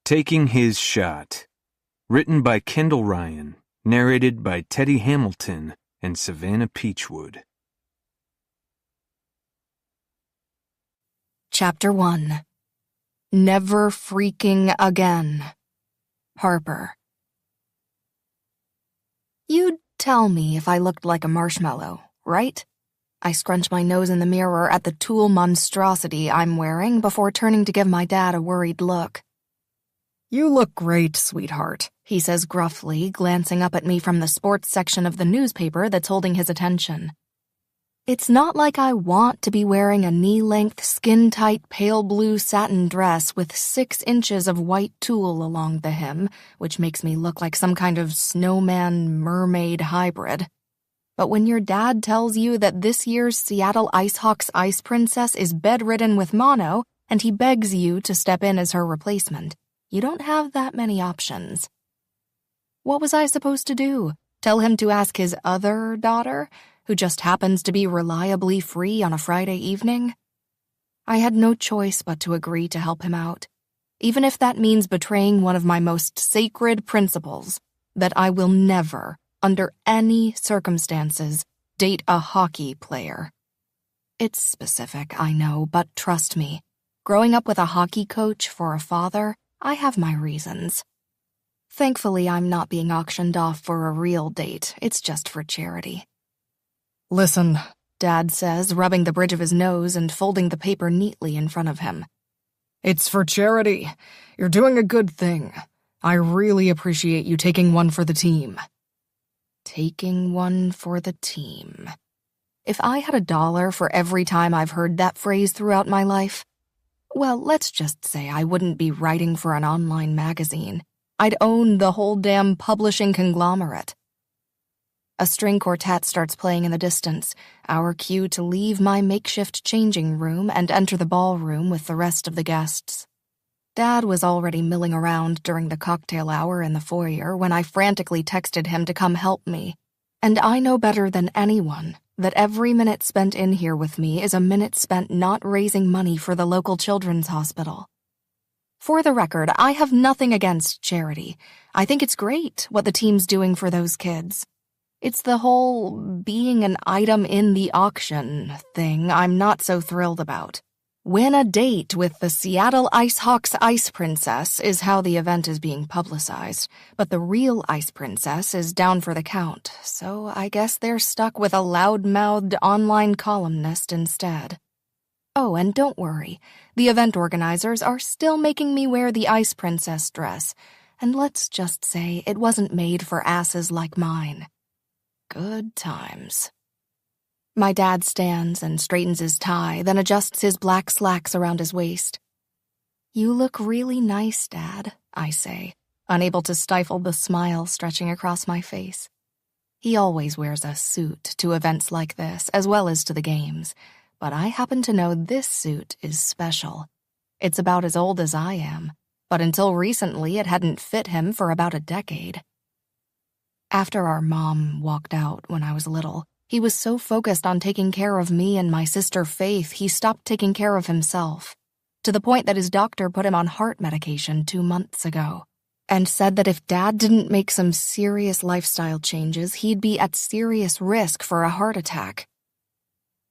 Taking His Shot. Written by Kendall Ryan. Narrated by Teddy Hamilton and Savannah Peachwood. Chapter 1. Never freaking again. Harper. You'd tell me if I looked like a marshmallow, right? I scrunch my nose in the mirror at the tulle monstrosity I'm wearing before turning to give my dad a worried look. "You look great, sweetheart," he says gruffly, glancing up at me from the sports section of the newspaper that's holding his attention. It's not like I want to be wearing a knee-length, skin-tight, pale blue satin dress with 6 inches of white tulle along the hem, which makes me look like some kind of snowman-mermaid hybrid. But when your dad tells you that this year's Seattle IceHawks Ice Princess is bedridden with mono, and he begs you to step in as her replacement, you don't have that many options. What was I supposed to do? Tell him to ask his other daughter, who just happens to be reliably free on a Friday evening? I had no choice but to agree to help him out, even if that means betraying one of my most sacred principles, that I will never, under any circumstances, date a hockey player. It's specific, I know, but trust me, growing up with a hockey coach for a father, I have my reasons. Thankfully, I'm not being auctioned off for a real date. It's just for charity. "Listen," Dad says, rubbing the bridge of his nose and folding the paper neatly in front of him. "It's for charity. You're doing a good thing. I really appreciate you taking one for the team." Taking one for the team. If I had $1 for every time I've heard that phrase throughout my life, well, let's just say I wouldn't be writing for an online magazine. I'd own the whole damn publishing conglomerate. A string quartet starts playing in the distance, our cue to leave my makeshift changing room and enter the ballroom with the rest of the guests. Dad was already milling around during the cocktail hour in the foyer when I frantically texted him to come help me. And I know better than anyone that every minute spent in here with me is a minute spent not raising money for the local children's hospital. For the record, I have nothing against charity. I think it's great what the team's doing for those kids. It's the whole being an item in the auction thing I'm not so thrilled about. Win a date with the Seattle IceHawks Ice Princess is how the event is being publicized, but the real Ice Princess is down for the count, so I guess they're stuck with a loud-mouthed online columnist instead. Oh, and don't worry, the event organizers are still making me wear the Ice Princess dress, and let's just say it wasn't made for asses like mine. Good times. My dad stands and straightens his tie, then adjusts his black slacks around his waist. "You look really nice, Dad," I say, unable to stifle the smile stretching across my face. He always wears a suit to events like this, as well as to the games, but I happen to know this suit is special. It's about as old as I am, but until recently it hadn't fit him for about a decade. After our mom walked out when I was little, he was so focused on taking care of me and my sister Faith, he stopped taking care of himself, to the point that his doctor put him on heart medication 2 months ago, and said that if Dad didn't make some serious lifestyle changes, he'd be at serious risk for a heart attack.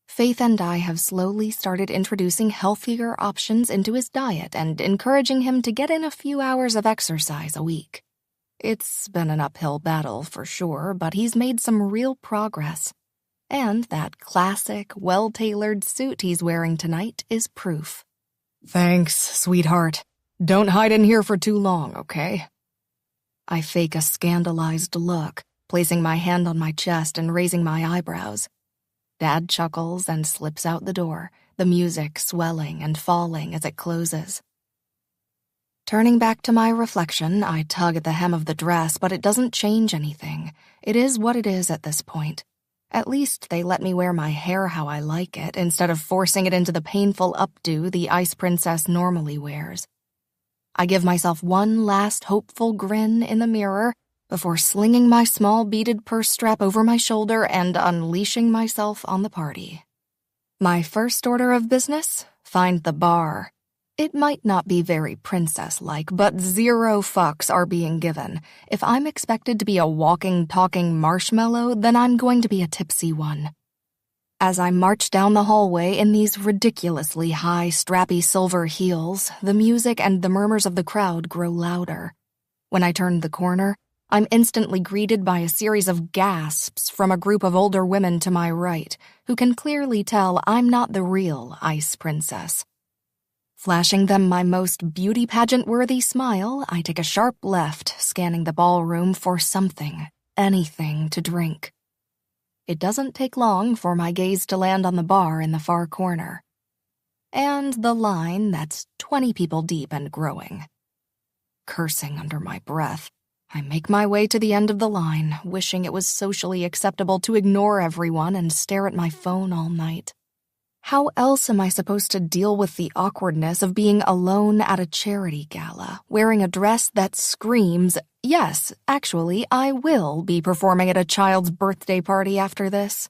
Faith and I have slowly started introducing healthier options into his diet and encouraging him to get in a few hours of exercise a week. It's been an uphill battle for sure, but he's made some real progress. And that classic, well-tailored suit he's wearing tonight is proof. "Thanks, sweetheart. Don't hide in here for too long, okay?" I fake a scandalized look, placing my hand on my chest and raising my eyebrows. Dad chuckles and slips out the door, the music swelling and falling as it closes. Turning back to my reflection, I tug at the hem of the dress, but it doesn't change anything. It is what it is at this point. At least they let me wear my hair how I like it, instead of forcing it into the painful updo the Ice Princess normally wears. I give myself one last hopeful grin in the mirror before slinging my small beaded purse strap over my shoulder and unleashing myself on the party. My first order of business? Find the bar. It might not be very princess-like, but 0 fucks are being given. If I'm expected to be a walking, talking marshmallow, then I'm going to be a tipsy one. As I march down the hallway in these ridiculously high, strappy silver heels, the music and the murmurs of the crowd grow louder. When I turn the corner, I'm instantly greeted by a series of gasps from a group of older women to my right, who can clearly tell I'm not the real ice princess. Flashing them my most beauty pageant-worthy smile, I take a sharp left, scanning the ballroom for something, anything to drink. It doesn't take long for my gaze to land on the bar in the far corner. And the line that's 20 people deep and growing. Cursing under my breath, I make my way to the end of the line, wishing it was socially acceptable to ignore everyone and stare at my phone all night. How else am I supposed to deal with the awkwardness of being alone at a charity gala, wearing a dress that screams, yes, actually, I will be performing at a child's birthday party after this?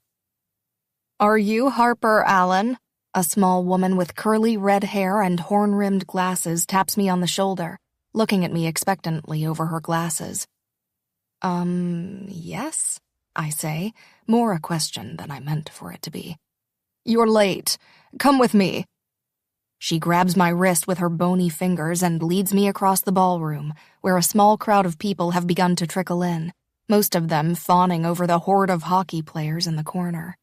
Are you Harper Allen? A small woman with curly red hair and horn-rimmed glasses taps me on the shoulder, looking at me expectantly over her glasses. Yes, I say, more a question than I meant for it to be. You're late. Come with me. She grabs my wrist with her bony fingers and leads me across the ballroom, where a small crowd of people have begun to trickle in, most of them fawning over the horde of hockey players in the corner.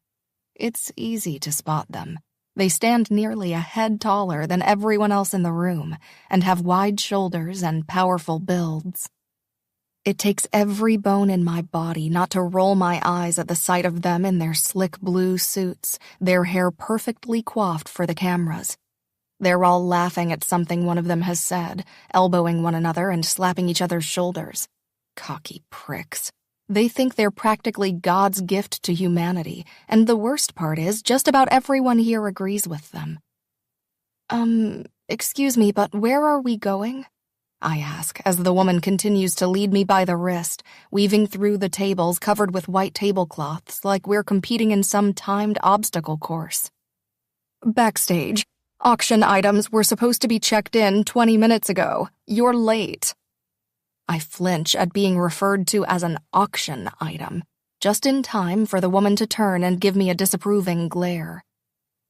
It's easy to spot them. They stand nearly a head taller than everyone else in the room and have wide shoulders and powerful builds. It takes every bone in my body not to roll my eyes at the sight of them in their slick blue suits, their hair perfectly coiffed for the cameras. They're all laughing at something one of them has said, elbowing one another and slapping each other's shoulders. Cocky pricks. They think they're practically God's gift to humanity, and the worst part is just about everyone here agrees with them. Excuse me, but where are we going? I ask, as the woman continues to lead me by the wrist, weaving through the tables covered with white tablecloths like we're competing in some timed obstacle course. Backstage. Auction items were supposed to be checked in 20 minutes ago. You're late. I flinch at being referred to as an auction item, just in time for the woman to turn and give me a disapproving glare.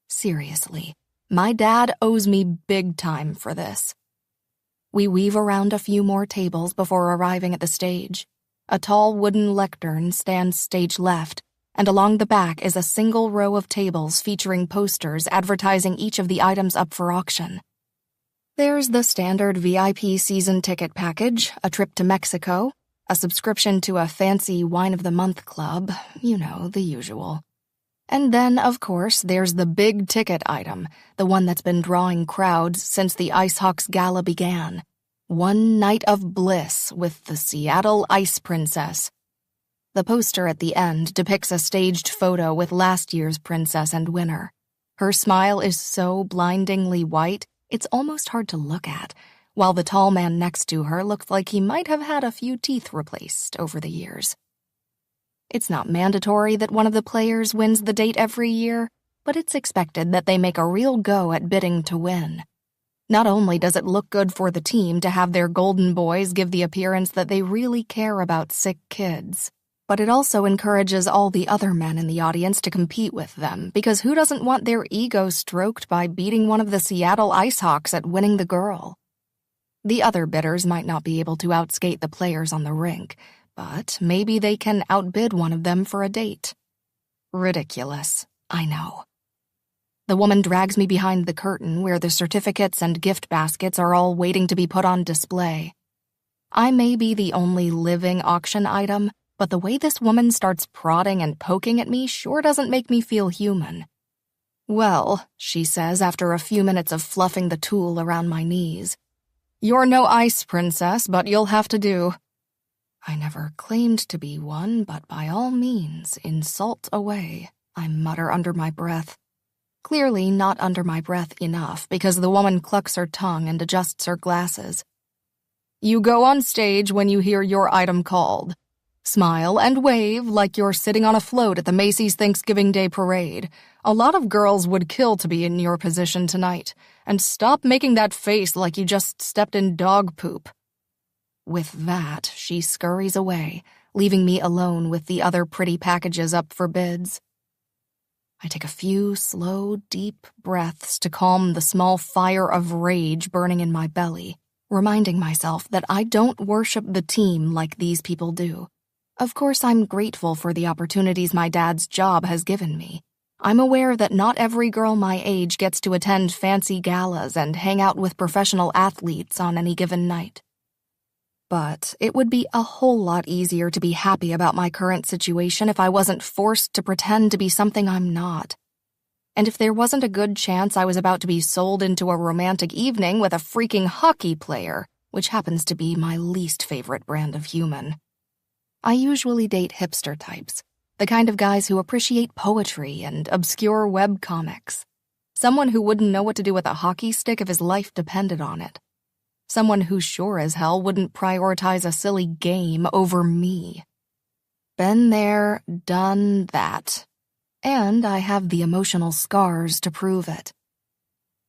Seriously, my dad owes me big time for this. We weave around a few more tables before arriving at the stage. A tall wooden lectern stands stage left, and along the back is a single row of tables featuring posters advertising each of the items up for auction. There's the standard VIP season ticket package, a trip to Mexico, a subscription to a fancy Wine of the Month club, you know, the usual. And then, of course, there's the big ticket item, the one that's been drawing crowds since the IceHawks Gala began. One night of bliss with the Seattle Ice Princess. The poster at the end depicts a staged photo with last year's princess and winner. Her smile is so blindingly white, it's almost hard to look at, while the tall man next to her looks like he might have had a few teeth replaced over the years. It's not mandatory that one of the players wins the date every year, but it's expected that they make a real go at bidding to win. Not only does it look good for the team to have their golden boys give the appearance that they really care about sick kids, but it also encourages all the other men in the audience to compete with them, because who doesn't want their ego stroked by beating one of the Seattle IceHawks at winning the girl? The other bidders might not be able to outskate the players on the rink, but maybe they can outbid one of them for a date. Ridiculous, I know. The woman drags me behind the curtain where the certificates and gift baskets are all waiting to be put on display. I may be the only living auction item, but the way this woman starts prodding and poking at me sure doesn't make me feel human. Well, she says after a few minutes of fluffing the tulle around my knees, you're no ice princess, but you'll have to do. I never claimed to be one, but by all means, insult away, I mutter under my breath. Clearly not under my breath enough, because the woman clucks her tongue and adjusts her glasses. You go on stage when you hear your item called. Smile and wave like you're sitting on a float at the Macy's Thanksgiving Day Parade, A lot of girls would kill to be in your position tonight, and stop making that face like you just stepped in dog poop." With that, she scurries away, leaving me alone with the other pretty packages up for bids. I take a few slow, deep breaths to calm the small fire of rage burning in my belly, reminding myself that I don't worship the team like these people do. Of course, I'm grateful for the opportunities my dad's job has given me. I'm aware that not every girl my age gets to attend fancy galas and hang out with professional athletes on any given night. But it would be a whole lot easier to be happy about my current situation if I wasn't forced to pretend to be something I'm not. And if there wasn't a good chance I was about to be sold into a romantic evening with a freaking hockey player, which happens to be my least favorite brand of human. I usually date hipster types, the kind of guys who appreciate poetry and obscure webcomics. Someone who wouldn't know what to do with a hockey stick if his life depended on it. Someone who sure as hell wouldn't prioritize a silly game over me. Been there, done that. And I have the emotional scars to prove it.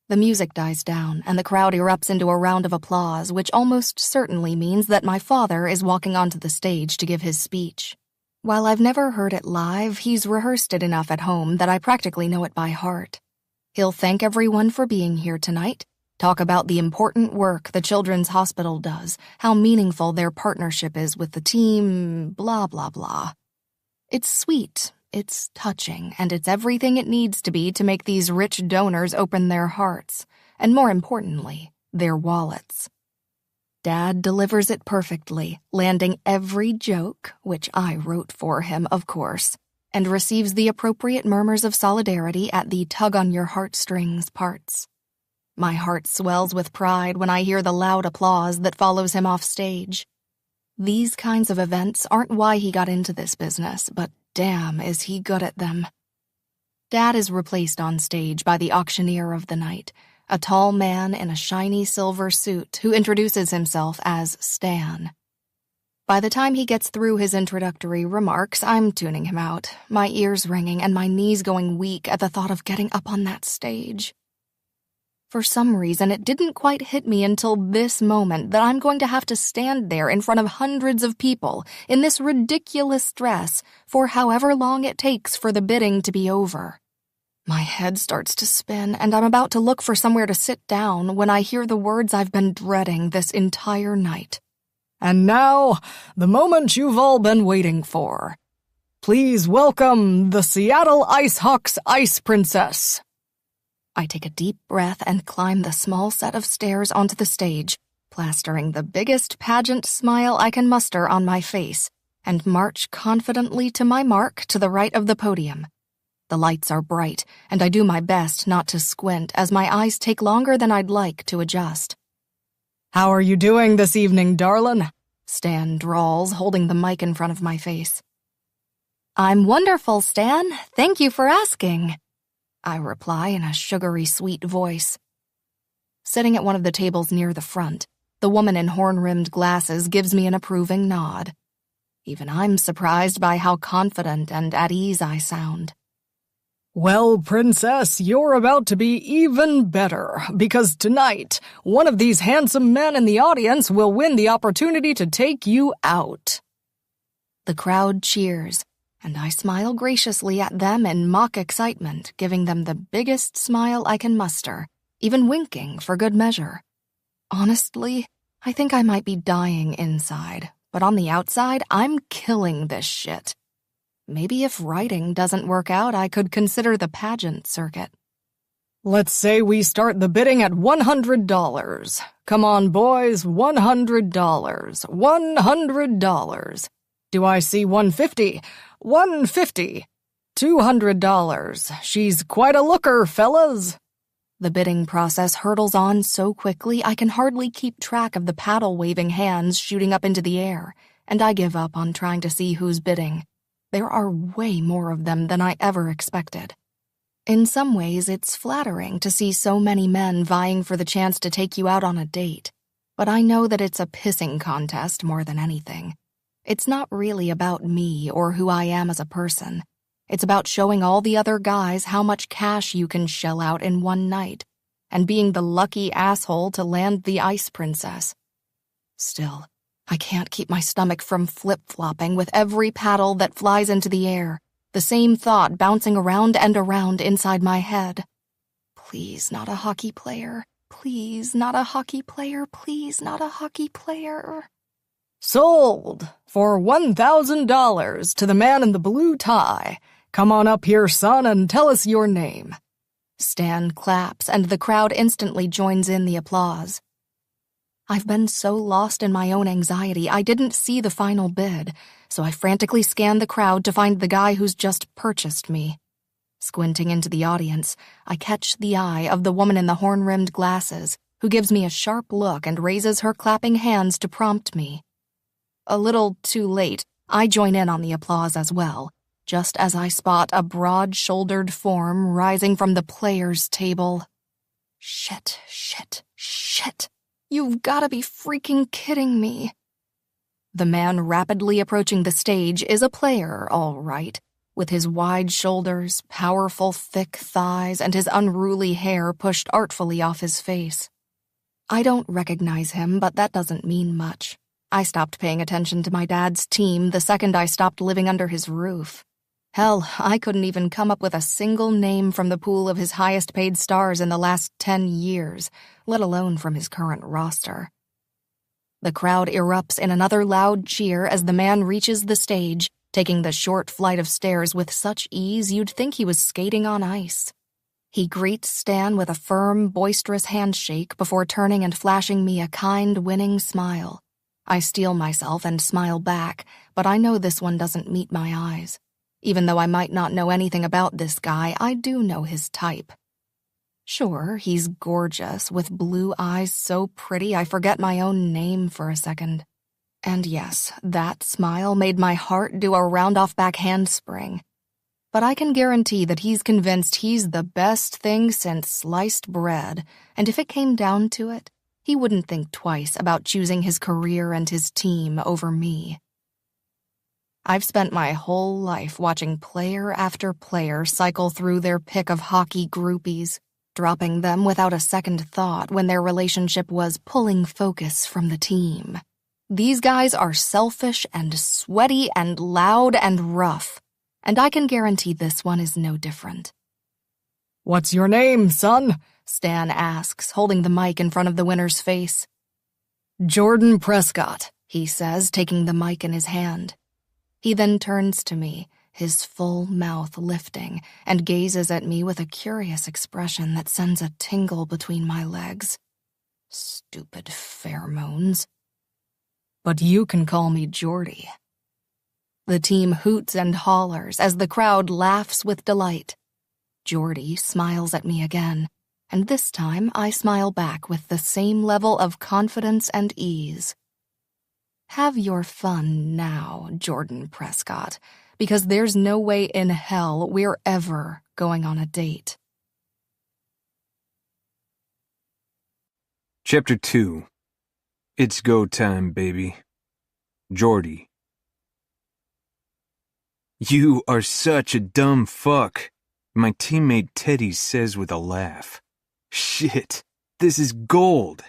The music dies down, and the crowd erupts into a round of applause, which almost certainly means that my father is walking onto the stage to give his speech. While I've never heard it live, he's rehearsed it enough at home that I practically know it by heart. He'll thank everyone for being here tonight, talk about the important work the Children's Hospital does, how meaningful their partnership is with the team, blah, blah, blah. It's sweet, it's touching, and it's everything it needs to be to make these rich donors open their hearts, and more importantly, their wallets. Dad delivers it perfectly, landing every joke, which I wrote for him, of course, and receives the appropriate murmurs of solidarity at the tug-on-your-heartstrings parts. My heart swells with pride when I hear the loud applause that follows him off stage. These kinds of events aren't why he got into this business, but damn is he good at them. Dad is replaced on stage by the auctioneer of the night, a tall man in a shiny silver suit who introduces himself as Stan. By the time he gets through his introductory remarks, I'm tuning him out, my ears ringing and my knees going weak at the thought of getting up on that stage. For some reason, it didn't quite hit me until this moment that I'm going to have to stand there in front of hundreds of people in this ridiculous dress for however long it takes for the bidding to be over. My head starts to spin, and I'm about to look for somewhere to sit down when I hear the words I've been dreading this entire night. And now, the moment you've all been waiting for. Please welcome the Seattle IceHawks Ice Princess. I take a deep breath and climb the small set of stairs onto the stage, plastering the biggest pageant smile I can muster on my face, and march confidently to my mark to the right of the podium. The lights are bright, and I do my best not to squint as my eyes take longer than I'd like to adjust. How are you doing this evening, darlin'? Stan drawls, holding the mic in front of my face. I'm wonderful, Stan. Thank you for asking, I reply in a sugary sweet voice. Sitting at one of the tables near the front, the woman in horn-rimmed glasses gives me an approving nod. Even I'm surprised by how confident and at ease I sound. Well, Princess, you're about to be even better, because tonight, one of these handsome men in the audience will win the opportunity to take you out. The crowd cheers, and I smile graciously at them in mock excitement, giving them the biggest smile I can muster, even winking for good measure. Honestly, I think I might be dying inside, but on the outside, I'm killing this shit. Maybe if writing doesn't work out, I could consider the pageant circuit. Let's say we start the bidding at $100. Come on, boys, $100. $100. Do I see $150? $150. $200. She's quite a looker, fellas. The bidding process hurtles on so quickly I can hardly keep track of the paddle-waving hands shooting up into the air, and I give up on trying to see who's bidding. There are way more of them than I ever expected. In some ways, it's flattering to see so many men vying for the chance to take you out on a date, but I know that it's a pissing contest more than anything. It's not really about me or who I am as a person. It's about showing all the other guys how much cash you can shell out in one night, and being the lucky asshole to land the Ice Princess. Still, I can't keep my stomach from flip-flopping with every paddle that flies into the air, the same thought bouncing around and around inside my head. Please, not a hockey player. Please, not a hockey player. Please, not a hockey player. Sold for $1,000 to the man in the blue tie. Come on up here, son, and tell us your name. Stan claps, and the crowd instantly joins in the applause. I've been so lost in my own anxiety, I didn't see the final bid, so I frantically scan the crowd to find the guy who's just purchased me. Squinting into the audience, I catch the eye of the woman in the horn-rimmed glasses, who gives me a sharp look and raises her clapping hands to prompt me. A little too late, I join in on the applause as well, just as I spot a broad-shouldered form rising from the players' table. Shit. You've gotta be freaking kidding me. The man rapidly approaching the stage is a player, all right, with his wide shoulders, powerful thick thighs, and his unruly hair pushed artfully off his face. I don't recognize him, but that doesn't mean much. I stopped paying attention to my dad's team the second I stopped living under his roof. Hell, I couldn't even come up with a single name from the pool of his highest-paid stars in the last 10 years, let alone from his current roster. The crowd erupts in another loud cheer as the man reaches the stage, taking the short flight of stairs with such ease you'd think he was skating on ice. He greets Stan with a firm, boisterous handshake before turning and flashing me a kind, winning smile. I steel myself and smile back, but I know this one doesn't meet my eyes. Even though I might not know anything about this guy, I do know his type. Sure, he's gorgeous, with blue eyes so pretty I forget my own name for a second. And yes, that smile made my heart do a round-off back handspring. But I can guarantee that he's convinced he's the best thing since sliced bread, and if it came down to it, he wouldn't think twice about choosing his career and his team over me. I've spent my whole life watching player after player cycle through their pick of hockey groupies, dropping them without a second thought when their relationship was pulling focus from the team. These guys are selfish and sweaty and loud and rough, and I can guarantee this one is no different. What's your name, son? Stan asks, holding the mic in front of the winner's face. Jordan Prescott, he says, taking the mic in his hand. He then turns to me, his full mouth lifting, and gazes at me with a curious expression that sends a tingle between my legs. Stupid pheromones. But you can call me Jordy. The team hoots and hollers as the crowd laughs with delight. Jordy smiles at me again, and this time I smile back with the same level of confidence and ease. Have your fun now, Jordan Prescott, because there's no way in hell we're ever going on a date. Chapter 2. It's go time, baby. Jordy. You are such a dumb fuck, my teammate Teddy says with a laugh. Shit, this is gold.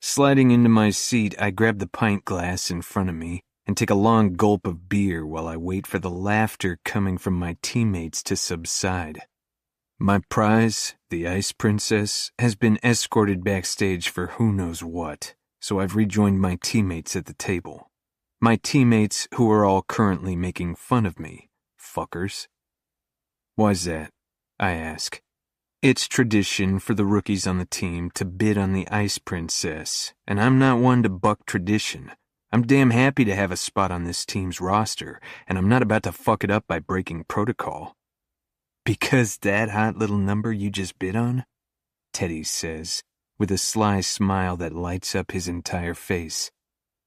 Sliding into my seat, I grab the pint glass in front of me and take a long gulp of beer while I wait for the laughter coming from my teammates to subside. My prize, the Ice Princess, has been escorted backstage for who knows what, so I've rejoined my teammates at the table. My teammates who are all currently making fun of me, fuckers. Why's that? I ask. It's tradition for the rookies on the team to bid on the Ice Princess, and I'm not one to buck tradition. I'm damn happy to have a spot on this team's roster, and I'm not about to fuck it up by breaking protocol. Because that hot little number you just bid on? Teddy says, with a sly smile that lights up his entire face,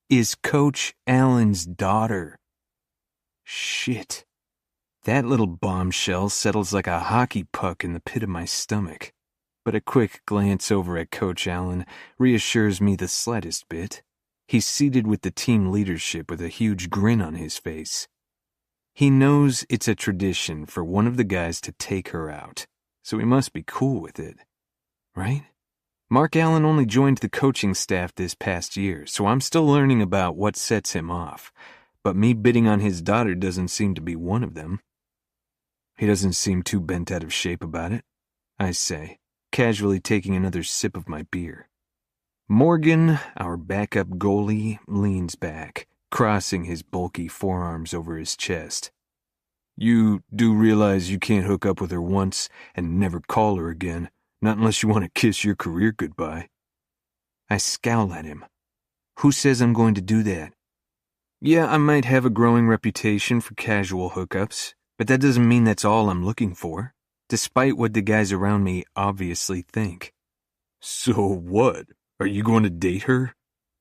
is Coach Allen's daughter. Shit. That little bombshell settles like a hockey puck in the pit of my stomach. But a quick glance over at Coach Allen reassures me the slightest bit. He's seated with the team leadership with a huge grin on his face. He knows it's a tradition for one of the guys to take her out, so he must be cool with it. Right? Mark Allen only joined the coaching staff this past year, so I'm still learning about what sets him off, but me bidding on his daughter doesn't seem to be one of them. He doesn't seem too bent out of shape about it, I say, casually taking another sip of my beer. Morgan, our backup goalie, leans back, crossing his bulky forearms over his chest. You do realize you can't hook up with her once and never call her again, not unless you want to kiss your career goodbye. I scowl at him. Who says I'm going to do that? Yeah, I might have a growing reputation for casual hookups, but that doesn't mean that's all I'm looking for, despite what the guys around me obviously think. So what? Are you going to date her?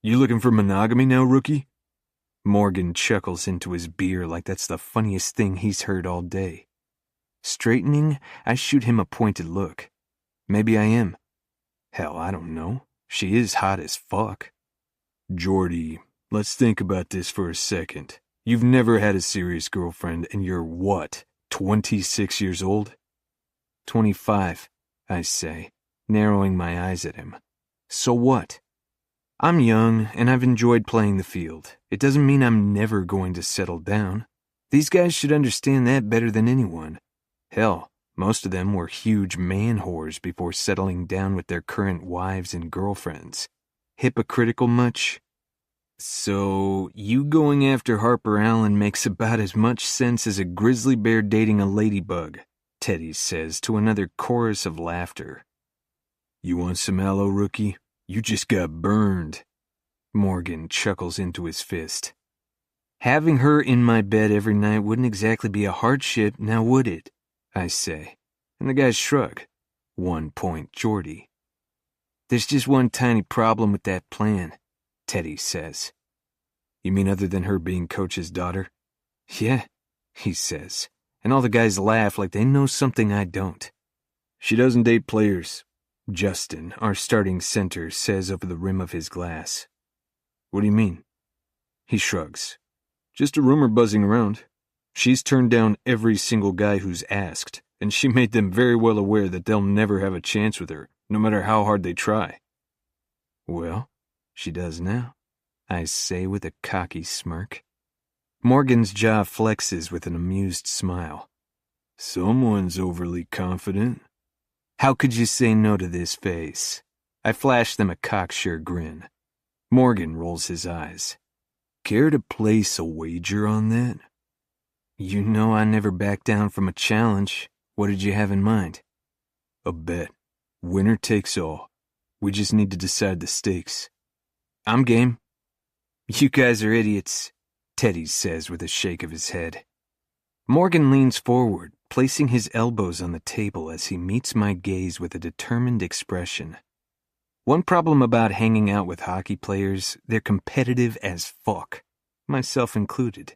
You looking for monogamy now, rookie? Morgan chuckles into his beer like that's the funniest thing he's heard all day. Straightening, I shoot him a pointed look. Maybe I am. Hell, I don't know. She is hot as fuck. Jordy, let's think about this for a second. You've never had a serious girlfriend and you're what, 26 years old? 25, I say, narrowing my eyes at him. So what? I'm young and I've enjoyed playing the field. It doesn't mean I'm never going to settle down. These guys should understand that better than anyone. Hell, most of them were huge man whores before settling down with their current wives and girlfriends. Hypocritical much? So, you going after Harper Allen makes about as much sense as a grizzly bear dating a ladybug, Teddy says to another chorus of laughter. You want some aloe, rookie? You just got burned. Morgan chuckles into his fist. Having her in my bed every night wouldn't exactly be a hardship, now would it? I say, and the guys shrug. 1 point Jordy. There's just one tiny problem with that plan, Teddy says. You mean other than her being Coach's daughter? Yeah, he says, and all the guys laugh like they know something I don't. She doesn't date players, Justin, our starting center, says over the rim of his glass. What do you mean? He shrugs. Just a rumor buzzing around. She's turned down every single guy who's asked, and she made them very well aware that they'll never have a chance with her, no matter how hard they try. Well, she does now, I say with a cocky smirk. Morgan's jaw flexes with an amused smile. Someone's overly confident. How could you say no to this face? I flash them a cocksure grin. Morgan rolls his eyes. Care to place a wager on that? You know I never back down from a challenge. What did you have in mind? A bet. Winner takes all. We just need to decide the stakes. I'm game. You guys are idiots, Teddy says with a shake of his head. Morgan leans forward, placing his elbows on the table as he meets my gaze with a determined expression. One problem about hanging out with hockey players, they're competitive as fuck, myself included.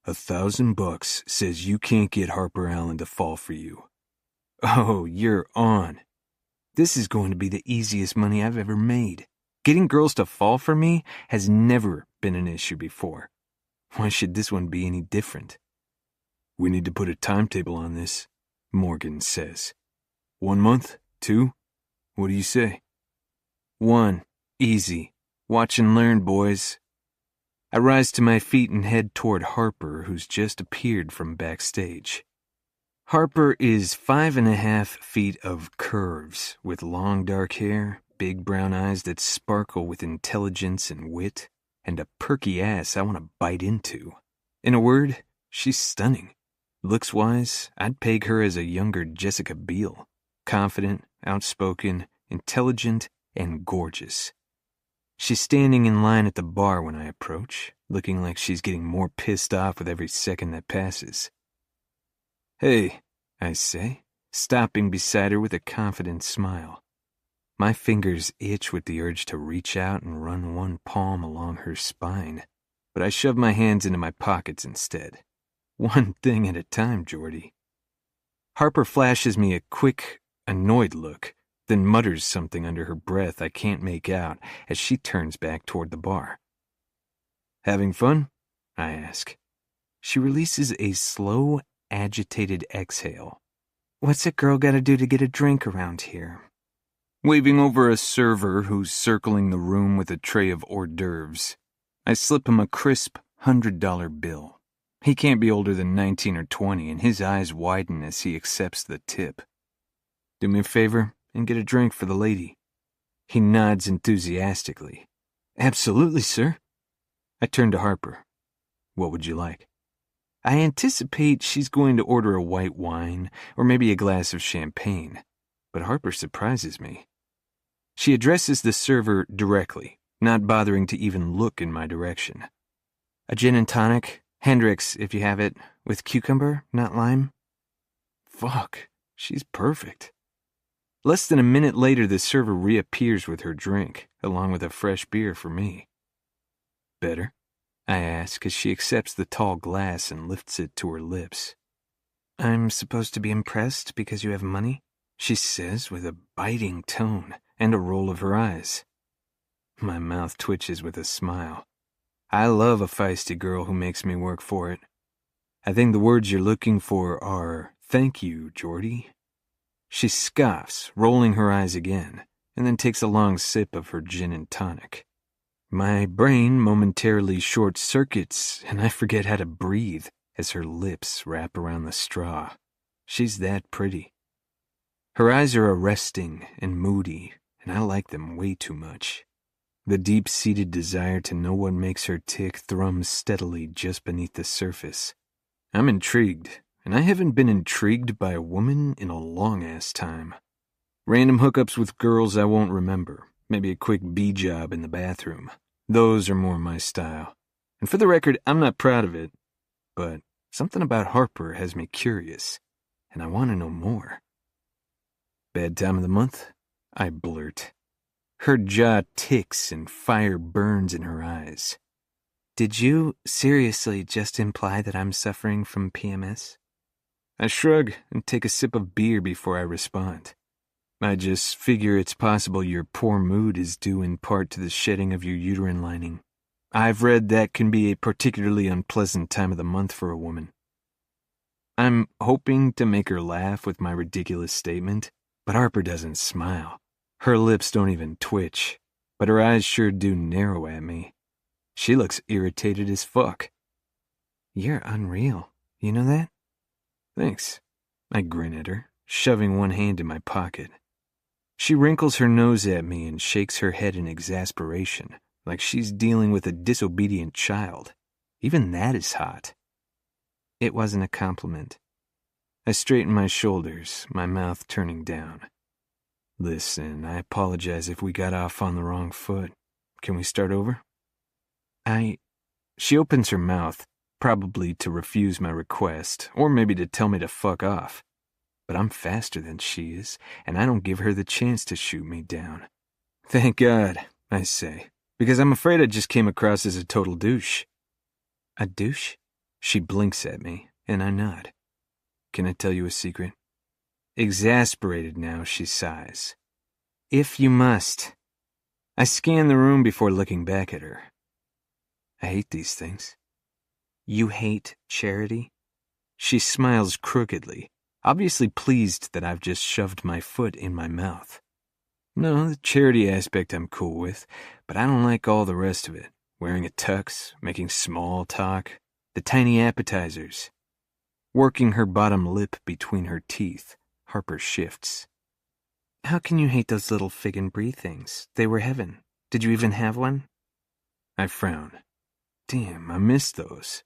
$1,000 says you can't get Harper Allen to fall for you. Oh, you're on. This is going to be the easiest money I've ever made. Getting girls to fall for me has never been an issue before. Why should this one be any different? We need to put a timetable on this, Morgan says. 1 month? 2? What do you say? 1. Easy. Watch and learn, boys. I rise to my feet and head toward Harper, who's just appeared from backstage. Harper is 5.5 feet of curves, with long dark hair, big brown eyes that sparkle with intelligence and wit, and a perky ass I want to bite into. In a word, she's stunning. Looks-wise, I'd peg her as a younger Jessica Biel. Confident, outspoken, intelligent, and gorgeous. She's standing in line at the bar when I approach, looking like she's getting more pissed off with every second that passes. Hey, I say, stopping beside her with a confident smile. My fingers itch with the urge to reach out and run one palm along her spine, but I shove my hands into my pockets instead. One thing at a time, Jordy. Harper flashes me a quick, annoyed look, then mutters something under her breath I can't make out as she turns back toward the bar. Having fun? I ask. She releases a slow, agitated exhale. What's a girl gotta do to get a drink around here? Waving over a server who's circling the room with a tray of hors d'oeuvres, I slip him a crisp $100 bill. He can't be older than 19 or 20, and his eyes widen as he accepts the tip. Do me a favor and get a drink for the lady. He nods enthusiastically. Absolutely, sir. I turn to Harper. What would you like? I anticipate she's going to order a white wine or maybe a glass of champagne, but Harper surprises me. She addresses the server directly, not bothering to even look in my direction. A gin and tonic, Hendrix if you have it, with cucumber, not lime. Fuck, she's perfect. Less than a minute later, the server reappears with her drink, along with a fresh beer for me. Better? I ask as she accepts the tall glass and lifts it to her lips. I'm supposed to be impressed because you have money? She says with a biting tone and a roll of her eyes. My mouth twitches with a smile. I love a feisty girl who makes me work for it. I think the words you're looking for are, thank you, Geordie. She scoffs, rolling her eyes again, and then takes a long sip of her gin and tonic. My brain momentarily short-circuits, and I forget how to breathe as her lips wrap around the straw. She's that pretty. Her eyes are arresting and moody, and I like them way too much. The deep-seated desire to know what makes her tick thrums steadily just beneath the surface. I'm intrigued, and I haven't been intrigued by a woman in a long-ass time. Random hookups with girls I won't remember. Maybe a quick bee-job in the bathroom. Those are more my style. And for the record, I'm not proud of it. But something about Harper has me curious, and I want to know more. Bad time of the month? I blurt. Her jaw ticks and fire burns in her eyes. Did you seriously just imply that I'm suffering from PMS? I shrug and take a sip of beer before I respond. I just figure it's possible your poor mood is due in part to the shedding of your uterine lining. I've read that can be a particularly unpleasant time of the month for a woman. I'm hoping to make her laugh with my ridiculous statement, but Harper doesn't smile. Her lips don't even twitch, but her eyes sure do narrow at me. She looks irritated as fuck. You're unreal. You know that? Thanks. I grin at her, shoving one hand in my pocket. She wrinkles her nose at me and shakes her head in exasperation, like she's dealing with a disobedient child. Even that is hot. It wasn't a compliment. I straighten my shoulders, my mouth turning down. Listen, I apologize if we got off on the wrong foot. Can we start over? She opens her mouth, probably to refuse my request, or maybe to tell me to fuck off. But I'm faster than she is, and I don't give her the chance to shoot me down. Thank God, I say, because I'm afraid I just came across as a total douche. A douche? She blinks at me, and I nod. Can I tell you a secret? Exasperated now, she sighs. If you must. I scan the room before looking back at her. I hate these things. You hate charity? She smiles crookedly, obviously pleased that I've just shoved my foot in my mouth. No, the charity aspect I'm cool with, but I don't like all the rest of it. Wearing a tux, making small talk, the tiny appetizers. Working her bottom lip between her teeth, Harper shifts. How can you hate those little fig and brie things? They were heaven. Did you even have one? I frown. Damn, I missed those.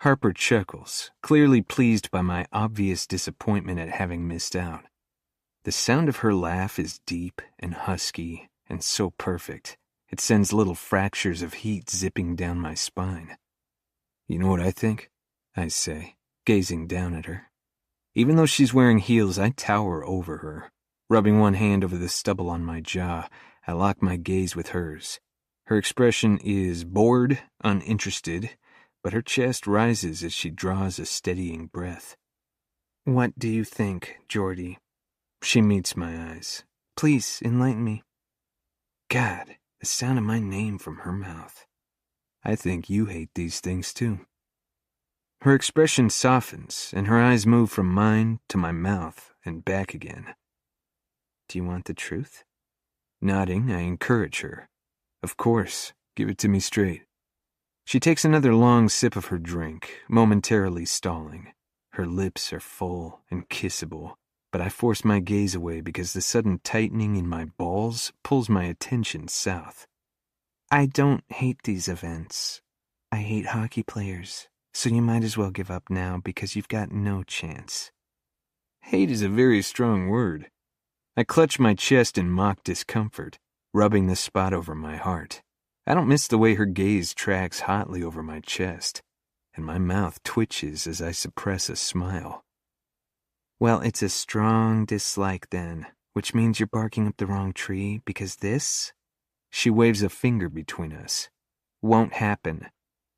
Harper chuckles, clearly pleased by my obvious disappointment at having missed out. The sound of her laugh is deep and husky and so perfect, it sends little fractures of heat zipping down my spine. You know what I think? I say, gazing down at her. Even though she's wearing heels, I tower over her. Rubbing one hand over the stubble on my jaw, I lock my gaze with hers. Her expression is bored, uninterested, but her chest rises as she draws a steadying breath. What do you think, Geordie? She meets my eyes. Please, enlighten me. God, the sound of my name from her mouth. I think you hate these things too. Her expression softens, and her eyes move from mine to my mouth and back again. Do you want the truth? Nodding, I encourage her. Of course, give it to me straight. She takes another long sip of her drink, momentarily stalling. Her lips are full and kissable, but I force my gaze away because the sudden tightening in my balls pulls my attention south. I don't hate these events. I hate hockey players, so you might as well give up now because you've got no chance. Hate is a very strong word. I clutch my chest in mock discomfort, rubbing the spot over my heart. I don't miss the way her gaze tracks hotly over my chest, and my mouth twitches as I suppress a smile. Well, it's a strong dislike then, which means you're barking up the wrong tree because this, she waves a finger between us, won't happen.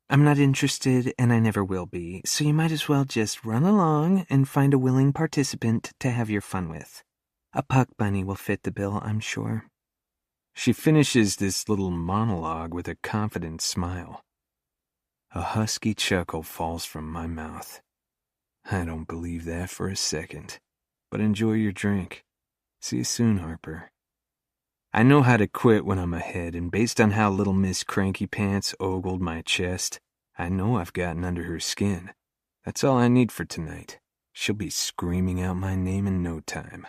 I'm not interested and I never will be, so you might as well just run along and find a willing participant to have your fun with. A puck bunny will fit the bill, I'm sure. She finishes this little monologue with a confident smile. A husky chuckle falls from my mouth. I don't believe that for a second, but enjoy your drink. See you soon, Harper. I know how to quit when I'm ahead, and based on how Little Miss Cranky Pants ogled my chest, I know I've gotten under her skin. That's all I need for tonight. She'll be screaming out my name in no time.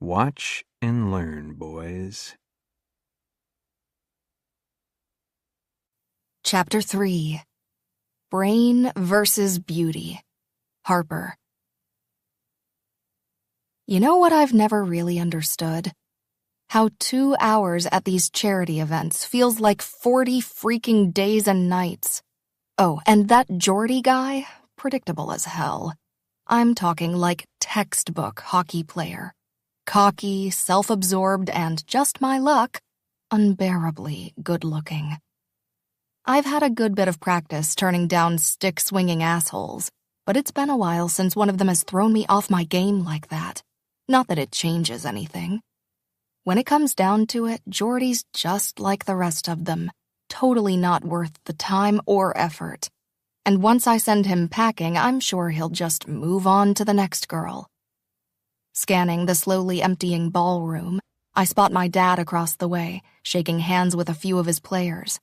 Watch and learn, boys. Chapter 3. Brain versus Beauty. Harper. You know what I've never really understood? How 2 hours at these charity events feels like 40 freaking days and nights. Oh, and that Geordie guy? Predictable as hell. I'm talking like textbook hockey player. Cocky, self-absorbed, and just my luck, unbearably good-looking. I've had a good bit of practice turning down stick-swinging assholes, but it's been a while since one of them has thrown me off my game like that. Not that it changes anything. When it comes down to it, Geordie's just like the rest of them, totally not worth the time or effort. And once I send him packing, I'm sure he'll just move on to the next girl. Scanning the slowly emptying ballroom, I spot my dad across the way, shaking hands with a few of his players.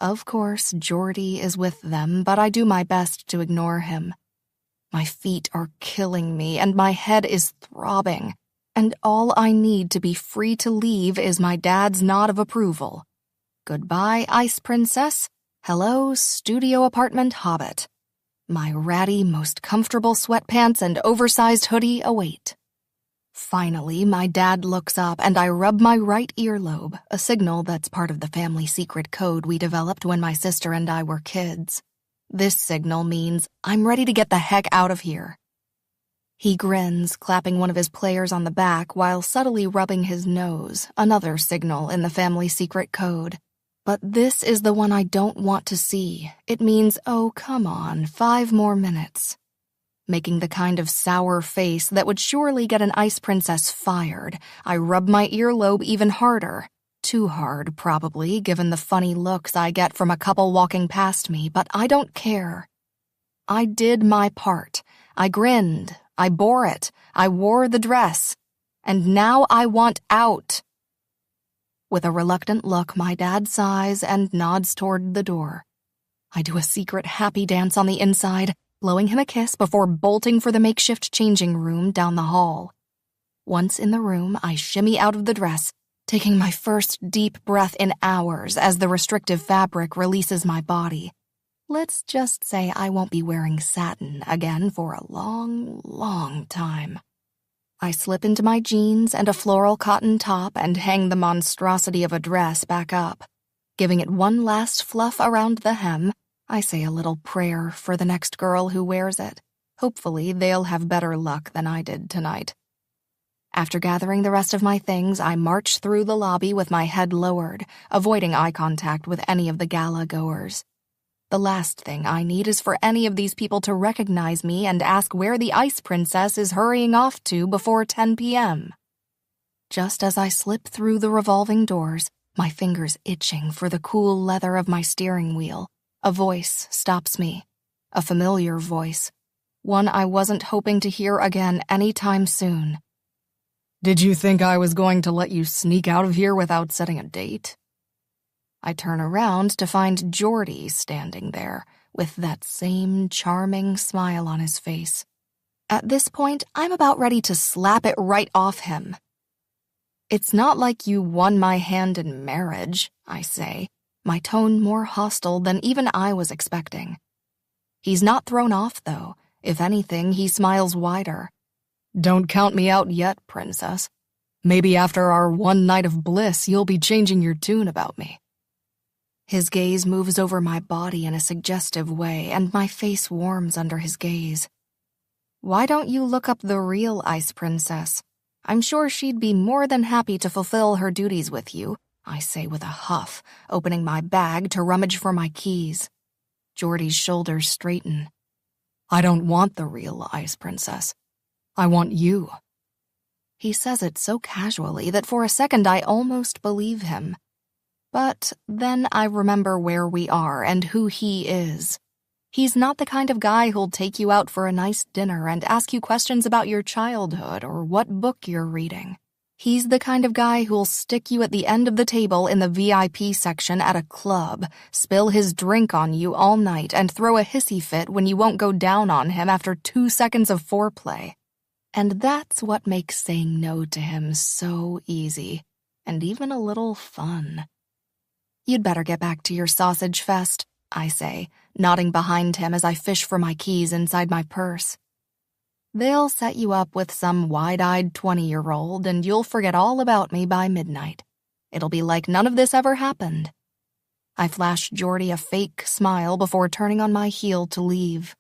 Of course, Geordie is with them, but I do my best to ignore him. My feet are killing me, and my head is throbbing, and all I need to be free to leave is my dad's nod of approval. Goodbye, Ice Princess. Hello, studio apartment hobbit. My ratty, most comfortable sweatpants and oversized hoodie await. Finally, my dad looks up and I rub my right earlobe, a signal that's part of the family secret code we developed when my sister and I were kids. This signal means I'm ready to get the heck out of here. He grins, clapping one of his players on the back while subtly rubbing his nose, another signal in the family secret code. But this is the one I don't want to see. It means, oh, come on, 5 more minutes. Making the kind of sour face that would surely get an ice princess fired, I rub my earlobe even harder. Too hard, probably, given the funny looks I get from a couple walking past me, but I don't care. I did my part. I grinned. I bore it. I wore the dress. And now I want out. With a reluctant look, my dad sighs and nods toward the door. I do a secret happy dance on the inside, blowing him a kiss before bolting for the makeshift changing room down the hall. Once in the room, I shimmy out of the dress, taking my first deep breath in hours as the restrictive fabric releases my body. Let's just say I won't be wearing satin again for a long, long time. I slip into my jeans and a floral cotton top and hang the monstrosity of a dress back up. Giving it one last fluff around the hem, I say a little prayer for the next girl who wears it. Hopefully, they'll have better luck than I did tonight. After gathering the rest of my things, I march through the lobby with my head lowered, avoiding eye contact with any of the gala-goers. The last thing I need is for any of these people to recognize me and ask where the Ice Princess is hurrying off to before 10 p.m. Just as I slip through the revolving doors, my fingers itching for the cool leather of my steering wheel, a voice stops me. A familiar voice. One I wasn't hoping to hear again anytime soon. Did you think I was going to let you sneak out of here without setting a date? I turn around to find Geordie standing there, with that same charming smile on his face. At this point, I'm about ready to slap it right off him. It's not like you won my hand in marriage, I say, my tone more hostile than even I was expecting. He's not thrown off, though. If anything, he smiles wider. Don't count me out yet, princess. Maybe after our one night of bliss, you'll be changing your tune about me. His gaze moves over my body in a suggestive way, and my face warms under his gaze. Why don't you look up the real Ice Princess? I'm sure she'd be more than happy to fulfill her duties with you, I say with a huff, opening my bag to rummage for my keys. Geordie's shoulders straighten. I don't want the real Ice Princess. I want you. He says it so casually that for a second I almost believe him. But then I remember where we are and who he is. He's not the kind of guy who'll take you out for a nice dinner and ask you questions about your childhood or what book you're reading. He's the kind of guy who'll stick you at the end of the table in the VIP section at a club, spill his drink on you all night, and throw a hissy fit when you won't go down on him after 2 seconds of foreplay. And that's what makes saying no to him so easy, and even a little fun. You'd better get back to your sausage fest, I say, nodding behind him as I fish for my keys inside my purse. They'll set you up with some wide-eyed 20-year-old, and you'll forget all about me by midnight. It'll be like none of this ever happened. I flash Geordie a fake smile before turning on my heel to leave.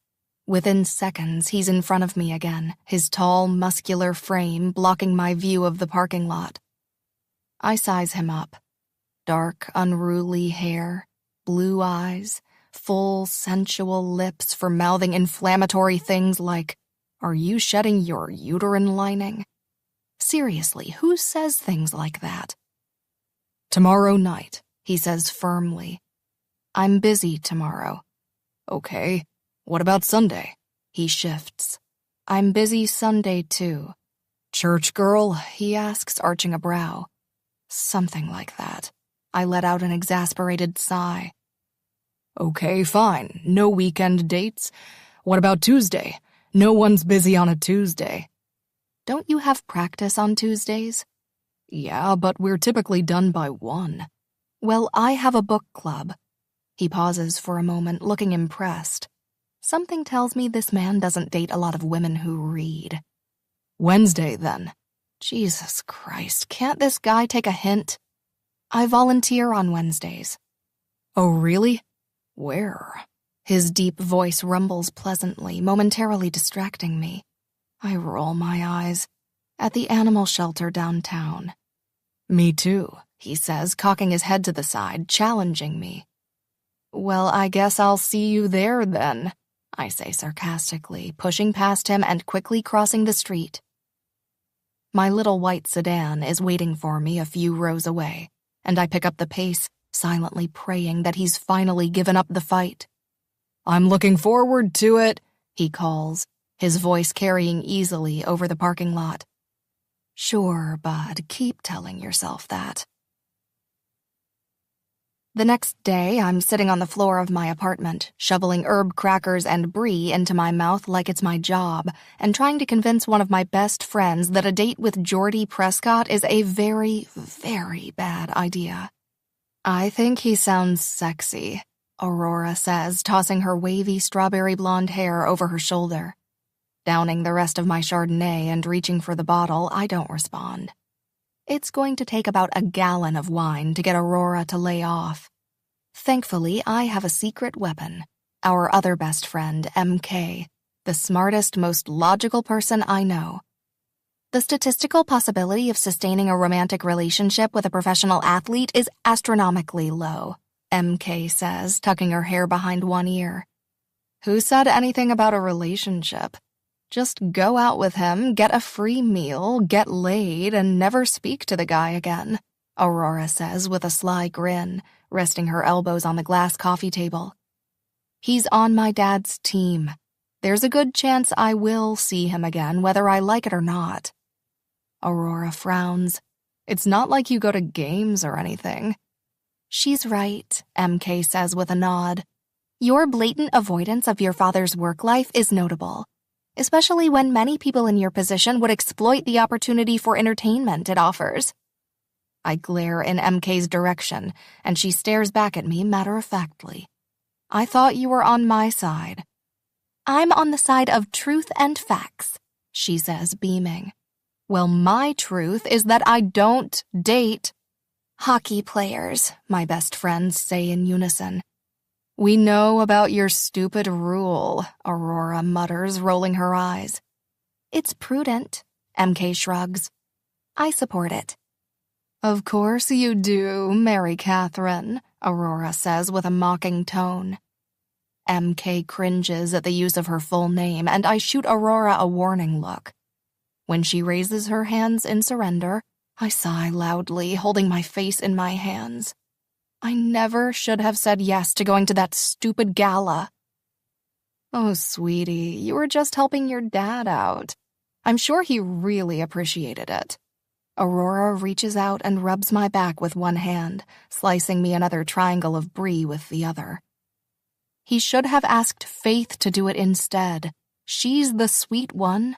Within seconds, he's in front of me again, his tall, muscular frame blocking my view of the parking lot. I size him up. Dark, unruly hair, blue eyes, full, sensual lips for mouthing inflammatory things like, "Are you shedding your uterine lining?" Seriously, who says things like that? Tomorrow night, he says firmly. I'm busy tomorrow. Okay, what about Sunday? He shifts. I'm busy Sunday too. Church girl? He asks, arching a brow. Something like that. I let out an exasperated sigh. Okay, fine. No weekend dates. What about Tuesday? No one's busy on a Tuesday. Don't you have practice on Tuesdays? Yeah, but we're typically done by 1. Well, I have a book club. He pauses for a moment, looking impressed. Something tells me this man doesn't date a lot of women who read. Wednesday, then. Jesus Christ, can't this guy take a hint? I volunteer on Wednesdays. Oh, really? Where? His deep voice rumbles pleasantly, momentarily distracting me. I roll my eyes. At the animal shelter downtown. Me too, he says, cocking his head to the side, challenging me. Well, I guess I'll see you there then, I say sarcastically, pushing past him and quickly crossing the street. My little white sedan is waiting for me a few rows away, and I pick up the pace, silently praying that he's finally given up the fight. I'm looking forward to it, he calls, his voice carrying easily over the parking lot. Sure, bud, keep telling yourself that. The next day, I'm sitting on the floor of my apartment, shoveling herb crackers and brie into my mouth like it's my job, and trying to convince one of my best friends that a date with Geordie Prescott is a very, very bad idea. I think he sounds sexy, Aurora says, tossing her wavy strawberry blonde hair over her shoulder. Downing the rest of my Chardonnay and reaching for the bottle, I don't respond. It's going to take about a gallon of wine to get Aurora to lay off. Thankfully, I have a secret weapon, our other best friend, MK, the smartest, most logical person I know. The statistical possibility of sustaining a romantic relationship with a professional athlete is astronomically low, MK says, tucking her hair behind one ear. Who said anything about a relationship? Just go out with him, get a free meal, get laid, and never speak to the guy again, Aurora says with a sly grin, resting her elbows on the glass coffee table. He's on my dad's team. There's a good chance I will see him again, whether I like it or not. Aurora frowns. It's not like you go to games or anything. She's right, MK says with a nod. Your blatant avoidance of your father's work life is notable, especially when many people in your position would exploit the opportunity for entertainment it offers. I glare in MK's direction, and she stares back at me matter-of-factly. I thought you were on my side. I'm on the side of truth and facts, she says, beaming. Well, my truth is that I don't date hockey players, my best friends say in unison. We know about your stupid rule, Aurora mutters, rolling her eyes. It's prudent, MK shrugs. I support it. Of course you do, Mary Catherine, Aurora says with a mocking tone. MK cringes at the use of her full name, and I shoot Aurora a warning look. When she raises her hands in surrender, I sigh loudly, holding my face in my hands. I never should have said yes to going to that stupid gala. Oh, sweetie, you were just helping your dad out. I'm sure he really appreciated it. Aurora reaches out and rubs my back with one hand, slicing me another triangle of brie with the other. He should have asked Faith to do it instead. She's the sweet one.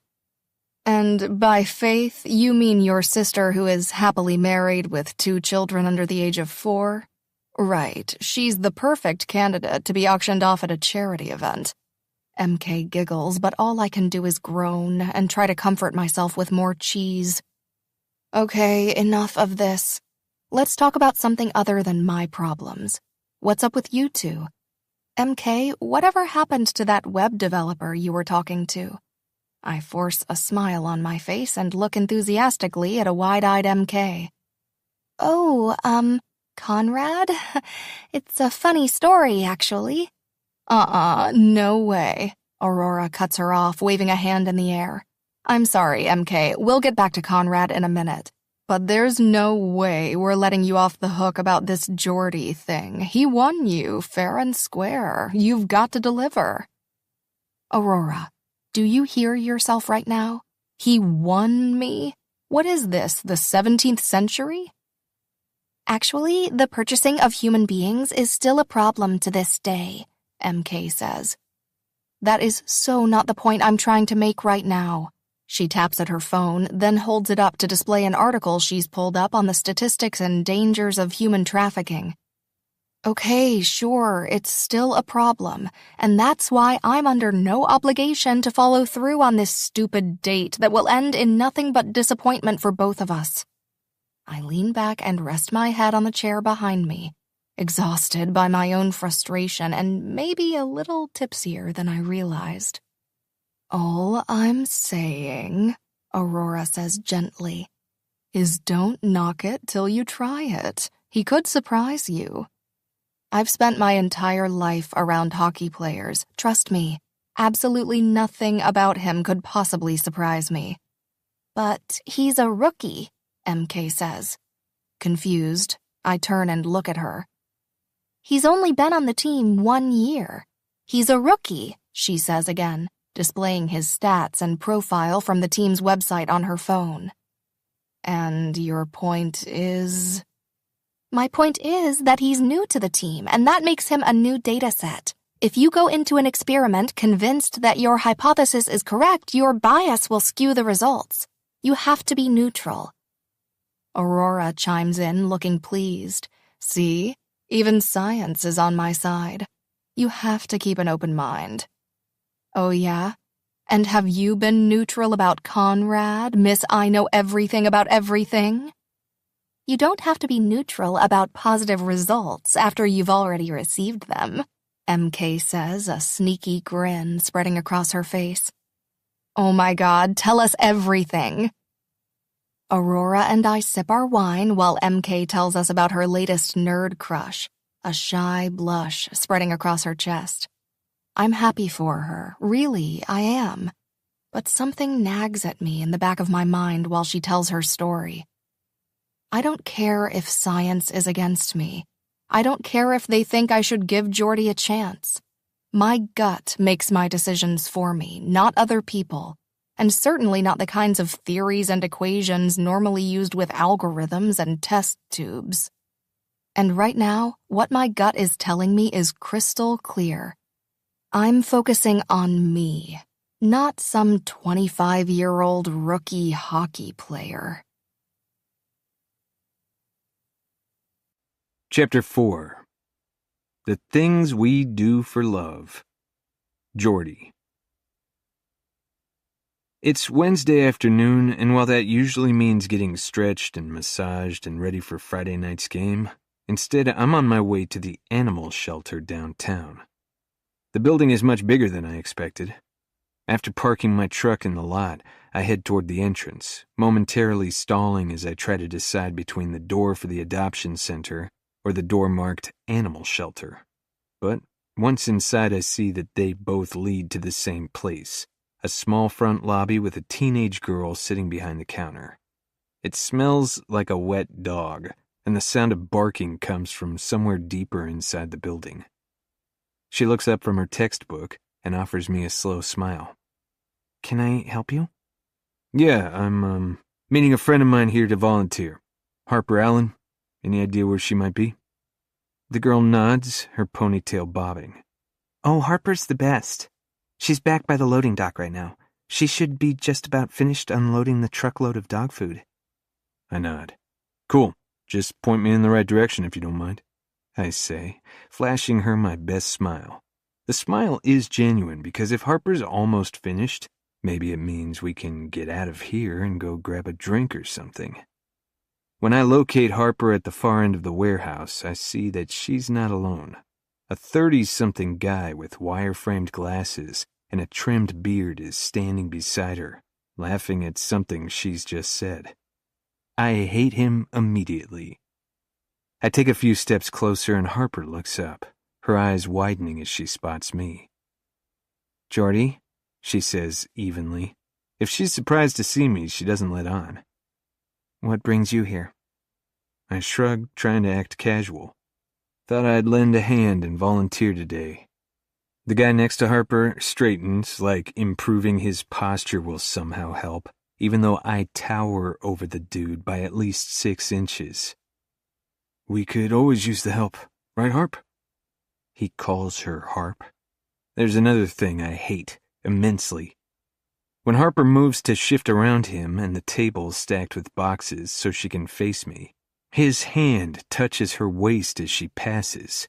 And by Faith, you mean your sister who is happily married with 2 children under the age of 4? Right, she's the perfect candidate to be auctioned off at a charity event. MK giggles, but all I can do is groan and try to comfort myself with more cheese. Okay, enough of this. Let's talk about something other than my problems. What's up with you two? MK, whatever happened to that web developer you were talking to? I force a smile on my face and look enthusiastically at a wide-eyed MK. Oh, Conrad? It's a funny story, actually. No way. Aurora cuts her off, waving a hand in the air. I'm sorry, MK. We'll get back to Conrad in a minute. But there's no way we're letting you off the hook about this Geordie thing. He won you, fair and square. You've got to deliver. Aurora, do you hear yourself right now? He won me? What is this, the 17th century? Actually, the purchasing of human beings is still a problem to this day, MK says. That is so not the point I'm trying to make right now. She taps at her phone, then holds it up to display an article she's pulled up on the statistics and dangers of human trafficking. Okay, sure, it's still a problem, and that's why I'm under no obligation to follow through on this stupid date that will end in nothing but disappointment for both of us. I lean back and rest my head on the chair behind me, exhausted by my own frustration and maybe a little tipsier than I realized. All I'm saying, Aurora says gently, is don't knock it till you try it. He could surprise you. I've spent my entire life around hockey players. Trust me, absolutely nothing about him could possibly surprise me. But he's a rookie, MK says. Confused, I turn and look at her. He's only been on the team 1 year. He's a rookie, she says again, displaying his stats and profile from the team's website on her phone. And your point is? My point is that he's new to the team, and that makes him a new data set. If you go into an experiment convinced that your hypothesis is correct, your bias will skew the results. You have to be neutral. Aurora chimes in, looking pleased. See? Even science is on my side. You have to keep an open mind. Oh, yeah? And have you been neutral about Conrad, Miss I Know Everything About Everything? You don't have to be neutral about positive results after you've already received them, MK says, a sneaky grin spreading across her face. Oh my God, tell us everything. Aurora and I sip our wine while MK tells us about her latest nerd crush, a shy blush spreading across her chest. I'm happy for her, really, I am. But something nags at me in the back of my mind while she tells her story. I don't care if science is against me. I don't care if they think I should give Geordie a chance. My gut makes my decisions for me, not other people, and certainly not the kinds of theories and equations normally used with algorithms and test tubes. And right now, what my gut is telling me is crystal clear. I'm focusing on me, not some 25-year-old rookie hockey player. Chapter 4. The Things We Do for Love. Geordie. It's Wednesday afternoon, and while that usually means getting stretched and massaged and ready for Friday night's game, instead I'm on my way to the animal shelter downtown. The building is much bigger than I expected. After parking my truck in the lot, I head toward the entrance, momentarily stalling as I try to decide between the door for the adoption center or the door marked animal shelter. But once inside, I see that they both lead to the same place, a small front lobby with a teenage girl sitting behind the counter. It smells like a wet dog, and the sound of barking comes from somewhere deeper inside the building. She looks up from her textbook and offers me a slow smile. "Can I help you?" "Yeah, I'm, meeting a friend of mine here to volunteer. Harper Allen. Any idea where she might be?" The girl nods, her ponytail bobbing. "Oh, Harper's the best. She's back by the loading dock right now. She should be just about finished unloading the truckload of dog food." I nod. "Cool. Just point me in the right direction if you don't mind," I say, flashing her my best smile. The smile is genuine because if Harper's almost finished, maybe it means we can get out of here and go grab a drink or something. When I locate Harper at the far end of the warehouse, I see that she's not alone. A 30-something guy with wire-framed glasses and a trimmed beard is standing beside her, laughing at something she's just said. I hate him immediately. I take a few steps closer and Harper looks up, her eyes widening as she spots me. "Geordie," she says evenly. If she's surprised to see me, she doesn't let on. "What brings you here?" I shrug, trying to act casual. Thought I'd lend a hand and volunteer today. The guy next to Harper straightens, like improving his posture will somehow help, even though I tower over the dude by at least 6 inches. "We could always use the help, right, Harp?" He calls her Harp. There's another thing I hate immensely. When Harper moves to shift around him and the table stacked with boxes so she can face me, his hand touches her waist as she passes.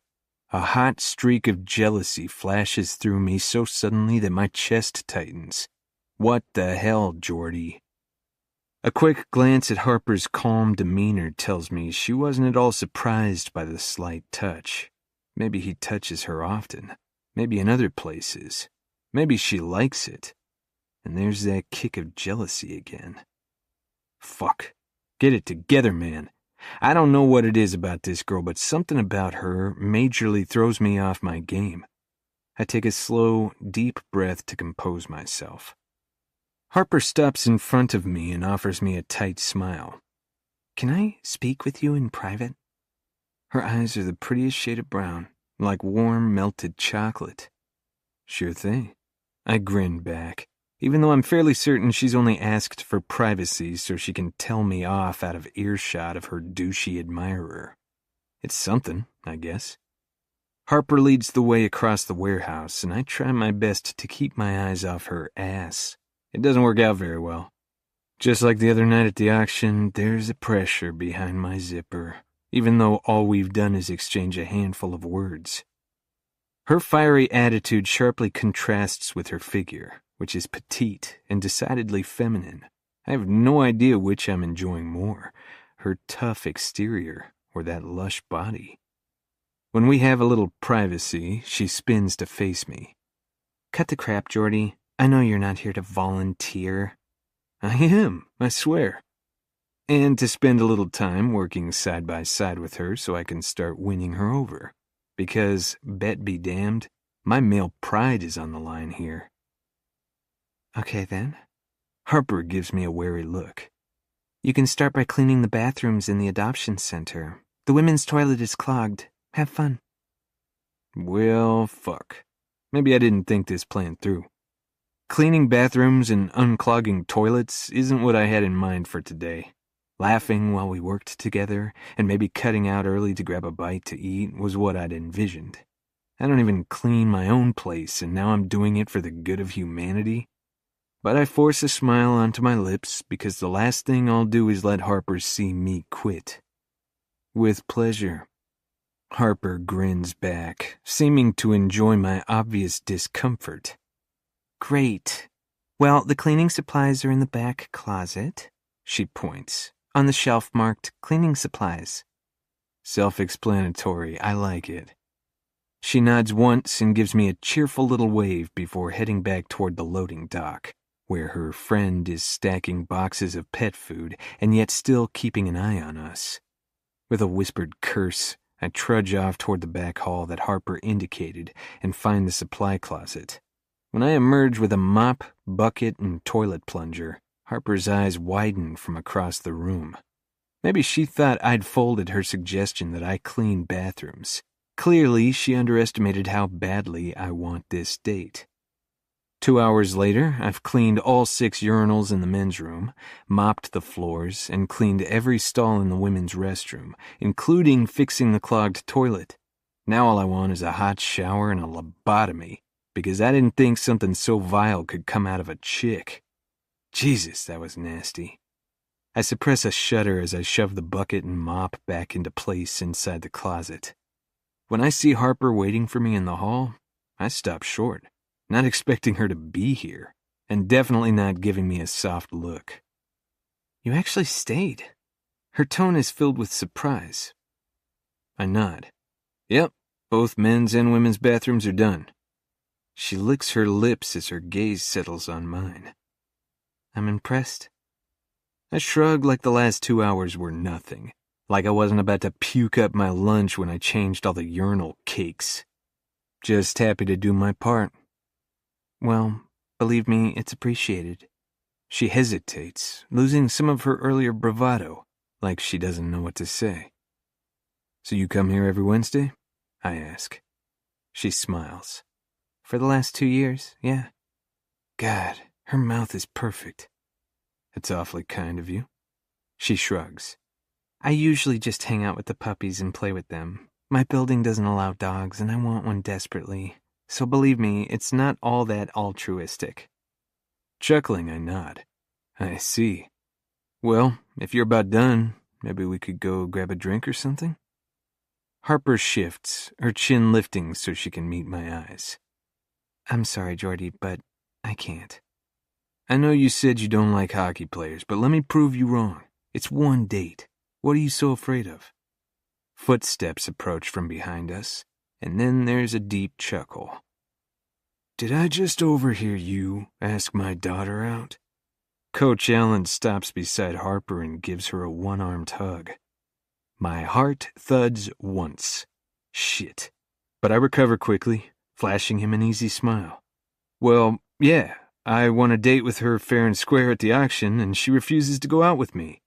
A hot streak of jealousy flashes through me so suddenly that my chest tightens. What the hell, Geordie? A quick glance at Harper's calm demeanor tells me she wasn't at all surprised by the slight touch. Maybe he touches her often. Maybe in other places. Maybe she likes it. And there's that kick of jealousy again. Fuck. Get it together, man. I don't know what it is about this girl, but something about her majorly throws me off my game. I take a slow, deep breath to compose myself. Harper stops in front of me and offers me a tight smile. "Can I speak with you in private?" Her eyes are the prettiest shade of brown, like warm, melted chocolate. "Sure thing." I grin back, even though I'm fairly certain she's only asked for privacy so she can tell me off out of earshot of her douchey admirer. It's something, I guess. Harper leads the way across the warehouse, and I try my best to keep my eyes off her ass. It doesn't work out very well. Just like the other night at the auction, there's a pressure behind my zipper, even though all we've done is exchange a handful of words. Her fiery attitude sharply contrasts with her figure, which is petite and decidedly feminine. I have no idea which I'm enjoying more, her tough exterior or that lush body. When we have a little privacy, she spins to face me. "Cut the crap, Geordie. I know you're not here to volunteer." "I am, I swear. And to spend a little time working side by side with her so I can start winning her over. Because, bet be damned, my male pride is on the line here." "Okay, then." Harper gives me a wary look. "You can start by cleaning the bathrooms in the adoption center. The women's toilet is clogged. Have fun." Well, fuck. Maybe I didn't think this plan through. Cleaning bathrooms and unclogging toilets isn't what I had in mind for today. Laughing while we worked together and maybe cutting out early to grab a bite to eat was what I'd envisioned. I don't even clean my own place, and now I'm doing it for the good of humanity. But I force a smile onto my lips because the last thing I'll do is let Harper see me quit. With pleasure. Harper grins back, seeming to enjoy my obvious discomfort. Great. Well, the cleaning supplies are in the back closet, she points, on the shelf marked cleaning supplies. Self-explanatory, I like it. She nods once and gives me a cheerful little wave before heading back toward the loading dock, where her friend is stacking boxes of pet food and yet still keeping an eye on us. With a whispered curse, I trudge off toward the back hall that Harper indicated and find the supply closet. When I emerge with a mop, bucket, and toilet plunger, Harper's eyes widen from across the room. Maybe she thought I'd folded her suggestion that I clean bathrooms. Clearly, she underestimated how badly I want this date. 2 hours later, I've cleaned all 6 urinals in the men's room, mopped the floors, and cleaned every stall in the women's restroom, including fixing the clogged toilet. Now all I want is a hot shower and a lobotomy, because I didn't think something so vile could come out of a chick. Jesus, that was nasty. I suppress a shudder as I shove the bucket and mop back into place inside the closet. When I see Harper waiting for me in the hall, I stop short, not expecting her to be here, and definitely not giving me a soft look. You actually stayed. Her tone is filled with surprise. I nod. Yep, both men's and women's bathrooms are done. She licks her lips as her gaze settles on mine. I'm impressed. I shrug like the last 2 hours were nothing, like I wasn't about to puke up my lunch when I changed all the urinal cakes. Just happy to do my part. Well, believe me, it's appreciated. She hesitates, losing some of her earlier bravado, like she doesn't know what to say. So you come here every Wednesday? I ask. She smiles. For the last 2 years, yeah. God, her mouth is perfect. It's awfully kind of you. She shrugs. I usually just hang out with the puppies and play with them. My building doesn't allow dogs, and I want one desperately. So believe me, it's not all that altruistic. Chuckling, I nod. I see. Well, if you're about done, maybe we could go grab a drink or something? Harper shifts, her chin lifting so she can meet my eyes. I'm sorry, Jordy, but I can't. I know you said you don't like hockey players, but let me prove you wrong. It's one date. What are you so afraid of? Footsteps approach from behind us, and then there's a deep chuckle. Did I just overhear you ask my daughter out? Coach Allen stops beside Harper and gives her a one-armed hug. My heart thuds once. Shit. But I recover quickly, flashing him an easy smile. Well, yeah, I won a date with her fair and square at the auction, and she refuses to go out with me.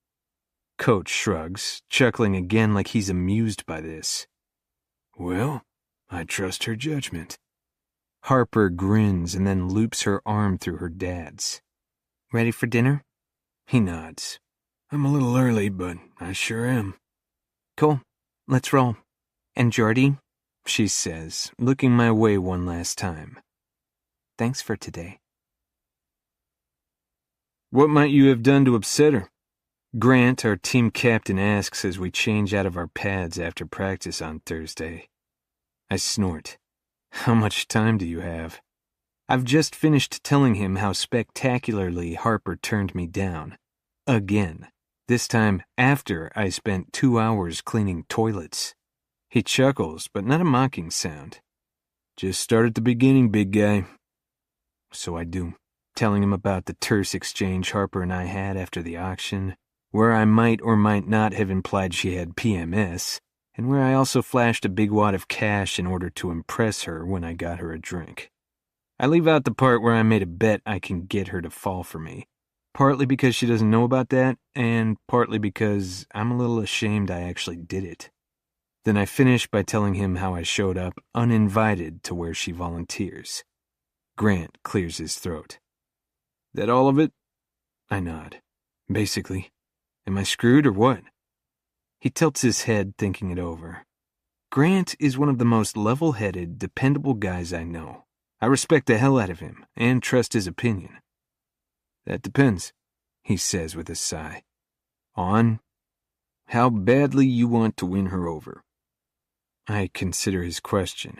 Coach shrugs, chuckling again like he's amused by this. Well, I trust her judgment. Harper grins and then loops her arm through her dad's. Ready for dinner? He nods. I'm a little early, but I sure am. Cool. Let's roll. And Jordy, she says, looking my way one last time. Thanks for today. What might you have done to upset her? Grant, our team captain, asks as we change out of our pads after practice on Thursday. I snort. How much time do you have? I've just finished telling him how spectacularly Harper turned me down. Again. This time after I spent 2 hours cleaning toilets. He chuckles, but not a mocking sound. Just start at the beginning, big guy. So I do, telling him about the terse exchange Harper and I had after the auction, where I might or might not have implied she had PMS, and where I also flashed a big wad of cash in order to impress her when I got her a drink. I leave out the part where I made a bet I can get her to fall for me, partly because she doesn't know about that, and partly because I'm a little ashamed I actually did it. Then I finish by telling him how I showed up uninvited to where she volunteers. Grant clears his throat. That all of it? I nod. Basically. Am I screwed or what? He tilts his head, thinking it over. Grant is one of the most level-headed, dependable guys I know. I respect the hell out of him and trust his opinion. That depends, he says with a sigh. On how badly you want to win her over. I consider his question.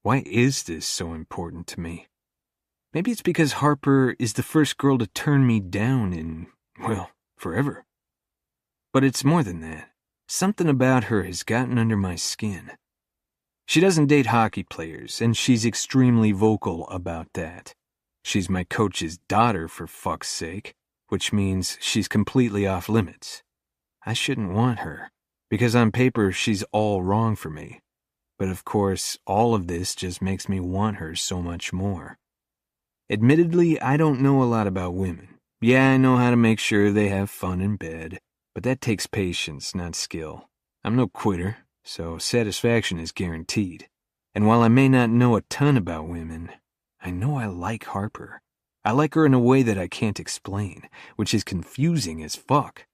Why is this so important to me? Maybe it's because Harper is the first girl to turn me down in, well, forever. But it's more than that. Something about her has gotten under my skin. She doesn't date hockey players, and she's extremely vocal about that. She's my coach's daughter, for fuck's sake, which means she's completely off limits. I shouldn't want her, because on paper she's all wrong for me. But of course, all of this just makes me want her so much more. Admittedly, I don't know a lot about women. Yeah, I know how to make sure they have fun in bed, but that takes patience, not skill. I'm no quitter, so satisfaction is guaranteed. And while I may not know a ton about women, I know I like Harper. I like her in a way that I can't explain, which is confusing as fuck.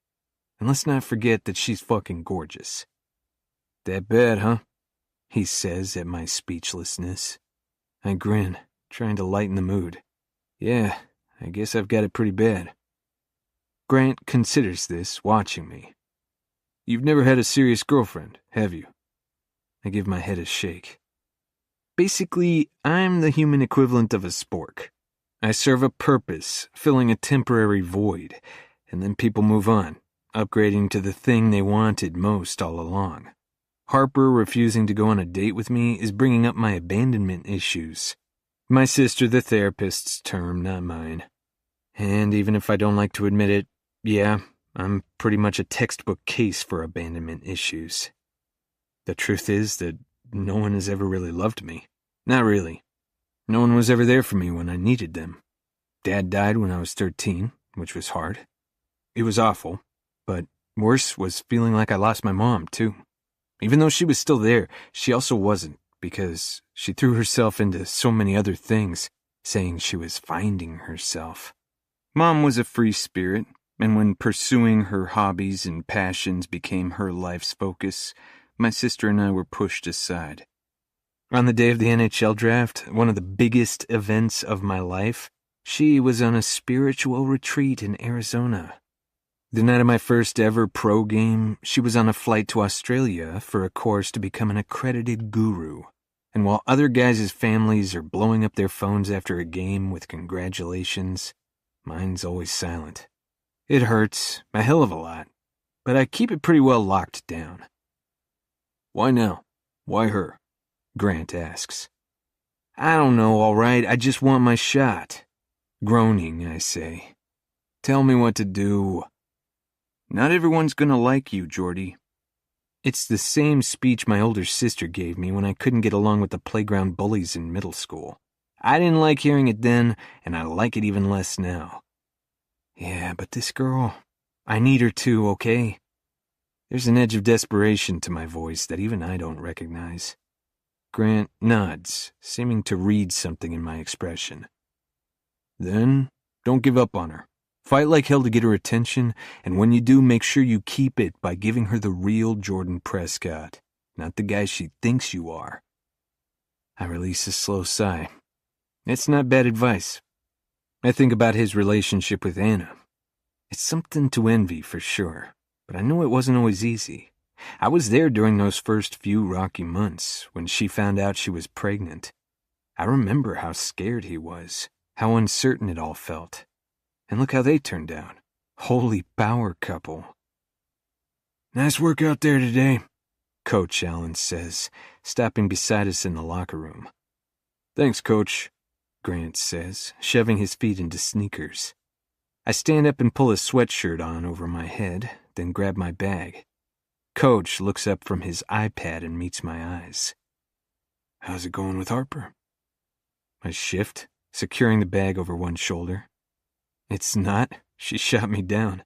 And let's not forget that she's fucking gorgeous. That bad, huh? He says at my speechlessness. I grin, trying to lighten the mood. Yeah, I guess I've got it pretty bad. Grant considers this, watching me. You've never had a serious girlfriend, have you? I give my head a shake. Basically, I'm the human equivalent of a spork. I serve a purpose, filling a temporary void, and then people move on, upgrading to the thing they wanted most all along. Harper refusing to go on a date with me is bringing up my abandonment issues. My sister, the therapist's term, not mine. And even if I don't like to admit it, yeah, I'm pretty much a textbook case for abandonment issues. The truth is that no one has ever really loved me. Not really. No one was ever there for me when I needed them. Dad died when I was 13, which was hard. It was awful, but worse was feeling like I lost my mom, too. Even though she was still there, she also wasn't, because she threw herself into so many other things, saying she was finding herself. Mom was a free spirit, and when pursuing her hobbies and passions became her life's focus, my sister and I were pushed aside. On the day of the NHL draft, one of the biggest events of my life, she was on a spiritual retreat in Arizona. The night of my first ever pro game, she was on a flight to Australia for a course to become an accredited guru. And while other guys' families are blowing up their phones after a game with congratulations, mine's always silent. It hurts, a hell of a lot, but I keep it pretty well locked down. Why now? Why her? Grant asks. I don't know, all right, I just want my shot. Groaning, I say. Tell me what to do. Not everyone's gonna like you, Jordy. It's the same speech my older sister gave me when I couldn't get along with the playground bullies in middle school. I didn't like hearing it then, and I like it even less now. Yeah, but this girl, I need her too, okay? There's an edge of desperation to my voice that even I don't recognize. Grant nods, seeming to read something in my expression. Then, don't give up on her. Fight like hell to get her attention, and when you do, make sure you keep it by giving her the real Jordan Prescott, not the guy she thinks you are. I release a slow sigh. It's not bad advice. I think about his relationship with Anna. It's something to envy for sure, but I know it wasn't always easy. I was there during those first few rocky months when she found out she was pregnant. I remember how scared he was, how uncertain it all felt. And look how they turned out. Holy power couple. Nice work out there today, Coach Allen says, stopping beside us in the locker room. Thanks, Coach, Grant says, shoving his feet into sneakers. I stand up and pull a sweatshirt on over my head, then grab my bag. Coach looks up from his iPad and meets my eyes. How's it going with Harper? I shift, securing the bag over one shoulder. It's not. She shot me down.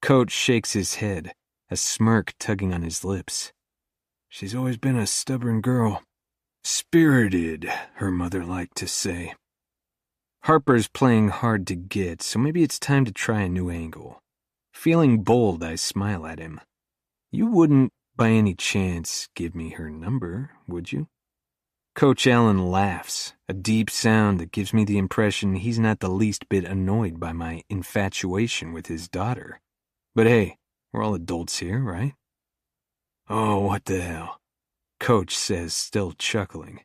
Coach shakes his head, a smirk tugging on his lips. She's always been a stubborn girl. Spirited, her mother liked to say. Harper's playing hard to get, so maybe it's time to try a new angle. Feeling bold, I smile at him. You wouldn't, by any chance, give me her number, would you? Coach Allen laughs, a deep sound that gives me the impression he's not the least bit annoyed by my infatuation with his daughter. But hey, we're all adults here, right? Oh, what the hell? Coach says, still chuckling.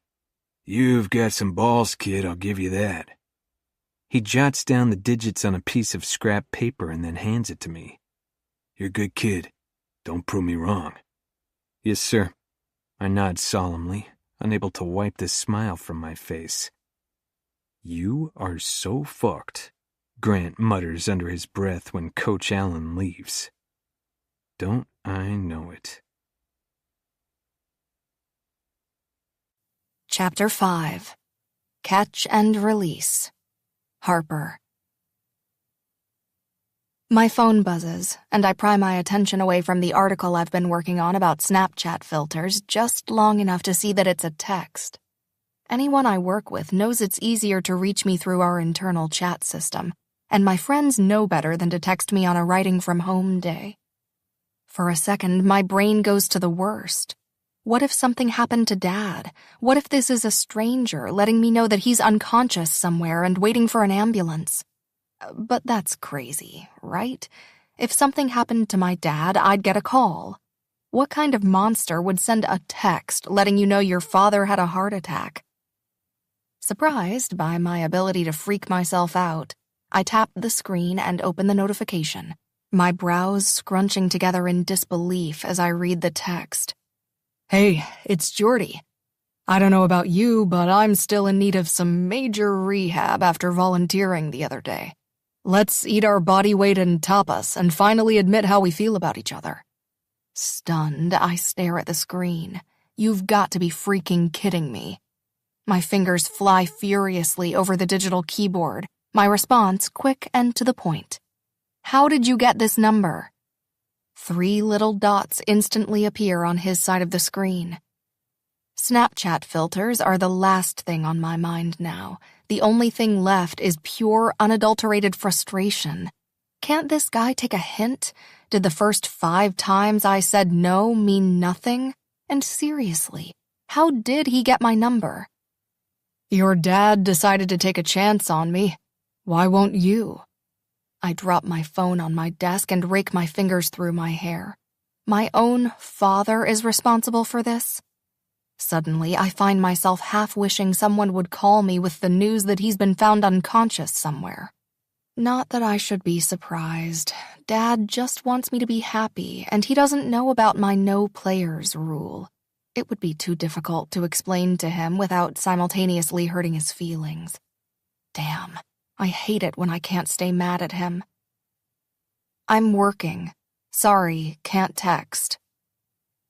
You've got some balls, kid, I'll give you that. He jots down the digits on a piece of scrap paper and then hands it to me. You're a good kid. Don't prove me wrong. Yes, sir. I nod solemnly, unable to wipe the smile from my face. You are so fucked, Grant mutters under his breath when Coach Allen leaves. Don't I know it? Chapter 5. Catch and Release. Harper. My phone buzzes, and I pry my attention away from the article I've been working on about Snapchat filters just long enough to see that it's a text. Anyone I work with knows it's easier to reach me through our internal chat system, and my friends know better than to text me on a writing from home day. For a second, my brain goes to the worst. What if something happened to Dad? What if this is a stranger letting me know that he's unconscious somewhere and waiting for an ambulance? But that's crazy, right? If something happened to my dad, I'd get a call. What kind of monster would send a text letting you know your father had a heart attack? Surprised by my ability to freak myself out, I tap the screen and open the notification, my brows scrunching together in disbelief as I read the text. Hey, it's Jordy. I don't know about you, but I'm still in need of some major rehab after volunteering the other day. Let's eat our body weight in tapas and finally admit how we feel about each other. Stunned, I stare at the screen. You've got to be freaking kidding me. My fingers fly furiously over the digital keyboard, my response quick and to the point. How did you get this number? 3 little dots instantly appear on his side of the screen. Snapchat filters are the last thing on my mind now. The only thing left is pure, unadulterated frustration. Can't this guy take a hint? Did the first 5 times I said no mean nothing? And seriously, how did he get my number? Your dad decided to take a chance on me. Why won't you? I drop my phone on my desk and rake my fingers through my hair. My own father is responsible for this? Suddenly, I find myself half wishing someone would call me with the news that he's been found unconscious somewhere. Not that I should be surprised. Dad just wants me to be happy, and he doesn't know about my no players rule. It would be too difficult to explain to him without simultaneously hurting his feelings. Damn. I hate it when I can't stay mad at him. I'm working. Sorry, can't text.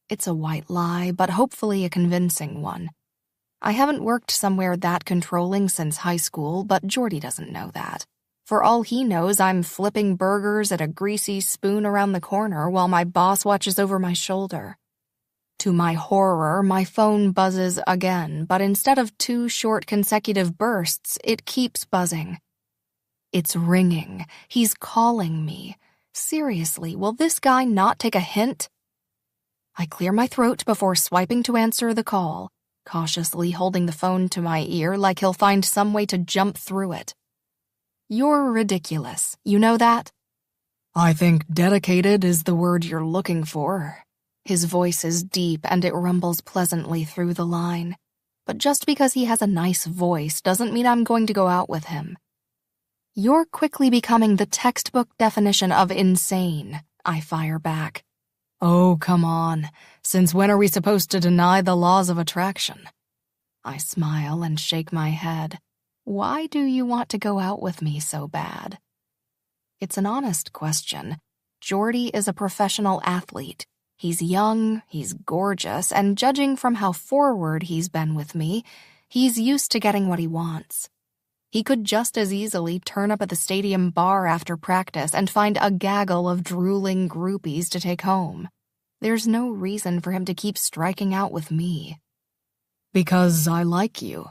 It's a white lie, but hopefully a convincing one. I haven't worked somewhere that controlling since high school, but Jordy doesn't know that. For all he knows, I'm flipping burgers at a greasy spoon around the corner while my boss watches over my shoulder. To my horror, my phone buzzes again, but instead of 2 short consecutive bursts, it keeps buzzing. It's ringing. He's calling me. Seriously, will this guy not take a hint? I clear my throat before swiping to answer the call, cautiously holding the phone to my ear like he'll find some way to jump through it. You're ridiculous. You know that? I think dedicated is the word you're looking for. His voice is deep and it rumbles pleasantly through the line. But just because he has a nice voice doesn't mean I'm going to go out with him. You're quickly becoming the textbook definition of insane, I fire back. Oh, come on. Since when are we supposed to deny the laws of attraction? I smile and shake my head. Why do you want to go out with me so bad? It's an honest question. Jordy is a professional athlete. He's young, he's gorgeous, and judging from how forward he's been with me, he's used to getting what he wants. He could just as easily turn up at the stadium bar after practice and find a gaggle of drooling groupies to take home. There's no reason for him to keep striking out with me. Because I like you.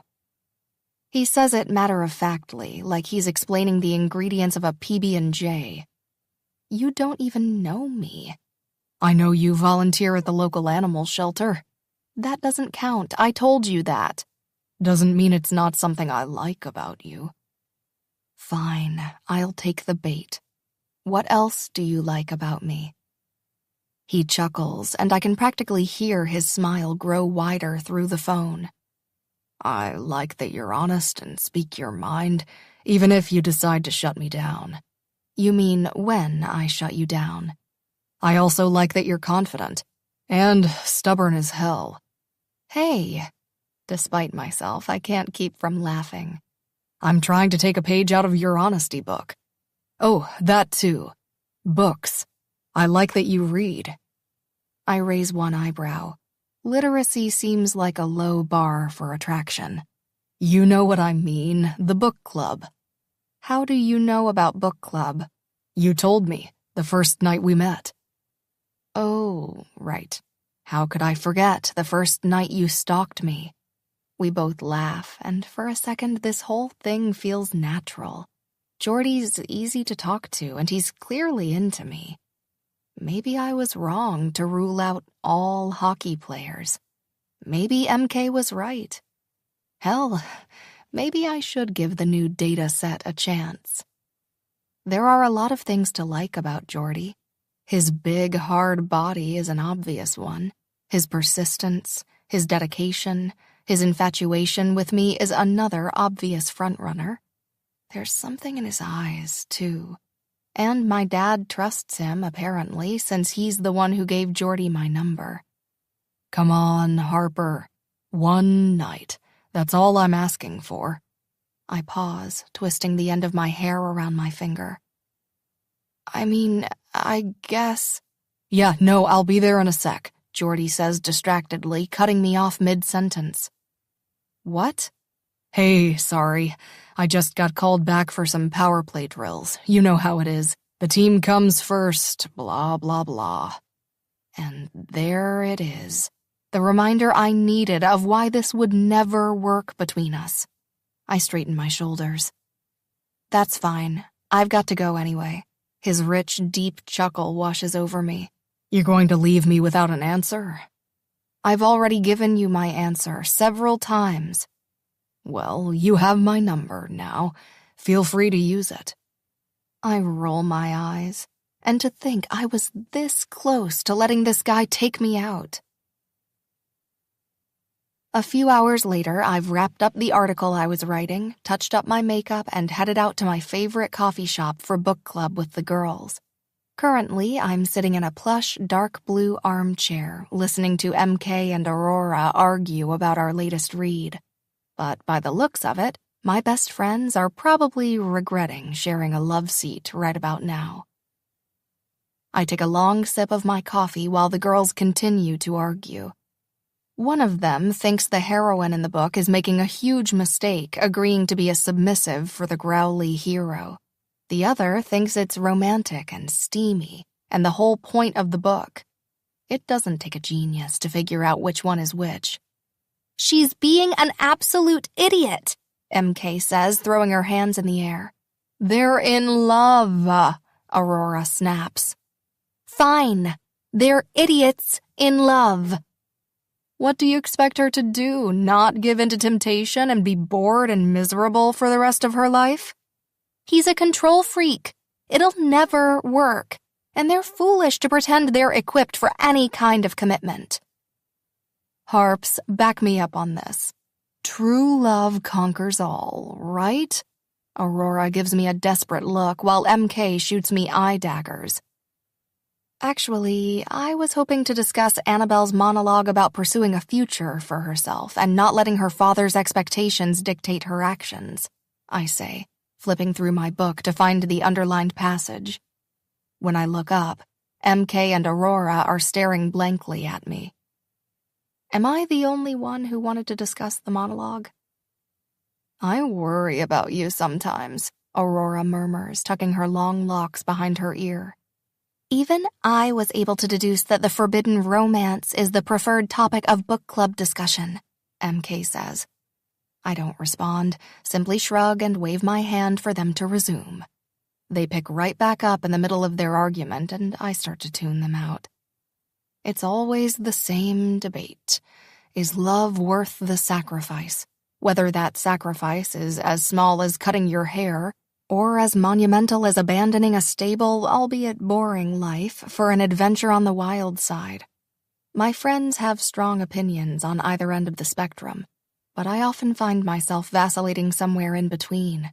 He says it matter-of-factly, like he's explaining the ingredients of a PB&J. You don't even know me. I know you volunteer at the local animal shelter. That doesn't count. I told you that. Doesn't mean it's not something I like about you. Fine, I'll take the bait. What else do you like about me? He chuckles, and I can practically hear his smile grow wider through the phone. I like that you're honest and speak your mind, even if you decide to shut me down. You mean when I shut you down? I also like that you're confident, and stubborn as hell. Hey, despite myself, I can't keep from laughing. I'm trying to take a page out of your honesty book. Oh, that too. Books. I like that you read. I raise one eyebrow. Literacy seems like a low bar for attraction. You know what I mean, the book club. How do you know about book club? You told me, the first night we met. Oh, right. How could I forget the first night you stalked me? We both laugh, and for a second this whole thing feels natural. Jordy's easy to talk to, and he's clearly into me. Maybe I was wrong to rule out all hockey players. Maybe MK was right. Hell, maybe I should give the new data set a chance. There are a lot of things to like about Jordy. His big, hard body is an obvious one. His persistence, his dedication, his infatuation with me is another obvious frontrunner. There's something in his eyes, too. And my dad trusts him, apparently, since he's the one who gave Jordy my number. Come on, Harper. One night. That's all I'm asking for. I pause, twisting the end of my hair around my finger. I mean, I guess... Yeah, no, I'll be there in a sec, Jordy says distractedly, cutting me off mid-sentence. What? Hey, sorry. I just got called back for some power play drills. You know how it is. The team comes first, blah, blah, blah. And there it is. The reminder I needed of why this would never work between us. I straighten my shoulders. That's fine. I've got to go anyway. His rich, deep chuckle washes over me. You're going to leave me without an answer? I've already given you my answer several times. Well, you have my number now. Feel free to use it. I roll my eyes. And to think I was this close to letting this guy take me out. A few hours later, I've wrapped up the article I was writing, touched up my makeup, and headed out to my favorite coffee shop for book club with the girls. Currently, I'm sitting in a plush, dark blue armchair, listening to MK and Aurora argue about our latest read. But by the looks of it, my best friends are probably regretting sharing a love seat right about now. I take a long sip of my coffee while the girls continue to argue. One of them thinks the heroine in the book is making a huge mistake agreeing to be a submissive for the growly hero. The other thinks it's romantic and steamy, and the whole point of the book. It doesn't take a genius to figure out which one is which. She's being an absolute idiot, MK says, throwing her hands in the air. They're in love, Aurora snaps. Fine, they're idiots in love. What do you expect her to do, not give in to temptation and be bored and miserable for the rest of her life? He's a control freak. It'll never work, and they're foolish to pretend they're equipped for any kind of commitment. Harps, back me up on this. True love conquers all, right? Aurora gives me a desperate look while MK shoots me eye daggers. Actually, I was hoping to discuss Annabelle's monologue about pursuing a future for herself and not letting her father's expectations dictate her actions, I say, flipping through my book to find the underlined passage. When I look up, MK and Aurora are staring blankly at me. Am I the only one who wanted to discuss the monologue? I worry about you sometimes, Aurora murmurs, tucking her long locks behind her ear. Even I was able to deduce that the forbidden romance is the preferred topic of book club discussion, MK says. I don't respond, simply shrug and wave my hand for them to resume. They pick right back up in the middle of their argument, and I start to tune them out. It's always the same debate. Is love worth the sacrifice? Whether that sacrifice is as small as cutting your hair, or as monumental as abandoning a stable, albeit boring life for an adventure on the wild side. My friends have strong opinions on either end of the spectrum, but I often find myself vacillating somewhere in between.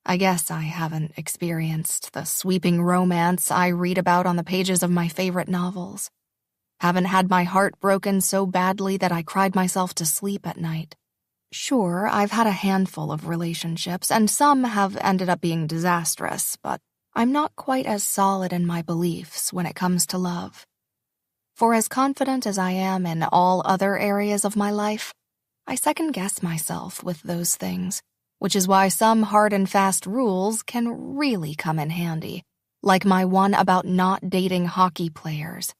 I guess I haven't experienced the sweeping romance I read about on the pages of my favorite novels. Haven't had my heart broken so badly that I cried myself to sleep at night. Sure, I've had a handful of relationships, and some have ended up being disastrous, but I'm not quite as solid in my beliefs when it comes to love. For as confident as I am in all other areas of my life, I second-guess myself with those things, which is why some hard and fast rules can really come in handy, like my one about not dating hockey players.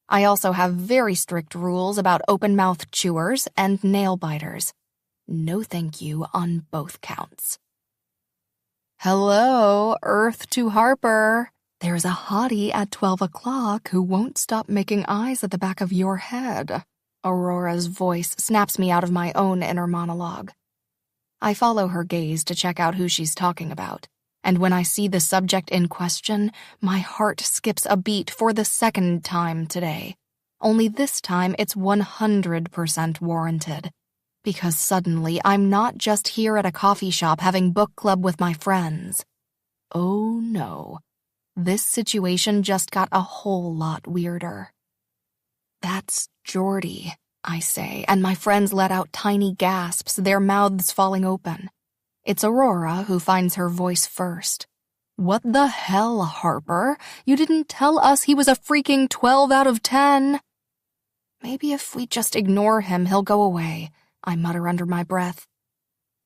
I also have very strict rules about open-mouth chewers and nail-biters. No thank you on both counts. Hello, Earth to Harper. There's a hottie at 12 o'clock who won't stop making eyes at the back of your head. Aurora's voice snaps me out of my own inner monologue. I follow her gaze to check out who she's talking about, and when I see the subject in question, my heart skips a beat for the second time today. Only this time it's 100% warranted. Because suddenly I'm not just here at a coffee shop having book club with my friends. Oh no, this situation just got a whole lot weirder. That's Jordy, I say, and my friends let out tiny gasps, their mouths falling open. It's Aurora who finds her voice first. What the hell, Harper? You didn't tell us he was a freaking 12 out of 10. Maybe if we just ignore him, he'll go away, I mutter under my breath.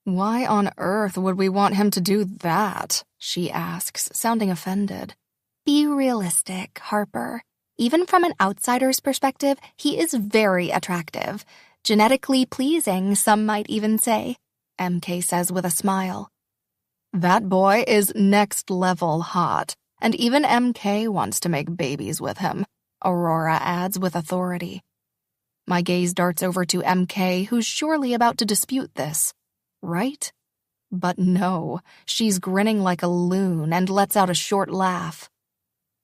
Why on earth would we want him to do that? She asks, sounding offended. Be realistic, Harper. Even from an outsider's perspective, he is very attractive. Genetically pleasing, some might even say, MK says with a smile. That boy is next level hot, and even MK wants to make babies with him, Aurora adds with authority. My gaze darts over to MK, who's surely about to dispute this, right? But no, she's grinning like a loon and lets out a short laugh.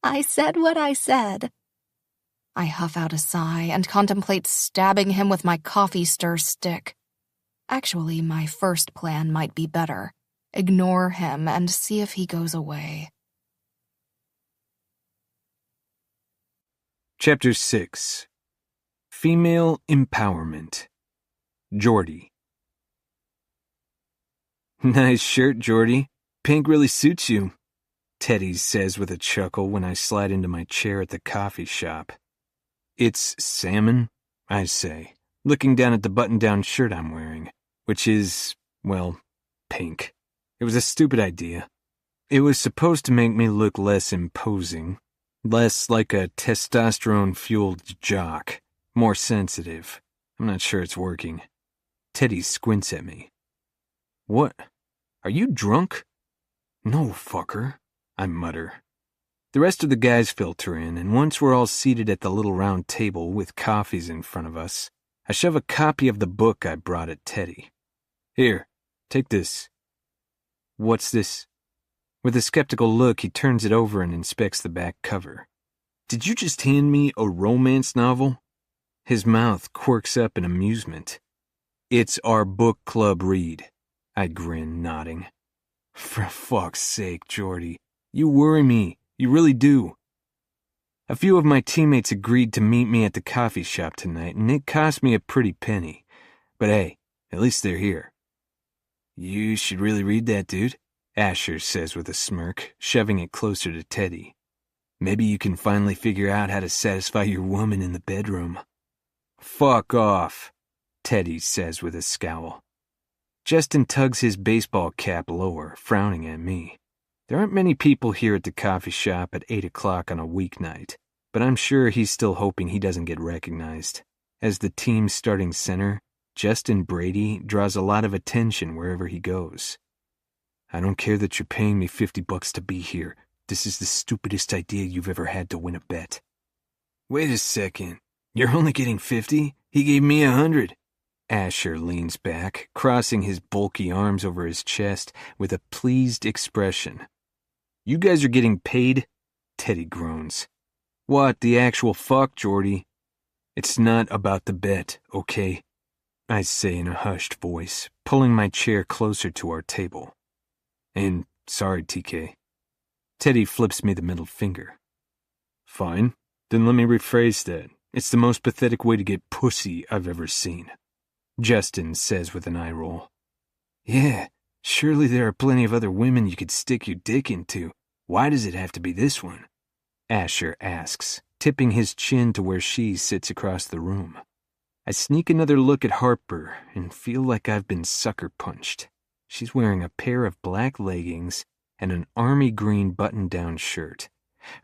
I said what I said. I huff out a sigh and contemplate stabbing him with my coffee stir stick. Actually, my first plan might be better. Ignore him and see if he goes away. Chapter 6. Female Empowerment. Jordy. Nice shirt, Jordy. Pink really suits you, Teddy says with a chuckle when I slide into my chair at the coffee shop. It's salmon, I say, looking down at the button-down shirt I'm wearing, which is, well, pink. It was a stupid idea. It was supposed to make me look less imposing, less like a testosterone-fueled jock. More sensitive. I'm not sure it's working. Teddy squints at me. What? Are you drunk? No, fucker, I mutter. The rest of the guys filter in, and once we're all seated at the little round table with coffees in front of us, I shove a copy of the book I brought at Teddy. Here, take this. What's this? With a skeptical look, he turns it over and inspects the back cover. Did you just hand me a romance novel? His mouth quirks up in amusement. It's our book club read, I grin, nodding. For fuck's sake, Jordy. You worry me. You really do. A few of my teammates agreed to meet me at the coffee shop tonight, and it cost me a pretty penny. But hey, at least they're here. You should really read that, dude, Asher says with a smirk, shoving it closer to Teddy. Maybe you can finally figure out how to satisfy your woman in the bedroom. Fuck off, Teddy says with a scowl. Justin tugs his baseball cap lower, frowning at me. There aren't many people here at the coffee shop at 8 o'clock on a weeknight, but I'm sure he's still hoping he doesn't get recognized. As the team's starting center, Justin Brady draws a lot of attention wherever he goes. I don't care that you're paying me $50 to be here. This is the stupidest idea you've ever had to win a bet. Wait a second. You're only getting 50? He gave me 100. Asher leans back, crossing his bulky arms over his chest with a pleased expression. You guys are getting paid? Teddy groans. What the actual fuck, Jordy? It's not about the bet, okay? I say in a hushed voice, pulling my chair closer to our table. And sorry, TK. Teddy flips me the middle finger. Fine, then let me rephrase that. It's the most pathetic way to get pussy I've ever seen. Justin says with an eye roll. Yeah, surely there are plenty of other women you could stick your dick into. Why does it have to be this one? Asher asks, tipping his chin to where she sits across the room. I sneak another look at Harper and feel like I've been sucker punched. She's wearing a pair of black leggings and an army green button-down shirt.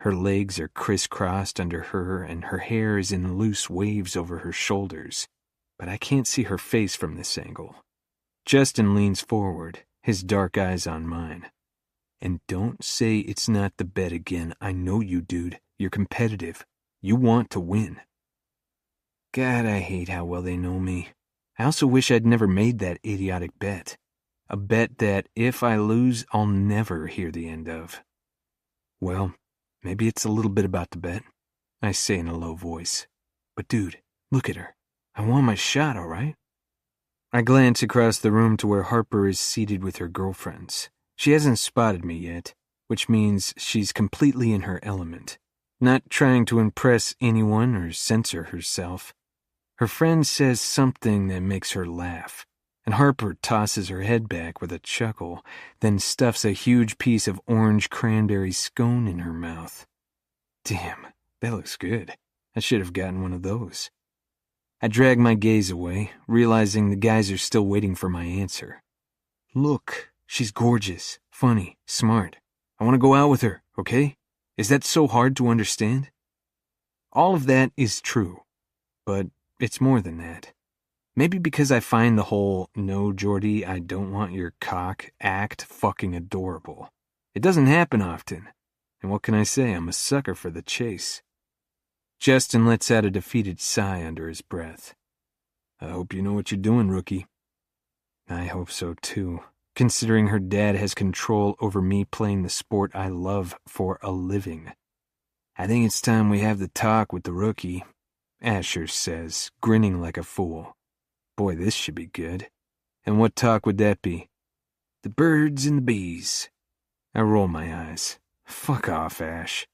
Her legs are crisscrossed under her and her hair is in loose waves over her shoulders, but I can't see her face from this angle. Justin leans forward, his dark eyes on mine. And don't say it's not the bet again. I know you, dude. You're competitive. You want to win. God, I hate how well they know me. I also wish I'd never made that idiotic bet. A bet that, if I lose, I'll never hear the end of. Well, maybe it's a little bit about the bet, I say in a low voice. But dude, look at her. I want my shot, all right? I glance across the room to where Harper is seated with her girlfriends. She hasn't spotted me yet, which means she's completely in her element, not trying to impress anyone or censor herself. Her friend says something that makes her laugh, and Harper tosses her head back with a chuckle, then stuffs a huge piece of orange cranberry scone in her mouth. Damn, that looks good. I should have gotten one of those. I drag my gaze away, realizing the guys are still waiting for my answer. Look, she's gorgeous, funny, smart. I want to go out with her, okay? Is that so hard to understand? All of that is true, but it's more than that. Maybe because I find the whole, no, Jordy, I don't want your cock act fucking adorable. It doesn't happen often, and what can I say? I'm a sucker for the chase. Justin lets out a defeated sigh under his breath. I hope you know what you're doing, rookie. I hope so too, considering her dad has control over me playing the sport I love for a living. I think it's time we have the talk with the rookie, Asher says, grinning like a fool. Boy, this should be good. And what talk would that be? The birds and the bees. I roll my eyes. Fuck off, Ash.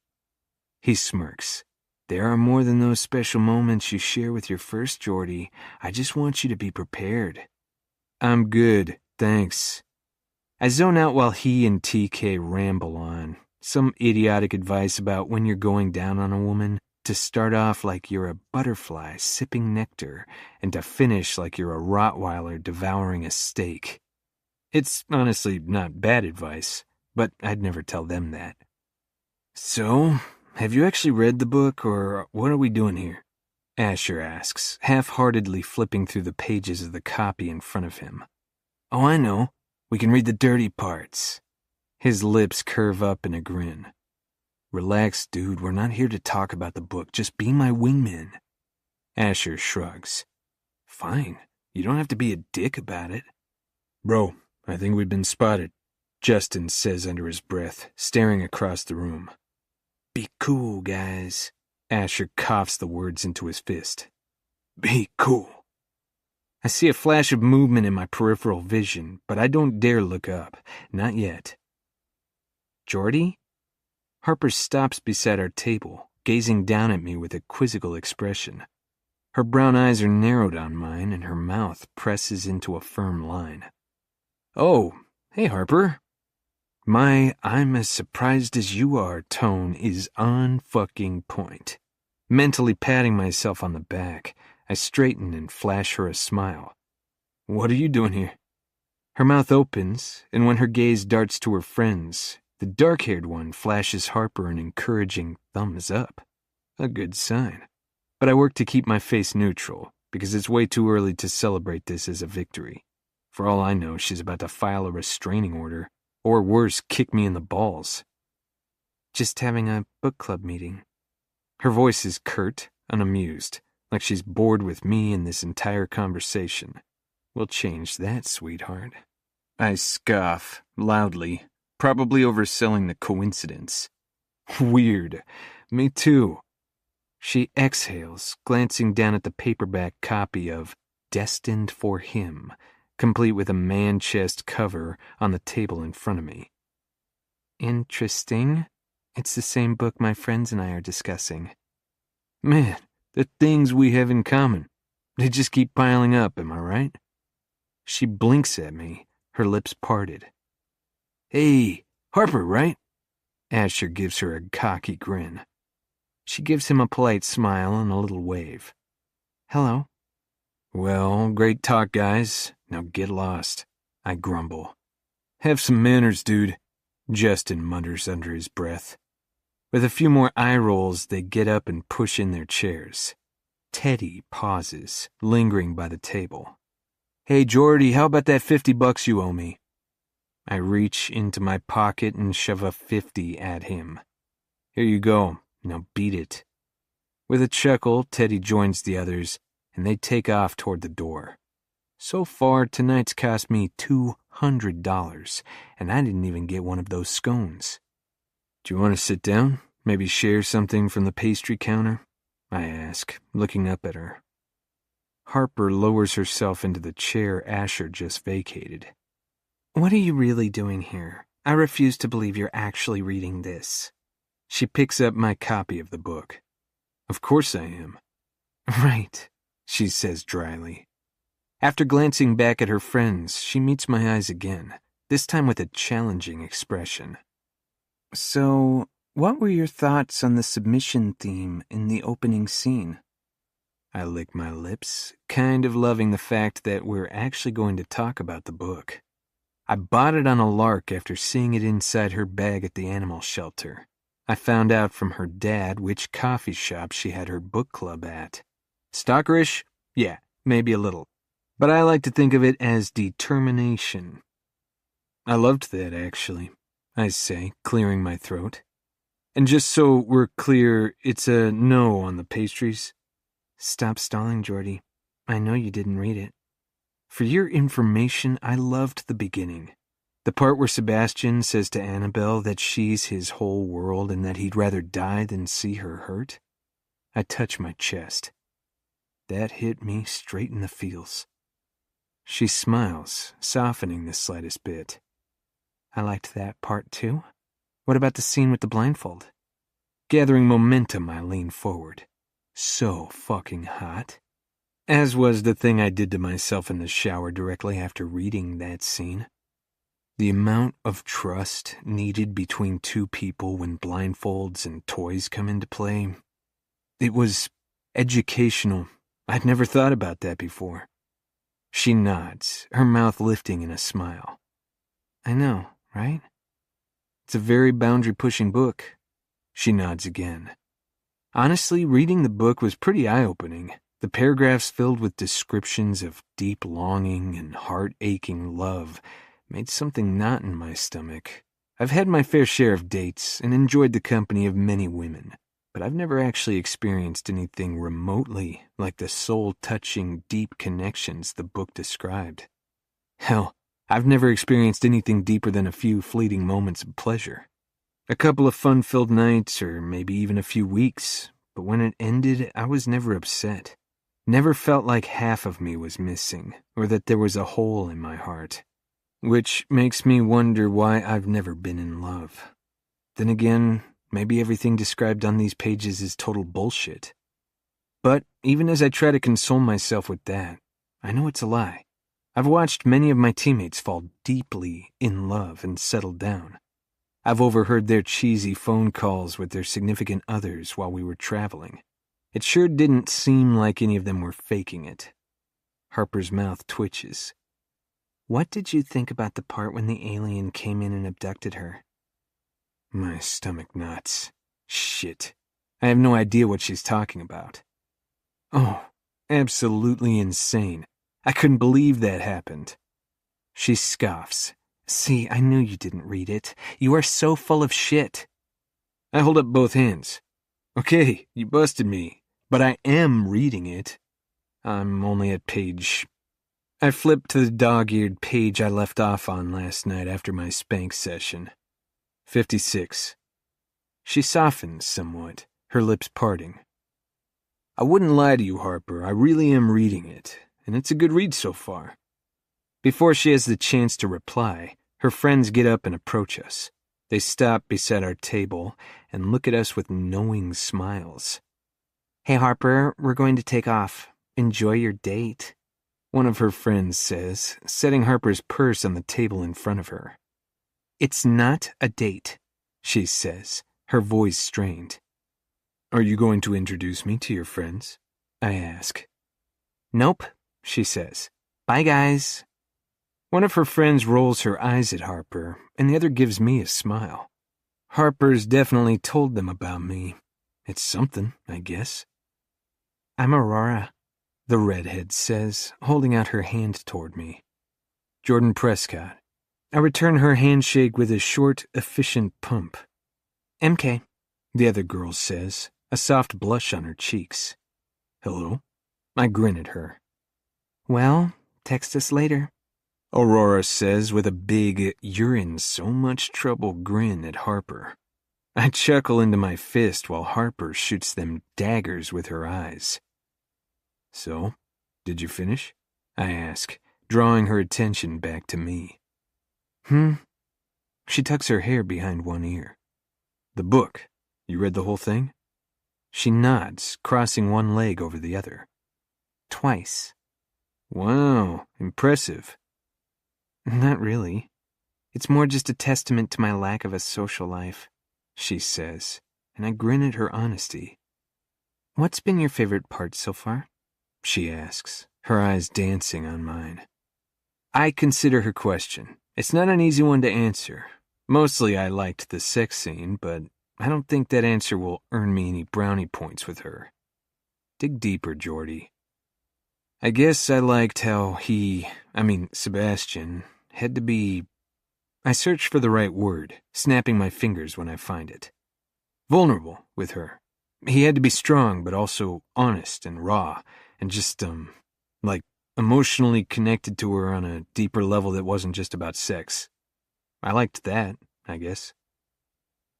He smirks. There are more than those special moments you share with your first Jordy. I just want you to be prepared. I'm good, thanks. I zone out while he and TK ramble on. Some idiotic advice about when you're going down on a woman, to start off like you're a butterfly sipping nectar, and to finish like you're a Rottweiler devouring a steak. It's honestly not bad advice, but I'd never tell them that. So, have you actually read the book, or what are we doing here? Asher asks, half-heartedly flipping through the pages of the copy in front of him. Oh, I know. We can read the dirty parts. His lips curve up in a grin. Relax, dude. We're not here to talk about the book. Just be my wingman. Asher shrugs. Fine. You don't have to be a dick about it. Bro, I think we've been spotted, Justin says under his breath, staring across the room. Be cool, guys. Asher coughs the words into his fist. Be cool. I see a flash of movement in my peripheral vision, but I don't dare look up. Not yet. Jordy? Harper stops beside our table, gazing down at me with a quizzical expression. Her brown eyes are narrowed on mine, and her mouth presses into a firm line. Oh, hey, Harper. My I'm as surprised as you are tone is on fucking point. Mentally patting myself on the back, I straighten and flash her a smile. What are you doing here? Her mouth opens, and when her gaze darts to her friends, The dark-haired one flashes Harper an encouraging thumbs up. A good sign. But I work to keep my face neutral, because it's way too early to celebrate this as a victory. For all I know, she's about to file a restraining order, or worse, kick me in the balls. Just having a book club meeting. Her voice is curt, unamused, like she's bored with me and this entire conversation. We'll change that, sweetheart. I scoff, loudly, probably overselling the coincidence. Weird. Me too. She exhales, glancing down at the paperback copy of Destined for Him, complete with a man-chest cover on the table in front of me. Interesting. It's the same book my friends and I are discussing. Man, the things we have in common. They just keep piling up, am I right? She blinks at me, her lips parted. Hey, Harper, right? Asher gives her a cocky grin. She gives him a polite smile and a little wave. Hello. Well, great talk, guys. Now get lost, I grumble. Have some manners, dude, Justin mutters under his breath. With a few more eye rolls, they get up and push in their chairs. Teddy pauses, lingering by the table. Hey, Jordy, how about that $50 you owe me? I reach into my pocket and shove a 50 at him. Here you go. Now beat it. With a chuckle, Teddy joins the others, and they take off toward the door. So far, tonight's cost me $200, and I didn't even get one of those scones. Do you want to sit down? Maybe share something from the pastry counter? I ask, looking up at her. Harper lowers herself into the chair Asher just vacated. What are you really doing here? I refuse to believe you're actually reading this. She picks up my copy of the book. Of course I am. Right, she says dryly. After glancing back at her friends, she meets my eyes again, this time with a challenging expression. So, what were your thoughts on the submission theme in the opening scene? I lick my lips, kind of loving the fact that we're actually going to talk about the book. I bought it on a lark after seeing it inside her bag at the animal shelter. I found out from her dad which coffee shop she had her book club at. Stalkerish? Yeah, maybe a little. But I like to think of it as determination. I loved that, actually, I say, clearing my throat. And just so we're clear, it's a no on the pastries. Stop stalling, Jordy. I know you didn't read it. For your information, I loved the beginning. The part where Sebastian says to Annabelle that she's his whole world and that he'd rather die than see her hurt. I touch my chest. That hit me straight in the feels. She smiles, softening the slightest bit. I liked that part too. What about the scene with the blindfold? Gathering momentum, I lean forward. So fucking hot. As was the thing I did to myself in the shower directly after reading that scene. The amount of trust needed between two people when blindfolds and toys come into play. It was educational. I'd never thought about that before. She nods, her mouth lifting in a smile. I know, right? It's a very boundary-pushing book. She nods again. Honestly, reading the book was pretty eye-opening. The paragraphs filled with descriptions of deep longing and heart-aching love made something knot in my stomach. I've had my fair share of dates and enjoyed the company of many women, but I've never actually experienced anything remotely like the soul-touching, deep connections the book described. Hell, I've never experienced anything deeper than a few fleeting moments of pleasure. A couple of fun-filled nights, or maybe even a few weeks, but when it ended, I was never upset. Never felt like half of me was missing, or that there was a hole in my heart. Which makes me wonder why I've never been in love. Then again, maybe everything described on these pages is total bullshit. But even as I try to console myself with that, I know it's a lie. I've watched many of my teammates fall deeply in love and settle down. I've overheard their cheesy phone calls with their significant others while we were traveling. It sure didn't seem like any of them were faking it. Harper's mouth twitches. What did you think about the part when the alien came in and abducted her? My stomach knots. Shit. I have no idea what she's talking about. Oh, absolutely insane. I couldn't believe that happened. She scoffs. See, I knew you didn't read it. You are so full of shit. I hold up both hands. Okay, you busted me, but I am reading it. I'm only at page... I flipped to the dog-eared page I left off on last night after my spank session. 56. She softens somewhat, her lips parting. I wouldn't lie to you, Harper. I really am reading it, and it's a good read so far. Before she has the chance to reply, her friends get up and approach us. They stop beside our table and look at us with knowing smiles. Hey, Harper, we're going to take off. Enjoy your date, one of her friends says, setting Harper's purse on the table in front of her. It's not a date, she says, her voice strained. Are you going to introduce me to your friends? I ask. Nope, she says. Bye, guys. One of her friends rolls her eyes at Harper, and the other gives me a smile. Harper's definitely told them about me. It's something, I guess. I'm Aurora, the redhead says, holding out her hand toward me. Jordan Prescott. I return her handshake with a short, efficient pump. MK, the other girl says, a soft blush on her cheeks. Hello? I grin at her. Well, text us later, Aurora says with a big, you're in so much trouble grin at Harper. I chuckle into my fist while Harper shoots them daggers with her eyes. So, did you finish? I ask, drawing her attention back to me. She tucks her hair behind one ear. The book. You read the whole thing? She nods, crossing one leg over the other. Twice. Wow, impressive. Not really. It's more just a testament to my lack of a social life, she says, and I grin at her honesty. What's been your favorite part so far? She asks, her eyes dancing on mine. I consider her question. It's not an easy one to answer. Mostly I liked the sex scene, but I don't think that answer will earn me any brownie points with her. Dig deeper, Geordie. I guess I liked how Sebastian, had to be... I search for the right word, snapping my fingers when I find it. Vulnerable with her. He had to be strong, but also honest and raw, and just, emotionally connected to her on a deeper level that wasn't just about sex. I liked that, I guess.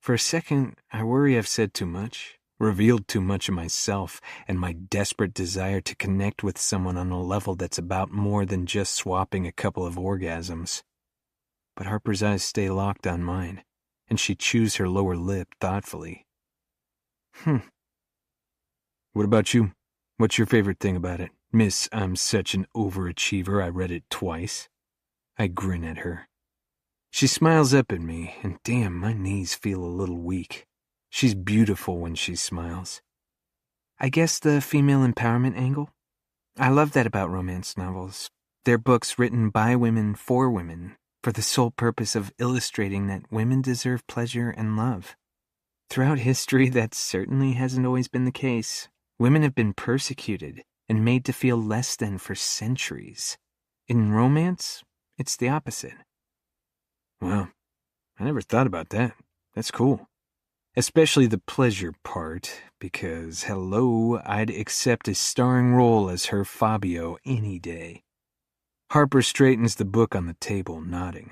For a second, I worry I've said too much, revealed too much of myself and my desperate desire to connect with someone on a level that's about more than just swapping a couple of orgasms. But Harper's eyes stay locked on mine, and she chews her lower lip thoughtfully. What about you? What's your favorite thing about it? Miss, I'm such an overachiever I read it twice. I grin at her. She smiles up at me, and damn, my knees feel a little weak. She's beautiful when she smiles. I guess the female empowerment angle? I love that about romance novels. They're books written by women for women, for the sole purpose of illustrating that women deserve pleasure and love. Throughout history, that certainly hasn't always been the case. Women have been persecuted and made to feel less than for centuries. In romance, it's the opposite. Wow, I never thought about that. That's cool. Especially the pleasure part, because, hello, I'd accept a starring role as her Fabio any day. Harper straightens the book on the table, nodding.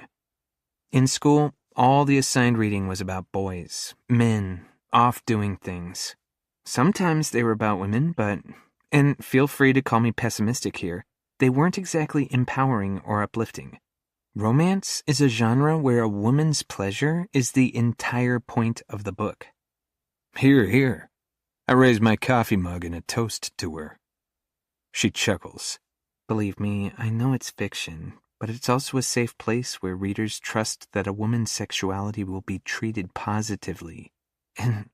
In school, all the assigned reading was about boys, men, off doing things. Sometimes they were about women, but, and feel free to call me pessimistic here, they weren't exactly empowering or uplifting. Romance is a genre where a woman's pleasure is the entire point of the book. Hear, hear. I raise my coffee mug in a toast to her. She chuckles. Believe me, I know it's fiction, but it's also a safe place where readers trust that a woman's sexuality will be treated positively. And,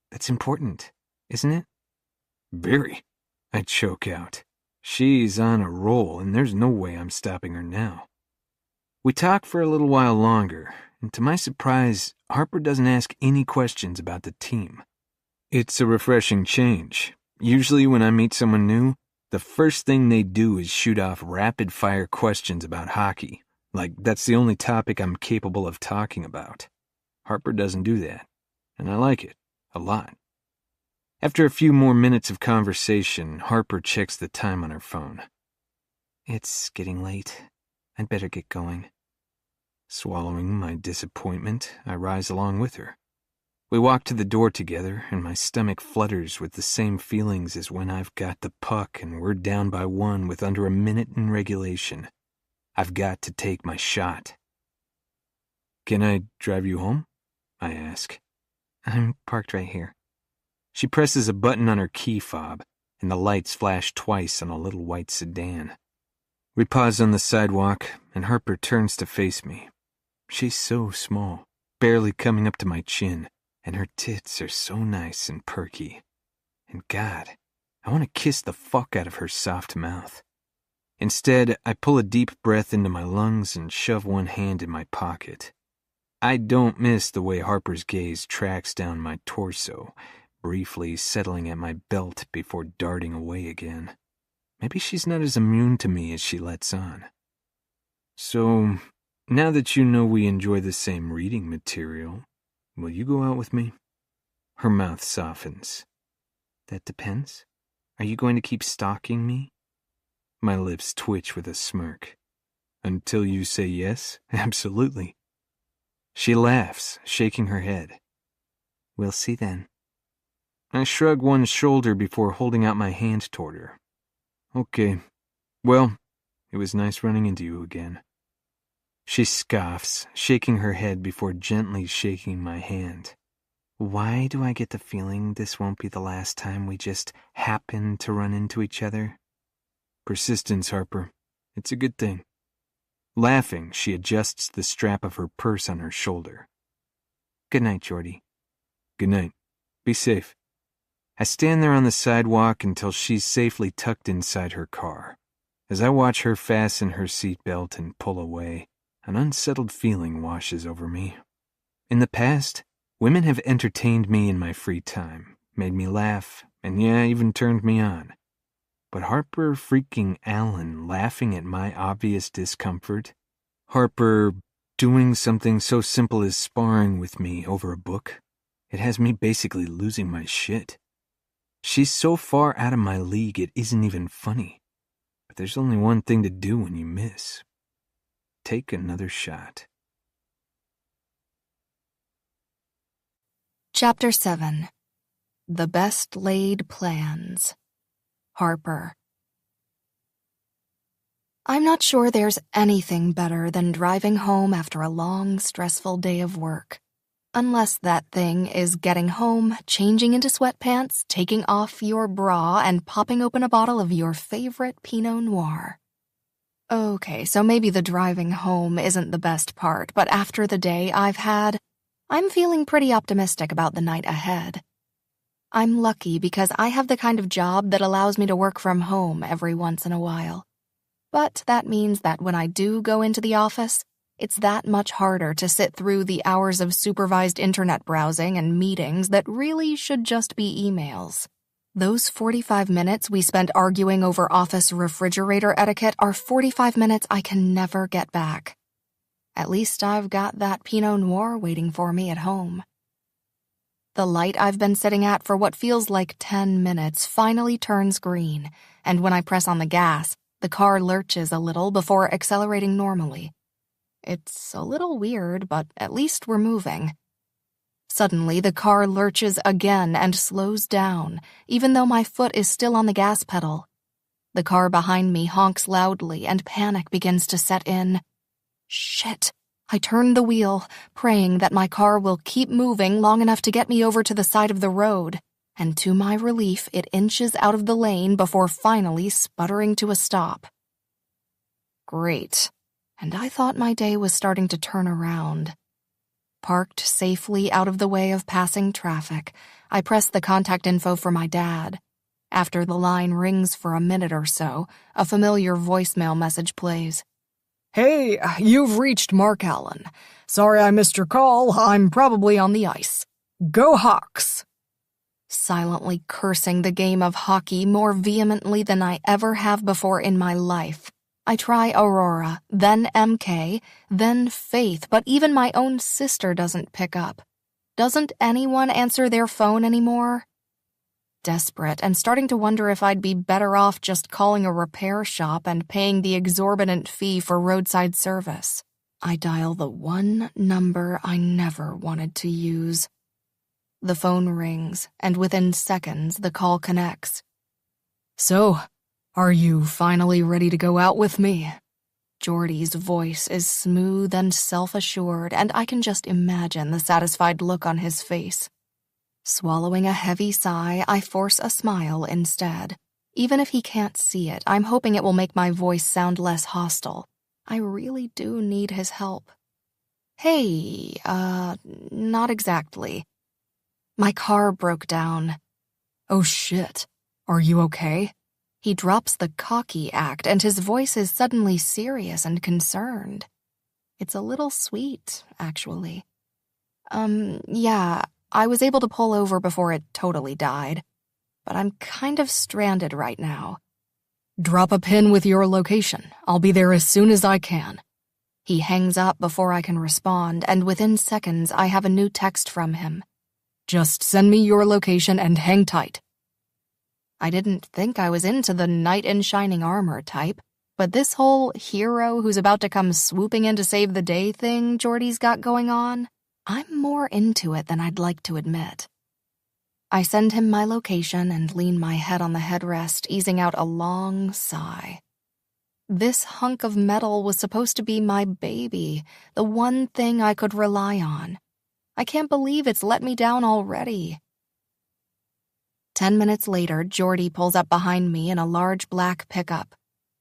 that's important, isn't it? Very. I choke out. She's on a roll, and there's no way I'm stopping her now. We talk for a little while longer, and to my surprise, Harper doesn't ask any questions about the team. It's a refreshing change. Usually when I meet someone new, the first thing they do is shoot off rapid-fire questions about hockey, like that's the only topic I'm capable of talking about. Harper doesn't do that, and I like it a lot. After a few more minutes of conversation, Harper checks the time on her phone. It's getting late. I'd better get going. Swallowing my disappointment, I rise along with her. We walk to the door together, and my stomach flutters with the same feelings as when I've got the puck and we're down by 1 with under a minute in regulation. I've got to take my shot. Can I drive you home? I ask. I'm parked right here. She presses a button on her key fob, and the lights flash twice on a little white sedan. We pause on the sidewalk, and Harper turns to face me. She's so small, barely coming up to my chin, and her tits are so nice and perky. And God, I want to kiss the fuck out of her soft mouth. Instead, I pull a deep breath into my lungs and shove one hand in my pocket. I don't miss the way Harper's gaze tracks down my torso, briefly settling at my belt before darting away again. Maybe she's not as immune to me as she lets on. So, now that you know we enjoy the same reading material, will you go out with me? Her mouth softens. That depends. Are you going to keep stalking me? My lips twitch with a smirk. Until you say yes, absolutely. She laughs, shaking her head. We'll see then. I shrug one shoulder before holding out my hand toward her. Okay. Well, it was nice running into you again. She scoffs, shaking her head before gently shaking my hand. Why do I get the feeling this won't be the last time we just happen to run into each other? Persistence, Harper. It's a good thing. Laughing, she adjusts the strap of her purse on her shoulder. Good night, Jordy. Good night. Be safe. I stand there on the sidewalk until she's safely tucked inside her car. As I watch her fasten her seatbelt and pull away, an unsettled feeling washes over me. In the past, women have entertained me in my free time, made me laugh, and even turned me on. But Harper freaking Allen laughing at my obvious discomfort? Harper doing something so simple as sparring with me over a book? It has me basically losing my shit. She's so far out of my league it isn't even funny. But there's only one thing to do when you miss. Take another shot. Chapter 7. The Best Laid Plans. Harper. I'm not sure there's anything better than driving home after a long, stressful day of work. Unless that thing is getting home, changing into sweatpants, taking off your bra, and popping open a bottle of your favorite Pinot Noir. Okay, so maybe the driving home isn't the best part, but after the day I've had, I'm feeling pretty optimistic about the night ahead. I'm lucky because I have the kind of job that allows me to work from home every once in a while. But that means that when I do go into the office, it's that much harder to sit through the hours of supervised internet browsing and meetings that really should just be emails. Those 45 minutes we spent arguing over office refrigerator etiquette are 45 minutes I can never get back. At least I've got that Pinot Noir waiting for me at home. The light I've been sitting at for what feels like 10 minutes finally turns green, and when I press on the gas, the car lurches a little before accelerating normally. It's a little weird, but at least we're moving. Suddenly, the car lurches again and slows down, even though my foot is still on the gas pedal. The car behind me honks loudly, and panic begins to set in. Shit. I turn the wheel, praying that my car will keep moving long enough to get me over to the side of the road, and to my relief, it inches out of the lane before finally sputtering to a stop. Great. And I thought my day was starting to turn around. Parked safely out of the way of passing traffic, I press the contact info for my dad. After the line rings for a minute or so, a familiar voicemail message plays. Hey, you've reached Mark Allen. Sorry I missed your call. I'm probably on the ice. Go Hawks! Silently cursing the game of hockey more vehemently than I ever have before in my life, I try Aurora, then MK, then Faith, but even my own sister doesn't pick up. Doesn't anyone answer their phone anymore? Desperate and starting to wonder if I'd be better off just calling a repair shop and paying the exorbitant fee for roadside service, I dial the one number I never wanted to use. The phone rings, and within seconds the call connects. So, are you finally ready to go out with me? Jordy's voice is smooth and self-assured, and I can just imagine the satisfied look on his face. Swallowing a heavy sigh, I force a smile instead. Even if he can't see it, I'm hoping it will make my voice sound less hostile. I really do need his help. Hey, not exactly. My car broke down. Oh shit. Are you okay? He drops the cocky act, and his voice is suddenly serious and concerned. It's a little sweet, actually. Yeah, I was able to pull over before it totally died, but I'm kind of stranded right now. Drop a pin with your location. I'll be there as soon as I can. He hangs up before I can respond, and within seconds I have a new text from him. Just send me your location and hang tight. I didn't think I was into the knight in shining armor type, but this whole hero who's about to come swooping in to save the day thing Jordy's got going on, I'm more into it than I'd like to admit. I send him my location and lean my head on the headrest, easing out a long sigh. This hunk of metal was supposed to be my baby, the one thing I could rely on. I can't believe it's let me down already. 10 minutes later, Jordy pulls up behind me in a large black pickup.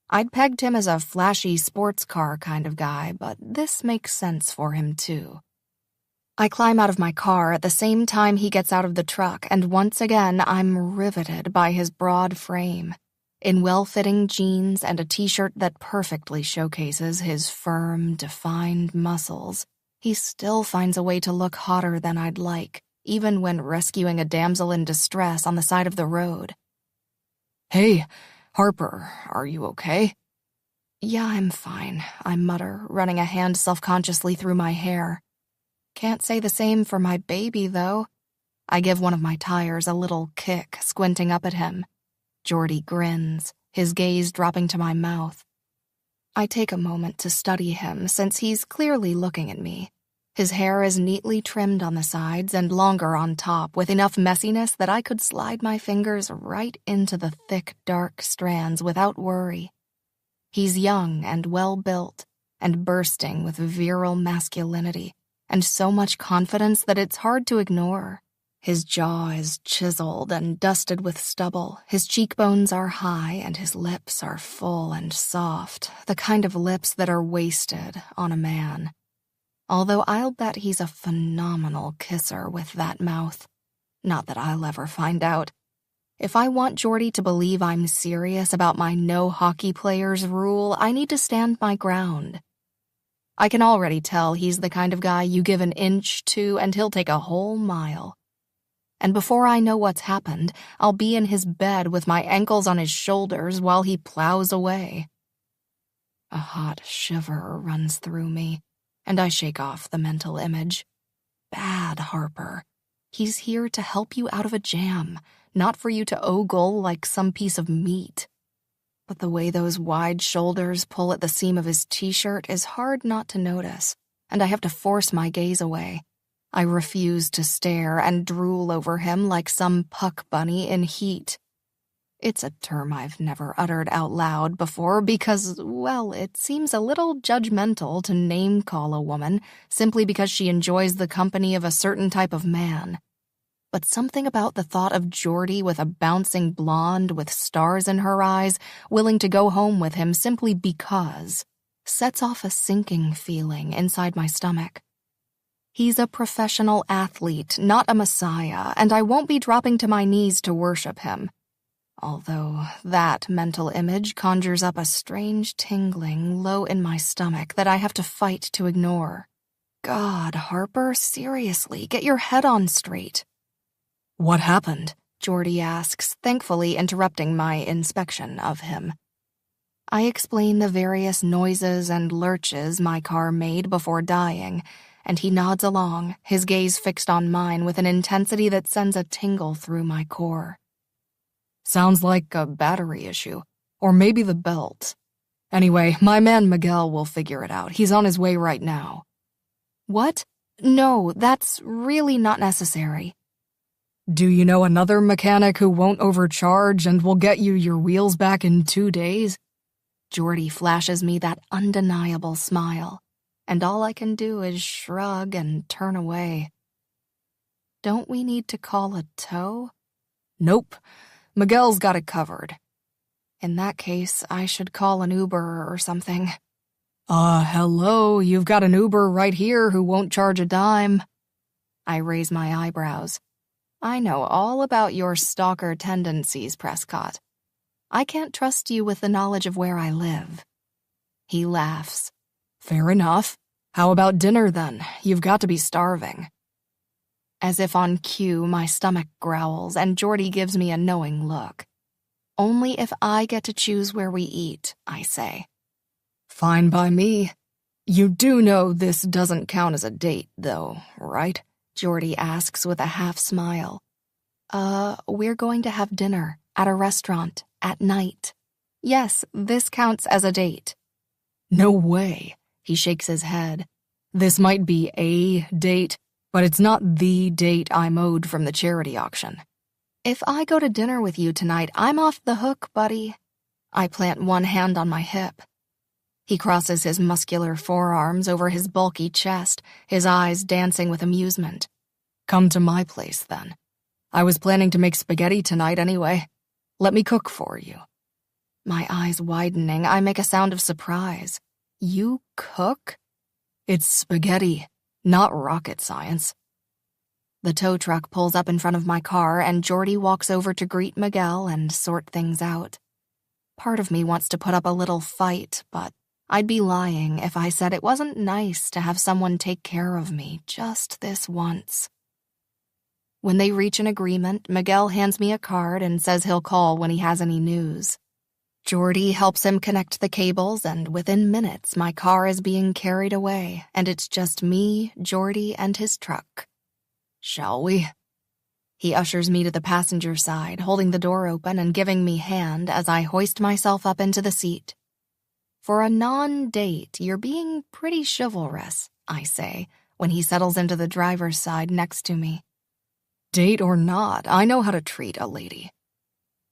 I'd pegged him as a flashy sports car kind of guy, but this makes sense for him too. I climb out of my car at the same time he gets out of the truck, and once again I'm riveted by his broad frame. In well-fitting jeans and a t-shirt that perfectly showcases his firm, defined muscles, he still finds a way to look hotter than I'd like, even when rescuing a damsel in distress on the side of the road. Hey, Harper, are you okay? Yeah, I'm fine, I mutter, running a hand self-consciously through my hair. Can't say the same for my baby, though. I give one of my tires a little kick, squinting up at him. Jordy grins, his gaze dropping to my mouth. I take a moment to study him, since he's clearly looking at me. His hair is neatly trimmed on the sides and longer on top, with enough messiness that I could slide my fingers right into the thick, dark strands without worry. He's young and well-built, and bursting with virile masculinity, and so much confidence that it's hard to ignore. His jaw is chiseled and dusted with stubble, his cheekbones are high, and his lips are full and soft, the kind of lips that are wasted on a man. Although I'll bet he's a phenomenal kisser with that mouth. Not that I'll ever find out. If I want Jordy to believe I'm serious about my no hockey players rule, I need to stand my ground. I can already tell he's the kind of guy you give an inch to and he'll take a whole mile. And before I know what's happened, I'll be in his bed with my ankles on his shoulders while he plows away. A hot shiver runs through me, and I shake off the mental image. Bad Harper. He's here to help you out of a jam, not for you to ogle like some piece of meat. But the way those wide shoulders pull at the seam of his t-shirt is hard not to notice, and I have to force my gaze away. I refuse to stare and drool over him like some puck bunny in heat. It's a term I've never uttered out loud before because, well, it seems a little judgmental to name-call a woman simply because she enjoys the company of a certain type of man. But something about the thought of Jordy with a bouncing blonde with stars in her eyes, willing to go home with him simply because, sets off a sinking feeling inside my stomach. He's a professional athlete, not a messiah, and I won't be dropping to my knees to worship him. although that mental image conjures up a strange tingling low in my stomach that I have to fight to ignore. God, Harper, seriously, get your head on straight. What happened? Geordie asks, thankfully interrupting my inspection of him. I explain the various noises and lurches my car made before dying, and he nods along, his gaze fixed on mine with an intensity that sends a tingle through my core. Sounds like a battery issue, or maybe the belt. Anyway, my man Miguel will figure it out. He's on his way right now. What? No, that's really not necessary. Do you know another mechanic who won't overcharge and will get you your wheels back in 2 days? Geordie flashes me that undeniable smile, and all I can do is shrug and turn away. Don't we need to call a tow? Nope. Miguel's got it covered. In that case, I should call an Uber or something. Hello, you've got an Uber right here who won't charge a dime. I raise my eyebrows. I know all about your stalker tendencies, Prescott. I can't trust you with the knowledge of where I live. He laughs. Fair enough. How about dinner then? You've got to be starving. As if on cue, my stomach growls and Geordie gives me a knowing look. Only if I get to choose where we eat, I say. Fine by me. You do know this doesn't count as a date, though, right? Geordie asks with a half smile. We're going to have dinner at a restaurant at night. Yes, this counts as a date. No way. He shakes his head. This might be a date, but it's not the date I'm owed from the charity auction. If I go to dinner with you tonight, I'm off the hook, buddy. I plant one hand on my hip. He crosses his muscular forearms over his bulky chest, his eyes dancing with amusement. Come to my place, then. I was planning to make spaghetti tonight anyway. Let me cook for you. My eyes widening, I make a sound of surprise. You cook? It's spaghetti, not rocket science. The tow truck pulls up in front of my car and Geordie walks over to greet Miguel and sort things out. Part of me wants to put up a little fight, but I'd be lying if I said it wasn't nice to have someone take care of me just this once. When they reach an agreement, Miguel hands me a card and says he'll call when he has any news. Geordie helps him connect the cables, and within minutes my car is being carried away, and it's just me, Geordie, and his truck. Shall we? He ushers me to the passenger side, holding the door open and giving me hand as I hoist myself up into the seat. For a non-date, you're being pretty chivalrous, I say, when he settles into the driver's side next to me. Date or not, I know how to treat a lady.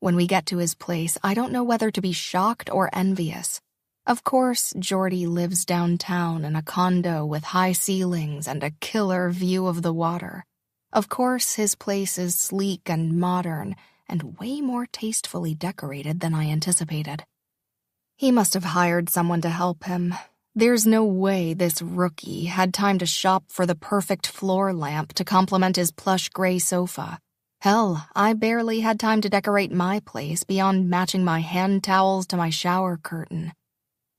When we get to his place, I don't know whether to be shocked or envious. Of course, Geordie lives downtown in a condo with high ceilings and a killer view of the water. Of course, his place is sleek and modern, and way more tastefully decorated than I anticipated. He must have hired someone to help him. There's no way this rookie had time to shop for the perfect floor lamp to complement his plush gray sofa. Hell, I barely had time to decorate my place beyond matching my hand towels to my shower curtain.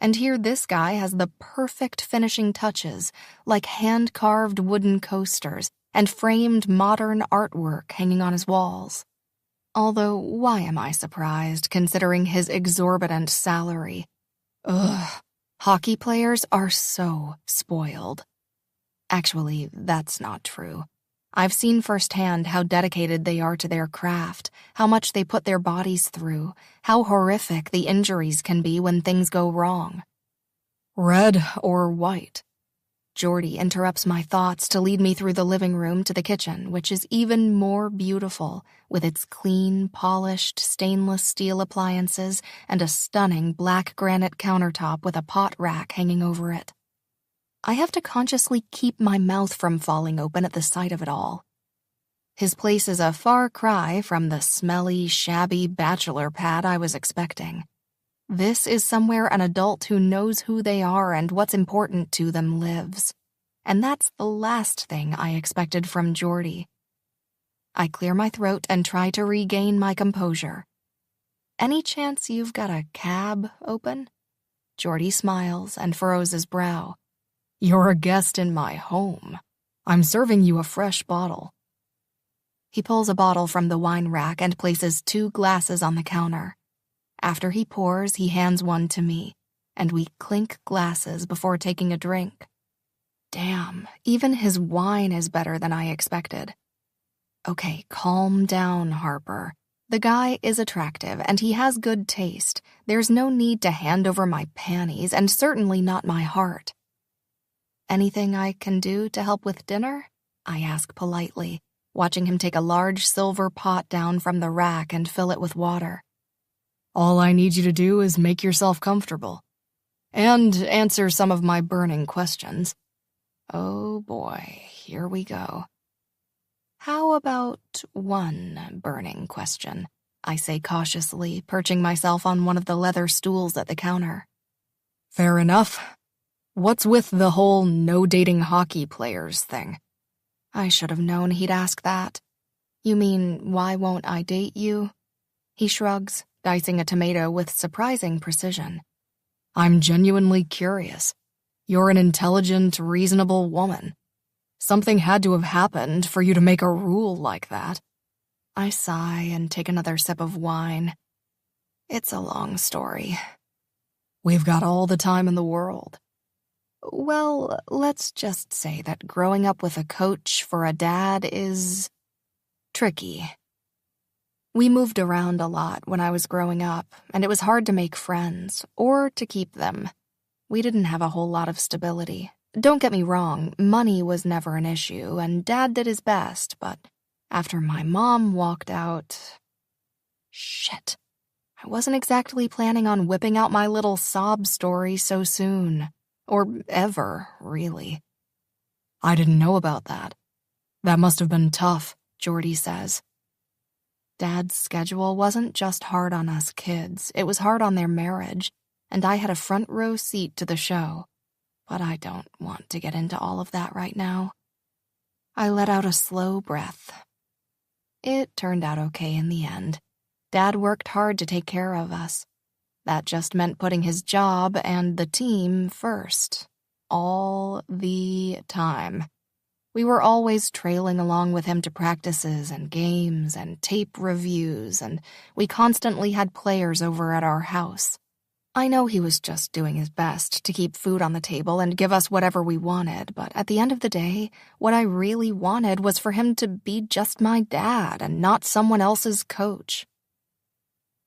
And here this guy has the perfect finishing touches, like hand-carved wooden coasters and framed modern artwork hanging on his walls. Although, why am I surprised, considering his exorbitant salary? Ugh, hockey players are so spoiled. Actually, that's not true. I've seen firsthand how dedicated they are to their craft, how much they put their bodies through, how horrific the injuries can be when things go wrong. Red or white? Geordie interrupts my thoughts to lead me through the living room to the kitchen, which is even more beautiful, with its clean, polished, stainless steel appliances and a stunning black granite countertop with a pot rack hanging over it. I have to consciously keep my mouth from falling open at the sight of it all. His place is a far cry from the smelly, shabby bachelor pad I was expecting. This is somewhere an adult who knows who they are and what's important to them lives. And that's the last thing I expected from Geordie. I clear my throat and try to regain my composure. Any chance you've got a cab open? Geordie smiles and furrows his brow. You're a guest in my home. I'm serving you a fresh bottle. He pulls a bottle from the wine rack and places 2 glasses on the counter. After he pours, he hands one to me, and we clink glasses before taking a drink. Damn, even his wine is better than I expected. Okay, calm down, Harper. The guy is attractive, and he has good taste. There's no need to hand over my panties, and certainly not my heart. Anything I can do to help with dinner? I ask politely, watching him take a large silver pot down from the rack and fill it with water. All I need you to do is make yourself comfortable. And answer some of my burning questions. Oh boy, here we go. How about one burning question? I say cautiously, perching myself on one of the leather stools at the counter. Fair enough. What's with the whole no-dating hockey players thing? I should have known he'd ask that. You mean, why won't I date you? He shrugs, dicing a tomato with surprising precision. I'm genuinely curious. You're an intelligent, reasonable woman. Something had to have happened for you to make a rule like that. I sigh and take another sip of wine. It's a long story. We've got all the time in the world. Well, let's just say that growing up with a coach for a dad is tricky. We moved around a lot when I was growing up, and it was hard to make friends, or to keep them. We didn't have a whole lot of stability. Don't get me wrong, money was never an issue, and Dad did his best, but after my mom walked out... Shit. I wasn't exactly planning on whipping out my little sob story so soon. Or ever, really. I didn't know about that. That must have been tough, Geordie says. Dad's schedule wasn't just hard on us kids, it was hard on their marriage, and I had a front row seat to the show. But I don't want to get into all of that right now. I let out a slow breath. It turned out okay in the end. Dad worked hard to take care of us. That just meant putting his job and the team first. All the time. We were always trailing along with him to practices and games and tape reviews, and we constantly had players over at our house. I know he was just doing his best to keep food on the table and give us whatever we wanted, but at the end of the day, what I really wanted was for him to be just my dad and not someone else's coach.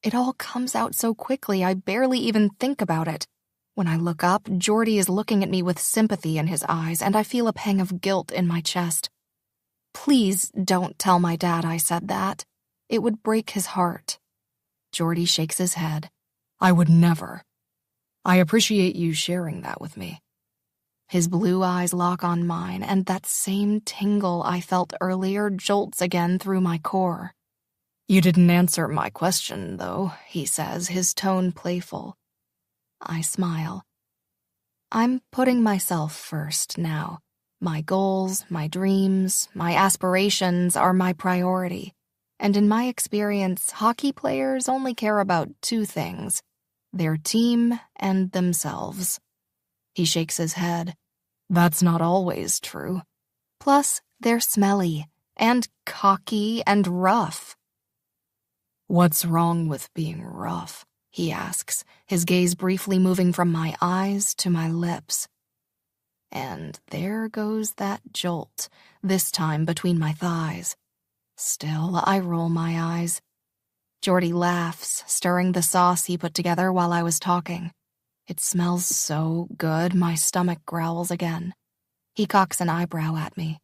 It all comes out so quickly, I barely even think about it. When I look up, Geordie is looking at me with sympathy in his eyes, and I feel a pang of guilt in my chest. Please don't tell my dad I said that. It would break his heart. Geordie shakes his head. I would never. I appreciate you sharing that with me. His blue eyes lock on mine, and that same tingle I felt earlier jolts again through my core. You didn't answer my question, though, he says, his tone playful. I smile. I'm putting myself first now. My goals, my dreams, my aspirations are my priority. And in my experience, hockey players only care about 2 things: their team and themselves. He shakes his head. That's not always true. Plus, they're smelly and cocky and rough. What's wrong with being rough? He asks, his gaze briefly moving from my eyes to my lips. And there goes that jolt, this time between my thighs. Still, I roll my eyes. Geordie laughs, stirring the sauce he put together while I was talking. It smells so good, my stomach growls again. He cocks an eyebrow at me.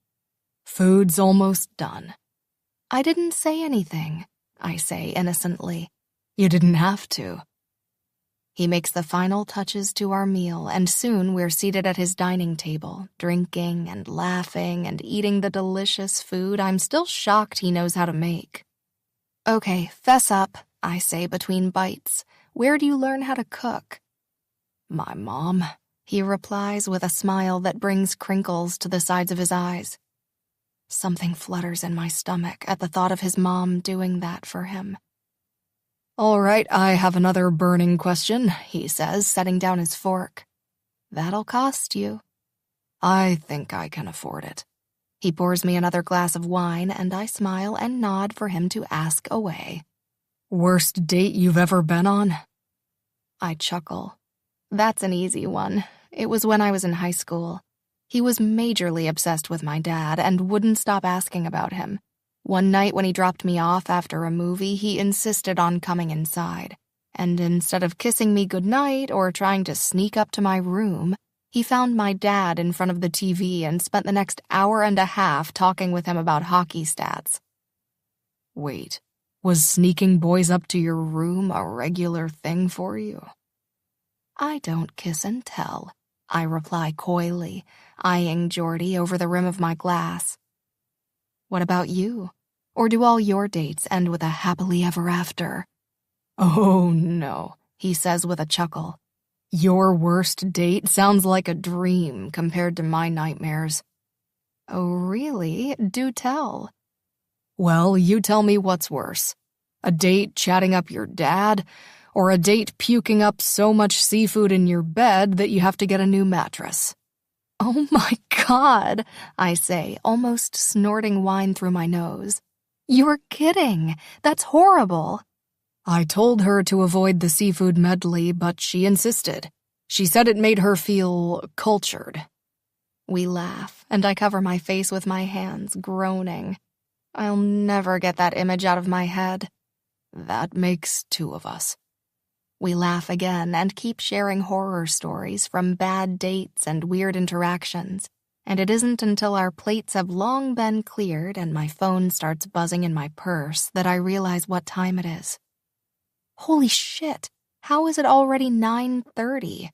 Food's almost done. I didn't say anything, I say innocently. You didn't have to. He makes the final touches to our meal, and soon we're seated at his dining table, drinking and laughing and eating the delicious food I'm still shocked he knows how to make. Okay, fess up, I say between bites. Where do you learn how to cook? My mom, he replies with a smile that brings crinkles to the sides of his eyes. Something flutters in my stomach at the thought of his mom doing that for him. All right, I have another burning question, he says, setting down his fork. That'll cost you. I think I can afford it. He pours me another glass of wine, and I smile and nod for him to ask away. Worst date you've ever been on? I chuckle. That's an easy one. It was when I was in high school. He was majorly obsessed with my dad and wouldn't stop asking about him. One night when he dropped me off after a movie, he insisted on coming inside. And instead of kissing me goodnight or trying to sneak up to my room, he found my dad in front of the TV and spent the next hour and a half talking with him about hockey stats. Wait, was sneaking boys up to your room a regular thing for you? I don't kiss and tell, I reply coyly, eyeing Geordie over the rim of my glass. What about you? Or do all your dates end with a happily ever after? Oh, no, he says with a chuckle. Your worst date sounds like a dream compared to my nightmares. Oh, really? Do tell. Well, you tell me what's worse. A date chatting up your dad, or a date puking up so much seafood in your bed that you have to get a new mattress? Oh my God, I say, almost snorting wine through my nose. You're kidding. That's horrible. I told her to avoid the seafood medley, but she insisted. She said it made her feel cultured. We laugh, and I cover my face with my hands, groaning. I'll never get that image out of my head. That makes two of us. We laugh again and keep sharing horror stories from bad dates and weird interactions, and it isn't until our plates have long been cleared and my phone starts buzzing in my purse that I realize what time it is. Holy shit, how is it already 9:30?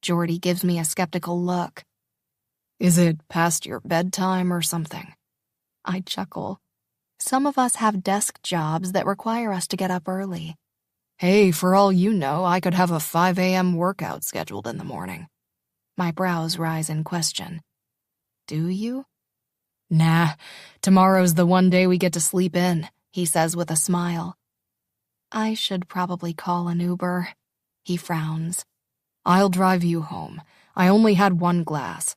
Geordie gives me a skeptical look. Is it past your bedtime or something? I chuckle. Some of us have desk jobs that require us to get up early. Hey, for all you know, I could have a 5 a.m. workout scheduled in the morning. My brows rise in question. Do you? Nah, tomorrow's the one day we get to sleep in, he says with a smile. I should probably call an Uber. He frowns. I'll drive you home. I only had one glass.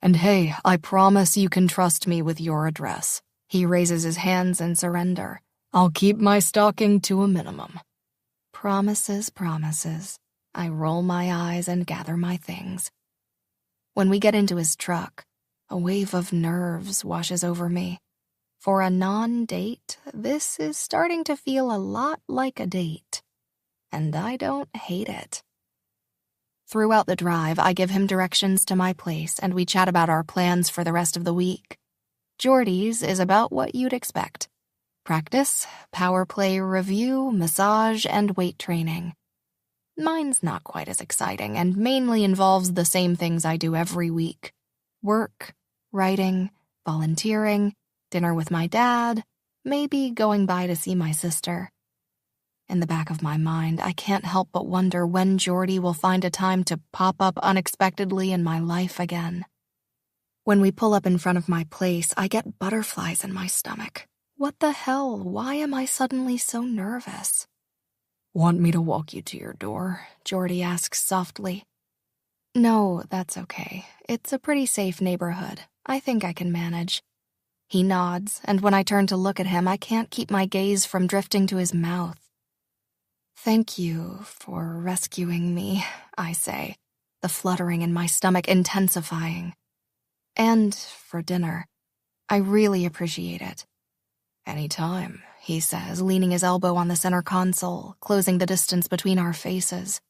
And hey, I promise you can trust me with your address. He raises his hands in surrender. I'll keep my stalking to a minimum. Promises, promises. I roll my eyes and gather my things. When we get into his truck, a wave of nerves washes over me. For a non-date, this is starting to feel a lot like a date. And I don't hate it. Throughout the drive, I give him directions to my place and we chat about our plans for the rest of the week. Geordie's is about what you'd expect. Practice, power play review, massage, and weight training. Mine's not quite as exciting and mainly involves the same things I do every week. Work, writing, volunteering, dinner with my dad, maybe going by to see my sister. In the back of my mind, I can't help but wonder when Geordie will find a time to pop up unexpectedly in my life again. When we pull up in front of my place, I get butterflies in my stomach. What the hell? Why am I suddenly so nervous? Want me to walk you to your door? Geordie asks softly. No, that's okay. It's a pretty safe neighborhood. I think I can manage. He nods, and when I turn to look at him, I can't keep my gaze from drifting to his mouth. Thank you for rescuing me, I say, the fluttering in my stomach intensifying. And for dinner. I really appreciate it. Anytime, he says, leaning his elbow on the center console, closing the distance between our faces.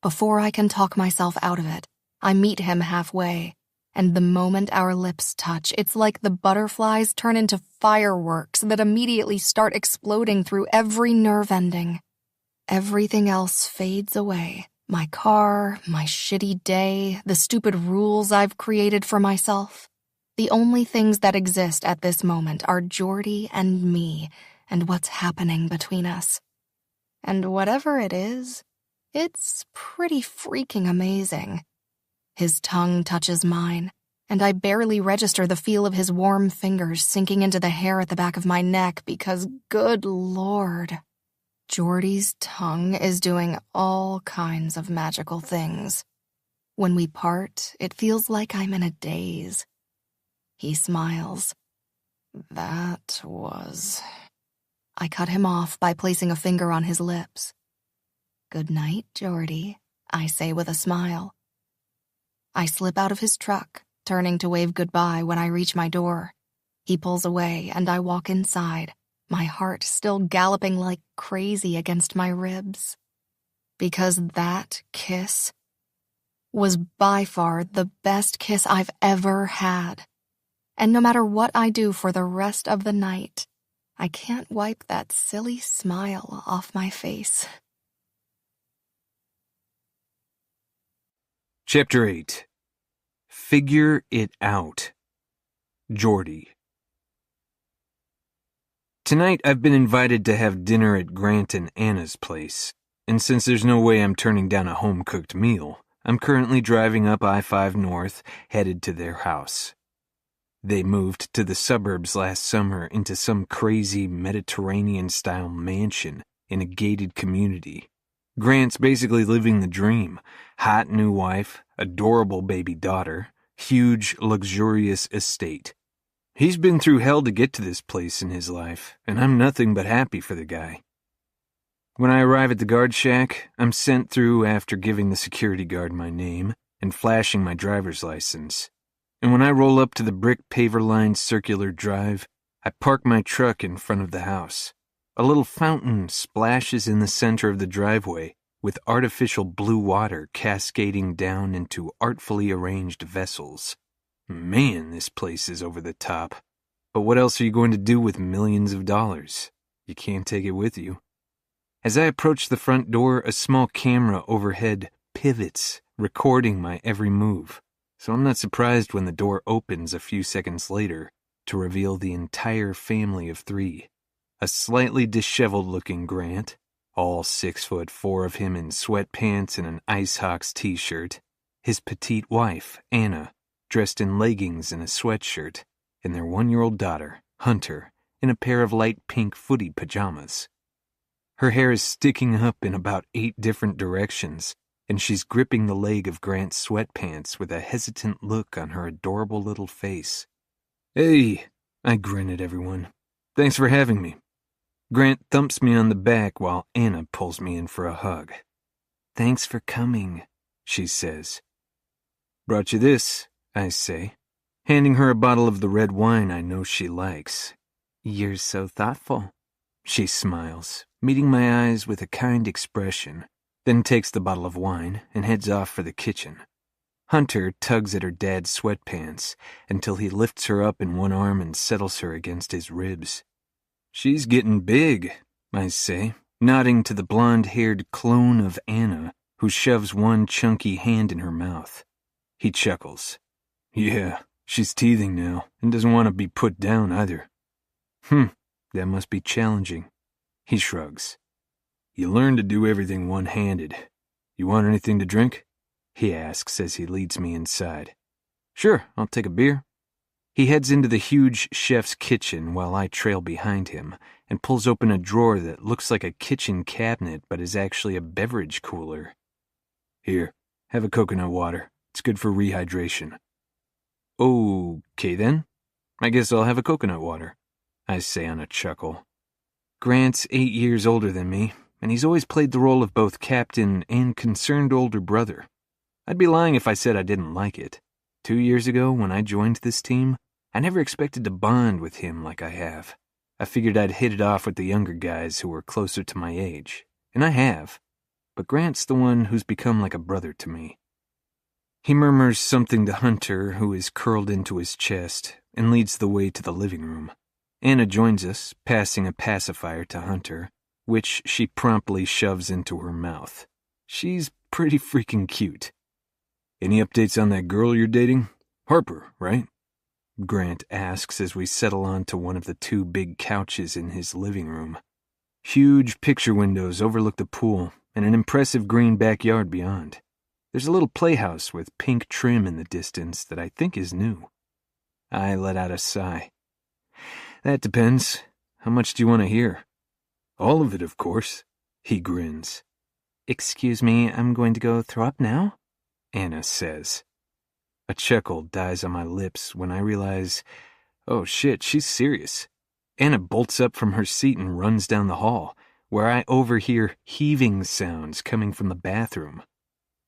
Before I can talk myself out of it, I meet him halfway, and the moment our lips touch, it's like the butterflies turn into fireworks that immediately start exploding through every nerve ending. Everything else fades away. My car, my shitty day, the stupid rules I've created for myself. The only things that exist at this moment are Geordie and me and what's happening between us. And whatever it is, it's pretty freaking amazing. His tongue touches mine, and I barely register the feel of his warm fingers sinking into the hair at the back of my neck because, good Lord, Jordy's tongue is doing all kinds of magical things. When we part, it feels like I'm in a daze. He smiles. That was... I cut him off by placing a finger on his lips. Good night, Jordy, I say with a smile. I slip out of his truck, turning to wave goodbye when I reach my door. He pulls away and I walk inside, my heart still galloping like crazy against my ribs. Because that kiss was by far the best kiss I've ever had. And no matter what I do for the rest of the night, I can't wipe that silly smile off my face. Chapter 8. Figure It Out. Jordy. Tonight I've been invited to have dinner at Grant and Anna's place, and since there's no way I'm turning down a home-cooked meal, I'm currently driving up I-5 North, headed to their house. They moved to the suburbs last summer into some crazy Mediterranean-style mansion in a gated community. Grant's basically living the dream. Hot new wife, adorable baby daughter, huge, luxurious estate. He's been through hell to get to this place in his life, and I'm nothing but happy for the guy. When I arrive at the guard shack, I'm sent through after giving the security guard my name and flashing my driver's license. And when I roll up to the brick paver-lined circular drive, I park my truck in front of the house. A little fountain splashes in the center of the driveway, with artificial blue water cascading down into artfully arranged vessels. Man, this place is over the top. But what else are you going to do with millions of dollars? You can't take it with you. As I approach the front door, a small camera overhead pivots, recording my every move. So I'm not surprised when the door opens a few seconds later to reveal the entire family of 3. A slightly disheveled-looking Grant, all 6'4" of him in sweatpants and an Ice Hawks t-shirt, his petite wife, Anna, dressed in leggings and a sweatshirt, and their 1-year-old daughter, Hunter, in a pair of light pink footy pajamas. Her hair is sticking up in about 8 different directions, and she's gripping the leg of Grant's sweatpants with a hesitant look on her adorable little face. "Hey," I grin at everyone. "Thanks for having me." Grant thumps me on the back while Anna pulls me in for a hug. "Thanks for coming," she says. "Brought you this," I say, handing her a bottle of the red wine I know she likes. "You're so thoughtful." She smiles, meeting my eyes with a kind expression, then takes the bottle of wine and heads off for the kitchen. Hunter tugs at her dad's sweatpants until he lifts her up in one arm and settles her against his ribs. "She's getting big," I say, nodding to the blonde-haired clone of Anna, who shoves one chunky hand in her mouth. He chuckles. "Yeah, she's teething now and doesn't want to be put down either." That must be challenging." He shrugs. "You learn to do everything one-handed. You want anything to drink?" he asks as he leads me inside. "Sure, I'll take a beer." He heads into the huge chef's kitchen while I trail behind him and pulls open a drawer that looks like a kitchen cabinet but is actually a beverage cooler. "Here, have a coconut water. It's good for rehydration." "Okay then. I guess I'll have a coconut water," I say on a chuckle. Grant's 8 years older than me, and he's always played the role of both captain and concerned older brother. I'd be lying if I said I didn't like it. 2 years ago, when I joined this team, I never expected to bond with him like I have. I figured I'd hit it off with the younger guys who were closer to my age, and I have. But Grant's the one who's become like a brother to me. He murmurs something to Hunter, who is curled into his chest, and leads the way to the living room. Anna joins us, passing a pacifier to Hunter, which she promptly shoves into her mouth. She's pretty freaking cute. "Any updates on that girl you're dating? Harper, right?" Grant asks as we settle onto one of the 2 big couches in his living room. Huge picture windows overlook the pool and an impressive green backyard beyond. There's a little playhouse with pink trim in the distance that I think is new. I let out a sigh. "That depends. How much do you want to hear?" "All of it, of course. He grins. "Excuse me, I'm going to go throw up now?" Anna says. A chuckle dies on my lips when I realize, oh shit, she's serious. Anna bolts up from her seat and runs down the hall, where I overhear heaving sounds coming from the bathroom.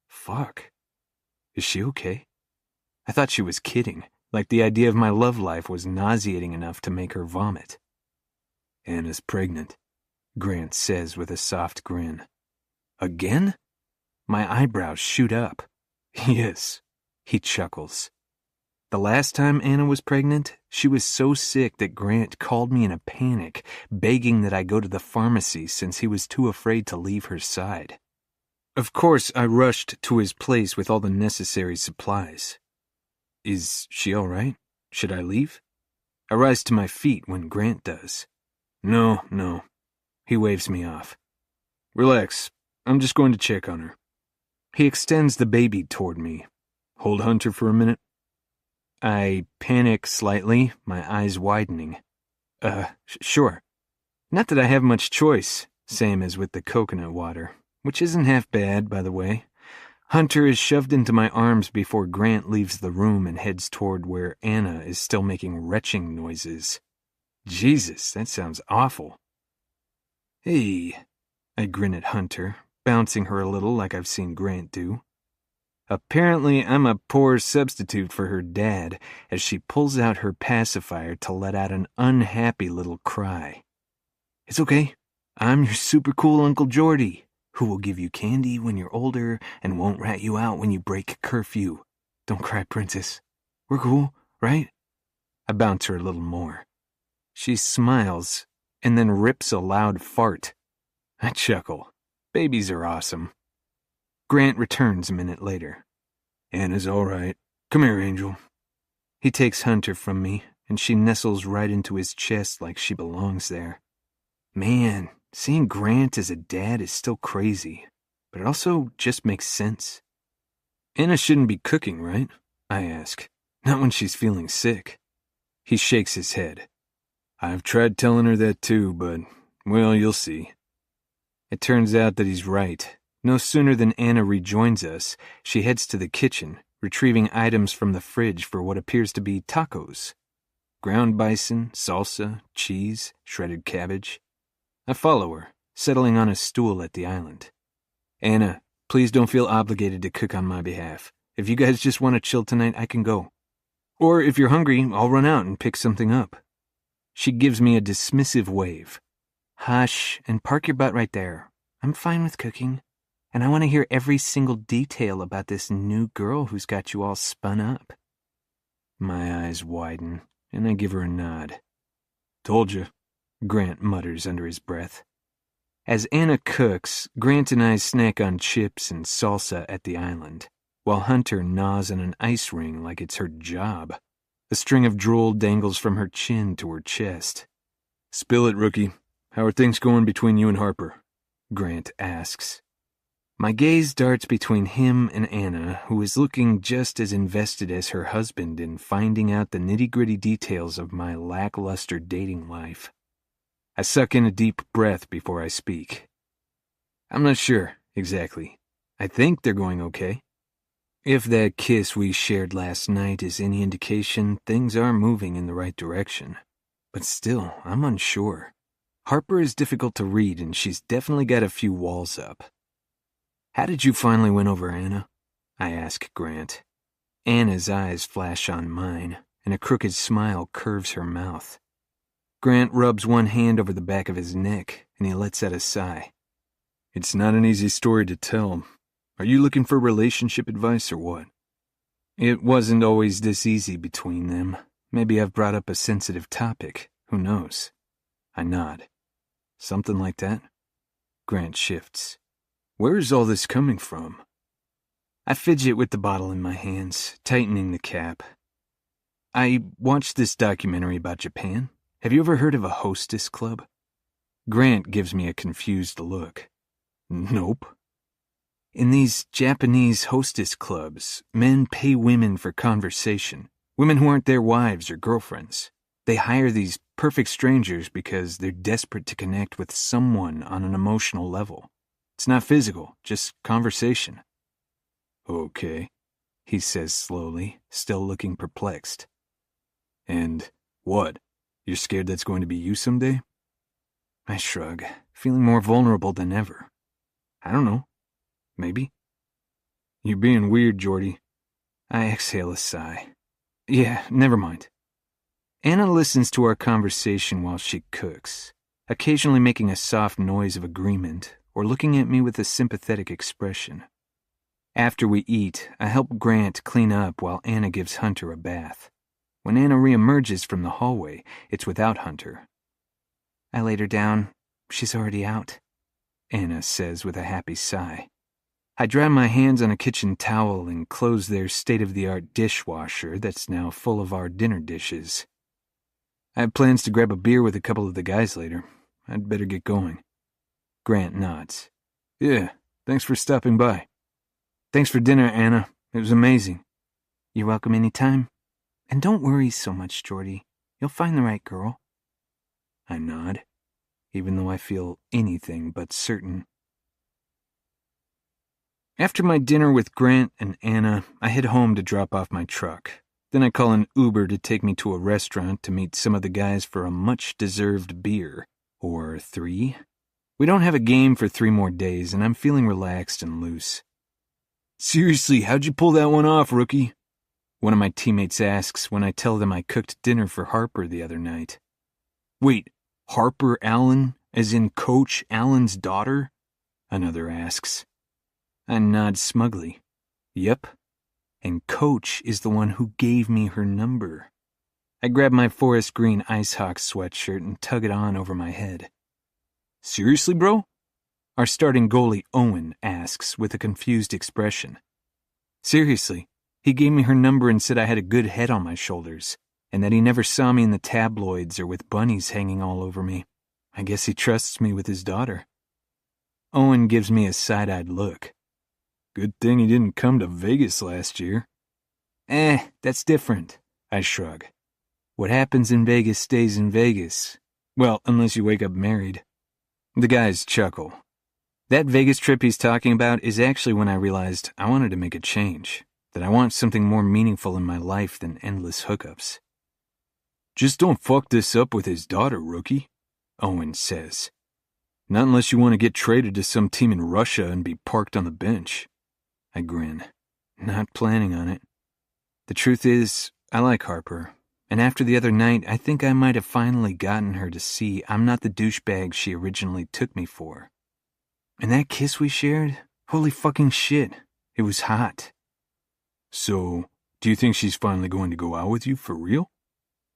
Fuck. Is she okay? I thought she was kidding, like the idea of my love life was nauseating enough to make her vomit. "Anna's pregnant," Grant says with a soft grin. "Again?" My eyebrows shoot up. "Yes," he chuckles. The last time Anna was pregnant, she was so sick that Grant called me in a panic, begging that I go to the pharmacy since he was too afraid to leave her side. Of course, I rushed to his place with all the necessary supplies. "Is she all right? Should I leave?" I rise to my feet when Grant does. No. He waves me off. "Relax. I'm just going to check on her." He extends the baby toward me. "Hold Hunter for a minute." I panic slightly, my eyes widening. Sure. Not that I have much choice, same as with the coconut water, which isn't half bad, by the way. Hunter is shoved into my arms before Grant leaves the room and heads toward where Anna is still making retching noises. Jesus, that sounds awful. "Hey," I grin at Hunter, bouncing her a little like I've seen Grant do. Apparently, I'm a poor substitute for her dad as she pulls out her pacifier to let out an unhappy little cry. "It's okay. I'm your super cool Uncle Geordie, who will give you candy when you're older and won't rat you out when you break curfew. Don't cry, princess. We're cool, right?" I bounce her a little more. She smiles and then rips a loud fart. I chuckle. Babies are awesome. Grant returns a minute later. "Anna's all right. Come here, Angel." He takes Hunter from me, and she nestles right into his chest like she belongs there. Man, seeing Grant as a dad is still crazy, but it also just makes sense. "Anna shouldn't be cooking, right?" I ask. "Not when she's feeling sick." He shakes his head. "I've tried telling her that too, but, well, you'll see." It turns out that he's right. No sooner than Anna rejoins us, she heads to the kitchen, retrieving items from the fridge for what appears to be tacos. Ground bison, salsa, cheese, shredded cabbage. I follow her, settling on a stool at the island. "Anna, please don't feel obligated to cook on my behalf. If you guys just want to chill tonight, I can go. Or if you're hungry, I'll run out and pick something up." She gives me a dismissive wave. "Hush, and park your butt right there. I'm fine with cooking. And I want to hear every single detail about this new girl who's got you all spun up." My eyes widen, and I give her a nod. "Told you," Grant mutters under his breath. As Anna cooks, Grant and I snack on chips and salsa at the island, while Hunter gnaws on an ice ring like it's her job. A string of drool dangles from her chin to her chest. "Spill it, rookie. How are things going between you and Harper?" Grant asks. My gaze darts between him and Anna, who is looking just as invested as her husband in finding out the nitty-gritty details of my lackluster dating life. I suck in a deep breath before I speak. "I'm not sure, exactly. I think they're going okay. If that kiss we shared last night is any indication, things are moving in the right direction. But still, I'm unsure. Harper is difficult to read, and she's definitely got a few walls up." "How did you finally win over Anna?" I ask Grant. Anna's eyes flash on mine, and a crooked smile curves her mouth. Grant rubs one hand over the back of his neck, and he lets out a sigh. "It's not an easy story to tell. Are you looking for relationship advice or what?" "It wasn't always this easy between them. Maybe I've brought up a sensitive topic. Who knows?" I nod. "Something like that?" Grant shifts. "Where is all this coming from?" I fidget with the bottle in my hands, tightening the cap. "I watched this documentary about Japan. Have you ever heard of a hostess club?" Grant gives me a confused look. "Nope." In these Japanese hostess clubs, men pay women for conversation, women who aren't their wives or girlfriends. They hire these perfect strangers because they're desperate to connect with someone on an emotional level. It's not physical, just conversation. Okay, he says slowly, still looking perplexed. And what? You're scared that's going to be you someday? I shrug, feeling more vulnerable than ever. I don't know. Maybe. You're being weird, Jordy. I exhale a sigh. Yeah, never mind. Anna listens to our conversation while she cooks, occasionally making a soft noise of agreement or looking at me with a sympathetic expression. After we eat, I help Grant clean up while Anna gives Hunter a bath. When Anna reemerges from the hallway, it's without Hunter. I laid her down. She's already out, Anna says with a happy sigh. I dry my hands on a kitchen towel and close their state-of-the-art dishwasher that's now full of our dinner dishes. I have plans to grab a beer with a couple of the guys later. I'd better get going. Grant nods. Yeah, thanks for stopping by. Thanks for dinner, Anna. It was amazing. You're welcome anytime. And don't worry so much, Jordy. You'll find the right girl. I nod, even though I feel anything but certain. After my dinner with Grant and Anna, I head home to drop off my truck. Then I call an Uber to take me to a restaurant to meet some of the guys for a much-deserved beer. Or 3. We don't have a game for 3 more days, and I'm feeling relaxed and loose. Seriously, how'd you pull that one off, rookie? One of my teammates asks when I tell them I cooked dinner for Harper the other night. Wait, Harper Allen, as in Coach Allen's daughter? Another asks. I nod smugly. Yep. And Coach is the one who gave me her number. I grab my forest green Ice Hawk sweatshirt and tug it on over my head. Seriously, bro? Our starting goalie, Owen, asks with a confused expression. Seriously, he gave me her number and said I had a good head on my shoulders, and that he never saw me in the tabloids or with bunnies hanging all over me. I guess he trusts me with his daughter. Owen gives me a side-eyed look. Good thing he didn't come to Vegas last year. That's different, I shrug. What happens in Vegas stays in Vegas. Well, unless you wake up married. The guys chuckle. That Vegas trip he's talking about is actually when I realized I wanted to make a change, that I want something more meaningful in my life than endless hookups. Just don't fuck this up with his daughter, rookie, Owen says. Not unless you want to get traded to some team in Russia and be parked on the bench. I grin. Not planning on it. The truth is, I like Harper, and after the other night, I think I might have finally gotten her to see I'm not the douchebag she originally took me for. And that kiss we shared? Holy fucking shit. It was hot. So, do you think she's finally going to go out with you for real?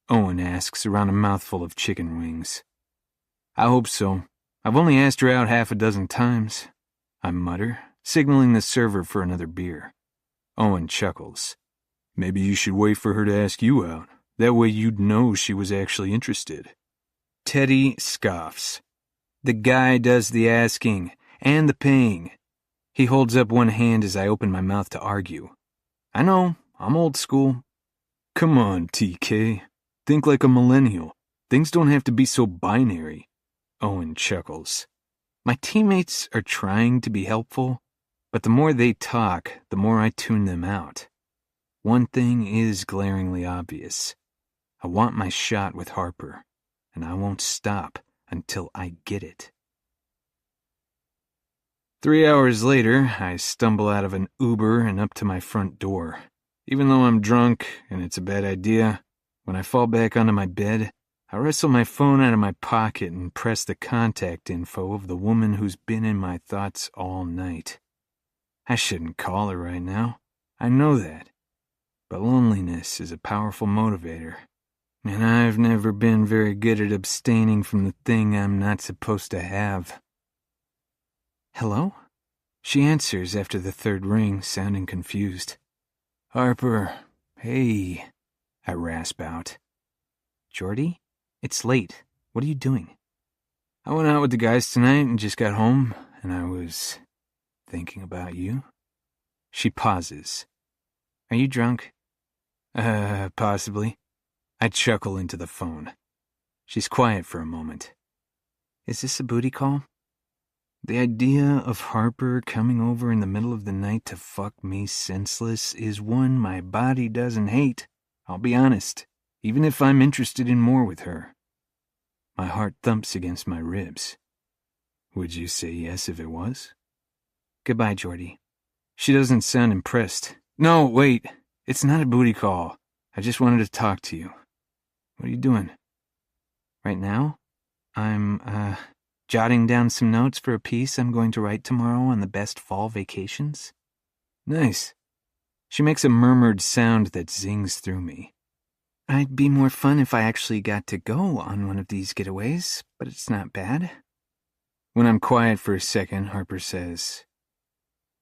Owen asks around a mouthful of chicken wings. I hope so. I've only asked her out 6 times. I mutter, signaling the server for another beer. Owen chuckles. Maybe you should wait for her to ask you out. That way you'd know she was actually interested. Teddy scoffs. The guy does the asking and the paying. He holds up one hand as I open my mouth to argue. I know, I'm old school. Come on, TK. Think like a millennial. Things don't have to be so binary. Owen chuckles. My teammates are trying to be helpful, but the more they talk, the more I tune them out. One thing is glaringly obvious. I want my shot with Harper, and I won't stop until I get it. 3 hours later, I stumble out of an Uber and up to my front door. Even though I'm drunk and it's a bad idea, when I fall back onto my bed, I wrestle my phone out of my pocket and press the contact info of the woman who's been in my thoughts all night. I shouldn't call her right now. I know that. But loneliness is a powerful motivator. And I've never been very good at abstaining from the thing I'm not supposed to have. Hello? She answers after the 3rd ring, sounding confused. Harper, hey, I rasp out. Jordy? It's late. What are you doing? I went out with the guys tonight and just got home, and I was thinking about you. She pauses. Are you drunk? Possibly. I chuckle into the phone. She's quiet for a moment. Is this a booty call? The idea of Harper coming over in the middle of the night to fuck me senseless is one my body doesn't hate. I'll be honest, even if I'm interested in more with her. My heart thumps against my ribs. Would you say yes if it was? Goodbye, Jordy. She doesn't sound impressed. No, wait. It's not a booty call. I just wanted to talk to you. What are you doing? Right now? I'm, jotting down some notes for a piece I'm going to write tomorrow on the best fall vacations. Nice. She makes a murmured sound that zings through me. I'd be more fun if I actually got to go on one of these getaways, but it's not bad. When I'm quiet for a second, Harper says,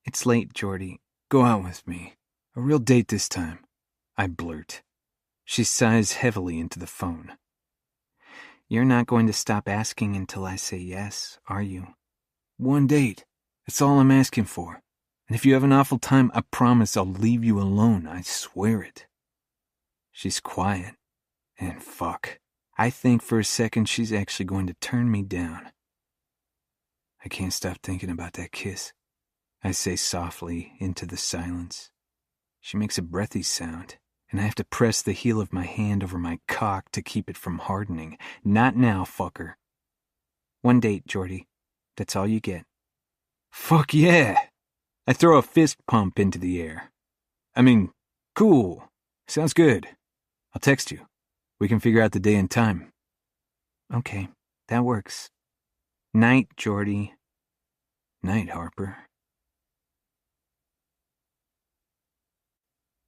It's late, Jordy. Go out with me. A real date this time. I blurt. She sighs heavily into the phone. You're not going to stop asking until I say yes, are you? One date. That's all I'm asking for. And if you have an awful time, I promise I'll leave you alone. I swear it. She's quiet. And fuck. I think for a second she's actually going to turn me down. I can't stop thinking about that kiss. I say softly into the silence. She makes a breathy sound, and I have to press the heel of my hand over my cock to keep it from hardening. Not now, fucker. One date, Jordy. That's all you get. Fuck yeah! I throw a fist pump into the air. I mean, cool. Sounds good. I'll text you. We can figure out the day and time. Okay, that works. Night, Jordy. Night, Harper.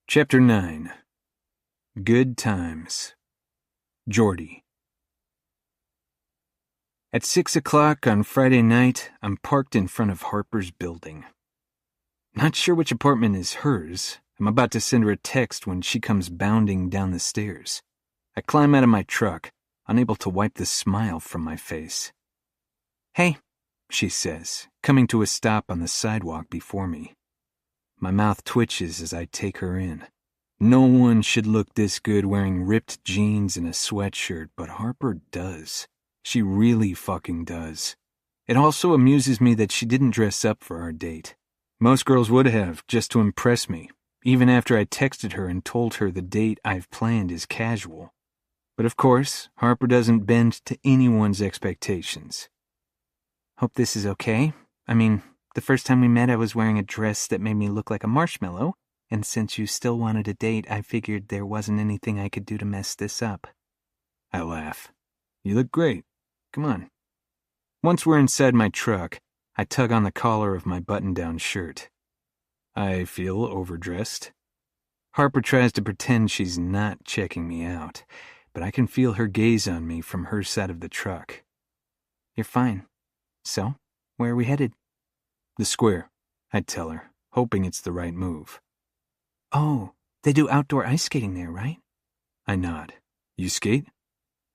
Chapter 9. Good Times. Jordy. At 6 o'clock on Friday night, I'm parked in front of Harper's building. Not sure which apartment is hers. I'm about to send her a text when she comes bounding down the stairs. I climb out of my truck, unable to wipe the smile from my face. Hey, she says, coming to a stop on the sidewalk before me. My mouth twitches as I take her in. No one should look this good wearing ripped jeans and a sweatshirt, but Harper does. She really fucking does. It also amuses me that she didn't dress up for our date. Most girls would have, just to impress me, even after I texted her and told her the date I've planned is casual. But of course, Harper doesn't bend to anyone's expectations. Hope this is okay. I mean, the first time we met I was wearing a dress that made me look like a marshmallow, and since you still wanted a date, I figured there wasn't anything I could do to mess this up. I laugh. You look great. Come on. Once we're inside my truck, I tug on the collar of my button-down shirt. I feel overdressed. Harper tries to pretend she's not checking me out, but I can feel her gaze on me from her side of the truck. You're fine. So, where are we headed? The square, I tell her, hoping it's the right move. Oh, they do outdoor ice skating there, right? I nod. You skate?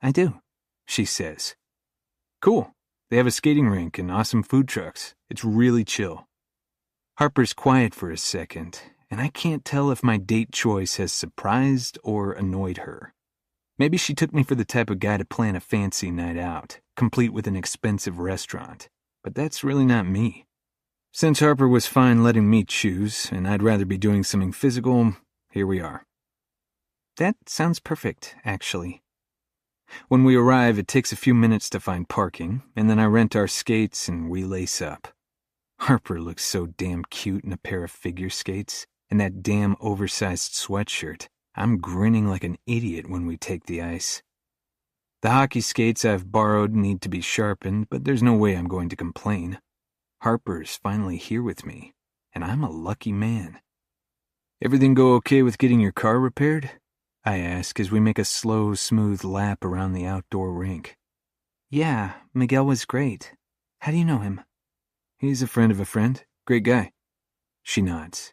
I do, she says. Cool. They have a skating rink and awesome food trucks. It's really chill. Harper's quiet for a second, and I can't tell if my date choice has surprised or annoyed her. Maybe she took me for the type of guy to plan a fancy night out, complete with an expensive restaurant. But that's really not me. Since Harper was fine letting me choose, and I'd rather be doing something physical, here we are. That sounds perfect, actually. When we arrive, it takes a few minutes to find parking, and then I rent our skates and we lace up. Harper looks so damn cute in a pair of figure skates, and that damn oversized sweatshirt. I'm grinning like an idiot when we take the ice. The hockey skates I've borrowed need to be sharpened, but there's no way I'm going to complain. Harper's finally here with me, and I'm a lucky man. Everything go okay with getting your car repaired? I ask as we make a slow, smooth lap around the outdoor rink. Yeah, Miguel was great. How do you know him? He's a friend of a friend. Great guy. She nods.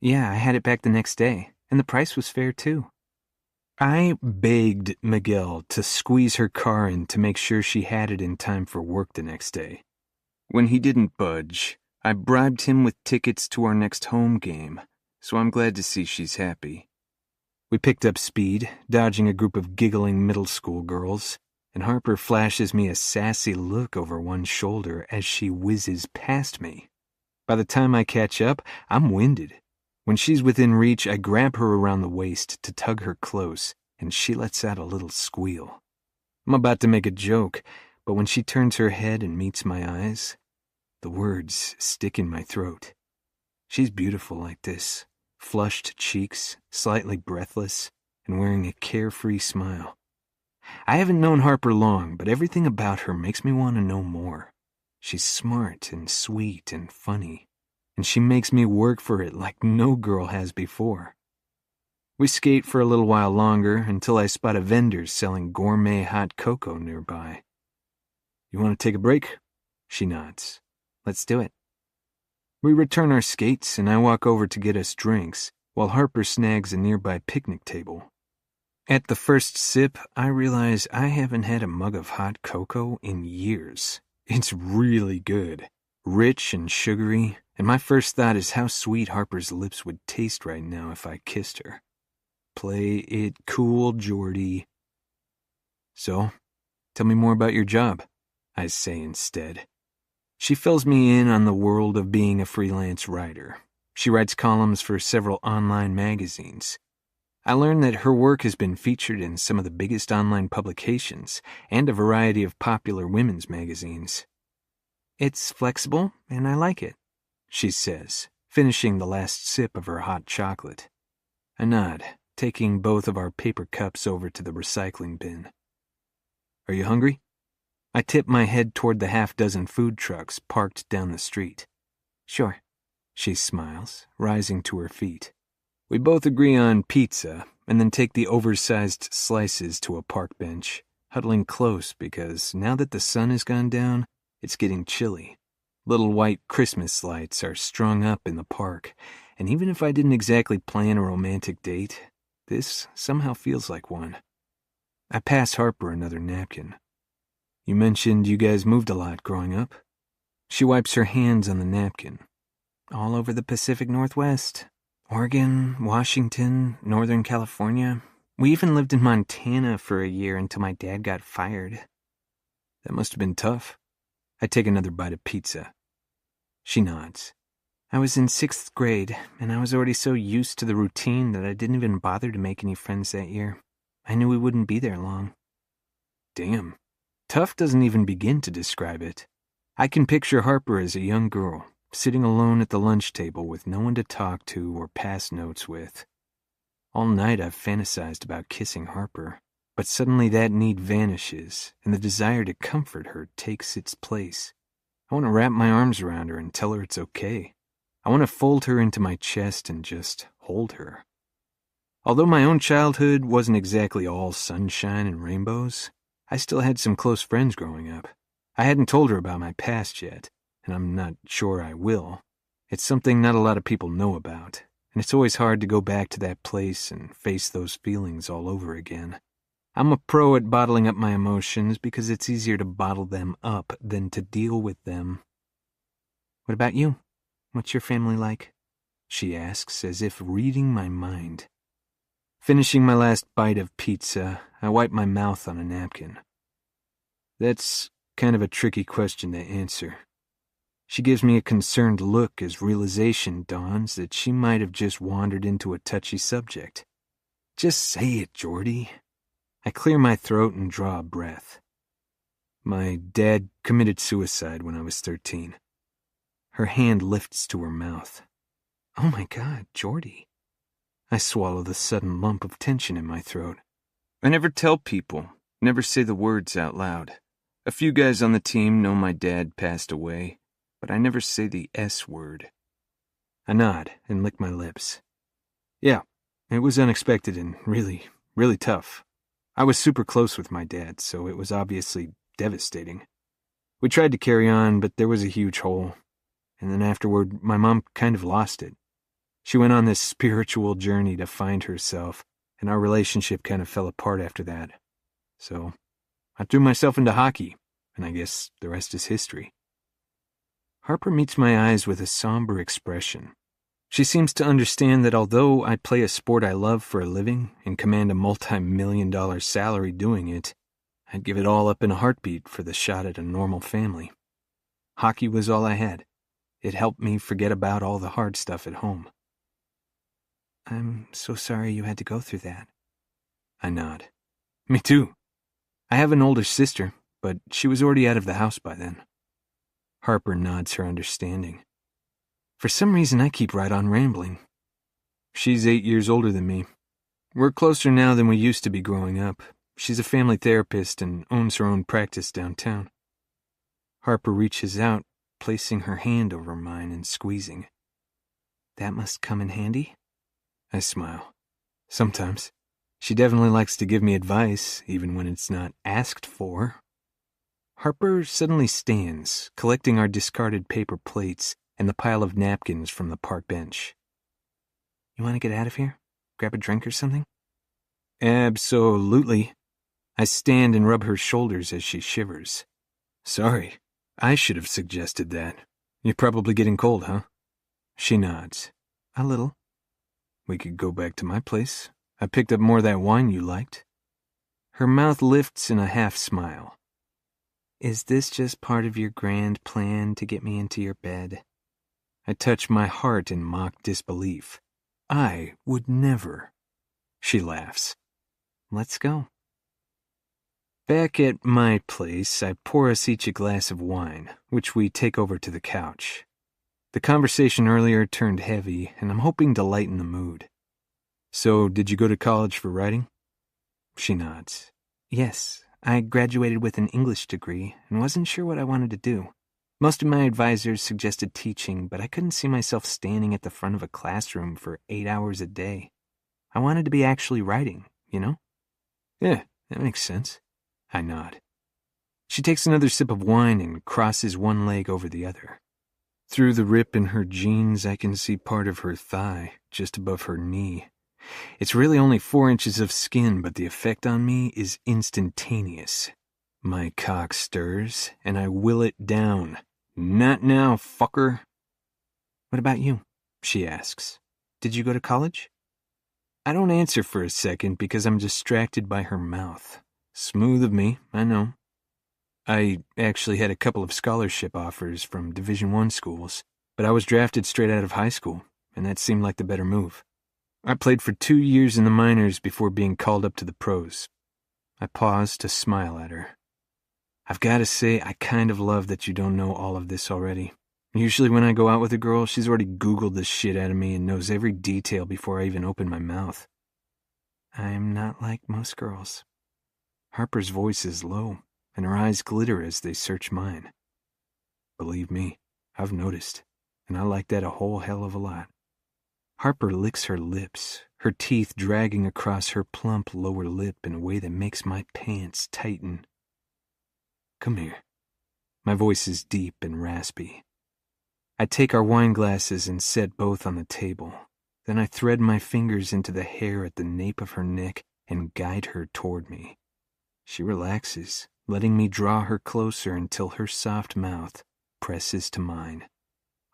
Yeah, I had it back the next day, and the price was fair too. I begged Miguel to squeeze her car in to make sure she had it in time for work the next day. When he didn't budge, I bribed him with tickets to our next home game, so I'm glad to see she's happy. We picked up speed, dodging a group of giggling middle school girls, and Harper flashes me a sassy look over one shoulder as she whizzes past me. By the time I catch up, I'm winded. When she's within reach, I grab her around the waist to tug her close, and she lets out a little squeal. I'm about to make a joke, but when she turns her head and meets my eyes, the words stick in my throat. She's beautiful like this, flushed cheeks, slightly breathless, and wearing a carefree smile. I haven't known Harper long, but everything about her makes me want to know more. She's smart and sweet and funny, and she makes me work for it like no girl has before. We skate for a little while longer until I spot a vendor selling gourmet hot cocoa nearby. "You want to take a break?" She nods. "Let's do it." We return our skates, and I walk over to get us drinks, while Harper snags a nearby picnic table. At the first sip, I realize I haven't had a mug of hot cocoa in years. It's really good, rich and sugary, and my first thought is how sweet Harper's lips would taste right now if I kissed her. Play it cool, Jordy. "So, tell me more about your job," I say instead. She fills me in on the world of being a freelance writer. She writes columns for several online magazines. I learned that her work has been featured in some of the biggest online publications and a variety of popular women's magazines. "It's flexible, and I like it," she says, finishing the last sip of her hot chocolate. I nod, taking both of our paper cups over to the recycling bin. "Are you hungry?" I tip my head toward the half-dozen food trucks parked down the street. "Sure," she smiles, rising to her feet. We both agree on pizza, and then take the oversized slices to a park bench, huddling close because now that the sun has gone down, it's getting chilly. Little white Christmas lights are strung up in the park, and even if I didn't exactly plan a romantic date, this somehow feels like one. I pass Harper another napkin. "You mentioned you guys moved a lot growing up?" She wipes her hands on the napkin. "All over the Pacific Northwest. Oregon, Washington, Northern California. We even lived in Montana for a year until my dad got fired." "That must have been tough." I take another bite of pizza. She nods. "I was in 6th grade, and I was already so used to the routine that I didn't even bother to make any friends that year. I knew we wouldn't be there long." Damn. Tough doesn't even begin to describe it. I can picture Harper as a young girl, sitting alone at the lunch table with no one to talk to or pass notes with. All night I've fantasized about kissing Harper, but suddenly that need vanishes, and the desire to comfort her takes its place. I want to wrap my arms around her and tell her it's okay. I want to fold her into my chest and just hold her. Although my own childhood wasn't exactly all sunshine and rainbows, I still had some close friends growing up. I hadn't told her about my past yet, and I'm not sure I will. It's something not a lot of people know about, and it's always hard to go back to that place and face those feelings all over again. I'm a pro at bottling up my emotions because it's easier to bottle them up than to deal with them. "What about you? What's your family like?" she asks, as if reading my mind. Finishing my last bite of pizza, I wipe my mouth on a napkin. That's kind of a tricky question to answer. She gives me a concerned look as realization dawns that she might have just wandered into a touchy subject. "Just say it, Jordy." I clear my throat and draw a breath. "My dad committed suicide when I was 13. Her hand lifts to her mouth. "Oh my God, Jordy." I swallow the sudden lump of tension in my throat. I never tell people, never say the words out loud. A few guys on the team know my dad passed away, but I never say the S word. I nod and lick my lips. Yeah, it was unexpected and really, really tough. I was super close with my dad, so it was obviously devastating. We tried to carry on, but there was a huge hole. And then afterward, my mom kind of lost it. She went on this spiritual journey to find herself, and our relationship kind of fell apart after that. So I threw myself into hockey, and I guess the rest is history. Harper meets my eyes with a somber expression. She seems to understand that although I play a sport I love for a living and command a multi-million-dollar salary doing it, I'd give it all up in a heartbeat for the shot at a normal family. Hockey was all I had. It helped me forget about all the hard stuff at home. I'm so sorry you had to go through that. I nod. Me too. I have an older sister, but she was already out of the house by then. Harper nods her understanding. For some reason, I keep right on rambling. She's 8 years older than me. We're closer now than we used to be growing up. She's a family therapist and owns her own practice downtown. Harper reaches out, placing her hand over mine and squeezing. That must come in handy? I smile. Sometimes. She definitely likes to give me advice, even when it's not asked for. Harper suddenly stands, collecting our discarded paper plates and the pile of napkins from the park bench. You want to get out of here? Grab a drink or something? Absolutely. I stand and rub her shoulders as she shivers. Sorry, I should have suggested that. You're probably getting cold, huh? She nods. A little. We could go back to my place. I picked up more of that wine you liked. Her mouth lifts in a half smile. Is this just part of your grand plan to get me into your bed? I touch my heart in mock disbelief. I would never. She laughs. Let's go. Back at my place, I pour us each a glass of wine, which we take over to the couch. The conversation earlier turned heavy, and I'm hoping to lighten the mood. So, did you go to college for writing? She nods. Yes, I graduated with an English degree and wasn't sure what I wanted to do. Most of my advisors suggested teaching, but I couldn't see myself standing at the front of a classroom for 8 hours a day. I wanted to be actually writing, you know? Yeah, that makes sense. I nod. She takes another sip of wine and crosses one leg over the other. Through the rip in her jeans, I can see part of her thigh, just above her knee. It's really only 4 inches of skin, but the effect on me is instantaneous. My cock stirs, and I will it down. Not now, fucker. What about you? She asks. Did you go to college? I don't answer for a second because I'm distracted by her mouth. Smooth of me, I know. I actually had a couple of scholarship offers from Division I schools, but I was drafted straight out of high school, and that seemed like the better move. I played for 2 years in the minors before being called up to the pros. I paused to smile at her. I've got to say, I kind of love that you don't know all of this already. Usually when I go out with a girl, she's already Googled the shit out of me and knows every detail before I even open my mouth. I'm not like most girls. Harper's voice is low, and her eyes glitter as they search mine. Believe me, I've noticed, and I like that a whole hell of a lot. Harper licks her lips, her teeth dragging across her plump lower lip in a way that makes my pants tighten. Come here. My voice is deep and raspy. I take our wine glasses and set both on the table. Then I thread my fingers into the hair at the nape of her neck and guide her toward me. She relaxes, letting me draw her closer until her soft mouth presses to mine.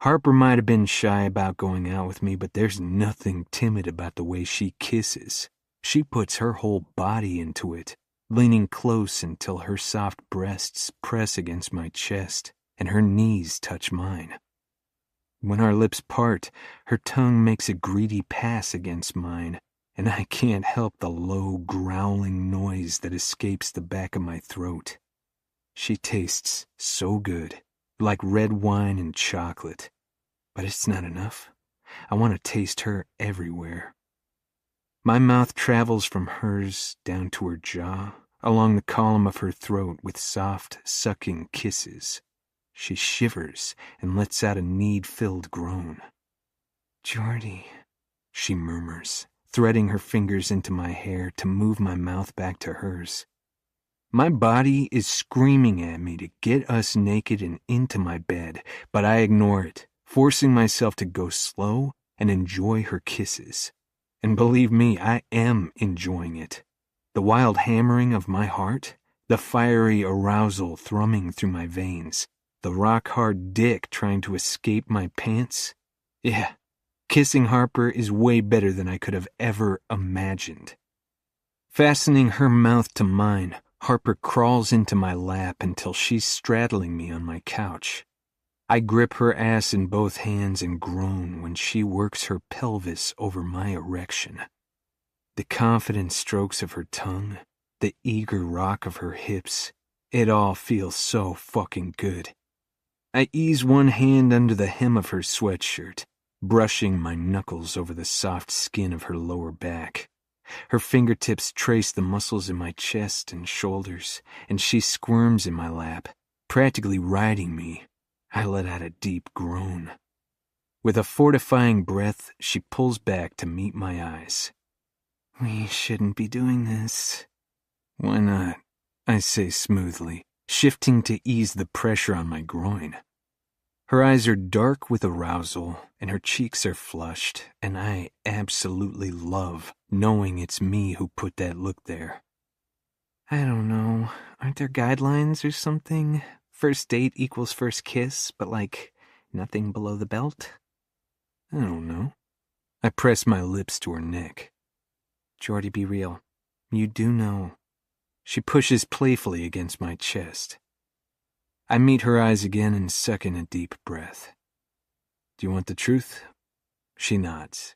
Harper might have been shy about going out with me, but there's nothing timid about the way she kisses. She puts her whole body into it, leaning close until her soft breasts press against my chest and her knees touch mine. When our lips part, her tongue makes a greedy pass against mine, and I can't help the low, growling noise that escapes the back of my throat. She tastes so good, like red wine and chocolate. But it's not enough. I want to taste her everywhere. My mouth travels from hers down to her jaw, along the column of her throat with soft, sucking kisses. She shivers and lets out a need-filled groan. Jordy, she murmurs, threading her fingers into my hair to move my mouth back to hers. My body is screaming at me to get us naked and into my bed, but I ignore it, forcing myself to go slow and enjoy her kisses. And believe me, I am enjoying it. The wild hammering of my heart, the fiery arousal thrumming through my veins, the rock-hard dick trying to escape my pants. Yeah, kissing Harper is way better than I could have ever imagined. Fastening her mouth to mine, Harper crawls into my lap until she's straddling me on my couch. I grip her ass in both hands and groan when she works her pelvis over my erection. The confident strokes of her tongue, the eager rock of her hips, it all feels so fucking good. I ease one hand under the hem of her sweatshirt, brushing my knuckles over the soft skin of her lower back. Her fingertips trace the muscles in my chest and shoulders, and she squirms in my lap, practically riding me. I let out a deep groan. With a fortifying breath, she pulls back to meet my eyes. "We shouldn't be doing this." "Why not?" I say smoothly, shifting to ease the pressure on my groin. Her eyes are dark with arousal, and her cheeks are flushed, and I absolutely love knowing it's me who put that look there. "I don't know. Aren't there guidelines or something? First date equals first kiss, but nothing below the belt?" "I don't know." I press my lips to her neck. "Jordy, be real. You do know." She pushes playfully against my chest. I meet her eyes again and suck in a deep breath. "Do you want the truth?" She nods.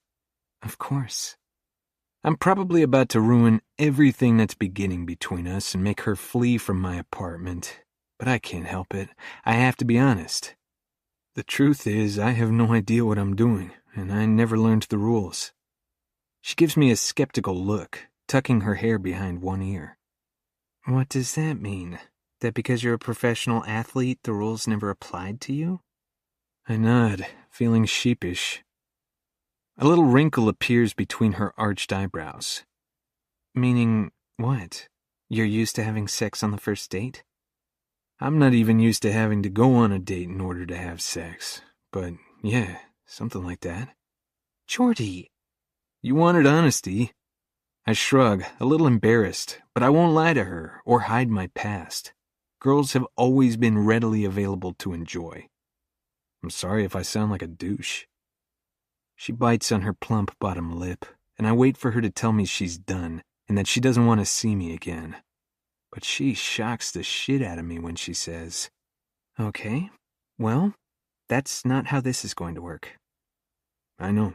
"Of course." I'm probably about to ruin everything that's beginning between us and make her flee from my apartment, but I can't help it. I have to be honest. The truth is, I have no idea what I'm doing, and I never learned the rules. She gives me a skeptical look, tucking her hair behind one ear. "What does that mean? That because you're a professional athlete, the rules never applied to you?" I nod, feeling sheepish. A little wrinkle appears between her arched eyebrows. "Meaning what? You're used to having sex on the first date?" I'm not even used to having to go on a date in order to have sex. But yeah, something like that. "Jordy!" You wanted honesty. I shrug, a little embarrassed, but I won't lie to her or hide my past. Girls have always been readily available to enjoy. I'm sorry if I sound like a douche. She bites on her plump bottom lip, and I wait for her to tell me she's done and that she doesn't want to see me again. But she shocks the shit out of me when she says, "Okay, well, that's not how this is going to work." "I know,"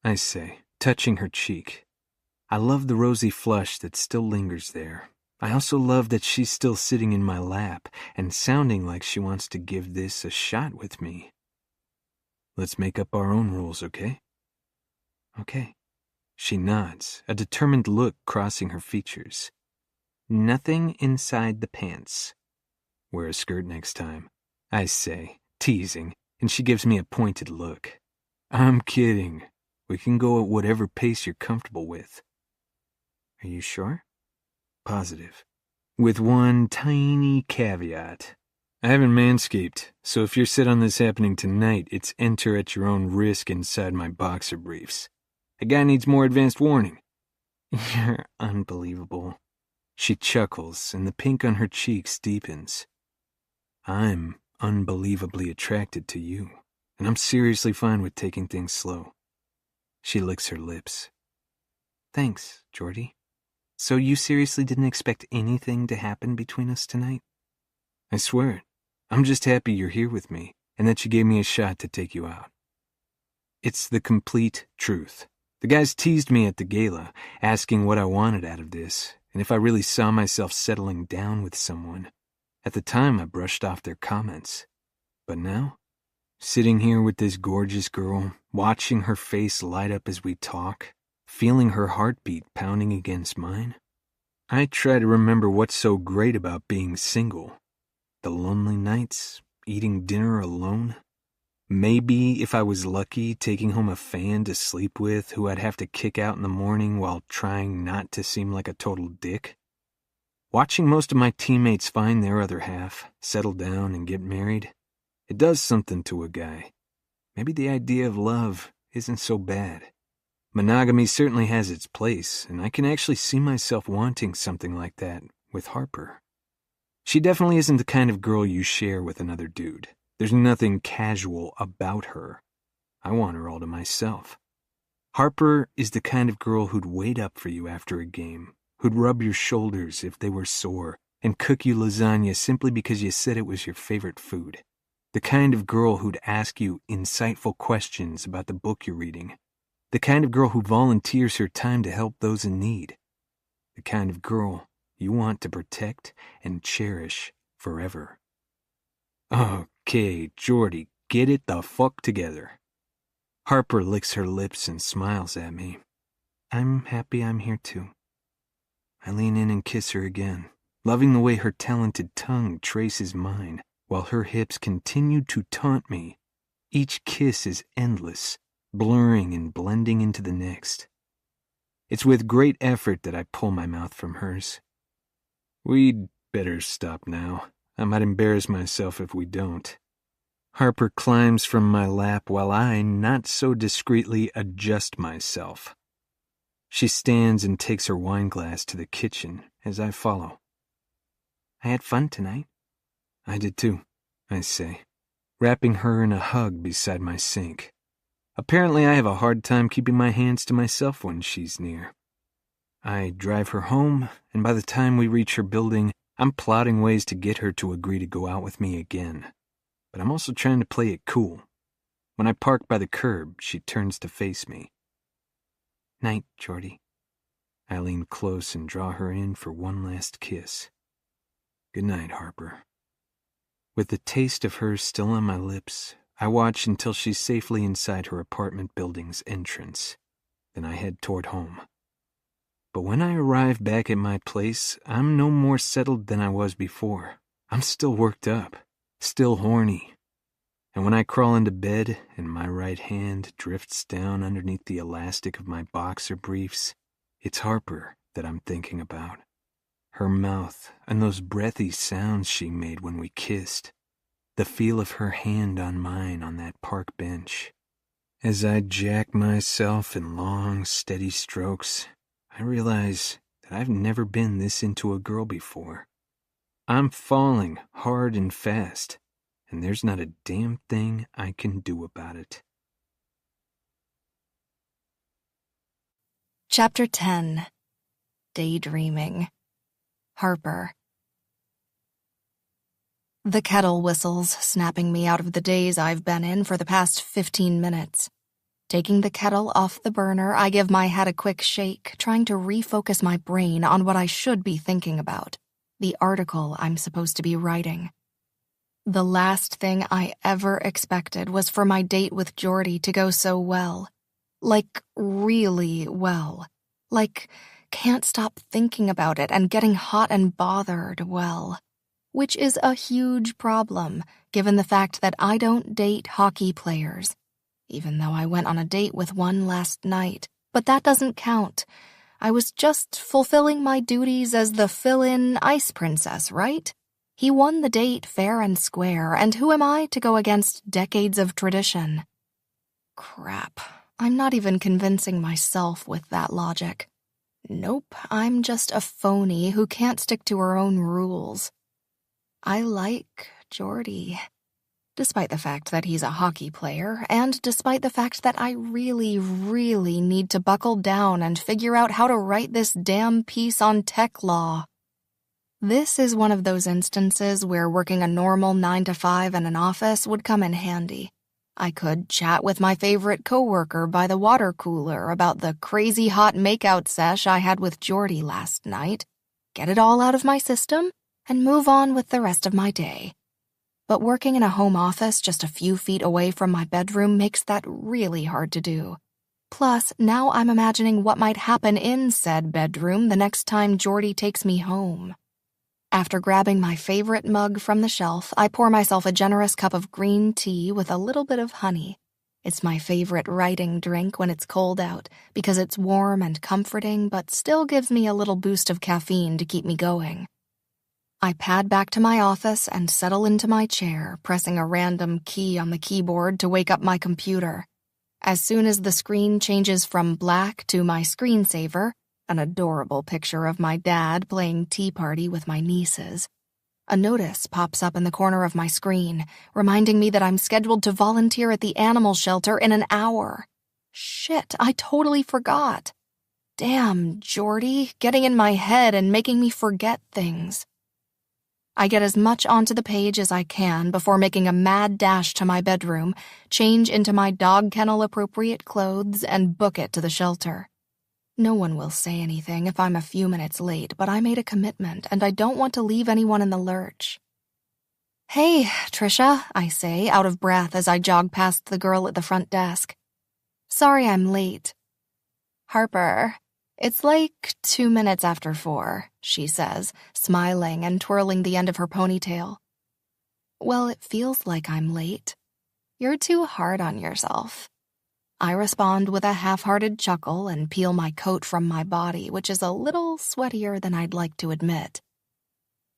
I say, touching her cheek. I love the rosy flush that still lingers there. I also love that she's still sitting in my lap and sounding like she wants to give this a shot with me. "Let's make up our own rules, okay?" "Okay." She nods, a determined look crossing her features. "Nothing inside the pants." "Wear a skirt next time," I say, teasing, and she gives me a pointed look. "I'm kidding. We can go at whatever pace you're comfortable with." "Are you sure?" "Positive. With one tiny caveat. I haven't manscaped, so if you're set on this happening tonight, it's enter at your own risk inside my boxer briefs. A guy needs more advanced warning." "You're unbelievable." She chuckles, and the pink on her cheeks deepens. "I'm unbelievably attracted to you, and I'm seriously fine with taking things slow." She licks her lips. "Thanks, Jordy. So you seriously didn't expect anything to happen between us tonight?" "I swear it. I'm just happy you're here with me, and that you gave me a shot to take you out." It's the complete truth. The guys teased me at the gala, asking what I wanted out of this, and if I really saw myself settling down with someone. At the time, I brushed off their comments. But now, sitting here with this gorgeous girl, watching her face light up as we talk, feeling her heartbeat pounding against mine, I try to remember what's so great about being single. The lonely nights, eating dinner alone. Maybe, if I was lucky, taking home a fan to sleep with who I'd have to kick out in the morning while trying not to seem like a total dick. Watching most of my teammates find their other half, settle down, and get married, it does something to a guy. Maybe the idea of love isn't so bad. Monogamy certainly has its place, and I can actually see myself wanting something like that with Harper. She definitely isn't the kind of girl you share with another dude. There's nothing casual about her. I want her all to myself. Harper is the kind of girl who'd wait up for you after a game, who'd rub your shoulders if they were sore, and cook you lasagna simply because you said it was your favorite food. The kind of girl who'd ask you insightful questions about the book you're reading. The kind of girl who volunteers her time to help those in need. The kind of girl you want to protect and cherish forever. Okay, Jordy, get it the fuck together. Harper licks her lips and smiles at me. I'm happy I'm here too. I lean in and kiss her again, loving the way her talented tongue traces mine, while her hips continue to taunt me. Each kiss is endless, blurring and blending into the next. It's with great effort that I pull my mouth from hers. We'd better stop now. I might embarrass myself if we don't. Harper climbs from my lap while I, not so discreetly, adjust myself. She stands and takes her wine glass to the kitchen as I follow. I had fun tonight. I did too, I say, wrapping her in a hug beside my sink. Apparently I have a hard time keeping my hands to myself when she's near. I drive her home, and by the time we reach her building, I'm plotting ways to get her to agree to go out with me again. But I'm also trying to play it cool. When I park by the curb, she turns to face me. Night, Jordy. I lean close and draw her in for one last kiss. Good night, Harper. With the taste of hers still on my lips, I watch until she's safely inside her apartment building's entrance. Then I head toward home. But when I arrive back at my place, I'm no more settled than I was before. I'm still worked up, still horny. And when I crawl into bed and my right hand drifts down underneath the elastic of my boxer briefs, it's Harper that I'm thinking about. Her mouth and those breathy sounds she made when we kissed. The feel of her hand on mine on that park bench. As I jack myself in long, steady strokes, I realize that I've never been this into a girl before. I'm falling hard and fast, and there's not a damn thing I can do about it. Chapter 10. Daydreaming. Harper. The kettle whistles, snapping me out of the daze I've been in for the past 15 minutes. Taking the kettle off the burner, I give my head a quick shake, trying to refocus my brain on what I should be thinking about, the article I'm supposed to be writing. The last thing I ever expected was for my date with Jordy to go so well. Like, really well. Like, can't stop thinking about it and getting hot and bothered well. Which is a huge problem, given the fact that I don't date hockey players. Even though I went on a date with one last night. But that doesn't count. I was just fulfilling my duties as the fill-in ice princess, right? He won the date fair and square, and who am I to go against decades of tradition? Crap. I'm not even convincing myself with that logic. Nope, I'm just a phony who can't stick to her own rules. I like Jordy. Despite the fact that he's a hockey player, and despite the fact that I really, really need to buckle down and figure out how to write this damn piece on tech law. This is one of those instances where working a normal 9-to-5 in an office would come in handy. I could chat with my favorite coworker by the water cooler about the crazy hot makeout sesh I had with Jordy last night, get it all out of my system, and move on with the rest of my day. But working in a home office just a few feet away from my bedroom makes that really hard to do. Plus, now I'm imagining what might happen in said bedroom the next time Jordy takes me home. After grabbing my favorite mug from the shelf, I pour myself a generous cup of green tea with a little bit of honey. It's my favorite writing drink when it's cold out because it's warm and comforting but still gives me a little boost of caffeine to keep me going. I pad back to my office and settle into my chair, pressing a random key on the keyboard to wake up my computer. As soon as the screen changes from black to my screensaver, an adorable picture of my dad playing tea party with my nieces, a notice pops up in the corner of my screen, reminding me that I'm scheduled to volunteer at the animal shelter in an hour. Shit, I totally forgot. Damn, Jordy, getting in my head and making me forget things. I get as much onto the page as I can before making a mad dash to my bedroom, change into my dog kennel-appropriate clothes, and book it to the shelter. No one will say anything if I'm a few minutes late, but I made a commitment, and I don't want to leave anyone in the lurch. "Hey, Trisha," I say, out of breath as I jog past the girl at the front desk. "Sorry I'm late." "Harper, it's like 2 minutes after 4, she says, smiling and twirling the end of her ponytail. "Well, it feels like I'm late. You're too hard on yourself." I respond with a half-hearted chuckle and peel my coat from my body, which is a little sweatier than I'd like to admit.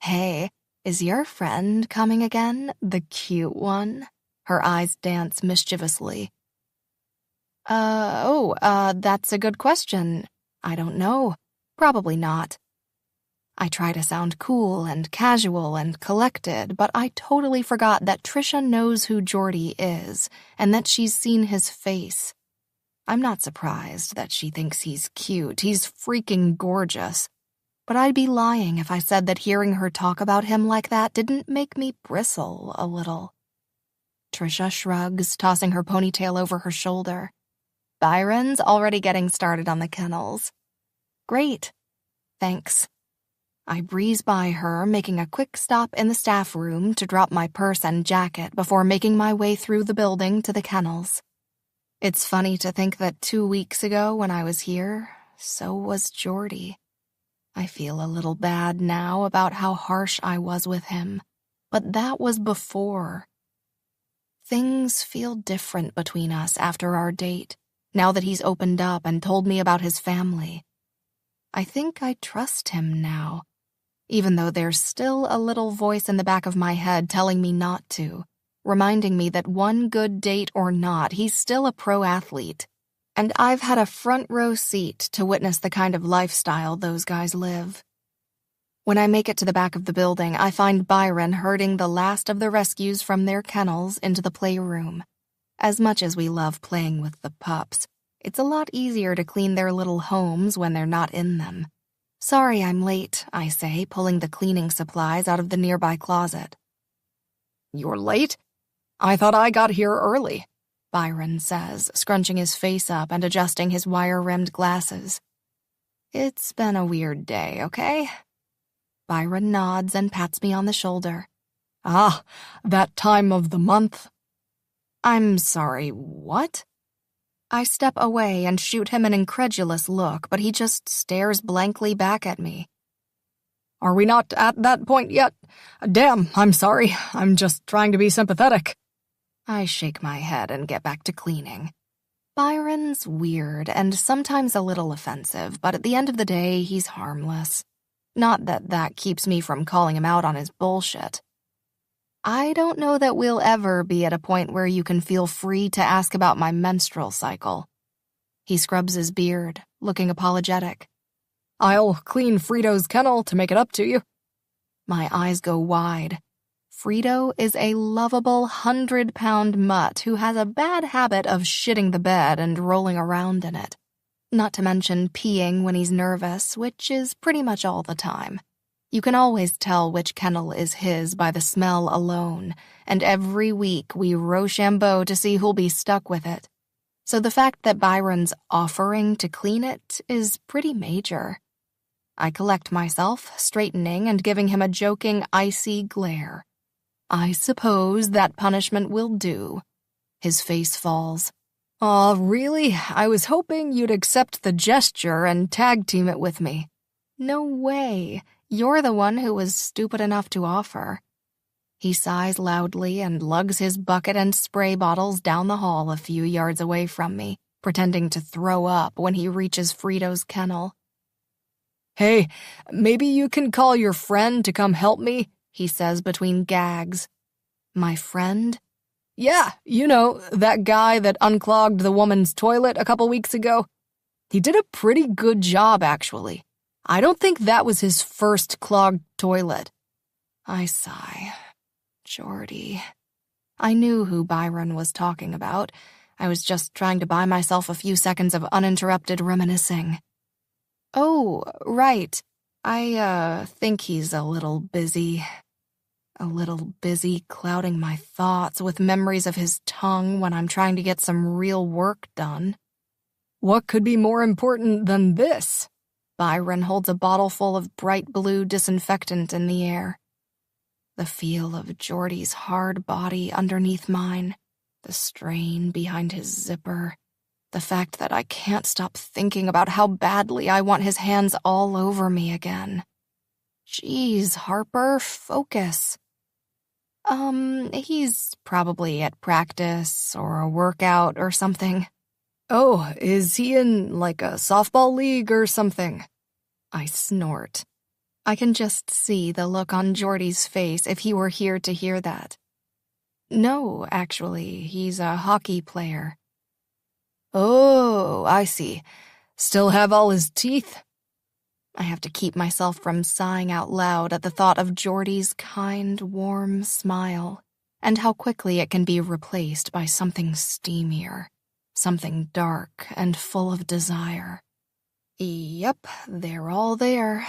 "Hey, is your friend coming again? The cute one?" Her eyes dance mischievously. That's a good question. I don't know. Probably not." I try to sound cool and casual and collected, but I totally forgot that Trisha knows who Jordy is and that she's seen his face. I'm not surprised that she thinks he's cute. He's freaking gorgeous. But I'd be lying if I said that hearing her talk about him like that didn't make me bristle a little. Trisha shrugs, tossing her ponytail over her shoulder. "Byron's already getting started on the kennels." "Great. Thanks." I breeze by her, making a quick stop in the staff room to drop my purse and jacket before making my way through the building to the kennels. It's funny to think that 2 weeks ago when I was here, so was Jordy. I feel a little bad now about how harsh I was with him, but that was before. Things feel different between us after our date, now that he's opened up and told me about his family. I think I trust him now, even though there's still a little voice in the back of my head telling me not to, reminding me that one good date or not, he's still a pro athlete. And I've had a front row seat to witness the kind of lifestyle those guys live. When I make it to the back of the building, I find Byron herding the last of the rescues from their kennels into the playroom. As much as we love playing with the pups, it's a lot easier to clean their little homes when they're not in them. "Sorry I'm late," I say, pulling the cleaning supplies out of the nearby closet. "You're late? I thought I got here early," Byron says, scrunching his face up and adjusting his wire-rimmed glasses. "It's been a weird day, okay?" Byron nods and pats me on the shoulder. "Ah, that time of the month." "I'm sorry, what?" I step away and shoot him an incredulous look, but he just stares blankly back at me. "Are we not at that point yet? Damn, I'm sorry. I'm just trying to be sympathetic." I shake my head and get back to cleaning. Byron's weird and sometimes a little offensive, but at the end of the day, he's harmless. Not that that keeps me from calling him out on his bullshit. I don't know that we'll ever be at a point where you can feel free to ask about my menstrual cycle. He scrubs his beard, looking apologetic. "I'll clean Frito's kennel to make it up to you." My eyes go wide. Frito is a lovable 100-pound mutt who has a bad habit of shitting the bed and rolling around in it. Not to mention peeing when he's nervous, which is pretty much all the time. You can always tell which kennel is his by the smell alone, and every week we Rochambeau to see who'll be stuck with it. So the fact that Byron's offering to clean it is pretty major. I collect myself, straightening and giving him a joking, icy glare. I suppose that punishment will do. His face falls. "Aw, really? I was hoping you'd accept the gesture and tag team it with me." No way. You're the one who was stupid enough to offer. He sighs loudly and lugs his bucket and spray bottles down the hall a few yards away from me, pretending to throw up when he reaches Frito's kennel. "Hey, maybe you can call your friend to come help me," he says between gags. "My friend?" "Yeah, you know, that guy that unclogged the woman's toilet a couple weeks ago. He did a pretty good job, actually. I don't think that was his first clogged toilet." I sigh. Jordy. I knew who Byron was talking about. I was just trying to buy myself a few seconds of uninterrupted reminiscing. "Oh, right. I think he's a little busy." a little busy clouding my thoughts with memories of his tongue when I'm trying to get some real work done. What could be more important than this? Byron holds a bottle full of bright blue disinfectant in the air. The feel of Geordie's hard body underneath mine, the strain behind his zipper, the fact that I can't stop thinking about how badly I want his hands all over me again. Jeez, Harper, focus. He's probably at practice or a workout or something. Oh, is he in, like, a softball league or something? I snort. I can just see the look on Geordie's face if he were here to hear that. No, actually, he's a hockey player. Oh, I see. Still have all his teeth? I have to keep myself from sighing out loud at the thought of Geordie's kind, warm smile, and how quickly it can be replaced by something steamier, something dark and full of desire. Yep, they're all there.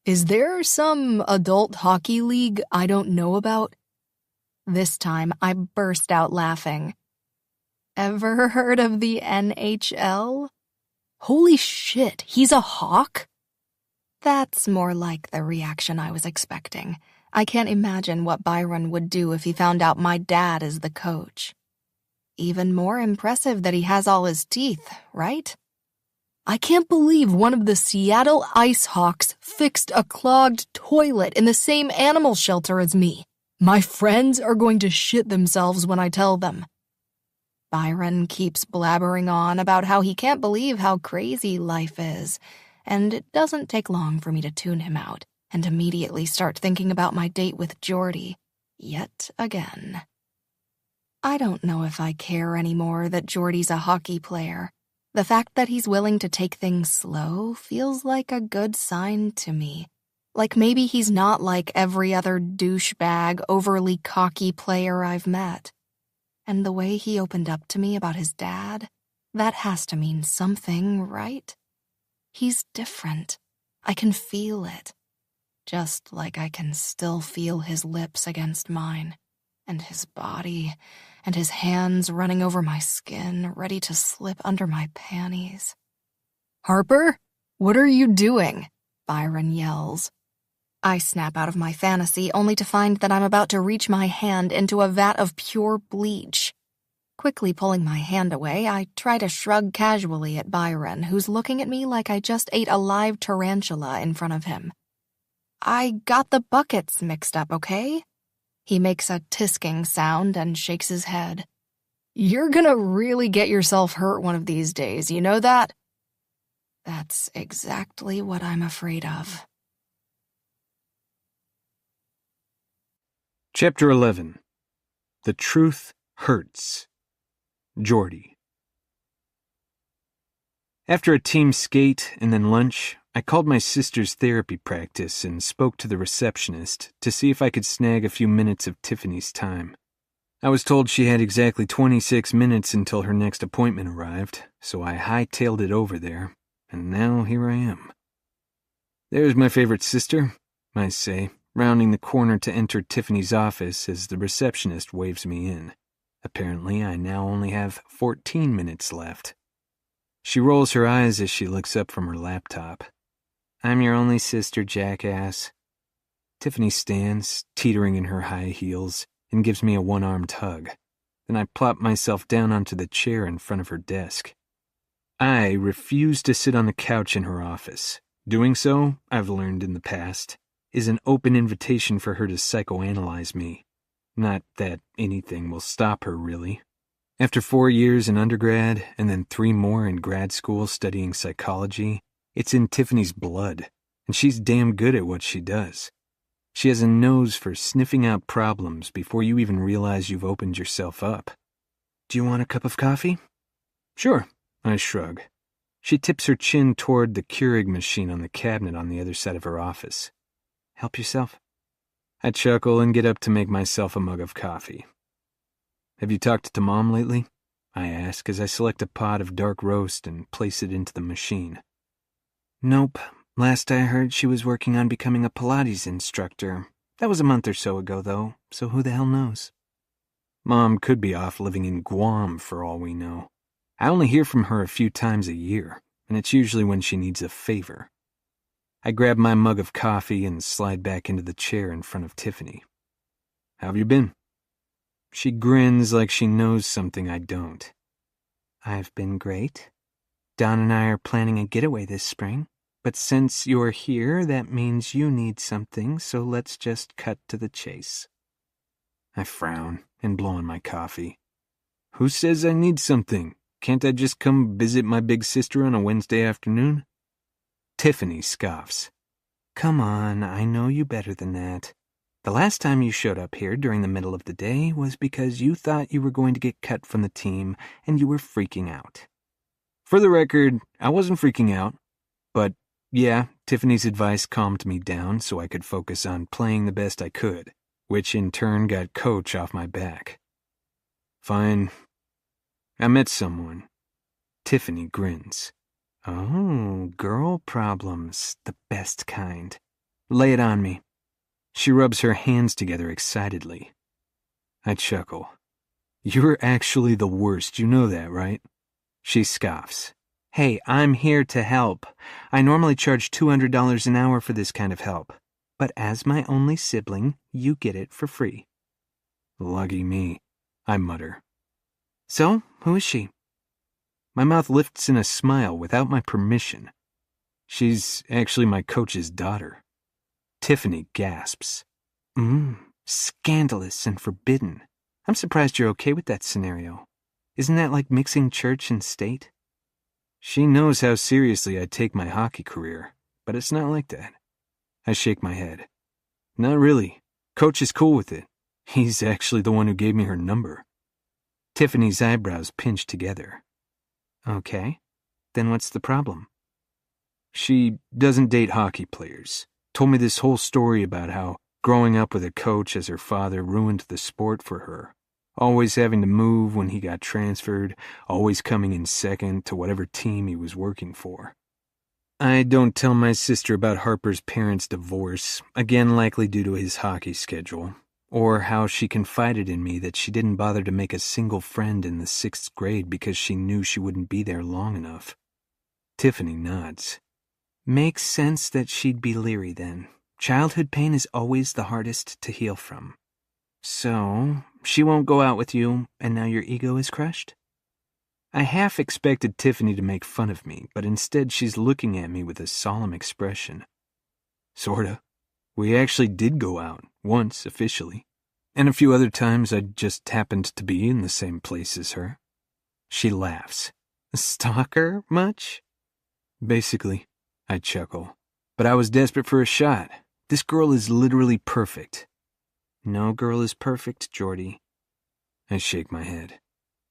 Is there some adult hockey league I don't know about? This time I burst out laughing. Ever heard of the NHL? Holy shit, he's a hawk? That's more like the reaction I was expecting. I can't imagine what Byron would do if he found out my dad is the coach. Even more impressive that he has all his teeth, right? I can't believe one of the Seattle Ice Hawks fixed a clogged toilet in the same animal shelter as me. My friends are going to shit themselves when I tell them. Byron keeps blabbering on about how he can't believe how crazy life is, and it doesn't take long for me to tune him out and immediately start thinking about my date with Geordie, yet again. I don't know if I care anymore that Geordie's a hockey player. The fact that he's willing to take things slow feels like a good sign to me. Like maybe he's not like every other douchebag, overly cocky player I've met. And the way he opened up to me about his dad, that has to mean something, right? He's different. I can feel it. Just like I can still feel his lips against mine, and his body, and his hands running over my skin, ready to slip under my panties. Harper, what are you doing? Byron yells. I snap out of my fantasy only to find that I'm about to reach my hand into a vat of pure bleach. Quickly pulling my hand away, I try to shrug casually at Byron, who's looking at me like I just ate a live tarantula in front of him. I got the buckets mixed up, okay? He makes a tisking sound and shakes his head. You're gonna really get yourself hurt one of these days, you know that? That's exactly what I'm afraid of. Chapter 11. The Truth Hurts. Geordie. After a team skate and then lunch, I called my sister's therapy practice and spoke to the receptionist to see if I could snag a few minutes of Tiffany's time. I was told she had exactly 26 minutes until her next appointment arrived, so I hightailed it over there, and now here I am. There's my favorite sister, I say, rounding the corner to enter Tiffany's office as the receptionist waves me in. Apparently, I now only have 14 minutes left. She rolls her eyes as she looks up from her laptop. I'm your only sister, jackass. Tiffany stands, teetering in her high heels, and gives me a one-armed hug. Then I plop myself down onto the chair in front of her desk. I refuse to sit on the couch in her office. Doing so, I've learned in the past, is an open invitation for her to psychoanalyze me. Not that anything will stop her, really. After 4 years in undergrad, and then 3 more in grad school studying psychology, it's in Tiffany's blood, and she's damn good at what she does. She has a nose for sniffing out problems before you even realize you've opened yourself up. Do you want a cup of coffee? Sure, I shrug. She tips her chin toward the Keurig machine on the cabinet on the other side of her office. Help yourself? I chuckle and get up to make myself a mug of coffee. Have you talked to Mom lately? I ask as I select a pot of dark roast and place it into the machine. Nope. Last I heard, she was working on becoming a Pilates instructor, That was a month or so ago, though, so who the hell knows? Mom could be off living in Guam for all we know. I only hear from her a few times a year, and it's usually when she needs a favor. I grab my mug of coffee and slide back into the chair in front of Tiffany. How have you been? She grins like she knows something I don't. I've been great. Don and I are planning a getaway this spring, but since you're here, that means you need something, so let's just cut to the chase. I frown and blow on my coffee. Who says I need something? Can't I just come visit my big sister on a Wednesday afternoon? Tiffany scoffs. Come on, I know you better than that. The last time you showed up here during the middle of the day was because you thought you were going to get cut from the team and you were freaking out. For the record, I wasn't freaking out. But yeah, Tiffany's advice calmed me down so I could focus on playing the best I could, which in turn got Coach off my back. Fine. I met someone. Tiffany grins. Oh, girl problems, the best kind. Lay it on me. She rubs her hands together excitedly. I chuckle. You're actually the worst, you know that, right? She scoffs. Hey, I'm here to help. I normally charge $200 an hour for this kind of help, but as my only sibling, you get it for free. Lucky me, I mutter. So, who is she? My mouth lifts in a smile without my permission. She's actually my coach's daughter. Tiffany gasps. Scandalous and forbidden. I'm surprised you're okay with that scenario. Isn't that like mixing church and state? She knows how seriously I take my hockey career, but it's not like that. I shake my head. Not really. Coach is cool with it. He's actually the one who gave me her number. Tiffany's eyebrows pinch together. Okay, then what's the problem? She doesn't date hockey players. Told me this whole story about how growing up with a coach as her father ruined the sport for her. Always having to move when he got transferred, always coming in second to whatever team he was working for. I don't tell my sister about Harper's parents' divorce, again likely due to his hockey schedule, or how she confided in me that she didn't bother to make a single friend in the 6th grade because she knew she wouldn't be there long enough. Tiffany nods. Makes sense that she'd be leery then. Childhood pain is always the hardest to heal from. So, she won't go out with you, and now your ego is crushed? I half expected Tiffany to make fun of me, but instead she's looking at me with a solemn expression. Sorta. We actually did go out, once officially, and a few other times I just happened to be in the same place as her. She laughs. Stalker much? Basically, I chuckle. But I was desperate for a shot. This girl is literally perfect. No girl is perfect, Jordy. I shake my head.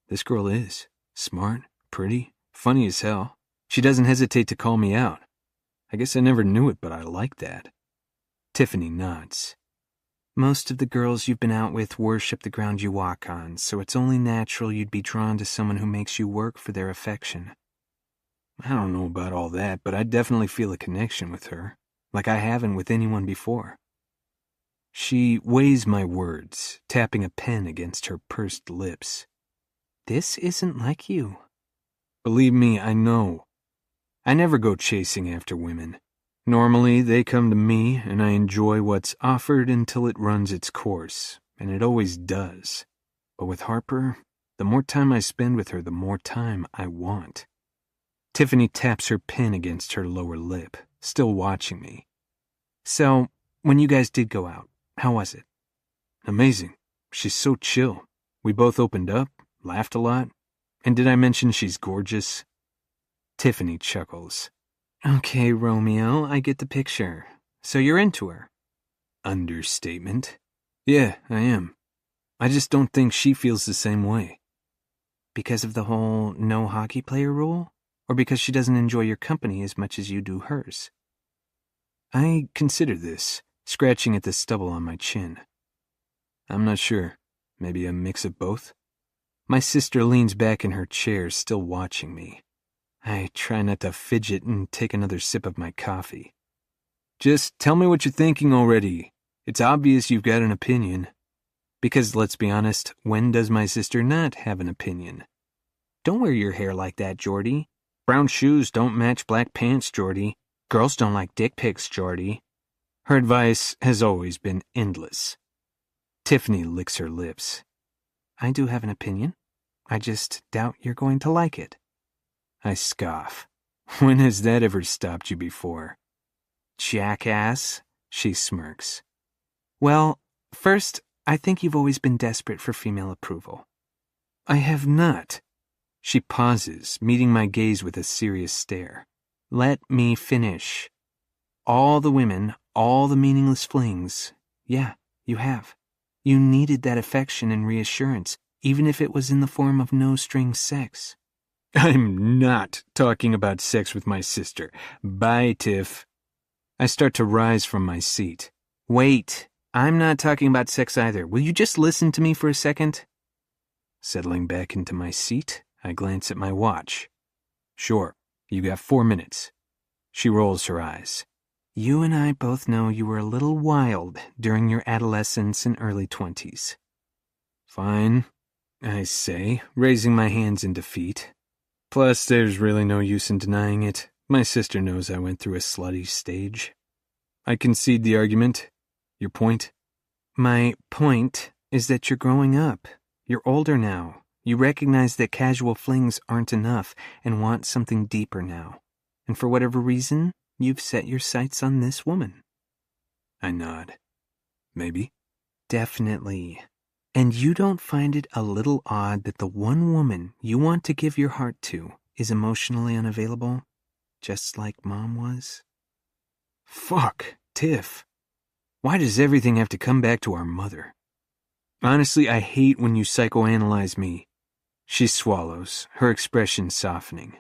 This girl is. Smart, pretty, funny as hell. She doesn't hesitate to call me out. I guess I never knew it, but I like that. Tiffany nods. Most of the girls you've been out with worship the ground you walk on, so it's only natural you'd be drawn to someone who makes you work for their affection. I don't know about all that, but I definitely feel a connection with her, like I haven't with anyone before. She weighs my words, tapping a pen against her pursed lips. This isn't like you. Believe me, I know. I never go chasing after women. Normally, they come to me, and I enjoy what's offered until it runs its course, and it always does. But with Harper, the more time I spend with her, the more time I want. Tiffany taps her pen against her lower lip, still watching me. So, when you guys did go out, how was it? Amazing. She's so chill. We both opened up, laughed a lot. And did I mention she's gorgeous? Tiffany chuckles. Okay, Romeo, I get the picture. So you're into her? Understatement. Yeah, I am. I just don't think she feels the same way. Because of the whole no hockey player rule? Or because she doesn't enjoy your company as much as you do hers? I consider this, scratching at the stubble on my chin. I'm not sure. Maybe a mix of both? My sister leans back in her chair, still watching me. I try not to fidget and take another sip of my coffee. Just tell me what you're thinking already. It's obvious you've got an opinion. Because, let's be honest, when does my sister not have an opinion? Don't wear your hair like that, Jordy. Brown shoes don't match black pants, Jordy. Girls don't like dick pics, Jordy. Her advice has always been endless. Tiffany licks her lips. I do have an opinion. I just doubt you're going to like it. I scoff. When has that ever stopped you before? Jackass, she smirks. Well, first, I think you've always been desperate for female approval. I have not. She pauses, meeting my gaze with a serious stare. Let me finish. All the women, all the meaningless flings. Yeah, you have. You needed that affection and reassurance, even if it was in the form of no-string sex. I'm not talking about sex with my sister. Bye, Tiff. I start to rise from my seat. Wait, I'm not talking about sex either. Will you just listen to me for a second? Settling back into my seat, I glance at my watch. Sure, you got 4 minutes. She rolls her eyes. You and I both know you were a little wild during your adolescence and early 20s. Fine, I say, raising my hands in defeat. Plus, there's really no use in denying it. My sister knows I went through a slutty stage. I concede the argument. Your point? My point is that you're growing up. You're older now. You recognize that casual flings aren't enough and want something deeper now. And for whatever reason, you've set your sights on this woman. I nod. Maybe. Definitely. And you don't find it a little odd that the one woman you want to give your heart to is emotionally unavailable, just like Mom was? Fuck, Tiff. Why does everything have to come back to our mother? Honestly, I hate when you psychoanalyze me. She swallows, her expression softening.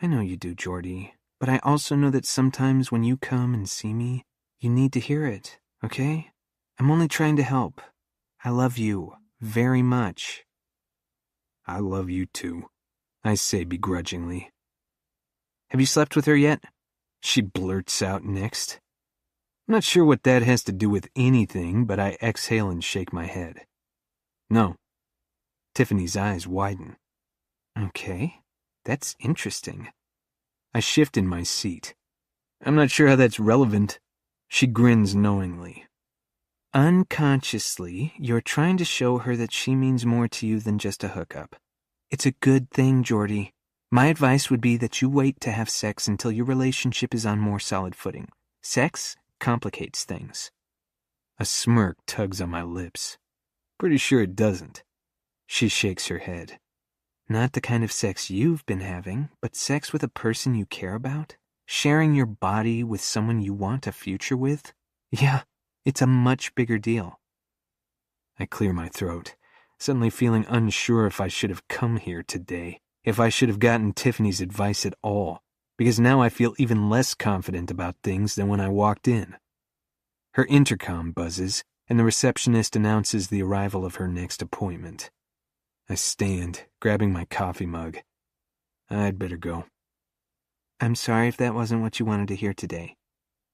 I know you do, Jordy, but I also know that sometimes when you come and see me, you need to hear it, okay? I'm only trying to help. I love you very much. I love you too, I say begrudgingly. Have you slept with her yet? She blurts out next. I'm not sure what that has to do with anything, but I exhale and shake my head. No. Tiffany's eyes widen. Okay, that's interesting. I shift in my seat. I'm not sure how that's relevant. She grins knowingly. Unconsciously, you're trying to show her that she means more to you than just a hookup. It's a good thing, Jordy. My advice would be that you wait to have sex until your relationship is on more solid footing. Sex complicates things. A smirk tugs on my lips. Pretty sure it doesn't. She shakes her head. Not the kind of sex you've been having, but sex with a person you care about? Sharing your body with someone you want a future with? Yeah, it's a much bigger deal. I clear my throat, suddenly feeling unsure if I should have come here today, if I should have gotten Tiffany's advice at all, because now I feel even less confident about things than when I walked in. Her intercom buzzes, and the receptionist announces the arrival of her next appointment. I stand, grabbing my coffee mug. I'd better go. I'm sorry if that wasn't what you wanted to hear today,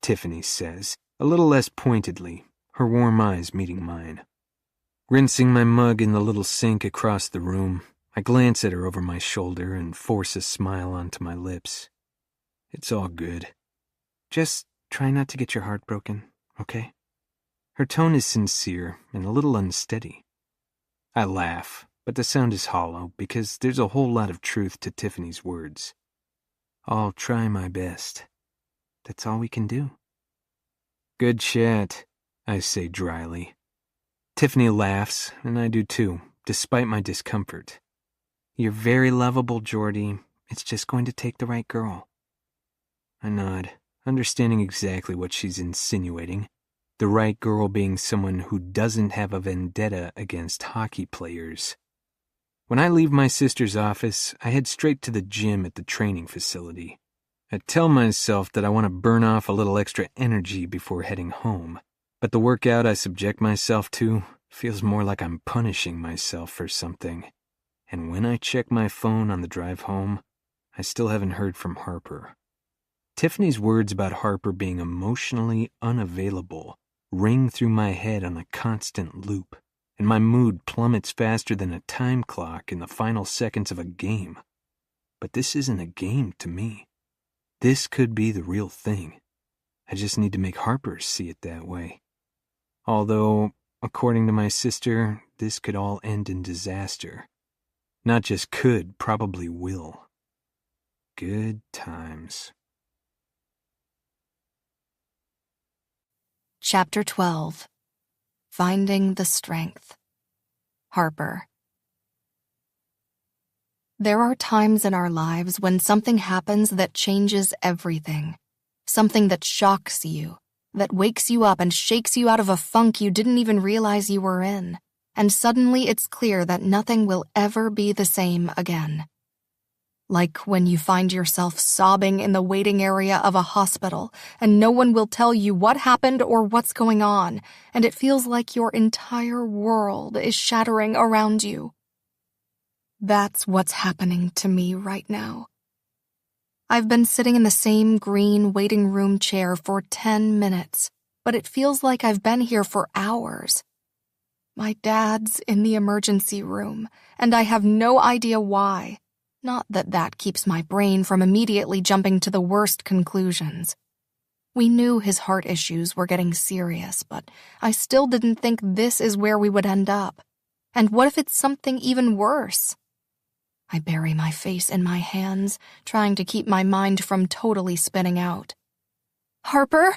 Tiffany says, a little less pointedly, her warm eyes meeting mine. Rinsing my mug in the little sink across the room, I glance at her over my shoulder and force a smile onto my lips. It's all good. Just try not to get your heart broken, okay? Her tone is sincere and a little unsteady. I laugh, but the sound is hollow because there's a whole lot of truth to Tiffany's words. I'll try my best. That's all we can do. Good chat, I say dryly. Tiffany laughs, and I do too, despite my discomfort. You're very lovable, Jordy. It's just going to take the right girl. I nod, understanding exactly what she's insinuating. The right girl being someone who doesn't have a vendetta against hockey players. When I leave my sister's office, I head straight to the gym at the training facility. I tell myself that I want to burn off a little extra energy before heading home, but the workout I subject myself to feels more like I'm punishing myself for something. And when I check my phone on the drive home, I still haven't heard from Harper. Tiffany's words about Harper being emotionally unavailable ring through my head on a constant loop, and my mood plummets faster than a time clock in the final seconds of a game. But this isn't a game to me. This could be the real thing. I just need to make Harper see it that way. Although, according to my sister, this could all end in disaster. Not just could, probably will. Good times. Chapter 12. Finding the Strength. Harper. There are times in our lives when something happens that changes everything. Something that shocks you, that wakes you up and shakes you out of a funk you didn't even realize you were in. And suddenly it's clear that nothing will ever be the same again. Like when you find yourself sobbing in the waiting area of a hospital and no one will tell you what happened or what's going on, and it feels like your entire world is shattering around you. That's what's happening to me right now. I've been sitting in the same green waiting room chair for 10 minutes, but it feels like I've been here for hours. My dad's in the emergency room, and I have no idea why. Not that that keeps my brain from immediately jumping to the worst conclusions. We knew his heart issues were getting serious, but I still didn't think this is where we would end up. And what if it's something even worse? I bury my face in my hands, trying to keep my mind from totally spinning out. "Harper?"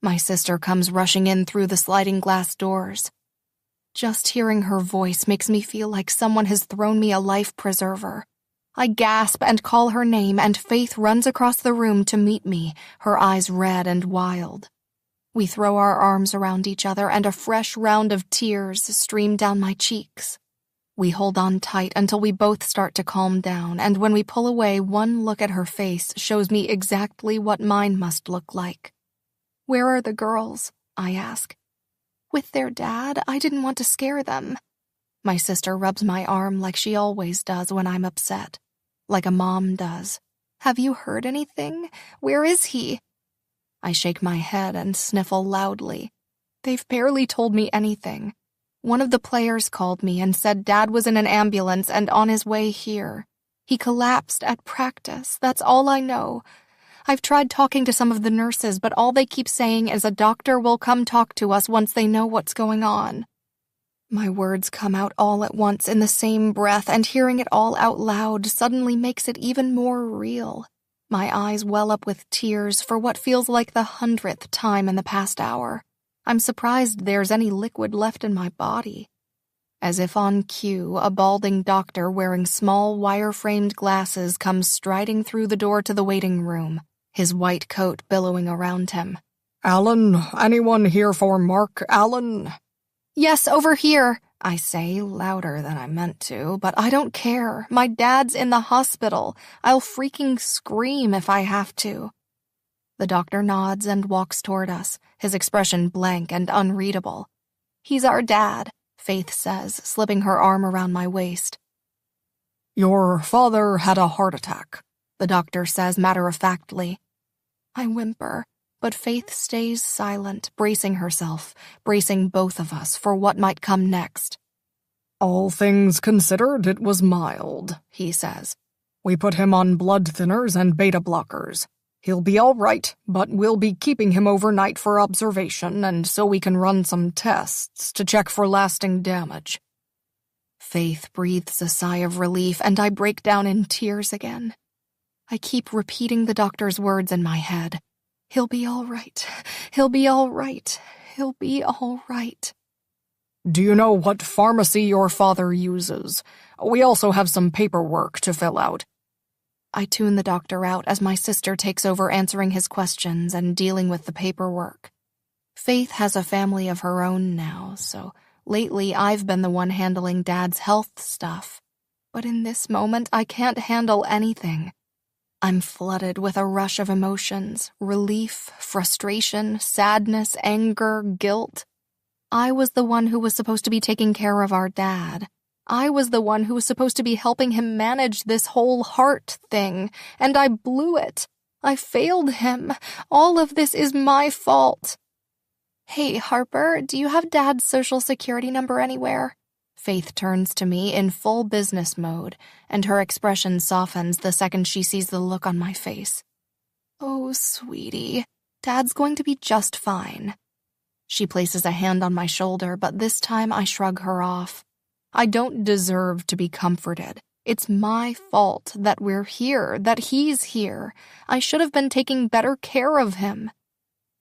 My sister comes rushing in through the sliding glass doors. Just hearing her voice makes me feel like someone has thrown me a life preserver. I gasp and call her name, and Faith runs across the room to meet me, her eyes red and wild. We throw our arms around each other, and a fresh round of tears stream down my cheeks. We hold on tight until we both start to calm down, and when we pull away, one look at her face shows me exactly what mine must look like. "Where are the girls?" I ask. "With their dad. I didn't want to scare them." My sister rubs my arm like she always does when I'm upset, like a mom does. "Have you heard anything? Where is he?" I shake my head and sniffle loudly. They've barely told me anything. One of the players called me and said Dad was in an ambulance and on his way here. He collapsed at practice. That's all I know. I've tried talking to some of the nurses, but all they keep saying is a doctor will come talk to us once they know what's going on. My words come out all at once in the same breath, and hearing it all out loud suddenly makes it even more real. My eyes well up with tears for what feels like the 100th time in the past hour. I'm surprised there's any liquid left in my body. As if on cue, a balding doctor wearing small wire-framed glasses comes striding through the door to the waiting room, his white coat billowing around him. "Alan, anyone here for Mark Allen?" "Yes, over here," I say, louder than I meant to, but I don't care. My dad's in the hospital. I'll freaking scream if I have to. The doctor nods and walks toward us, his expression blank and unreadable. "He's our dad," Faith says, slipping her arm around my waist. "Your father had a heart attack," the doctor says matter-of-factly. I whimper, but Faith stays silent, bracing herself, bracing both of us for what might come next. "All things considered, it was mild," he says. "We put him on blood thinners and beta blockers. He'll be all right, but we'll be keeping him overnight for observation and so we can run some tests to check for lasting damage." Faith breathes a sigh of relief, and I break down in tears again. I keep repeating the doctor's words in my head. "He'll be all right. He'll be all right. He'll be all right." "Do you know what pharmacy your father uses? We also have some paperwork to fill out." I tune the doctor out as my sister takes over answering his questions and dealing with the paperwork. Faith has a family of her own now, so lately I've been the one handling Dad's health stuff. But in this moment, I can't handle anything. I'm flooded with a rush of emotions: relief, frustration, sadness, anger, guilt. I was the one who was supposed to be taking care of our dad. I was the one who was supposed to be helping him manage this whole heart thing, and I blew it. I failed him. All of this is my fault. Hey, Harper, do you have Dad's social security number anywhere? Faith turns to me in full business mode, and her expression softens the second she sees the look on my face. Oh, sweetie, Dad's going to be just fine. She places a hand on my shoulder, but this time I shrug her off. I don't deserve to be comforted. It's my fault that we're here, that he's here. I should have been taking better care of him.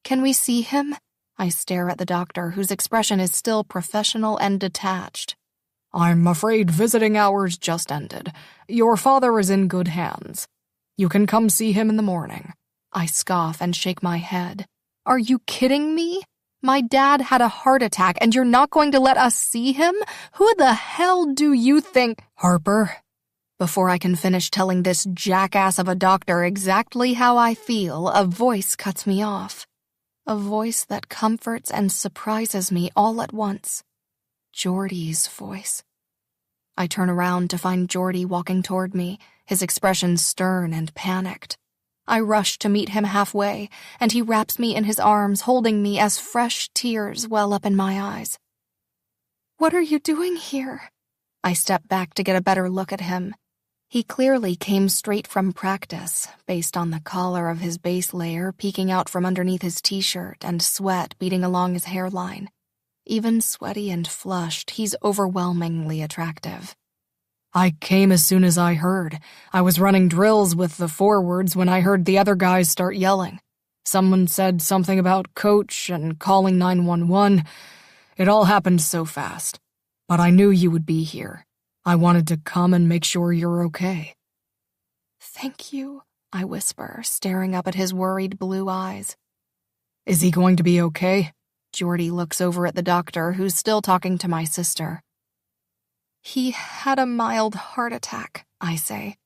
Can we see him? I stare at the doctor, whose expression is still professional and detached. I'm afraid visiting hours just ended. Your father is in good hands. You can come see him in the morning. I scoff and shake my head. Are you kidding me? My dad had a heart attack and you're not going to let us see him? Who the hell do you think— Harper? Before I can finish telling this jackass of a doctor exactly how I feel, a voice cuts me off. A voice that comforts and surprises me all at once. Geordie's voice. I turn around to find Geordie walking toward me, his expression stern and panicked. I rush to meet him halfway, and he wraps me in his arms, holding me as fresh tears well up in my eyes. What are you doing here? I step back to get a better look at him. He clearly came straight from practice, based on the collar of his base layer peeking out from underneath his t-shirt and sweat beating along his hairline. Even sweaty and flushed, he's overwhelmingly attractive. I came as soon as I heard. I was running drills with the forwards when I heard the other guys start yelling. Someone said something about coach and calling 911. It all happened so fast. But I knew you would be here. I wanted to come and make sure you're okay. Thank you, I whisper, staring up at his worried blue eyes. Is he going to be okay? Geordie looks over at the doctor, who's still talking to my sister. He had a mild heart attack, I say.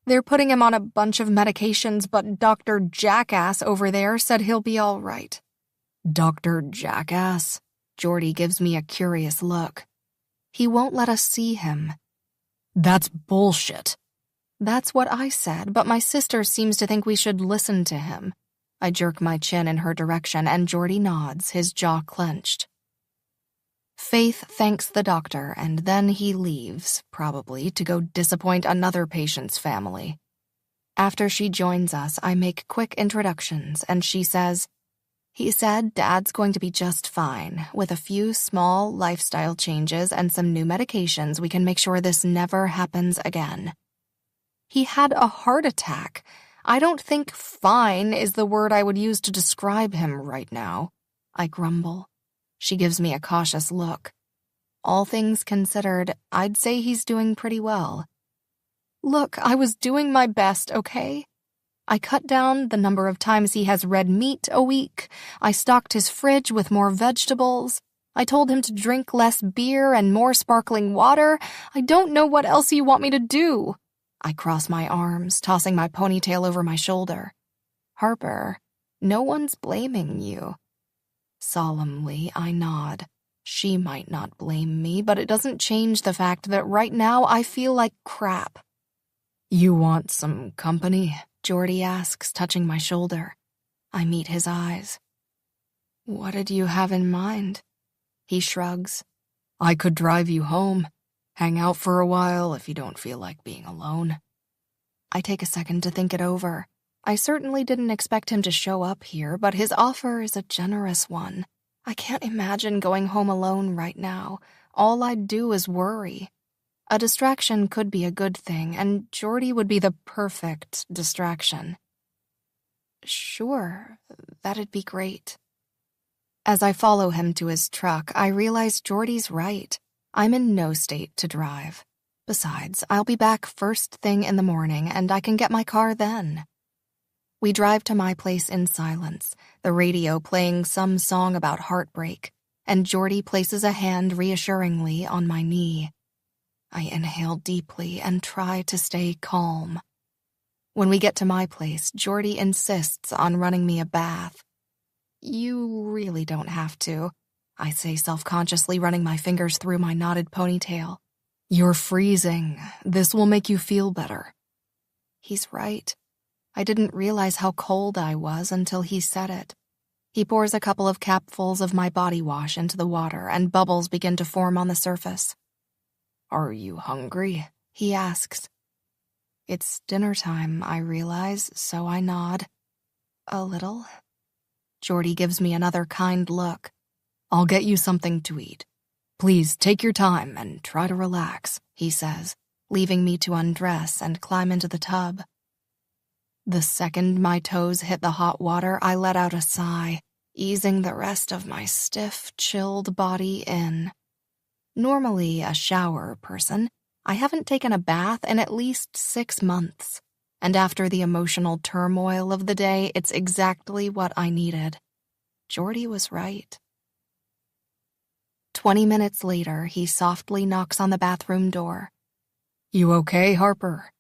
They're putting him on a bunch of medications, but Dr. Jackass over there said he'll be all right. Dr. Jackass? Geordie gives me a curious look. He won't let us see him. That's bullshit. That's what I said, but my sister seems to think we should listen to him. I jerk my chin in her direction, and Geordie nods, his jaw clenched. Faith thanks the doctor, and then he leaves, probably to go disappoint another patient's family. After she joins us, I make quick introductions, and she says, "He said Dad's going to be just fine. With a few small lifestyle changes and some new medications, we can make sure this never happens again." He had a heart attack. I don't think fine is the word I would use to describe him right now. I grumble. She gives me a cautious look. All things considered, I'd say he's doing pretty well. Look, I was doing my best, okay? I cut down the number of times he has red meat a week. I stocked his fridge with more vegetables. I told him to drink less beer and more sparkling water. I don't know what else you want me to do. I cross my arms, tossing my ponytail over my shoulder. Harper, no one's blaming you. Solemnly, I nod. She might not blame me, but it doesn't change the fact that right now I feel like crap. You want some company? Geordie asks, touching my shoulder. I meet his eyes. What did you have in mind? He shrugs. I could drive you home. Hang out for a while if you don't feel like being alone. I take a second to think it over. I certainly didn't expect him to show up here, but his offer is a generous one. I can't imagine going home alone right now. All I'd do is worry. A distraction could be a good thing, and Geordie would be the perfect distraction. Sure, that'd be great. As I follow him to his truck, I realize Geordie's right. I'm in no state to drive. Besides, I'll be back first thing in the morning, and I can get my car then. We drive to my place in silence, the radio playing some song about heartbreak, and Geordie places a hand reassuringly on my knee. I inhale deeply and try to stay calm. When we get to my place, Geordie insists on running me a bath. You really don't have to, I say self-consciously, running my fingers through my knotted ponytail. You're freezing. This will make you feel better. He's right. I didn't realize how cold I was until he said it. He pours a couple of capfuls of my body wash into the water, and bubbles begin to form on the surface. "Are you hungry?" he asks. It's dinner time, I realize, so I nod. A little. Jordy gives me another kind look. "I'll get you something to eat. Please take your time and try to relax," he says, leaving me to undress and climb into the tub. The second my toes hit the hot water, I let out a sigh, easing the rest of my stiff, chilled body in. Normally a shower person, I haven't taken a bath in at least 6 months, and after the emotional turmoil of the day, it's exactly what I needed. Jordy was right. 20 minutes later, he softly knocks on the bathroom door. "You okay, Harper?"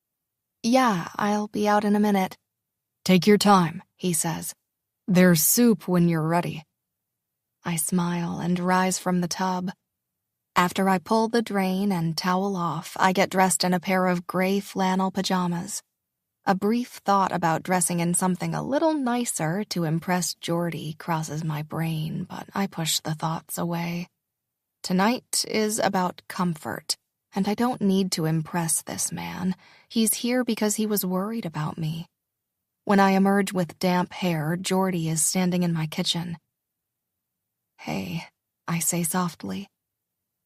"Yeah, I'll be out in a minute." "Take your time," he says. "There's soup when you're ready." I smile and rise from the tub. After I pull the drain and towel off, I get dressed in a pair of gray flannel pajamas. A brief thought about dressing in something a little nicer to impress Jordy crosses my brain, but I push the thoughts away. Tonight is about comfort, and I don't need to impress this man. He's here because he was worried about me. When I emerge with damp hair, Jordy is standing in my kitchen. "Hey," I say softly.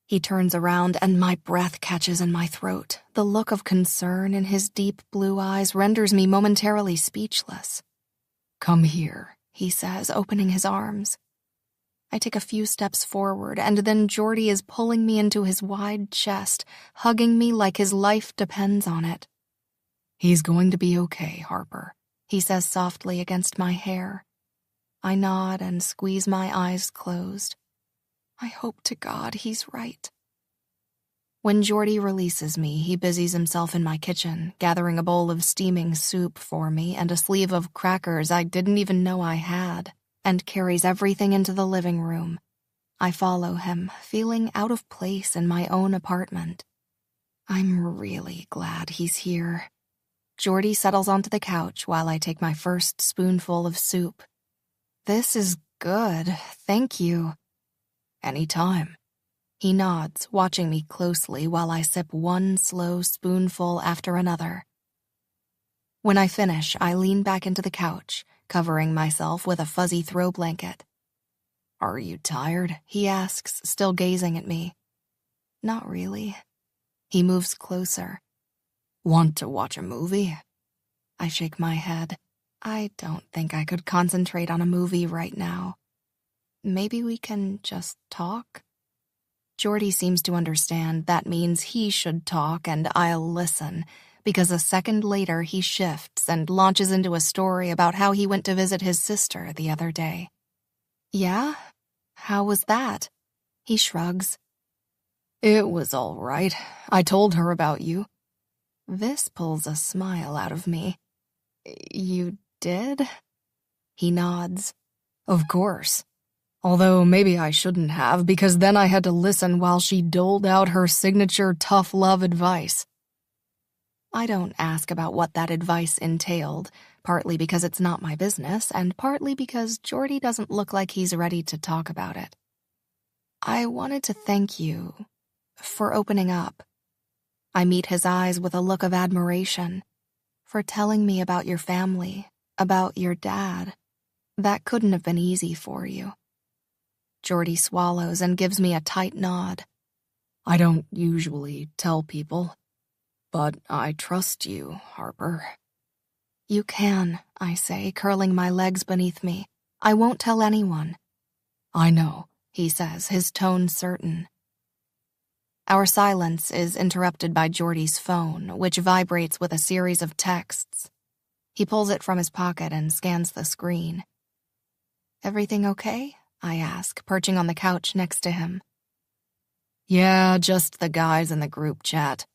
He turns around and my breath catches in my throat. The look of concern in his deep blue eyes renders me momentarily speechless. "Come here," he says, opening his arms. I take a few steps forward, and then Jordy is pulling me into his wide chest, hugging me like his life depends on it. "He's going to be okay, Harper," he says softly against my hair. I nod and squeeze my eyes closed. I hope to God he's right. When Jordy releases me, he busies himself in my kitchen, gathering a bowl of steaming soup for me and a sleeve of crackers I didn't even know I had, and carries everything into the living room. I follow him, feeling out of place in my own apartment. I'm really glad he's here. Jordy settles onto the couch while I take my first spoonful of soup. "This is good, thank you." "Anytime." He nods, watching me closely while I sip one slow spoonful after another. When I finish, I lean back into the couch, covering myself with a fuzzy throw blanket. "Are you tired?" he asks, still gazing at me. Not really. He moves closer. "Want to watch a movie?" I shake my head. I don't think I could concentrate on a movie right now. Maybe we can just talk? Jordy seems to understand that means he should talk and I'll listen, because a second later he shifts and launches into a story about how he went to visit his sister the other day. "Yeah? How was that?" He shrugs. "It was all right. I told her about you." This pulls a smile out of me. "You did?" He nods. "Of course. Although maybe I shouldn't have, because then I had to listen while she doled out her signature tough love advice." I don't ask about what that advice entailed, partly because it's not my business, and partly because Jordy doesn't look like he's ready to talk about it. "I wanted to thank you for opening up." I meet his eyes with a look of admiration. "For telling me about your family, about your dad. That couldn't have been easy for you." Jordy swallows and gives me a tight nod. "I don't usually tell people, but I trust you, Harper." "You can," I say, curling my legs beneath me. "I won't tell anyone." "I know," he says, his tone certain. Our silence is interrupted by Jordy's phone, which vibrates with a series of texts. He pulls it from his pocket and scans the screen. "Everything okay?" I ask, perching on the couch next to him. "Yeah, just the guys in the group chat.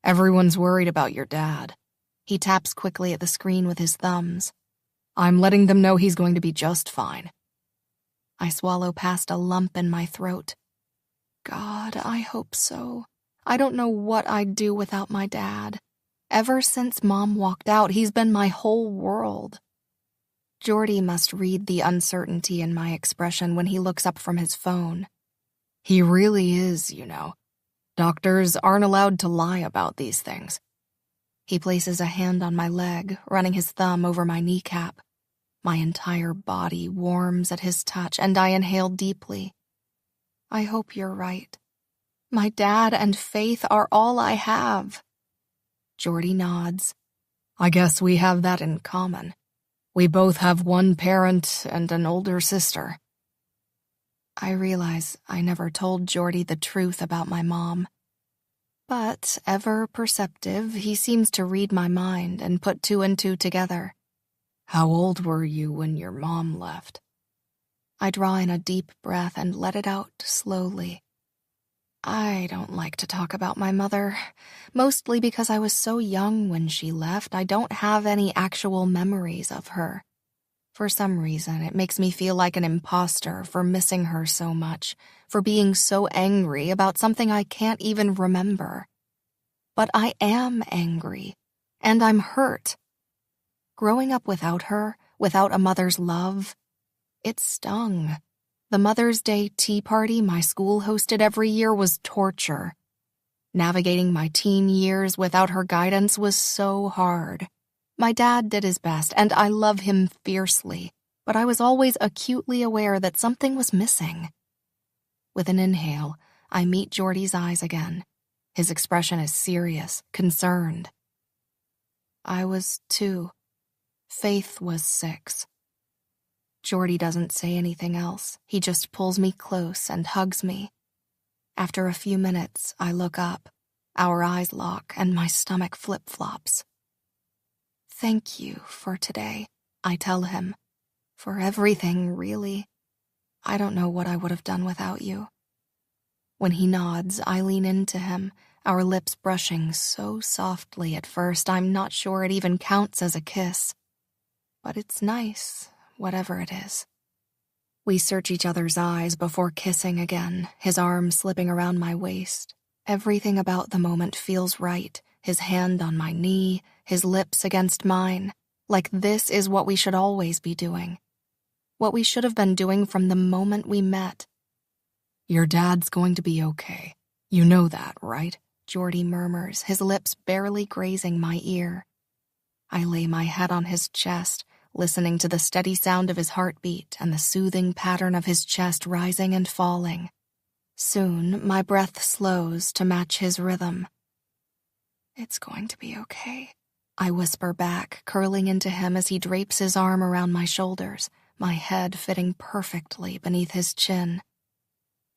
Everyone's worried about your dad." He taps quickly at the screen with his thumbs. "I'm letting them know he's going to be just fine." I swallow past a lump in my throat. God, I hope so. I don't know what I'd do without my dad. Ever since Mom walked out, he's been my whole world. Jordy must read the uncertainty in my expression when he looks up from his phone. He really is, you know. Doctors aren't allowed to lie about these things. He places a hand on my leg, running his thumb over my kneecap. My entire body warms at his touch, and I inhale deeply. I hope you're right. My dad and Faith are all I have. Jordy nods. I guess we have that in common. We both have one parent and an older sister. I realize I never told Jordy the truth about my mom. But, ever perceptive, he seems to read my mind and put two and two together. How old were you when your mom left? I draw in a deep breath and let it out slowly. I don't like to talk about my mother, mostly because I was so young when she left. I don't have any actual memories of her. For some reason, it makes me feel like an imposter for missing her so much, for being so angry about something I can't even remember. But I am angry, and I'm hurt. Growing up without her, without a mother's love, it stung. The Mother's Day tea party my school hosted every year was torture. Navigating my teen years without her guidance was so hard. My dad did his best, and I love him fiercely, but I was always acutely aware that something was missing. With an inhale, I meet Jordy's eyes again. His expression is serious, concerned. I was 2. Faith was 6. Jordy doesn't say anything else. He just pulls me close and hugs me. After a few minutes, I look up. Our eyes lock, and my stomach flip-flops. Thank you for today, I tell him. For everything, really. I don't know what I would have done without you. When he nods, I lean into him, our lips brushing so softly at first I'm not sure it even counts as a kiss. But it's nice, whatever it is. We search each other's eyes before kissing again, his arm slipping around my waist. Everything about the moment feels right, his hand on my knee, his lips against mine, like this is what we should always be doing. What we should have been doing from the moment we met. Your dad's going to be okay. You know that, right? Jordy murmurs, his lips barely grazing my ear. I lay my head on his chest, listening to the steady sound of his heartbeat and the soothing pattern of his chest rising and falling. Soon, my breath slows to match his rhythm. It's going to be okay, I whisper back, curling into him as he drapes his arm around my shoulders, my head fitting perfectly beneath his chin.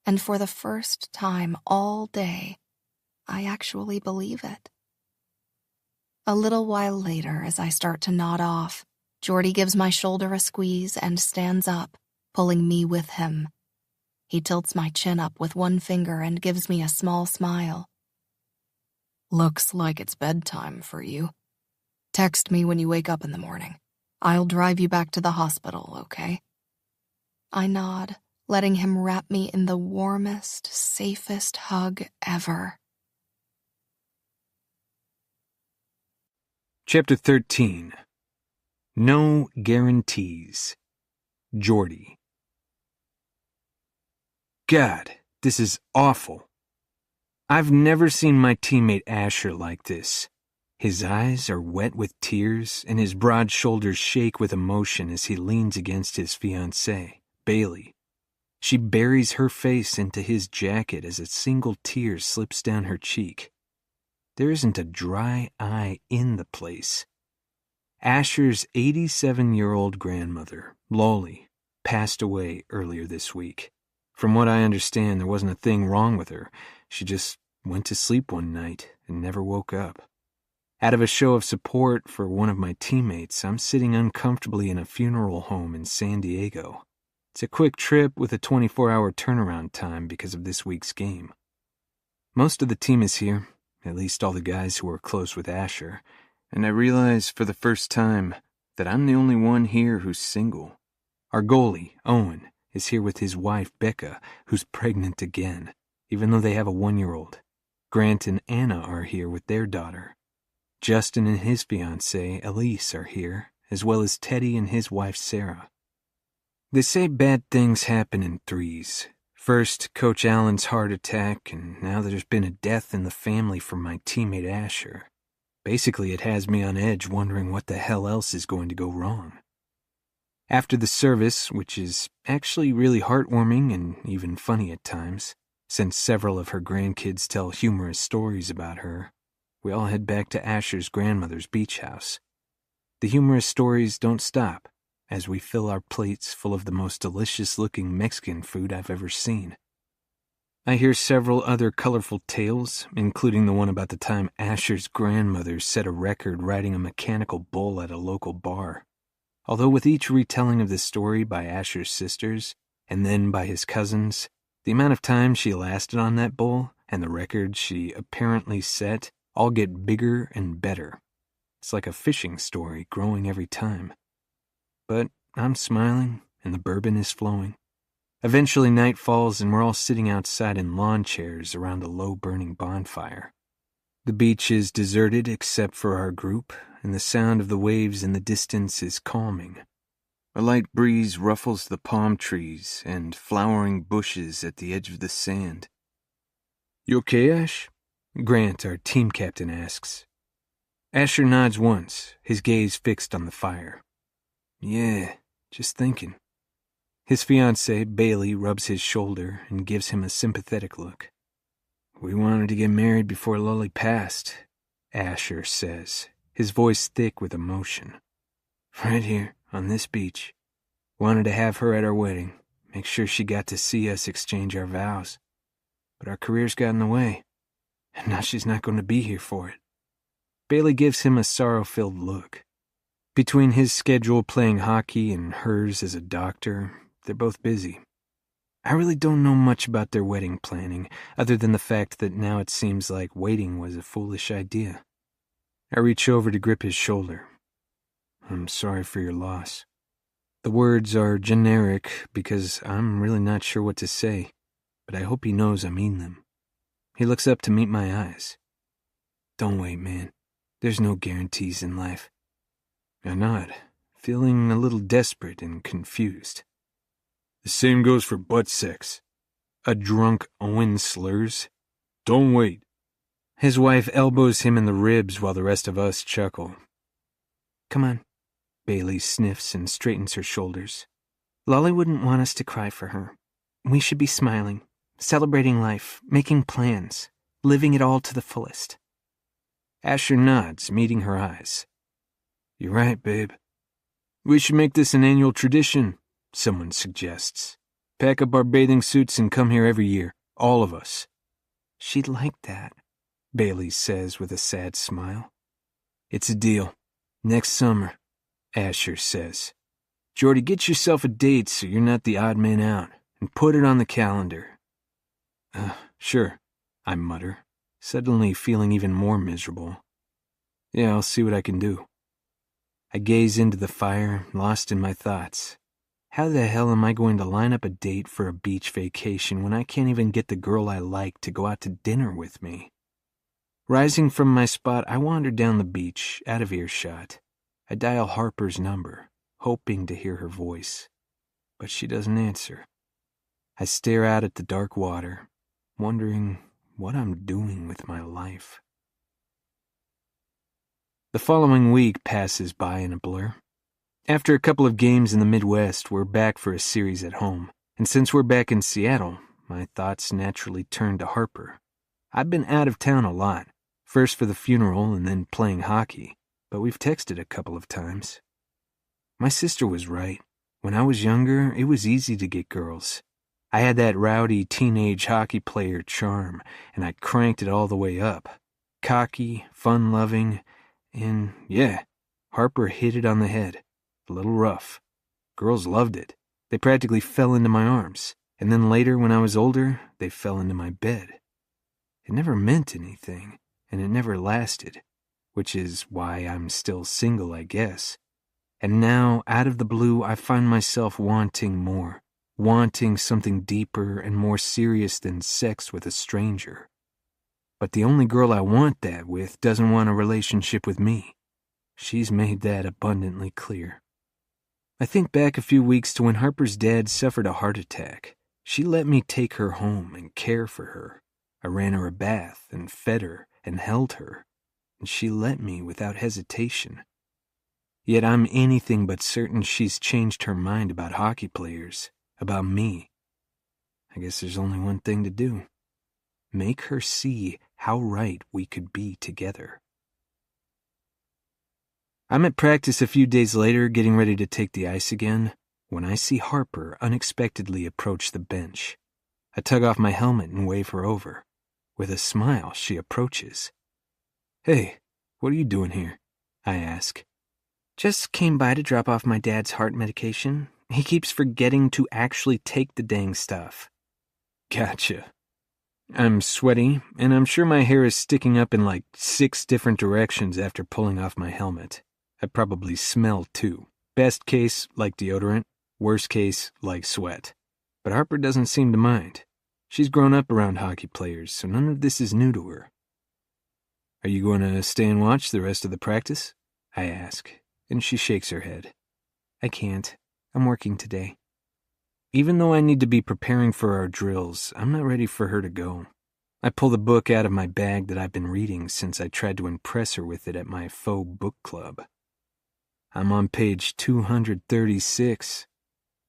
And for the first time all day, I actually believe it. A little while later, as I start to nod off, Jordy gives my shoulder a squeeze and stands up, pulling me with him. He tilts my chin up with one finger and gives me a small smile. Looks like it's bedtime for you. Text me when you wake up in the morning. I'll drive you back to the hospital, okay? I nod, letting him wrap me in the warmest, safest hug ever. Chapter 13. No Guarantees. Jordy. God, this is awful. I've never seen my teammate Asher like this. His eyes are wet with tears, and his broad shoulders shake with emotion as he leans against his fiancée, Bailey. She buries her face into his jacket as a single tear slips down her cheek. There isn't a dry eye in the place. Asher's 87-year-old grandmother, Lolly, passed away earlier this week. From what I understand, there wasn't a thing wrong with her. She just went to sleep one night and never woke up. Out of a show of support for one of my teammates, I'm sitting uncomfortably in a funeral home in San Diego. It's a quick trip with a 24-hour turnaround time because of this week's game. Most of the team is here, at least all the guys who are close with Asher, and I realize for the first time that I'm the only one here who's single. Our goalie, Owen, is here with his wife, Becca, who's pregnant again, even though they have a 1-year-old. Grant and Anna are here with their daughter. Justin and his fiancée, Elise, are here, as well as Teddy and his wife Sarah. They say bad things happen in threes. First, Coach Allen's heart attack, and now there's been a death in the family from my teammate Asher. Basically, it has me on edge wondering what the hell else is going to go wrong. After the service, which is actually really heartwarming and even funny at times, since several of her grandkids tell humorous stories about her, we all head back to Asher's grandmother's beach house. The humorous stories don't stop as we fill our plates full of the most delicious-looking Mexican food I've ever seen. I hear several other colorful tales, including the one about the time Asher's grandmother set a record riding a mechanical bull at a local bar. Although with each retelling of this story by Asher's sisters, and then by his cousins, the amount of time she lasted on that bull and the record she apparently set all get bigger and better. It's like a fishing story growing every time. But I'm smiling and the bourbon is flowing. Eventually night falls and we're all sitting outside in lawn chairs around a low-burning bonfire. The beach is deserted except for our group, and the sound of the waves in the distance is calming. A light breeze ruffles the palm trees and flowering bushes at the edge of the sand. "You okay, Ash?" Grant, our team captain, asks. Asher nods once, his gaze fixed on the fire. "Yeah, just thinking." His fiancée, Bailey, rubs his shoulder and gives him a sympathetic look. "We wanted to get married before Lully passed," Asher says, his voice thick with emotion. "Right here, on this beach. Wanted to have her at our wedding, make sure she got to see us exchange our vows. But our careers got in the way, and now she's not going to be here for it." Bailey gives him a sorrow-filled look. Between his schedule playing hockey and hers as a doctor, they're both busy. I really don't know much about their wedding planning, other than the fact that now it seems like waiting was a foolish idea. I reach over to grip his shoulder. "I'm sorry for your loss." The words are generic because I'm really not sure what to say, but I hope he knows I mean them. He looks up to meet my eyes. "Don't wait, man. There's no guarantees in life." I nod, feeling a little desperate and confused. "The same goes for butt sex." A drunk Owen slurs. "Don't wait." His wife elbows him in the ribs while the rest of us chuckle. "Come on." Bailey sniffs and straightens her shoulders. "Lolly wouldn't want us to cry for her. We should be smiling, celebrating life, making plans, living it all to the fullest." Asher nods, meeting her eyes. "You're right, babe. We should make this an annual tradition," someone suggests. "Pack up our bathing suits and come here every year, all of us." "She'd like that," Bailey says with a sad smile. "It's a deal. Next summer," Asher says. "Jordy, get yourself a date so you're not the odd man out, and put it on the calendar." Sure," I mutter, suddenly feeling even more miserable. "Yeah, I'll see what I can do." I gaze into the fire, lost in my thoughts. How the hell am I going to line up a date for a beach vacation when I can't even get the girl I like to go out to dinner with me? Rising from my spot, I wander down the beach, out of earshot. I dial Harper's number, hoping to hear her voice, but she doesn't answer. I stare out at the dark water, wondering what I'm doing with my life. The following week passes by in a blur. After a couple of games in the Midwest, we're back for a series at home, and since we're back in Seattle, my thoughts naturally turn to Harper. I've been out of town a lot, first for the funeral and then playing hockey, but we've texted a couple of times. My sister was right. When I was younger, it was easy to get girls. I had that rowdy teenage hockey player charm, and I cranked it all the way up. Cocky, fun-loving, and yeah, Harper hit it on the head. A little rough. Girls loved it. They practically fell into my arms, and then later, when I was older, they fell into my bed. It never meant anything, and it never lasted, which is why I'm still single, I guess. And now, out of the blue, I find myself wanting more, wanting something deeper and more serious than sex with a stranger. But the only girl I want that with doesn't want a relationship with me. She's made that abundantly clear. I think back a few weeks to when Harper's dad suffered a heart attack. She let me take her home and care for her. I ran her a bath and fed her and held her, and she let me without hesitation. Yet I'm anything but certain she's changed her mind about hockey players, about me. I guess there's only one thing to do. Make her see how right we could be together. I'm at practice a few days later, getting ready to take the ice again, when I see Harper unexpectedly approach the bench. I tug off my helmet and wave her over. With a smile, she approaches. "Hey, what are you doing here?" I ask. "Just came by to drop off my dad's heart medication. He keeps forgetting to actually take the dang stuff." Gotcha. I'm sweaty, and I'm sure my hair is sticking up in like 6 different directions after pulling off my helmet. I probably smell too. Best case, like deodorant. Worst case, like sweat. But Harper doesn't seem to mind. She's grown up around hockey players, so none of this is new to her. "Are you going to stay and watch the rest of the practice?" I ask, and she shakes her head. "I can't. I'm working today." Even though I need to be preparing for our drills, I'm not ready for her to go. I pull the book out of my bag that I've been reading since I tried to impress her with it at my faux book club. I'm on page 236.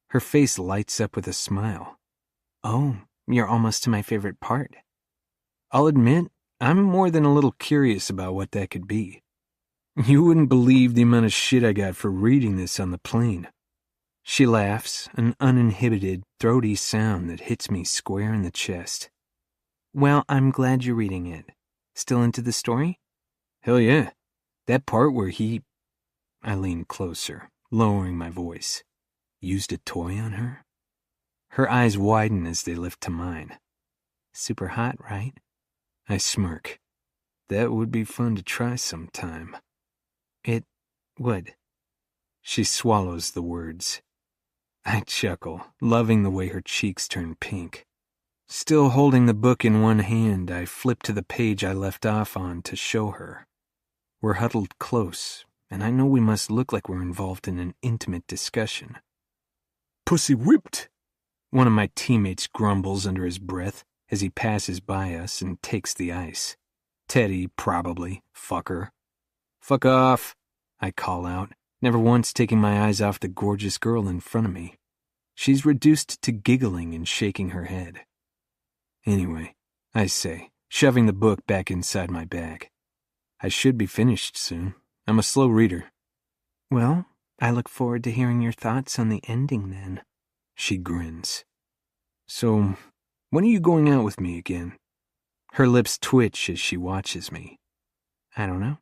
Her face lights up with a smile. "Oh, you're almost to my favorite part." I'll admit, I'm more than a little curious about what that could be. You wouldn't believe the amount of shit I got for reading this on the plane. She laughs, an uninhibited, throaty sound that hits me square in the chest. "Well, I'm glad you're reading it. Still into the story?" "Hell yeah. That part where he..." I lean closer, lowering my voice. "Used a toy on her?" Her eyes widen as they lift to mine. "Super hot, right?" I smirk. "That would be fun to try sometime." "It would." She swallows the words. I chuckle, loving the way her cheeks turn pink. Still holding the book in one hand, I flip to the page I left off on to show her. We're huddled close, and I know we must look like we're involved in an intimate discussion. "Pussy whipped," one of my teammates grumbles under his breath as he passes by us and takes the ice. Teddy, probably. Fucker. "Fuck off," I call out, never once taking my eyes off the gorgeous girl in front of me. She's reduced to giggling and shaking her head. "Anyway," I say, shoving the book back inside my bag. "I should be finished soon. I'm a slow reader." "Well, I look forward to hearing your thoughts on the ending then." She grins. "So, when are you going out with me again?" Her lips twitch as she watches me. "I don't know.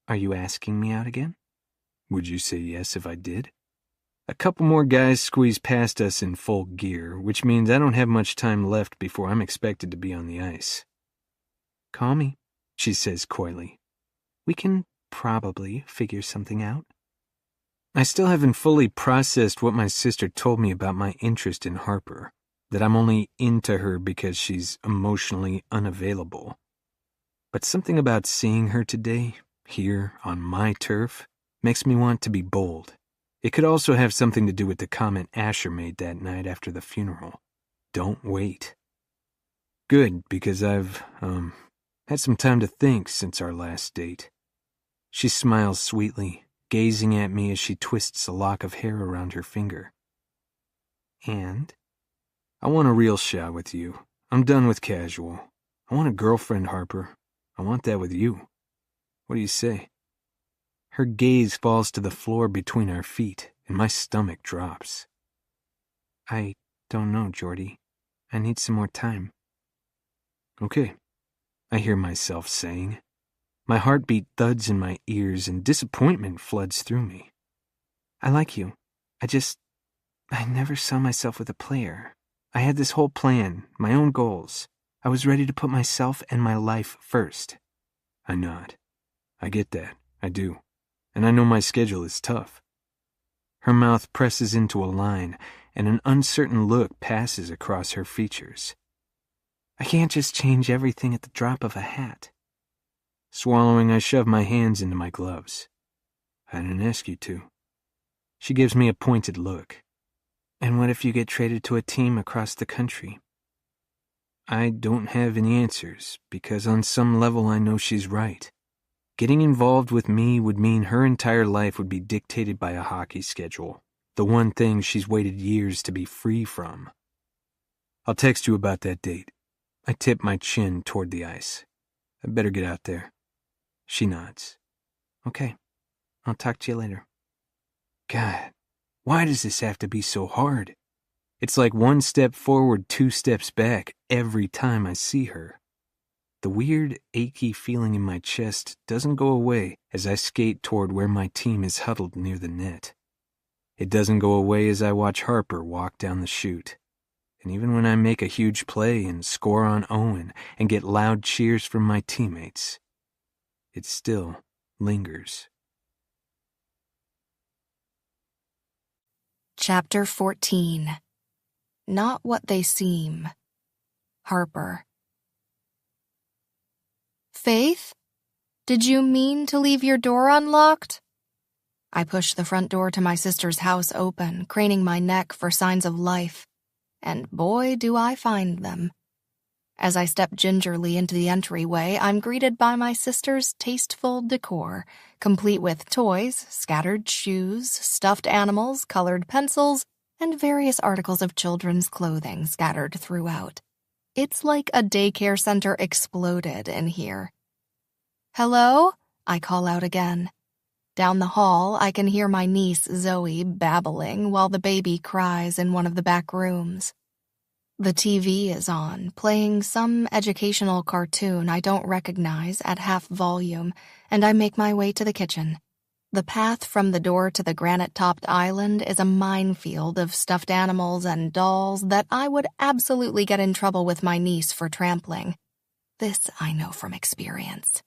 Are you asking me out again?" "Would you say yes if I did?" A couple more guys squeeze past us in full gear, which means I don't have much time left before I'm expected to be on the ice. "Call me," she says coyly. "We can probably figure something out." I still haven't fully processed what my sister told me about my interest in Harper, that I'm only into her because she's emotionally unavailable. But something about seeing her today, here on my turf, makes me want to be bold. It could also have something to do with the comment Asher made that night after the funeral. Don't wait. Good, because I've, had some time to think since our last date. She smiles sweetly, gazing at me as she twists a lock of hair around her finger. "And?" "I want a real shot with you. I'm done with casual. I want a girlfriend, Harper. I want that with you. What do you say?" Her gaze falls to the floor between our feet, and my stomach drops. "I don't know, Jordy. I need some more time." "Okay," I hear myself saying. My heartbeat thuds in my ears and disappointment floods through me. "I like you. I never saw myself with a player. I had this whole plan, my own goals. I was ready to put myself and my life first." I nod. "I get that. I do. And I know my schedule is tough." Her mouth presses into a line, and an uncertain look passes across her features. "I can't just change everything at the drop of a hat." Swallowing, I shove my hands into my gloves. I didn't ask you to. She gives me a pointed look. And what if you get traded to a team across the country? I don't have any answers, because on some level I know she's right. Getting involved with me would mean her entire life would be dictated by a hockey schedule, the one thing she's waited years to be free from. I'll text you about that date. I tip my chin toward the ice. I better get out there. She nods. Okay, I'll talk to you later. God, why does this have to be so hard? It's like 1 step forward, 2 steps back every time I see her. The weird, achy feeling in my chest doesn't go away as I skate toward where my team is huddled near the net. It doesn't go away as I watch Harper walk down the chute. And even when I make a huge play and score on Owen and get loud cheers from my teammates, it still lingers. Chapter 14. Not What They Seem. Harper. Faith? Did you mean to leave your door unlocked? I push the front door to my sister's house open, craning my neck for signs of life. And boy, do I find them. As I step gingerly into the entryway, I'm greeted by my sister's tasteful decor, complete with toys, scattered shoes, stuffed animals, colored pencils, and various articles of children's clothing scattered throughout. It's like a daycare center exploded in here. Hello? I call out again. Down the hall, I can hear my niece Zoe babbling while the baby cries in one of the back rooms. The TV is on, playing some educational cartoon I don't recognize at half volume, and I make my way to the kitchen. The path from the door to the granite-topped island is a minefield of stuffed animals and dolls that I would absolutely get in trouble with my niece for trampling. This I know from experience.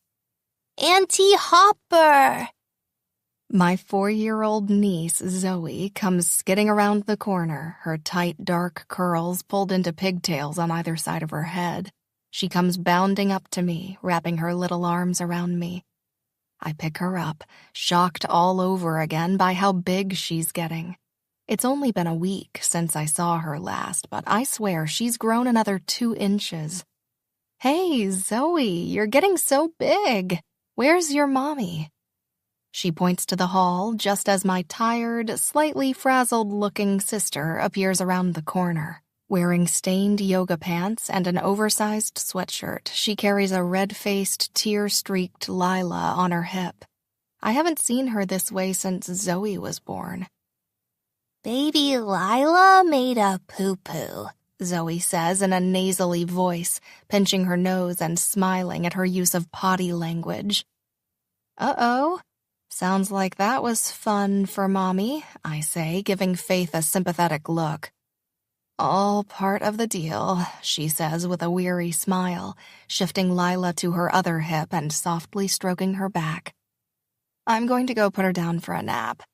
Auntie Hopper! My 4-year-old niece, Zoe, comes skidding around the corner, her tight, dark curls pulled into pigtails on either side of her head. She comes bounding up to me, wrapping her little arms around me. I pick her up, shocked all over again by how big she's getting. It's only been a week since I saw her last, but I swear she's grown another 2 inches. Hey, Zoe, you're getting so big. Where's your mommy? She points to the hall just as my tired, slightly frazzled-looking sister appears around the corner. Wearing stained yoga pants and an oversized sweatshirt, she carries a red-faced, tear-streaked Lila on her hip. I haven't seen her this way since Zoe was born. Baby Lila made a poo-poo, Zoe says in a nasally voice, pinching her nose and smiling at her use of potty language. Uh-oh. Sounds like that was fun for Mommy, I say, giving Faith a sympathetic look. All part of the deal, she says with a weary smile, shifting Lila to her other hip and softly stroking her back. I'm going to go put her down for a nap.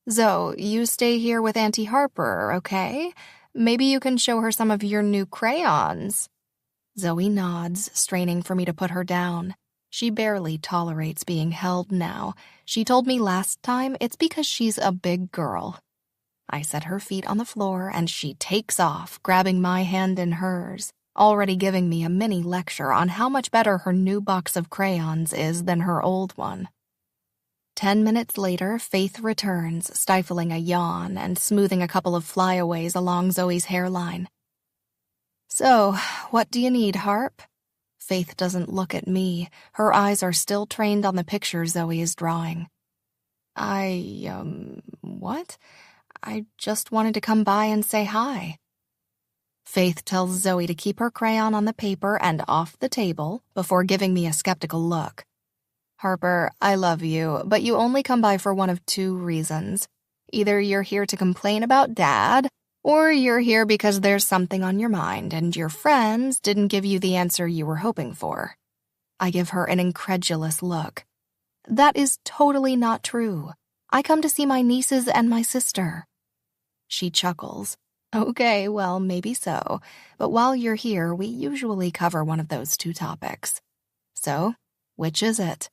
Zoe, you stay here with Auntie Harper, okay? Maybe you can show her some of your new crayons. Zoe nods, straining for me to put her down. She barely tolerates being held now. She told me last time it's because she's a big girl. I set her feet on the floor and she takes off, grabbing my hand in hers, already giving me a mini lecture on how much better her new box of crayons is than her old one. 10 minutes later, Faith returns, stifling a yawn and smoothing a couple of flyaways along Zoe's hairline. So, what do you need, Harp? Faith doesn't look at me. Her eyes are still trained on the picture Zoe is drawing. What? I just wanted to come by and say hi. Faith tells Zoe to keep her crayon on the paper and off the table before giving me a skeptical look. Harper, I love you, but you only come by for one of 2 reasons. Either you're here to complain about Dad, or you're here because there's something on your mind and your friends didn't give you the answer you were hoping for. I give her an incredulous look. That is totally not true. I come to see my nieces and my sister. She chuckles. Okay, well, maybe so. But while you're here, we usually cover one of those 2 topics. So, which is it?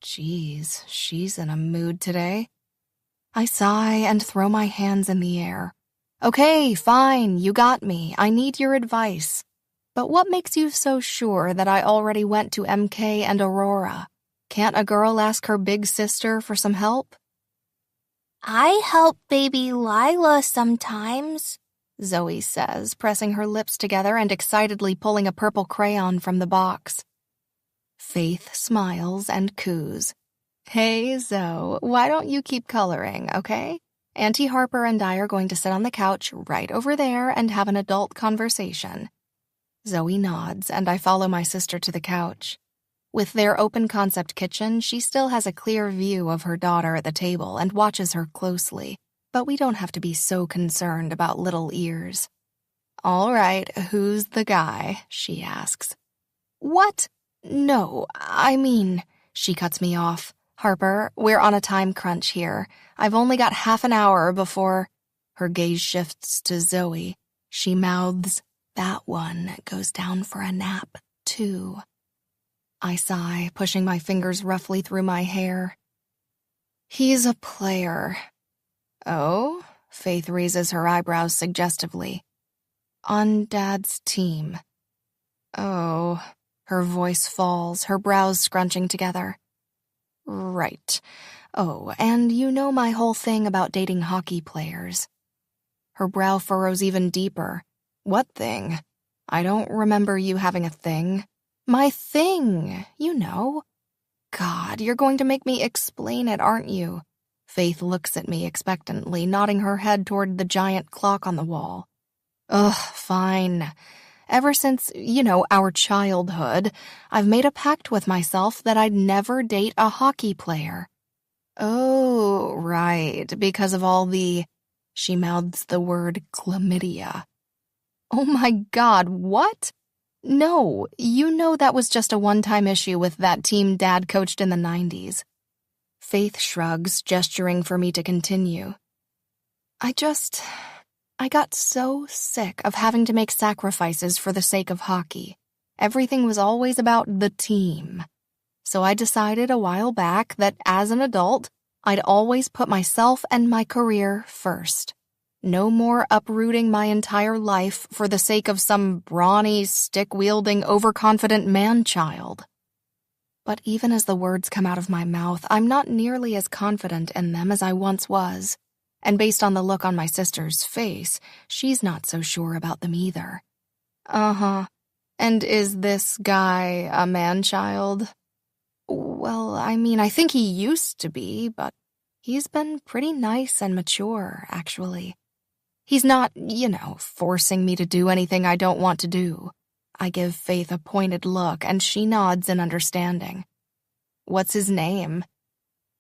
Geez, she's in a mood today. I sigh and throw my hands in the air. Okay, fine, you got me. I need your advice. But what makes you so sure that I already went to MK and Aurora? Can't a girl ask her big sister for some help? I help baby Lila sometimes, Zoe says, pressing her lips together and excitedly pulling a purple crayon from the box. Faith smiles and coos. Hey, Zoe, why don't you keep coloring, okay? Auntie Harper and I are going to sit on the couch right over there and have an adult conversation. Zoe nods, and I follow my sister to the couch. With their open-concept kitchen, she still has a clear view of her daughter at the table and watches her closely, but we don't have to be so concerned about little ears. All right, who's the guy? She asks. What? No, I mean, she cuts me off. Harper, we're on a time crunch here. I've only got half an hour before... Her gaze shifts to Zoe. She mouths, that one goes down for a nap, too. I sigh, pushing my fingers roughly through my hair. He's a player. Oh? Faith raises her eyebrows suggestively. On Dad's team. Oh. Her voice falls, her brows scrunching together. Right. Oh, and you know my whole thing about dating hockey players. Her brow furrows even deeper. What thing? I don't remember you having a thing. My thing, you know. God, you're going to make me explain it, aren't you? Faith looks at me expectantly, nodding her head toward the giant clock on the wall. Ugh, fine. Ever since, our childhood, I've made a pact with myself that I'd never date a hockey player. Oh, right, because of all the... She mouths the word chlamydia. Oh my God, what? No, you know that was just a one-time issue with that team Dad coached in the 90s. Faith shrugs, gesturing for me to continue. I got so sick of having to make sacrifices for the sake of hockey. Everything was always about the team. So I decided a while back that as an adult, I'd always put myself and my career first. No more uprooting my entire life for the sake of some brawny, stick-wielding, overconfident man-child. But even as the words come out of my mouth, I'm not nearly as confident in them as I once was. And based on the look on my sister's face, she's not so sure about them either. Uh-huh. And is this guy a man-child? Well, I think he used to be, but he's been pretty nice and mature, actually. He's not, forcing me to do anything I don't want to do. I give Faith a pointed look, and she nods in understanding. What's his name?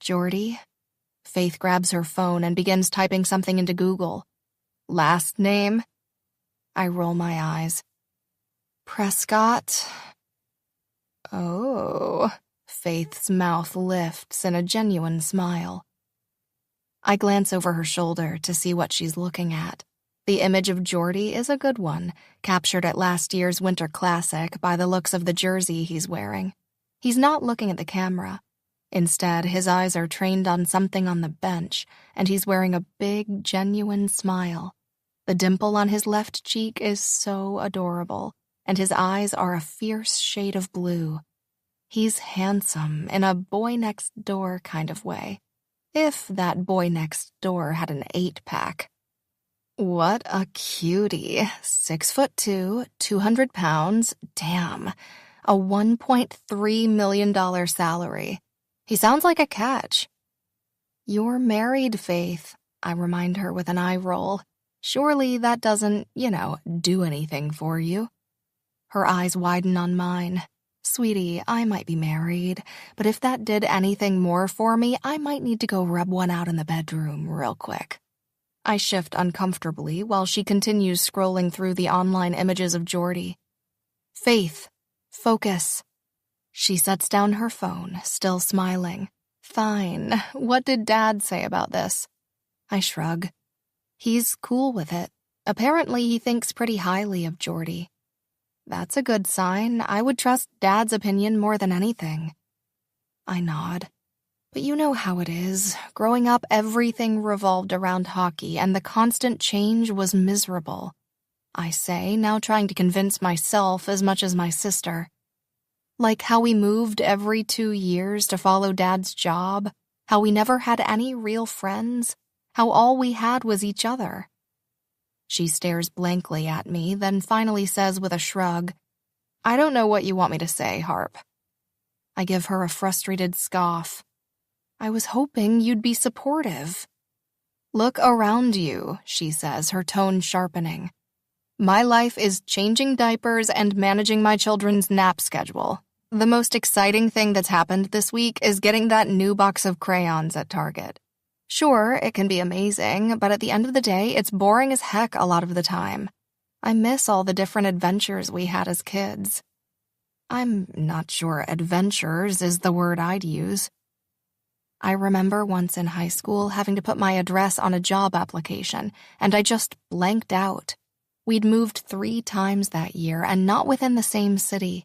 Jordy? Faith grabs her phone and begins typing something into Google. Last name? I roll my eyes. Prescott? Oh, Faith's mouth lifts in a genuine smile. I glance over her shoulder to see what she's looking at. The image of Jordy is a good one, captured at last year's Winter Classic by the looks of the jersey he's wearing. He's not looking at the camera. Instead, his eyes are trained on something on the bench, and he's wearing a big, genuine smile. The dimple on his left cheek is so adorable, and his eyes are a fierce shade of blue. He's handsome in a boy-next-door kind of way. If that boy next door had an 8-pack. What a cutie. 6'2", 200 pounds, damn. A $1.3 million salary. He sounds like a catch. You're married, Faith, I remind her with an eye roll. Surely that doesn't, do anything for you. Her eyes widen on mine. Sweetie, I might be married, but if that did anything more for me, I might need to go rub one out in the bedroom real quick. I shift uncomfortably while she continues scrolling through the online images of Jordy. Faith, focus. She sets down her phone, still smiling. Fine. What did Dad say about this? I shrug. He's cool with it. Apparently he thinks pretty highly of Jordy. That's a good sign. I would trust Dad's opinion more than anything. I nod. But you know how it is. Growing up, everything revolved around hockey, and the constant change was miserable. I say, now trying to convince myself as much as my sister. Like how we moved every 2 years to follow Dad's job, how we never had any real friends, how all we had was each other. She stares blankly at me, then finally says with a shrug, "I don't know what you want me to say, Harp." I give her a frustrated scoff. "I was hoping you'd be supportive." "Look around you," she says, her tone sharpening. "My life is changing diapers and managing my children's nap schedule. The most exciting thing that's happened this week is getting that new box of crayons at Target. Sure, it can be amazing, but at the end of the day, it's boring as heck a lot of the time. I miss all the different adventures we had as kids." I'm not sure adventures is the word I'd use. I remember once in high school having to put my address on a job application, and I just blanked out. We'd moved 3 times that year, and not within the same city.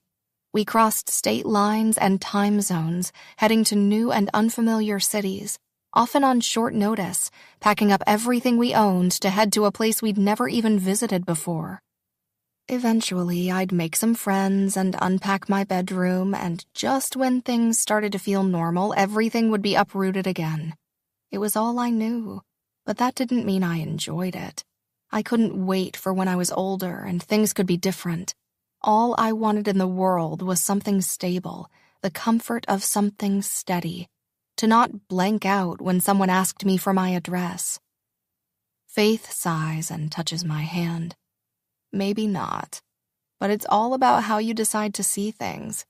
We crossed state lines and time zones, heading to new and unfamiliar cities, often on short notice, packing up everything we owned to head to a place we'd never even visited before. Eventually, I'd make some friends and unpack my bedroom, and just when things started to feel normal, everything would be uprooted again. It was all I knew, but that didn't mean I enjoyed it. I couldn't wait for when I was older and things could be different. All I wanted in the world was something stable, the comfort of something steady, to not blank out when someone asked me for my address. Faith sighs and touches my hand. Maybe not, but it's all about how you decide to see things.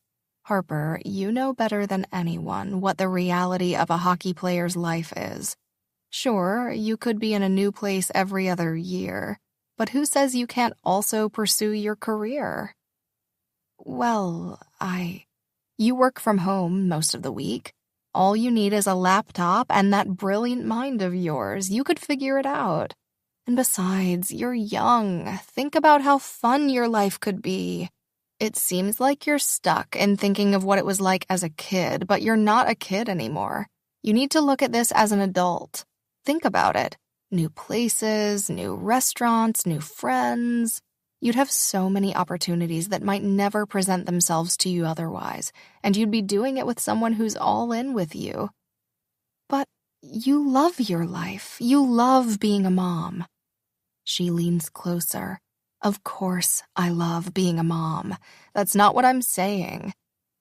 Harper, you know better than anyone what the reality of a hockey player's life is. Sure, you could be in a new place every other year, but who says you can't also pursue your career? Well, You work from home most of the week. All you need is a laptop and that brilliant mind of yours. You could figure it out. And besides, you're young. Think about how fun your life could be. It seems like you're stuck in thinking of what it was like as a kid, but you're not a kid anymore. You need to look at this as an adult. Think about it. New places, new restaurants, new friends. You'd have so many opportunities that might never present themselves to you otherwise, and you'd be doing it with someone who's all in with you. But you love your life. You love being a mom. She leans closer. Of course I love being a mom. That's not what I'm saying.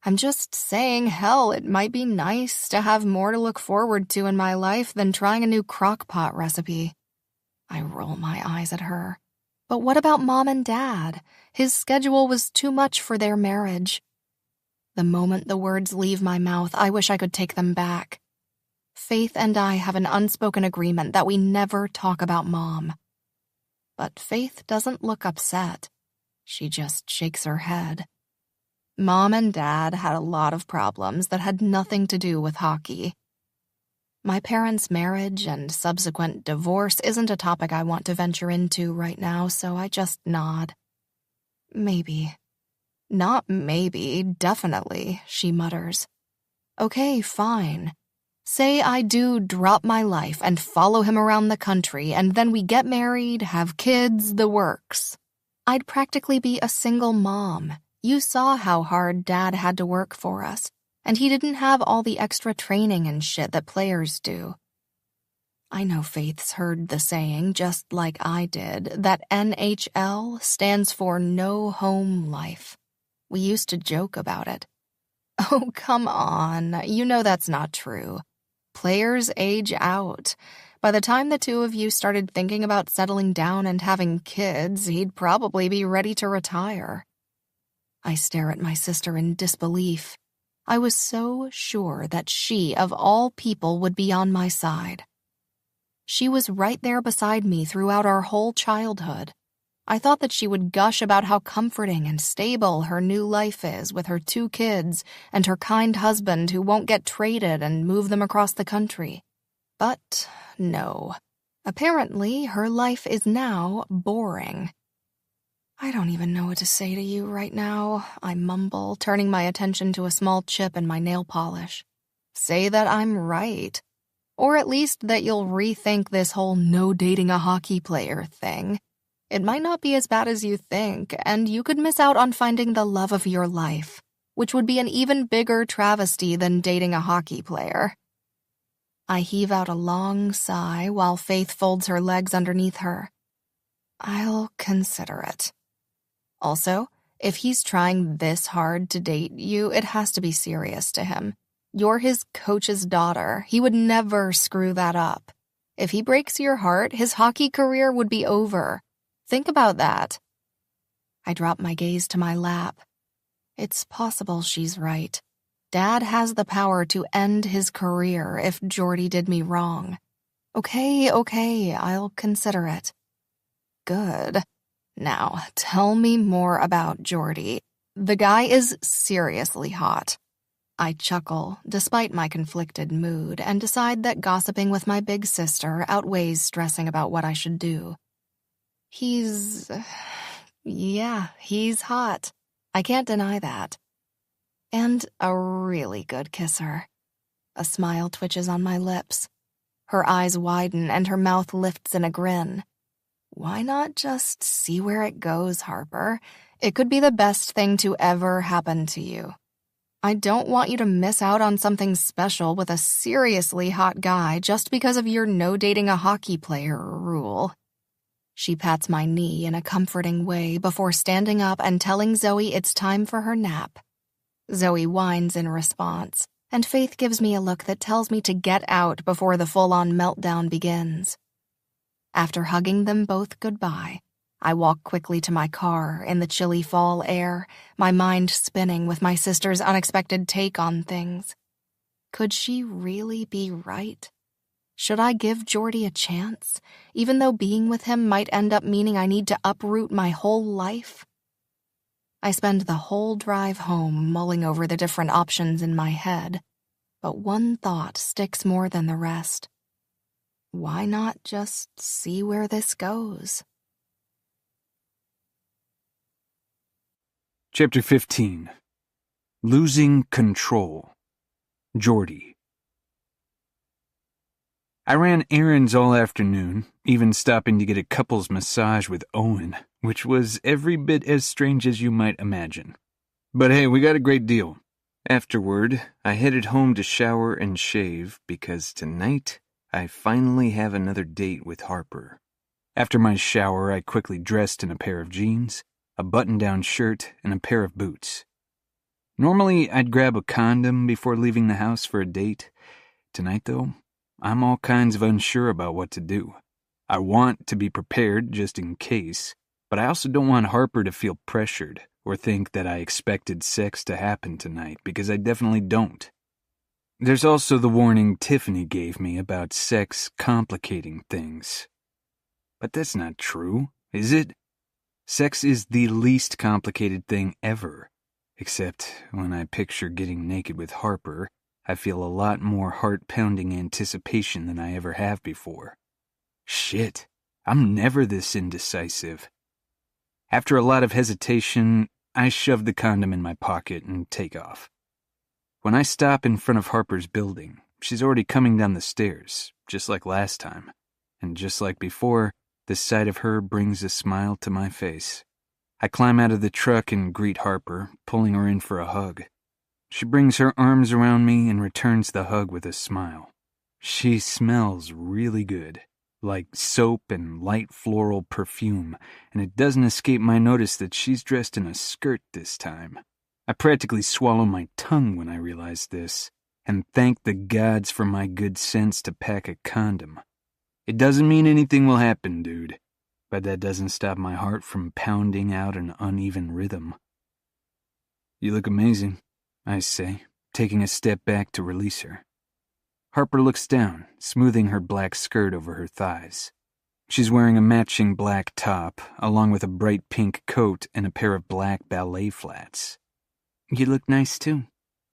I'm just saying, hell, it might be nice to have more to look forward to in my life than trying a new crock pot recipe. I roll my eyes at her. But what about Mom and Dad? His schedule was too much for their marriage. The moment the words leave my mouth, I wish I could take them back. Faith and I have an unspoken agreement that we never talk about Mom. But Faith doesn't look upset. She just shakes her head. Mom and Dad had a lot of problems that had nothing to do with hockey. My parents' marriage and subsequent divorce isn't a topic I want to venture into right now, so I just nod. Maybe. Not maybe, definitely, she mutters. Okay, fine. Say I do drop my life and follow him around the country, and then we get married, have kids, the works. I'd practically be a single mom. You saw how hard Dad had to work for us, and he didn't have all the extra training and shit that players do. I know Faith's heard the saying, just like I did, that NHL stands for No Home Life. We used to joke about it. Oh, come on. You know that's not true. Players age out. By the time the two of you started thinking about settling down and having kids, he'd probably be ready to retire. I stare at my sister in disbelief. I was so sure that she, of all people, would be on my side. She was right there beside me throughout our whole childhood. I thought that she would gush about how comforting and stable her new life is with her 2 kids and her kind husband who won't get traded and move them across the country. But no. Apparently, her life is now boring. I don't even know what to say to you right now, I mumble, turning my attention to a small chip in my nail polish. Say that I'm right. Or at least that you'll rethink this whole no dating a hockey player thing. It might not be as bad as you think, and you could miss out on finding the love of your life, which would be an even bigger travesty than dating a hockey player. I heave out a long sigh while Faith folds her legs underneath her. I'll consider it. Also, if he's trying this hard to date you, it has to be serious to him. You're his coach's daughter. He would never screw that up. If he breaks your heart, his hockey career would be over. Think about that. I drop my gaze to my lap. It's possible she's right. Dad has the power to end his career if Jordy did me wrong. Okay, I'll consider it. Good. Now, tell me more about Jordy. The guy is seriously hot. I chuckle, despite my conflicted mood, and decide that gossiping with my big sister outweighs stressing about what I should do. He's hot. I can't deny that. And a really good kisser. A smile twitches on my lips. Her eyes widen and her mouth lifts in a grin. Why not just see where it goes, Harper? It could be the best thing to ever happen to you. I don't want you to miss out on something special with a seriously hot guy just because of your no dating a hockey player rule. She pats my knee in a comforting way before standing up and telling Zoe it's time for her nap. Zoe whines in response, and Faith gives me a look that tells me to get out before the full-on meltdown begins. After hugging them both goodbye, I walk quickly to my car in the chilly fall air, my mind spinning with my sister's unexpected take on things. Could she really be right? Should I give Jordy a chance, even though being with him might end up meaning I need to uproot my whole life? I spend the whole drive home mulling over the different options in my head, but one thought sticks more than the rest. Why not just see where this goes? Chapter 15. Losing Control. Jordy. I ran errands all afternoon, even stopping to get a couple's massage with Owen, which was every bit as strange as you might imagine. But hey, we got a great deal. Afterward, I headed home to shower and shave because tonight I finally have another date with Harper. After my shower, I quickly dressed in a pair of jeans, a button-down shirt, and a pair of boots. Normally, I'd grab a condom before leaving the house for a date. Tonight, though, I'm all kinds of unsure about what to do. I want to be prepared just in case, but I also don't want Harper to feel pressured or think that I expected sex to happen tonight, because I definitely don't. There's also the warning Tiffany gave me about sex complicating things. But that's not true, is it? Sex is the least complicated thing ever, except when I picture getting naked with Harper, I feel a lot more heart-pounding anticipation than I ever have before. Shit, I'm never this indecisive. After a lot of hesitation, I shove the condom in my pocket and take off. When I stop in front of Harper's building, she's already coming down the stairs, just like last time. And just like before, the sight of her brings a smile to my face. I climb out of the truck and greet Harper, pulling her in for a hug. She brings her arms around me and returns the hug with a smile. She smells really good, like soap and light floral perfume, and it doesn't escape my notice that she's dressed in a skirt this time. I practically swallow my tongue when I realize this, and thank the gods for my good sense to pack a condom. It doesn't mean anything will happen, dude, but that doesn't stop my heart from pounding out an uneven rhythm. You look amazing, I say, taking a step back to release her. Harper looks down, smoothing her black skirt over her thighs. She's wearing a matching black top, along with a bright pink coat and a pair of black ballet flats. You look nice, too.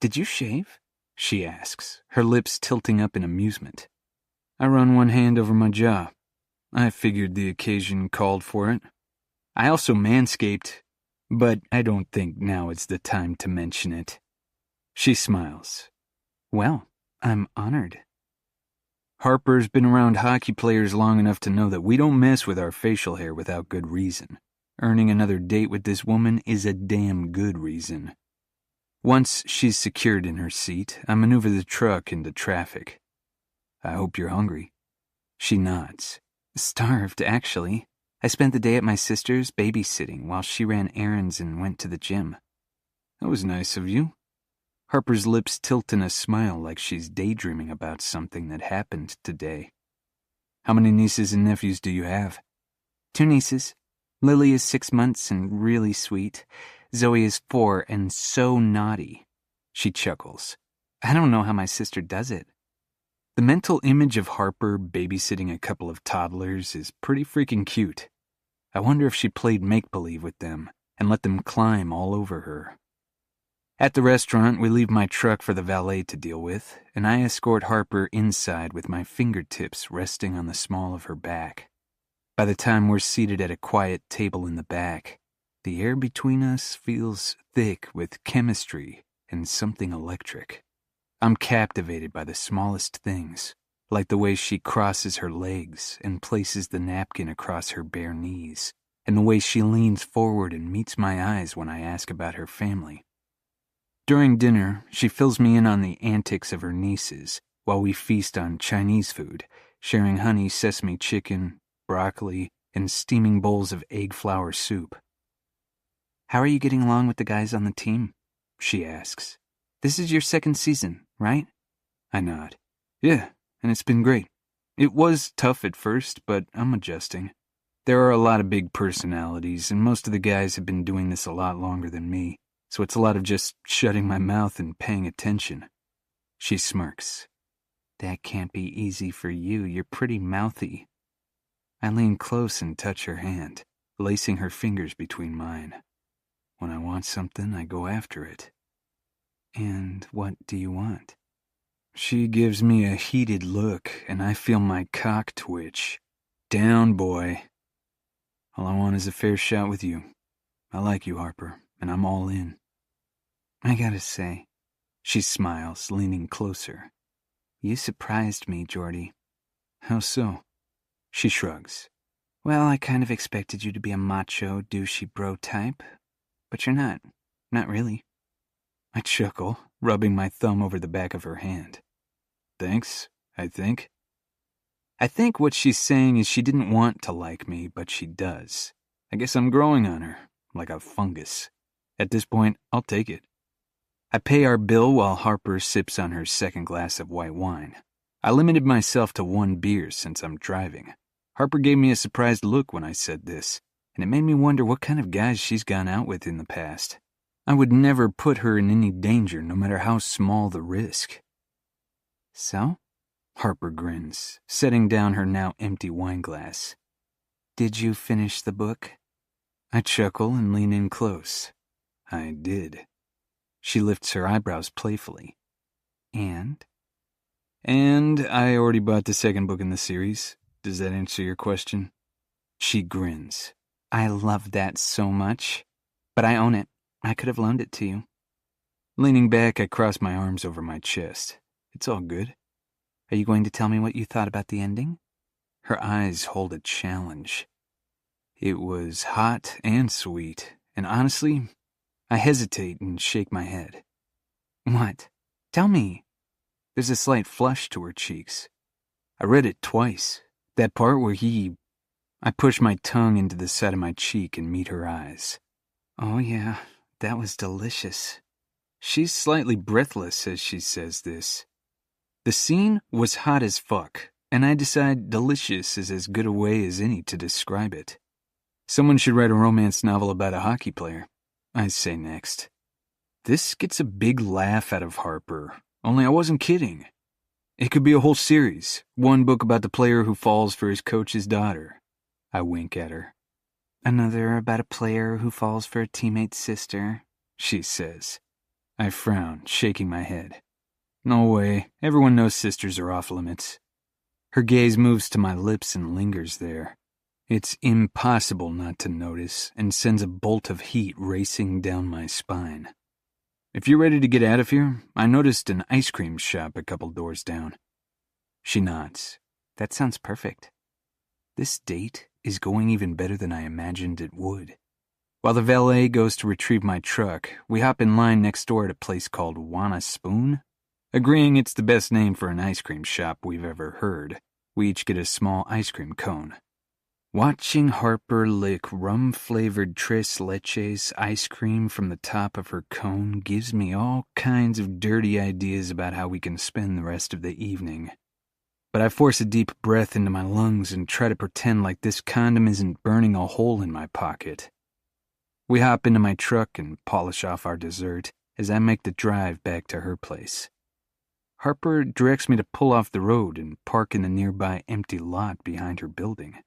Did you shave? She asks, her lips tilting up in amusement. I run one hand over my jaw. I figured the occasion called for it. I also manscaped, but I don't think now is the time to mention it. She smiles. Well, I'm honored. Harper's been around hockey players long enough to know that we don't mess with our facial hair without good reason. Earning another date with this woman is a damn good reason. Once she's secured in her seat, I maneuver the truck into traffic. I hope you're hungry. She nods. Starved, actually. I spent the day at my sister's babysitting while she ran errands and went to the gym. That was nice of you. Harper's lips tilt in a smile like she's daydreaming about something that happened today. How many nieces and nephews do you have? 2 nieces. Lily is 6 months and really sweet. Zoe is 4 and so naughty. She chuckles. I don't know how my sister does it. The mental image of Harper babysitting a couple of toddlers is pretty freaking cute. I wonder if she played make-believe with them and let them climb all over her. At the restaurant, we leave my truck for the valet to deal with, and I escort Harper inside with my fingertips resting on the small of her back. By the time we're seated at a quiet table in the back, the air between us feels thick with chemistry and something electric. I'm captivated by the smallest things, like the way she crosses her legs and places the napkin across her bare knees, and the way she leans forward and meets my eyes when I ask about her family. During dinner, she fills me in on the antics of her nieces while we feast on Chinese food, sharing honey sesame chicken, broccoli, and steaming bowls of egg flour soup. How are you getting along with the guys on the team? She asks. This is your 2nd season, right? I nod. Yeah, and it's been great. It was tough at first, but I'm adjusting. There are a lot of big personalities, and most of the guys have been doing this a lot longer than me, so it's a lot of just shutting my mouth and paying attention. She smirks. That can't be easy for you. You're pretty mouthy. I lean close and touch her hand, lacing her fingers between mine. When I want something, I go after it. And what do you want? She gives me a heated look, and I feel my cock twitch. Down, boy. All I want is a fair shot with you. I like you, Harper, and I'm all in. I gotta say, she smiles, leaning closer. You surprised me, Jordy. How so? She shrugs. Well, I kind of expected you to be a macho, douchey bro type, but you're not. Not really. I chuckle, rubbing my thumb over the back of her hand. Thanks, I think. I think what she's saying is she didn't want to like me, but she does. I guess I'm growing on her, like a fungus. At this point, I'll take it. I pay our bill while Harper sips on her 2nd glass of white wine. I limited myself to 1 beer since I'm driving. Harper gave me a surprised look when I said this, and it made me wonder what kind of guys she's gone out with in the past. I would never put her in any danger, no matter how small the risk. So? Harper grins, setting down her now empty wine glass. Did you finish the book? I chuckle and lean in close. I did. She lifts her eyebrows playfully. And? And I already bought the 2nd book in the series. Does that answer your question? She grins. I love that so much. But I own it. I could have loaned it to you. Leaning back, I cross my arms over my chest. It's all good. Are you going to tell me what you thought about the ending? Her eyes hold a challenge. It was hot and sweet, and honestly, I hesitate and shake my head. What? Tell me. There's a slight flush to her cheeks. I read it twice. That part where I push my tongue into the side of my cheek and meet her eyes. Oh yeah, that was delicious. She's slightly breathless as she says this. The scene was hot as fuck, and I decide delicious is as good a way as any to describe it. Someone should write a romance novel about a hockey player, I say next. This gets a big laugh out of Harper, only I wasn't kidding. It could be a whole series, 1 book about the player who falls for his coach's daughter. I wink at her. Another about a player who falls for a teammate's sister, she says. I frown, shaking my head. No way, everyone knows sisters are off limits. Her gaze moves to my lips and lingers there. It's impossible not to notice and sends a bolt of heat racing down my spine. If you're ready to get out of here, I noticed an ice cream shop a couple doors down. She nods. That sounds perfect. This date is going even better than I imagined it would. While the valet goes to retrieve my truck, we hop in line next door at a place called Wanna Spoon. Agreeing it's the best name for an ice cream shop we've ever heard, we each get a small ice cream cone. Watching Harper lick rum-flavored Tres Leches ice cream from the top of her cone gives me all kinds of dirty ideas about how we can spend the rest of the evening. But I force a deep breath into my lungs and try to pretend like this condom isn't burning a hole in my pocket. We hop into my truck and polish off our dessert as I make the drive back to her place. Harper directs me to pull off the road and park in the nearby empty lot behind her building.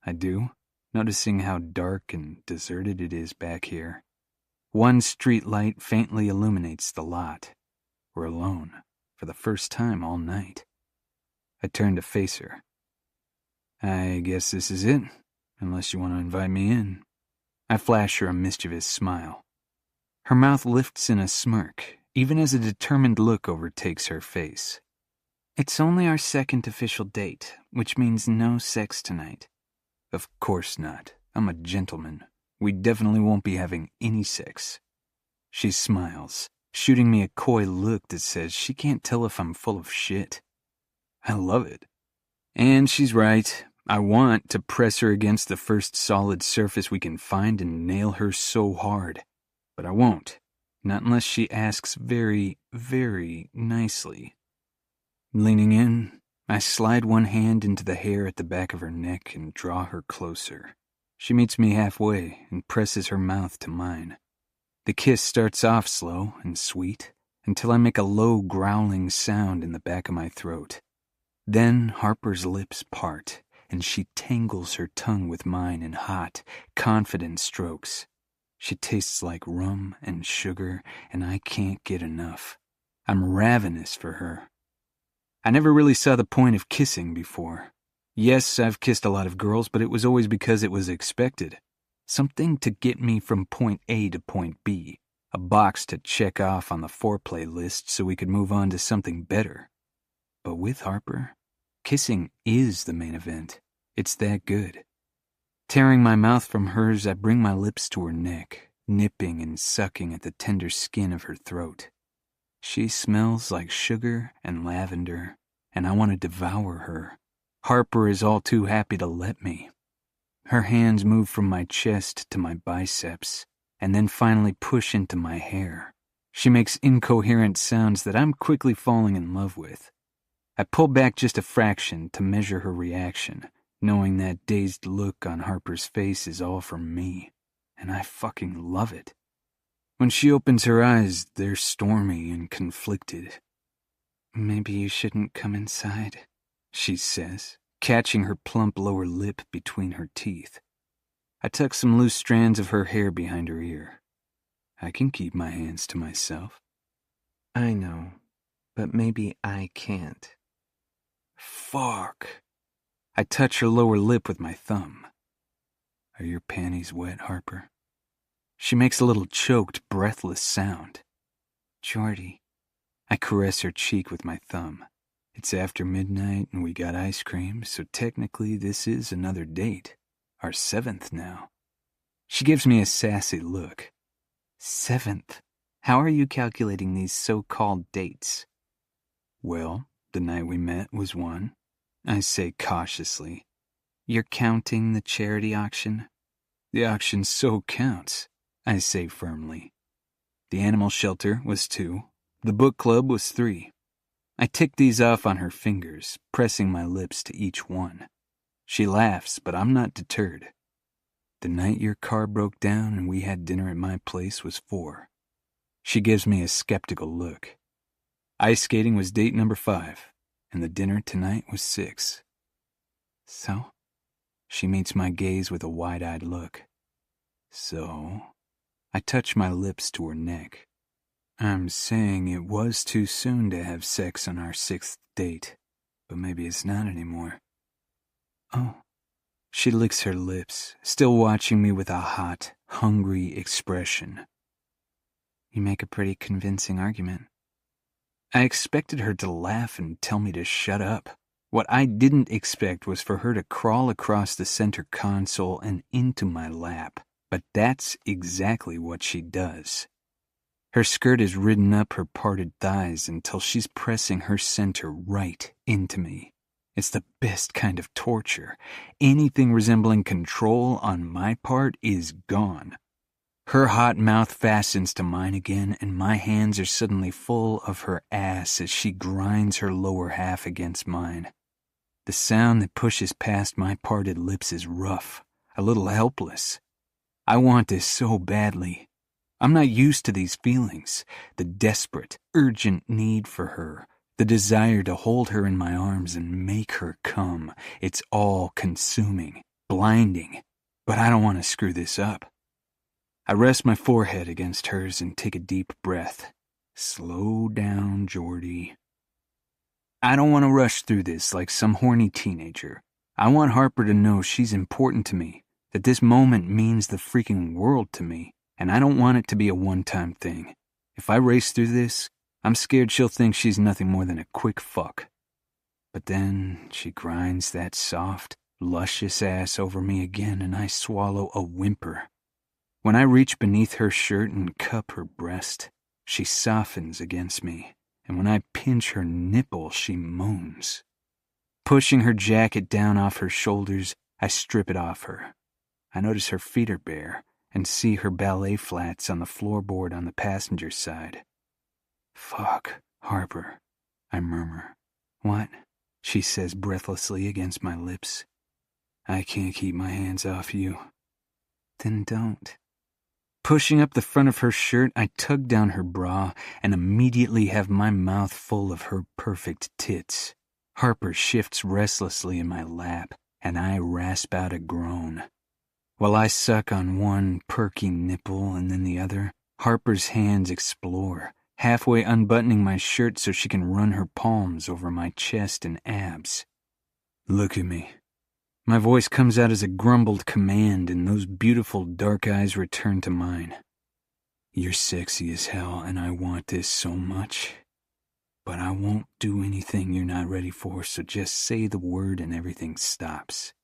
I do, noticing how dark and deserted it is back here. One street light faintly illuminates the lot. We're alone, for the first time all night. I turn to face her. I guess this is it, unless you want to invite me in. I flash her a mischievous smile. Her mouth lifts in a smirk, even as a determined look overtakes her face. It's only our second official date, which means no sex tonight. Of course not. I'm a gentleman. We definitely won't be having any sex. She smiles, shooting me a coy look that says she can't tell if I'm full of shit. I love it. And she's right. I want to press her against the first solid surface we can find and nail her so hard. But I won't. Not unless she asks very, very nicely. Leaning in, I slide one hand into the hair at the back of her neck and draw her closer. She meets me halfway and presses her mouth to mine. The kiss starts off slow and sweet until I make a low growling sound in the back of my throat. Then Harper's lips part, and she tangles her tongue with mine in hot, confident strokes. She tastes like rum and sugar, and I can't get enough. I'm ravenous for her. I never really saw the point of kissing before. Yes, I've kissed a lot of girls, but it was always because it was expected. Something to get me from point A to point B. A box to check off on the foreplay list so we could move on to something better. But with Harper, kissing is the main event. It's that good. Tearing my mouth from hers, I bring my lips to her neck, nipping and sucking at the tender skin of her throat. She smells like sugar and lavender, and I want to devour her. Harper is all too happy to let me. Her hands move from my chest to my biceps, and then finally push into my hair. She makes incoherent sounds that I'm quickly falling in love with. I pull back just a fraction to measure her reaction, knowing that dazed look on Harper's face is all for me, and I fucking love it. When she opens her eyes, they're stormy and conflicted. "Maybe you shouldn't come inside," she says, catching her plump lower lip between her teeth. I tuck some loose strands of her hair behind her ear. I can keep my hands to myself. "I know, but maybe I can't." Fuck. I touch her lower lip with my thumb. "Are your panties wet, Harper?" She makes a little choked, breathless sound. "Jordy." I caress her cheek with my thumb. It's after midnight and we got ice cream, so technically this is another date. Our 7th now. She gives me a sassy look. 7th? How are you calculating these so-called dates? Well, the night we met was one, I say cautiously. You're counting the charity auction? The auction so counts, I say firmly. The animal shelter was 2. The book club was 3. I tick these off on her fingers, pressing my lips to each one. She laughs, but I'm not deterred. The night your car broke down and we had dinner at my place was 4. She gives me a skeptical look. Ice skating was date number 5, and the dinner tonight was 6. So? She meets my gaze with a wide-eyed look. So? I touch my lips to her neck. I'm saying it was too soon to have sex on our 6th date, but maybe it's not anymore. Oh. She licks her lips, still watching me with a hot, hungry expression. You make a pretty convincing argument. I expected her to laugh and tell me to shut up. What I didn't expect was for her to crawl across the center console and into my lap, but that's exactly what she does. Her skirt is ridden up her parted thighs until she's pressing her center right into me. It's the best kind of torture. Anything resembling control on my part is gone. Her hot mouth fastens to mine again, and my hands are suddenly full of her ass as she grinds her lower half against mine. The sound that pushes past my parted lips is rough, a little helpless. I want this so badly. I'm not used to these feelings, the desperate, urgent need for her, the desire to hold her in my arms and make her come. It's all-consuming, blinding, but I don't want to screw this up. I rest my forehead against hers and take a deep breath. Slow down, Jordy. I don't want to rush through this like some horny teenager. I want Harper to know she's important to me, that this moment means the freaking world to me, and I don't want it to be a one-time thing. If I race through this, I'm scared she'll think she's nothing more than a quick fuck. But then she grinds that soft, luscious ass over me again, and I swallow a whimper. When I reach beneath her shirt and cup her breast, she softens against me, and when I pinch her nipple, she moans. Pushing her jacket down off her shoulders, I strip it off her. I notice her feet are bare and see her ballet flats on the floorboard on the passenger side. Fuck, Harper, I murmur. What? She says breathlessly against my lips. I can't keep my hands off you. Then don't. Pushing up the front of her shirt, I tug down her bra and immediately have my mouth full of her perfect tits. Harper shifts restlessly in my lap, and I rasp out a groan. While I suck on one perky nipple and then the other, Harper's hands explore, halfway unbuttoning my shirt so she can run her palms over my chest and abs. Look at me. My voice comes out as a grumbled command, and those beautiful dark eyes return to mine. You're sexy as hell, and I want this so much. But I won't do anything you're not ready for, so just say the word and everything stops.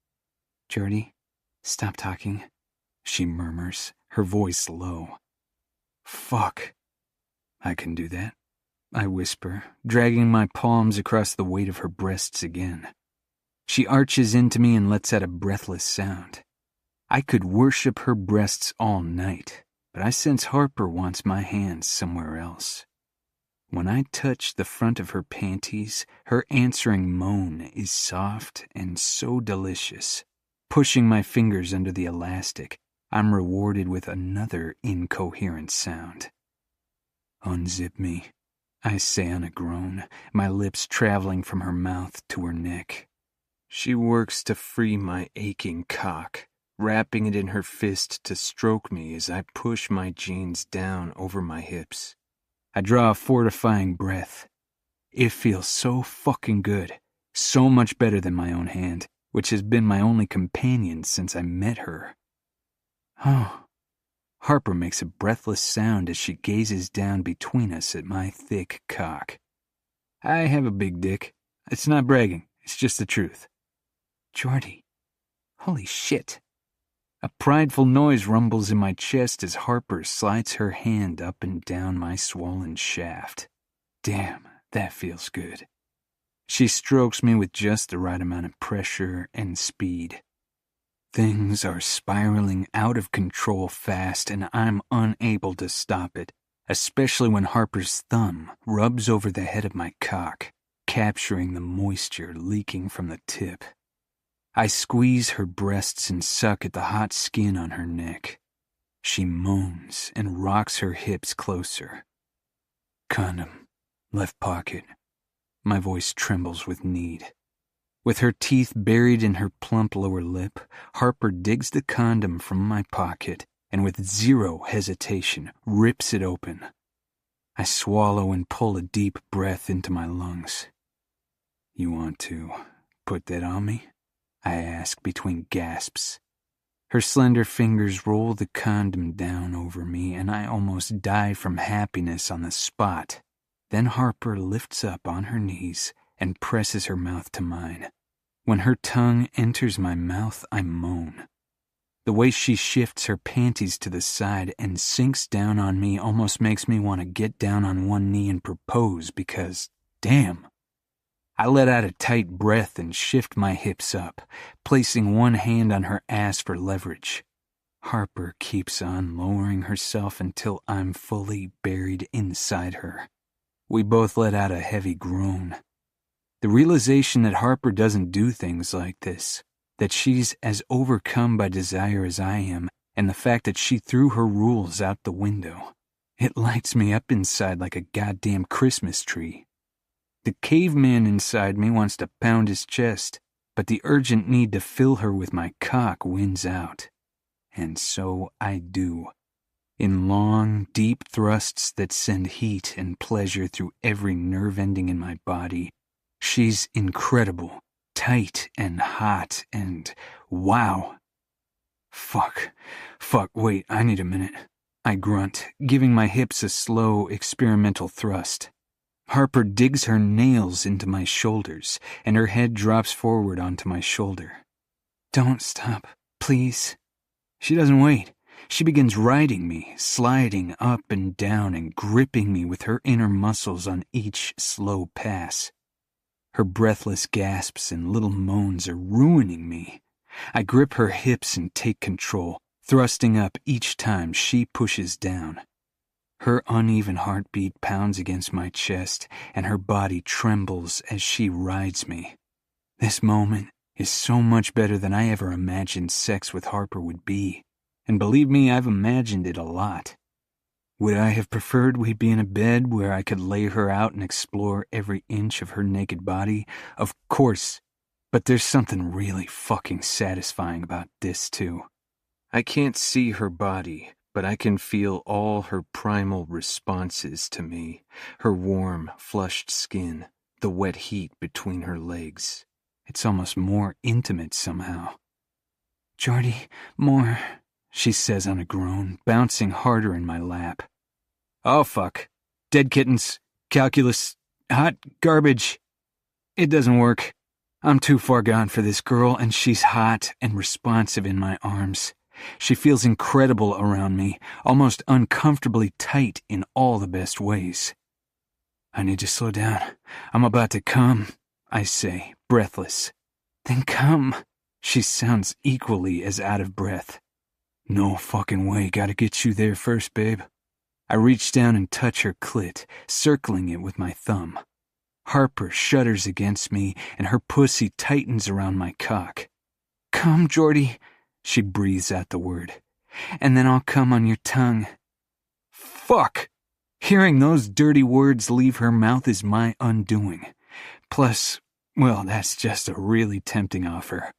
Jordy, stop talking, she murmurs, her voice low. Fuck. I can do that, I whisper, dragging my palms across the weight of her breasts again. She arches into me and lets out a breathless sound. I could worship her breasts all night, but I sense Harper wants my hands somewhere else. When I touch the front of her panties, her answering moan is soft and so delicious. Pushing my fingers under the elastic, I'm rewarded with another incoherent sound. Unzip me, I say on a groan, my lips traveling from her mouth to her neck. She works to free my aching cock, wrapping it in her fist to stroke me as I push my jeans down over my hips. I draw a fortifying breath. It feels so fucking good, so much better than my own hand, which has been my only companion since I met her. Oh. Harper makes a breathless sound as she gazes down between us at my thick cock. I have a big dick. It's not bragging, it's just the truth. Jordy. Holy shit. A prideful noise rumbles in my chest as Harper slides her hand up and down my swollen shaft. Damn, that feels good. She strokes me with just the right amount of pressure and speed. Things are spiraling out of control fast, and I'm unable to stop it, especially when Harper's thumb rubs over the head of my cock, capturing the moisture leaking from the tip. I squeeze her breasts and suck at the hot skin on her neck. She moans and rocks her hips closer. Condom, left pocket. My voice trembles with need. With her teeth buried in her plump lower lip, Harper digs the condom from my pocket and with zero hesitation rips it open. I swallow and pull a deep breath into my lungs. You want to put that on me? I ask between gasps. Her slender fingers roll the condom down over me, and I almost die from happiness on the spot. Then Harper lifts up on her knees and presses her mouth to mine. When her tongue enters my mouth, I moan. The way she shifts her panties to the side and sinks down on me almost makes me want to get down on one knee and propose because, damn. I let out a tight breath and shift my hips up, placing one hand on her ass for leverage. Harper keeps on lowering herself until I'm fully buried inside her. We both let out a heavy groan. The realization that Harper doesn't do things like this, that she's as overcome by desire as I am, and the fact that she threw her rules out the window, it lights me up inside like a goddamn Christmas tree. The caveman inside me wants to pound his chest, but the urgent need to fill her with my cock wins out. And so I do. In long, deep thrusts that send heat and pleasure through every nerve ending in my body, she's incredible, tight and hot, and wow. Fuck, wait, I need a minute. I grunt, giving my hips a slow, experimental thrust. Harper digs her nails into my shoulders, and her head drops forward onto my shoulder. Don't stop, please. She doesn't wait. She begins riding me, sliding up and down and gripping me with her inner muscles on each slow pass. Her breathless gasps and little moans are ruining me. I grip her hips and take control, thrusting up each time she pushes down. Her uneven heartbeat pounds against my chest, and her body trembles as she rides me. This moment is so much better than I ever imagined sex with Harper would be. And believe me, I've imagined it a lot. Would I have preferred we be in a bed where I could lay her out and explore every inch of her naked body? Of course. But there's something really fucking satisfying about this, too. I can't see her body, but I can feel all her primal responses to me. Her warm, flushed skin, the wet heat between her legs. It's almost more intimate somehow. "Jordy, more," she says on a groan, bouncing harder in my lap. Oh, fuck. Dead kittens, calculus, hot garbage. It doesn't work. I'm too far gone for this girl, and she's hot and responsive in my arms. She feels incredible around me, almost uncomfortably tight in all the best ways. I need to slow down. I'm about to come, I say, breathless. Then come. She sounds equally as out of breath. No fucking way, gotta get you there first, babe. I reach down and touch her clit, circling it with my thumb. Harper shudders against me, and her pussy tightens around my cock. Come, Jordy, she breathes out the word. And then I'll come on your tongue. Fuck! Hearing those dirty words leave her mouth is my undoing. Plus, well, that's just a really tempting offer.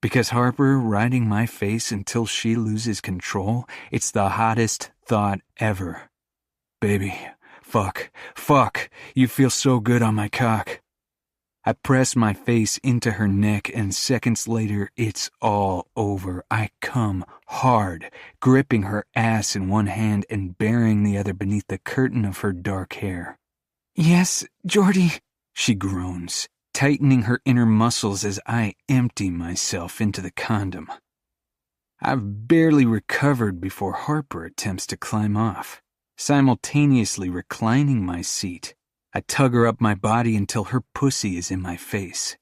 Because Harper riding my face until she loses control, it's the hottest thought ever. Baby, fuck, you feel so good on my cock. I press my face into her neck, and seconds later, it's all over. I come hard, gripping her ass in one hand and burying the other beneath the curtain of her dark hair. Yes, Jordy, she groans, tightening her inner muscles as I empty myself into the condom. I've barely recovered before Harper attempts to climb off, simultaneously reclining my seat. I tug her up my body until her pussy is in my face.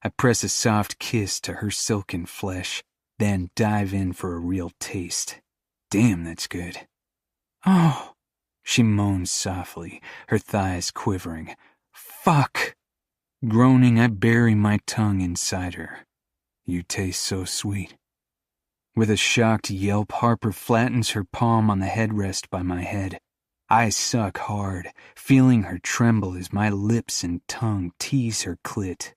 I press a soft kiss to her silken flesh, then dive in for a real taste. Damn, that's good. Oh, she moans softly, her thighs quivering. Fuck! Groaning, I bury my tongue inside her. You taste so sweet. With a shocked yelp, Harper flattens her palm on the headrest by my head. I suck hard, feeling her tremble as my lips and tongue tease her clit.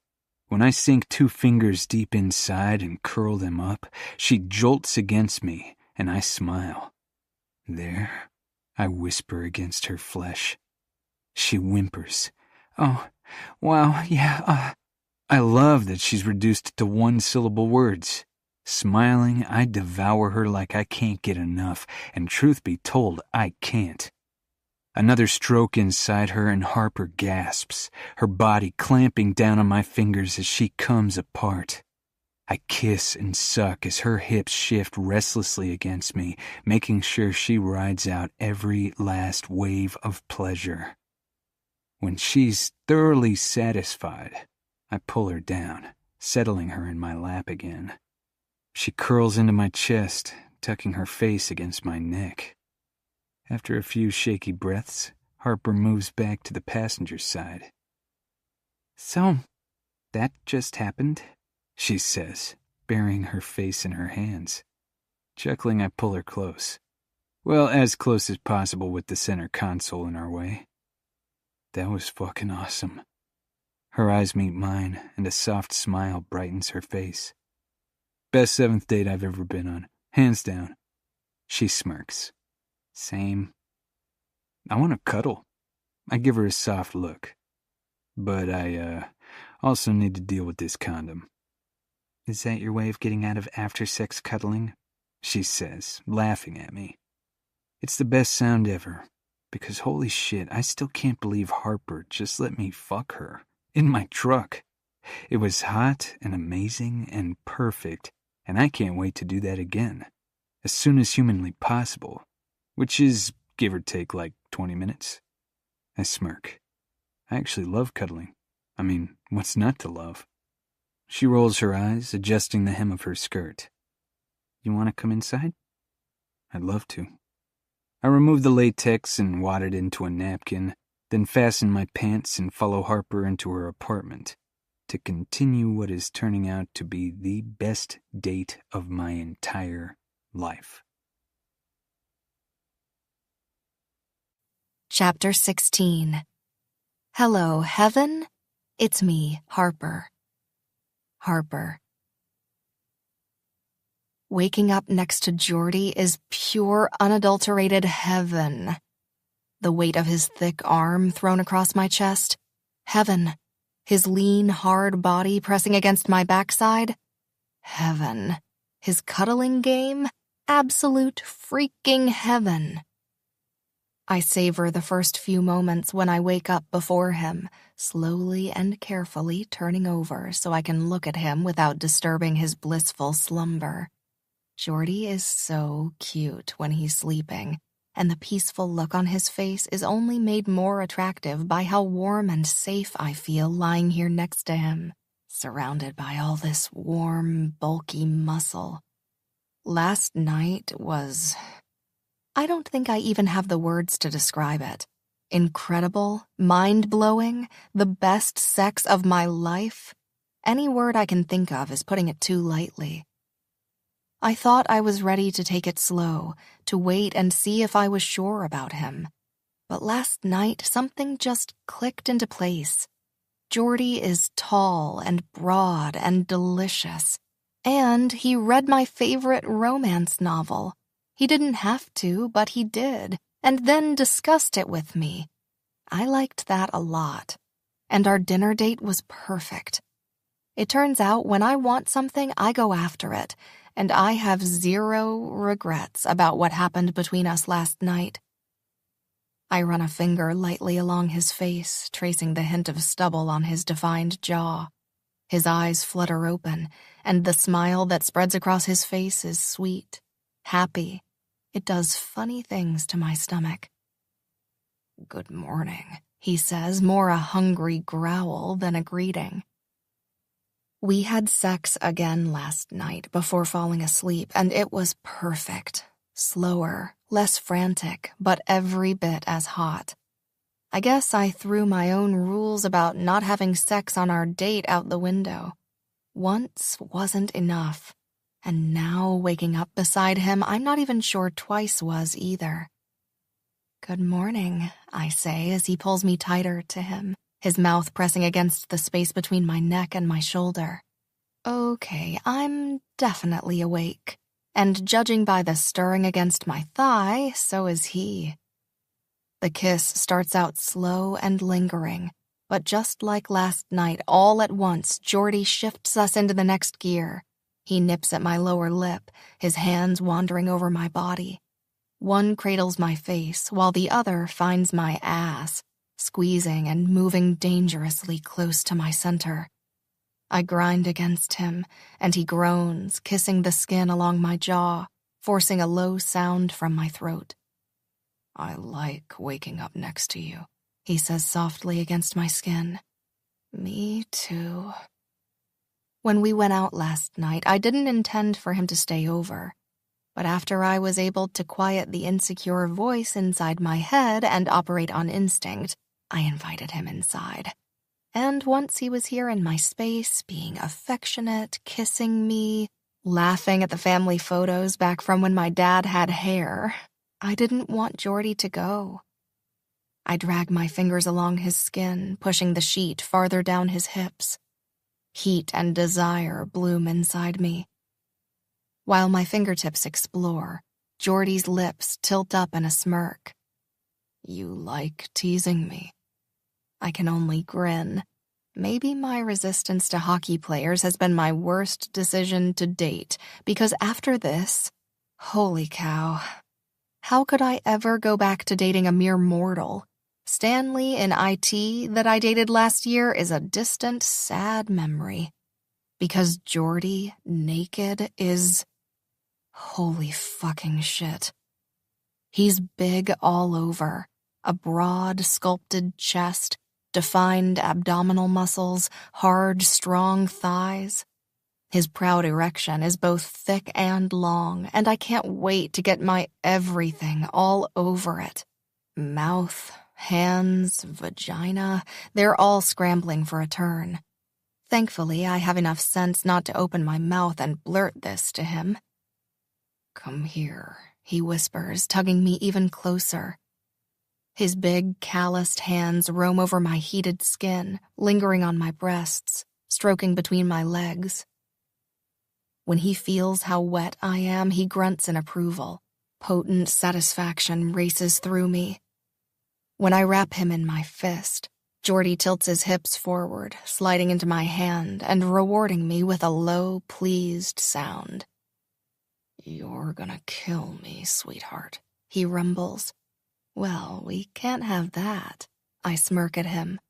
When I sink 2 fingers deep inside and curl them up, she jolts against me, and I smile. There, I whisper against her flesh. She whimpers. Oh, wow, yeah, I love that she's reduced to 1-syllable words. Smiling, I devour her like I can't get enough, and truth be told, I can't. Another stroke inside her and Harper gasps, her body clamping down on my fingers as she comes apart. I kiss and suck as her hips shift restlessly against me, making sure she rides out every last wave of pleasure. When she's thoroughly satisfied, I pull her down, settling her in my lap again. She curls into my chest, tucking her face against my neck. After a few shaky breaths, Harper moves back to the passenger side. "So, that just happened?" she says, burying her face in her hands. Chuckling, I pull her close. Well, as close as possible with the center console in our way. That was fucking awesome. Her eyes meet mine, and a soft smile brightens her face. Best 7th date I've ever been on. Hands down. She smirks. Same. I want to cuddle. I give her a soft look. But I, also need to deal with this condom. Is that your way of getting out of after-sex cuddling? She says, laughing at me. It's the best sound ever. Because holy shit, I still can't believe Harper just let me fuck her. In my truck. It was hot and amazing and perfect, and I can't wait to do that again. As soon as humanly possible. Which is, give or take, like 20 minutes. I smirk. I actually love cuddling. I mean, what's not to love? She rolls her eyes, adjusting the hem of her skirt. You want to come inside? I'd love to. I remove the latex and wad it into a napkin, then fasten my pants and follow Harper into her apartment to continue what is turning out to be the best date of my entire life. Chapter 16. Hello, Heaven? It's me, Harper. Harper. Waking up next to Jordy is pure, unadulterated heaven. The weight of his thick arm thrown across my chest. Heaven. His lean, hard body pressing against my backside. Heaven. His cuddling game. Absolute freaking heaven. I savor the first few moments when I wake up before him, slowly and carefully turning over so I can look at him without disturbing his blissful slumber. Jordy is so cute when he's sleeping, and the peaceful look on his face is only made more attractive by how warm and safe I feel lying here next to him, surrounded by all this warm, bulky muscle. Last night was... I don't think I even have the words to describe it. Incredible, mind-blowing, the best sex of my life. Any word I can think of is putting it too lightly. I thought I was ready to take it slow, to wait and see if I was sure about him. But last night, something just clicked into place. Jordy is tall and broad and delicious. And he read my favorite romance novel. He didn't have to, but he did, and then discussed it with me. I liked that a lot. And our dinner date was perfect. It turns out when I want something, I go after it, and I have zero regrets about what happened between us last night. I run a finger lightly along his face, tracing the hint of stubble on his defined jaw. His eyes flutter open, and the smile that spreads across his face is sweet, happy. It does funny things to my stomach. Good morning, he says, more a hungry growl than a greeting. We had sex again last night before falling asleep, and it was perfect. Slower, less frantic, but every bit as hot. I guess I threw my own rules about not having sex on our date out the window. Once wasn't enough. And now, waking up beside him, I'm not even sure twice was either. Good morning, I say as he pulls me tighter to him, his mouth pressing against the space between my neck and my shoulder. Okay, I'm definitely awake. And judging by the stirring against my thigh, so is he. The kiss starts out slow and lingering, but just like last night, all at once, Jordy shifts us into the next gear. He nips at my lower lip, his hands wandering over my body. One cradles my face, while the other finds my ass, squeezing and moving dangerously close to my center. I grind against him, and he groans, kissing the skin along my jaw, forcing a low sound from my throat. "I like waking up next to you," he says softly against my skin. "Me too." When we went out last night, I didn't intend for him to stay over. But after I was able to quiet the insecure voice inside my head and operate on instinct, I invited him inside. And once he was here in my space, being affectionate, kissing me, laughing at the family photos back from when my dad had hair, I didn't want Jordy to go. I drag my fingers along his skin, pushing the sheet farther down his hips. Heat and desire bloom inside me. While my fingertips explore, Jordy's lips tilt up in a smirk. "You like teasing me?" I can only grin. Maybe my resistance to hockey players has been my worst decision to date, because after this, holy cow, how could I ever go back to dating a mere mortal? Stanley in IT that I dated last year is a distant, sad memory. Because Jordy, naked, is... holy fucking shit. He's big all over, a broad, sculpted chest, defined abdominal muscles, hard, strong thighs. His proud erection is both thick and long, and I can't wait to get my everything all over it. Mouth, hands, vagina, they're all scrambling for a turn. Thankfully, I have enough sense not to open my mouth and blurt this to him. "Come here," he whispers, tugging me even closer. His big, calloused hands roam over my heated skin, lingering on my breasts, stroking between my legs. When he feels how wet I am, he grunts in approval. Potent satisfaction races through me. When I wrap him in my fist, Jordy tilts his hips forward, sliding into my hand and rewarding me with a low, pleased sound. "You're gonna kill me, sweetheart," he rumbles. Well, we can't have that. I smirk at him.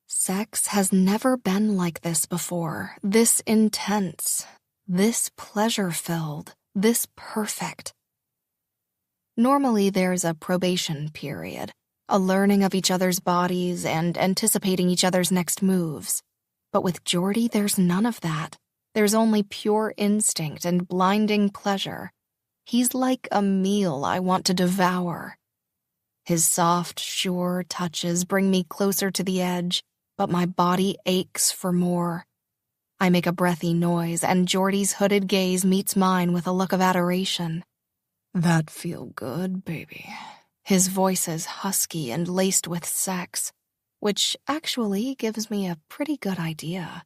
Sex has never been like this before, this intense, this pleasure-filled, this perfect. Normally there's a probation period, a learning of each other's bodies and anticipating each other's next moves. But with Jordy, there's none of that. There's only pure instinct and blinding pleasure. He's like a meal I want to devour. His soft, sure touches bring me closer to the edge, but my body aches for more. I make a breathy noise, and Jordy's hooded gaze meets mine with a look of adoration. "That feel good, baby." His voice is husky and laced with sex, which actually gives me a pretty good idea.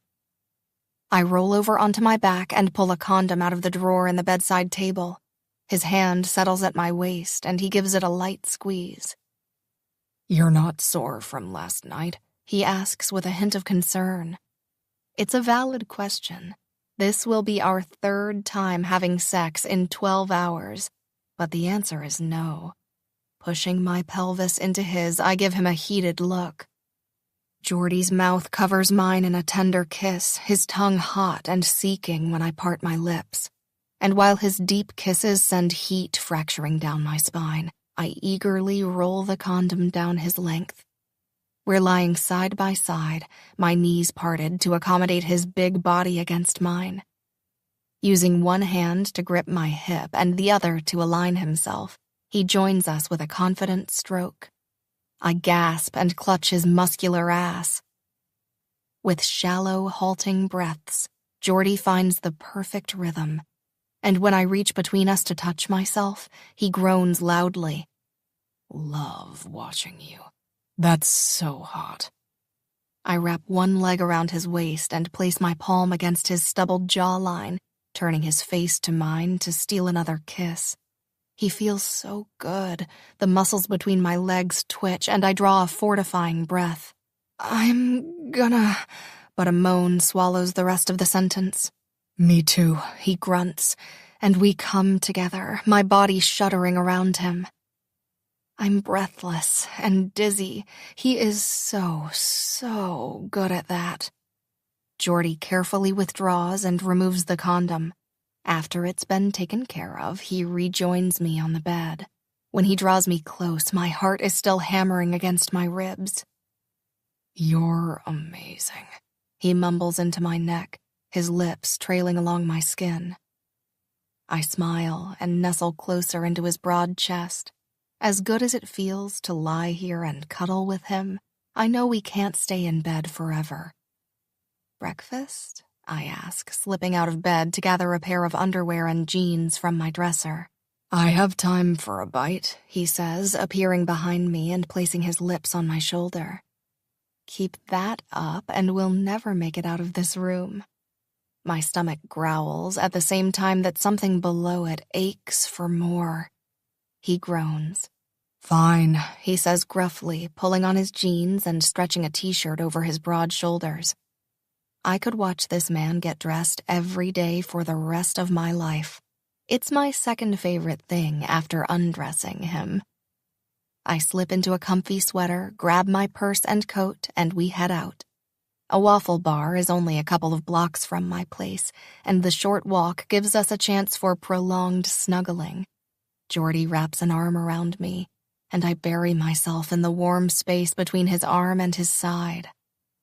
I roll over onto my back and pull a condom out of the drawer in the bedside table. His hand settles at my waist, and he gives it a light squeeze. "You're not sore from last night?" he asks with a hint of concern. It's a valid question. This will be our third time having sex in 12 hours, but the answer is no. Pushing my pelvis into his, I give him a heated look. Jordy's mouth covers mine in a tender kiss, his tongue hot and seeking when I part my lips. And while his deep kisses send heat fracturing down my spine, I eagerly roll the condom down his length. We're lying side by side, my knees parted to accommodate his big body against mine. Using one hand to grip my hip and the other to align himself, he joins us with a confident stroke. I gasp and clutch his muscular ass. With shallow, halting breaths, Jordy finds the perfect rhythm. And when I reach between us to touch myself, he groans loudly. "Love watching you. That's so hot." I wrap one leg around his waist and place my palm against his stubbled jawline, turning his face to mine to steal another kiss. He feels so good. The muscles between my legs twitch, and I draw a fortifying breath. "I'm gonna..." But a moan swallows the rest of the sentence. Me too, he grunts, and we come together, my body shuddering around him. I'm breathless and dizzy. He is so good at that. Jordy carefully withdraws and removes the condom. After it's been taken care of, he rejoins me on the bed. When he draws me close, my heart is still hammering against my ribs. You're amazing, he mumbles into my neck, his lips trailing along my skin. I smile and nestle closer into his broad chest. As good as it feels to lie here and cuddle with him, I know we can't stay in bed forever. Breakfast? I ask, slipping out of bed to gather a pair of underwear and jeans from my dresser. I have time for a bite, he says, appearing behind me and placing his lips on my shoulder. Keep that up and we'll never make it out of this room. My stomach growls at the same time that something below it aches for more. He groans. Fine, he says gruffly, pulling on his jeans and stretching a t-shirt over his broad shoulders. I could watch this man get dressed every day for the rest of my life. It's my second favorite thing after undressing him. I slip into a comfy sweater, grab my purse and coat, and we head out. A waffle bar is only a couple of blocks from my place, and the short walk gives us a chance for prolonged snuggling. Jordy wraps an arm around me, and I bury myself in the warm space between his arm and his side.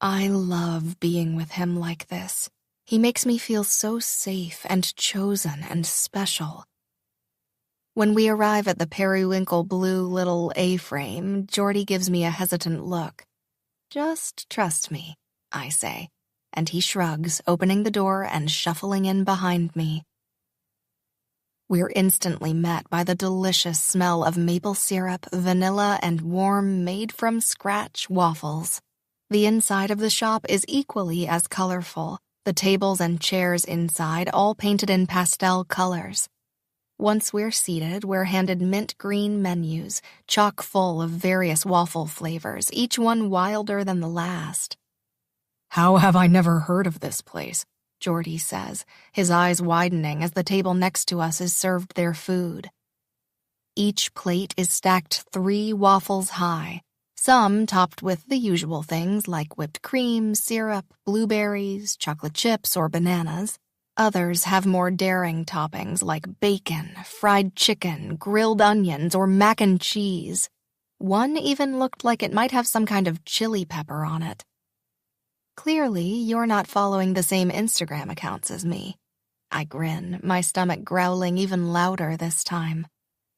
I love being with him like this. He makes me feel so safe and chosen and special. When we arrive at the periwinkle blue little A-frame, Jordy gives me a hesitant look. Just trust me, I say, and he shrugs, opening the door and shuffling in behind me. We're instantly met by the delicious smell of maple syrup, vanilla, and warm, made-from-scratch waffles. The inside of the shop is equally as colorful, the tables and chairs inside all painted in pastel colors. Once we're seated, we're handed mint green menus, chock full of various waffle flavors, each one wilder than the last. How have I never heard of this place? Jordy says, his eyes widening as the table next to us is served their food. Each plate is stacked 3 waffles high, some topped with the usual things like whipped cream, syrup, blueberries, chocolate chips, or bananas. Others have more daring toppings like bacon, fried chicken, grilled onions, or mac and cheese. One even looked like it might have some kind of chili pepper on it. Clearly, you're not following the same Instagram accounts as me. I grin, my stomach growling even louder this time.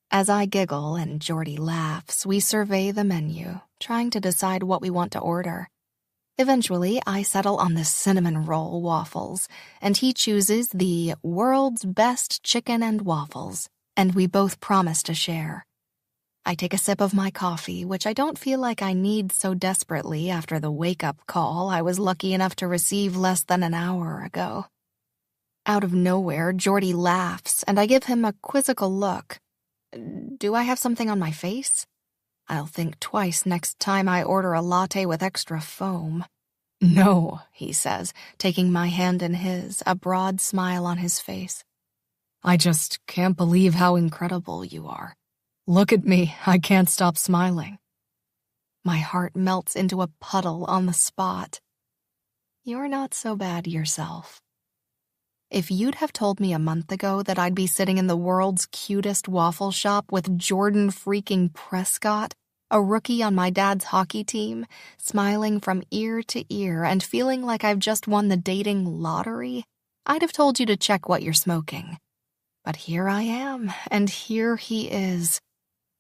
As I giggle and Jordy laughs, we survey the menu, trying to decide what we want to order. Eventually, I settle on the cinnamon roll waffles, and he chooses the world's best chicken and waffles, and we both promise to share. I take a sip of my coffee, which I don't feel like I need so desperately after the wake-up call I was lucky enough to receive less than an hour ago. Out of nowhere, Jordy laughs, and I give him a quizzical look. Do I have something on my face? I'll think twice next time I order a latte with extra foam. No, he says, taking my hand in his, a broad smile on his face. I just can't believe how incredible you are. Look at me, I can't stop smiling. My heart melts into a puddle on the spot. You're not so bad yourself. If you'd have told me a month ago that I'd be sitting in the world's cutest waffle shop with Jordan freaking Prescott, a rookie on my dad's hockey team, smiling from ear to ear and feeling like I've just won the dating lottery, I'd have told you to check what you're smoking. But here I am, and here he is.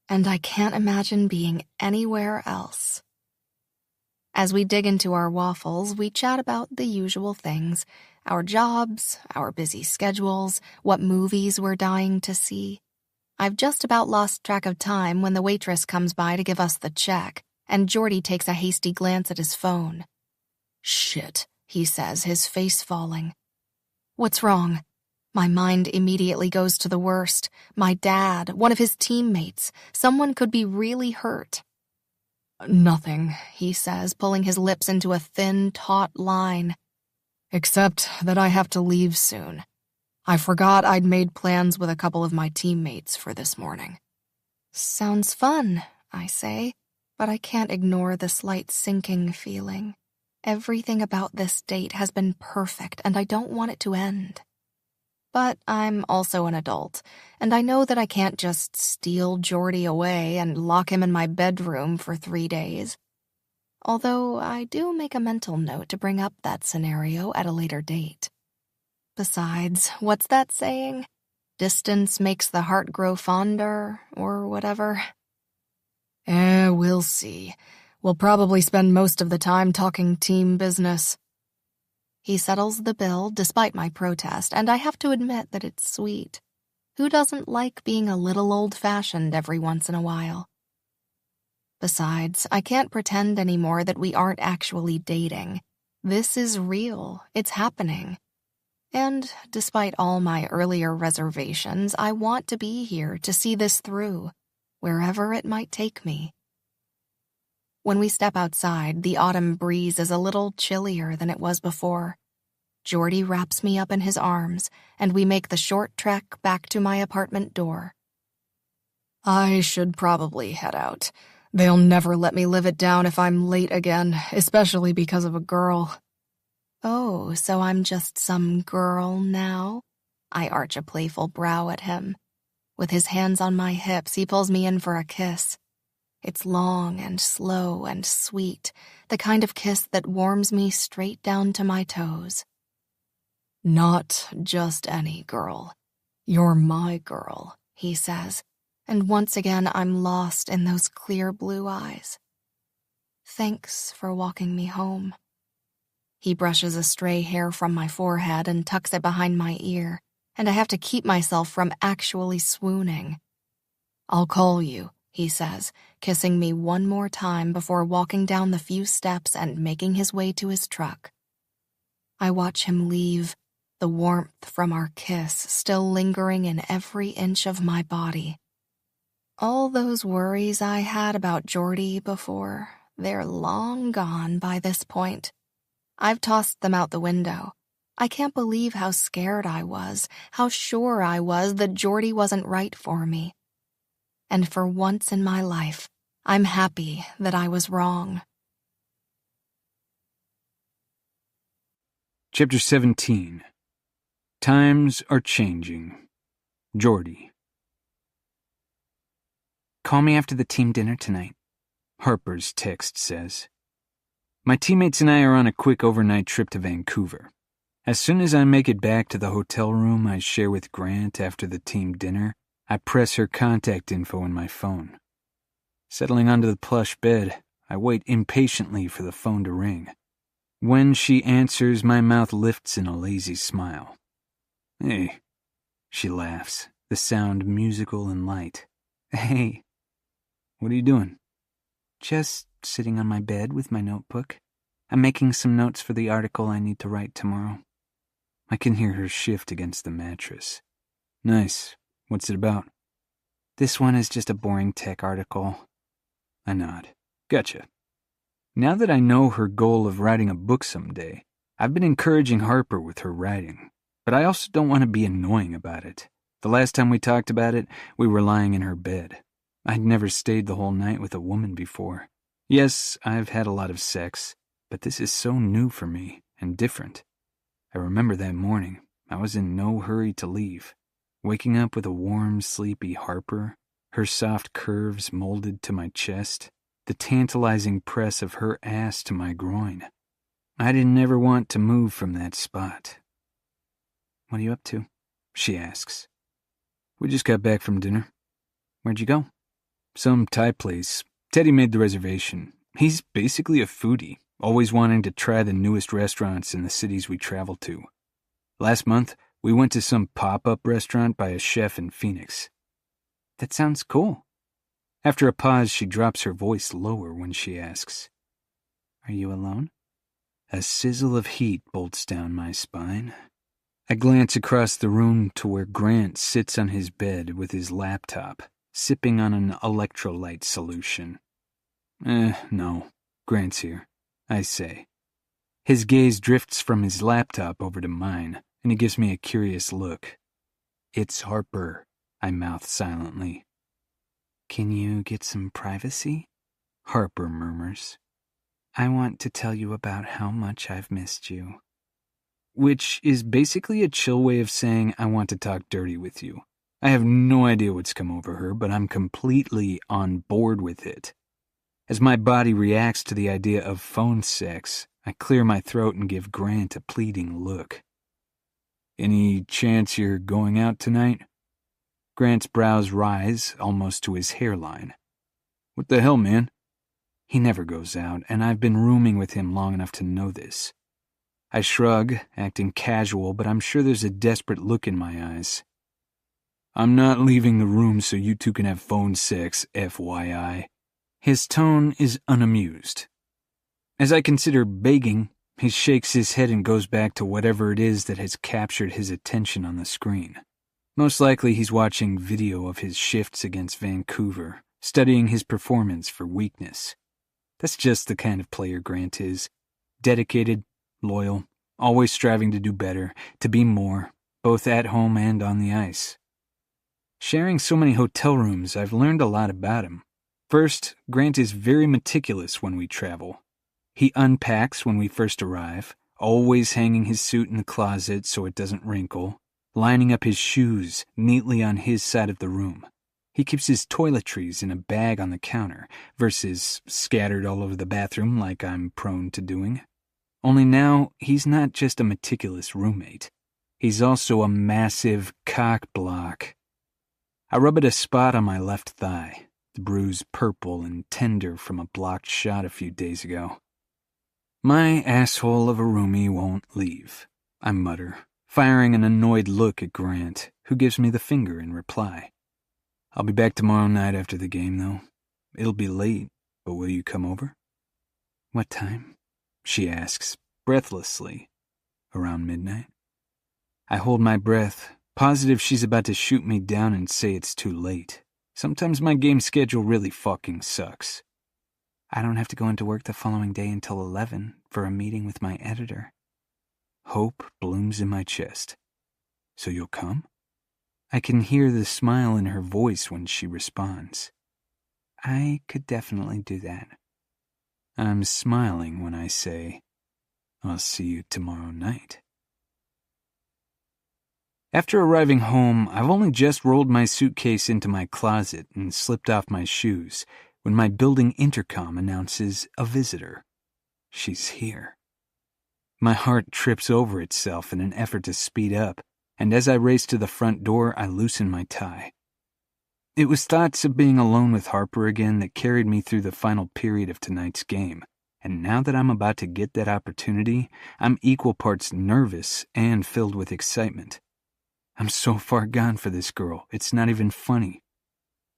And I can't imagine being anywhere else. As we dig into our waffles, we chat about the usual things, our jobs, our busy schedules, what movies we're dying to see. I've just about lost track of time when the waitress comes by to give us the check, and Jordy takes a hasty glance at his phone. Shit, he says, his face falling. What's wrong? My mind immediately goes to the worst. My dad, one of his teammates, someone could be really hurt. Nothing, he says, pulling his lips into a thin, taut line. Except that I have to leave soon. I forgot I'd made plans with a couple of my teammates for this morning. Sounds fun, I say, but I can't ignore the slight sinking feeling. Everything about this date has been perfect, and I don't want it to end. But I'm also an adult, and I know that I can't just steal Jordy away and lock him in my bedroom for 3 days. Although I do make a mental note to bring up that scenario at a later date. Besides, what's that saying? Distance makes the heart grow fonder, or whatever. We'll see. We'll probably spend most of the time talking team business. He settles the bill despite my protest, and I have to admit that it's sweet. Who doesn't like being a little old-fashioned every once in a while? Besides, I can't pretend anymore that we aren't actually dating. This is real. It's happening. And despite all my earlier reservations, I want to be here to see this through, wherever it might take me. When we step outside, the autumn breeze is a little chillier than it was before. Jordy wraps me up in his arms, and we make the short trek back to my apartment door. I should probably head out. They'll never let me live it down if I'm late again, especially because of a girl. Oh, so I'm just some girl now? I arch a playful brow at him. With his hands on my hips, he pulls me in for a kiss. It's long and slow and sweet, the kind of kiss that warms me straight down to my toes. Not just any girl. You're my girl, he says, and once again I'm lost in those clear blue eyes. Thanks for walking me home. He brushes a stray hair from my forehead and tucks it behind my ear, and I have to keep myself from actually swooning. I'll call you, he says, kissing me one more time before walking down the few steps and making his way to his truck. I watch him leave, the warmth from our kiss still lingering in every inch of my body. All those worries I had about Jordy before, they're long gone by this point. I've tossed them out the window. I can't believe how scared I was, how sure I was that Jordy wasn't right for me. And for once in my life, I'm happy that I was wrong. Chapter 17. Times are changing. Jordy. Call me after the team dinner tonight, Harper's text says. My teammates and I are on a quick overnight trip to Vancouver. As soon as I make it back to the hotel room I share with Grant after the team dinner, I press her contact info in my phone. Settling onto the plush bed, I wait impatiently for the phone to ring. When she answers, my mouth lifts in a lazy smile. Hey, she laughs, the sound musical and light. Hey. What are you doing? Just sitting on my bed with my notebook. I'm making some notes for the article I need to write tomorrow. I can hear her shift against the mattress. Nice. What's it about? This one is just a boring tech article. I nod. Gotcha. Now that I know her goal of writing a book someday, I've been encouraging Harper with her writing, but I also don't want to be annoying about it. The last time we talked about it, we were lying in her bed. I'd never stayed the whole night with a woman before. Yes, I've had a lot of sex, but this is so new for me and different. I remember that morning. I was in no hurry to leave. Waking up with a warm, sleepy Harper, her soft curves molded to my chest, the tantalizing press of her ass to my groin. I didn't ever want to move from that spot. What are you up to? She asks. We just got back from dinner. Where'd you go? Some Thai place. Teddy made the reservation. He's basically a foodie, always wanting to try the newest restaurants in the cities we travel to. Last month, we went to some pop-up restaurant by a chef in Phoenix. That sounds cool. After a pause, she drops her voice lower when she asks, Are you alone? A sizzle of heat bolts down my spine. I glance across the room to where Grant sits on his bed with his laptop, sipping on an electrolyte solution. No, Grant's here, I say. His gaze drifts from his laptop over to mine, and he gives me a curious look. "It's Harper," I mouth silently. "Can you get some privacy?" Harper murmurs. "I want to tell you about how much I've missed you." Which is basically a chill way of saying I want to talk dirty with you. I have no idea what's come over her, but I'm completely on board with it. As my body reacts to the idea of phone sex, I clear my throat and give Grant a pleading look. "Any chance you're going out tonight?" Grant's brows rise almost to his hairline. "What the hell, man?" He never goes out, and I've been rooming with him long enough to know this. I shrug, acting casual, but I'm sure there's a desperate look in my eyes. "I'm not leaving the room so you two can have phone sex, FYI. His tone is unamused. As I consider begging, he shakes his head and goes back to whatever it is that has captured his attention on the screen. Most likely he's watching video of his shifts against Vancouver, studying his performance for weakness. That's just the kind of player Grant is. Dedicated, loyal, always striving to do better, to be more, both at home and on the ice. Sharing so many hotel rooms, I've learned a lot about him. First, Grant is very meticulous when we travel. He unpacks when we first arrive, always hanging his suit in the closet so it doesn't wrinkle, lining up his shoes neatly on his side of the room. He keeps his toiletries in a bag on the counter versus scattered all over the bathroom like I'm prone to doing. Only now, he's not just a meticulous roommate. He's also a massive cock block. I rub at a spot on my left thigh, the bruise purple and tender from a blocked shot a few days ago. "My asshole of a roomie won't leave," I mutter, firing an annoyed look at Grant, who gives me the finger in reply. "I'll be back tomorrow night after the game, though. It'll be late, but will you come over?" "What time?" she asks, breathlessly. "Around midnight." I hold my breath, positive she's about to shoot me down and say it's too late. Sometimes my game schedule really fucking sucks. "I don't have to go into work the following day until 11 for a meeting with my editor." Hope blooms in my chest. "So you'll come?" I can hear the smile in her voice when she responds. "I could definitely do that." I'm smiling when I say, "I'll see you tomorrow night." After arriving home, I've only just rolled my suitcase into my closet and slipped off my shoes when my building intercom announces a visitor. She's here. My heart trips over itself in an effort to speed up, and as I race to the front door, I loosen my tie. It was thoughts of being alone with Harper again that carried me through the final period of tonight's game, and now that I'm about to get that opportunity, I'm equal parts nervous and filled with excitement. I'm so far gone for this girl, it's not even funny.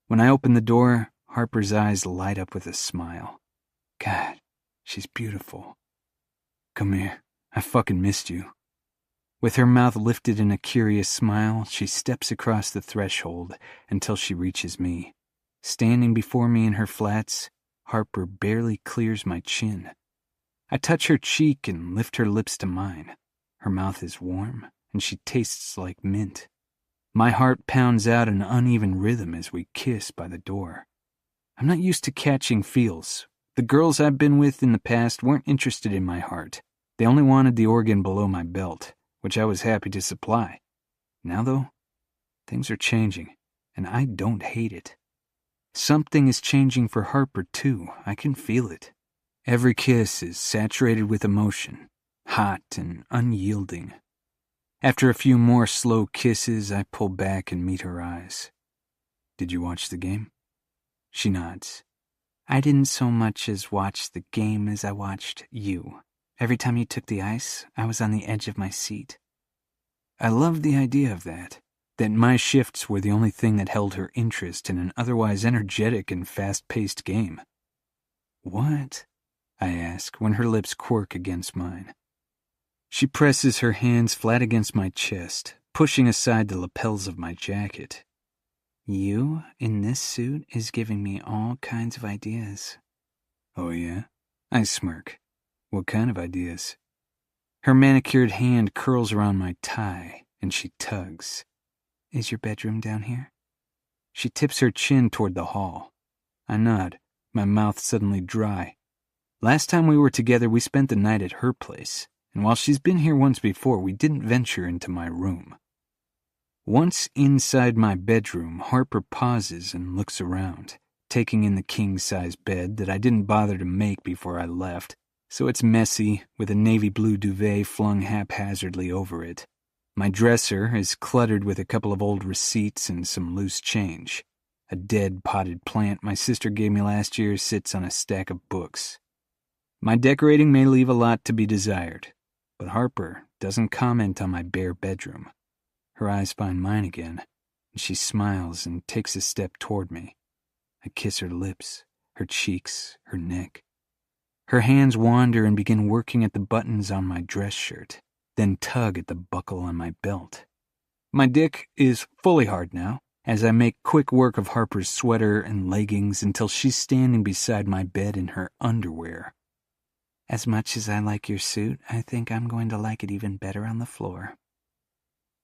When I open the door, Harper's eyes light up with a smile. God, she's beautiful. "Come here, I fucking missed you." With her mouth lifted in a curious smile, she steps across the threshold until she reaches me. Standing before me in her flats, Harper barely clears my chin. I touch her cheek and lift her lips to mine. Her mouth is warm, and she tastes like mint. My heart pounds out an uneven rhythm as we kiss by the door. I'm not used to catching feels. The girls I've been with in the past weren't interested in my heart. They only wanted the organ below my belt, which I was happy to supply. Now, though, things are changing, and I don't hate it. Something is changing for Harper, too. I can feel it. Every kiss is saturated with emotion, hot and unyielding. After a few more slow kisses, I pull back and meet her eyes. "Did you watch the game?" She nods. "I didn't so much as watch the game as I watched you. Every time you took the ice, I was on the edge of my seat." I loved the idea of that my shifts were the only thing that held her interest in an otherwise energetic and fast-paced game. "What?" I ask when her lips quirk against mine. She presses her hands flat against my chest, pushing aside the lapels of my jacket. "You, in this suit, is giving me all kinds of ideas." "Oh yeah?" I smirk. "What kind of ideas?" Her manicured hand curls around my tie, and she tugs. Is your bedroom down here? She tips her chin toward the hall. I nod, my mouth suddenly dry. Last time we were together, we spent the night at her place, and while she's been here once before, we didn't venture into my room. Once inside my bedroom, Harper pauses and looks around, taking in the king-size bed that I didn't bother to make before I left, so it's messy, with a navy blue duvet flung haphazardly over it. My dresser is cluttered with a couple of old receipts and some loose change. A dead potted plant my sister gave me last year sits on a stack of books. My decorating may leave a lot to be desired, but Harper doesn't comment on my bare bedroom. Her eyes find mine again, and she smiles and takes a step toward me. I kiss her lips, her cheeks, her neck. Her hands wander and begin working at the buttons on my dress shirt, then tug at the buckle on my belt. My dick is fully hard now, as I make quick work of Harper's sweater and leggings until she's standing beside my bed in her underwear. As much as I like your suit, I think I'm going to like it even better on the floor.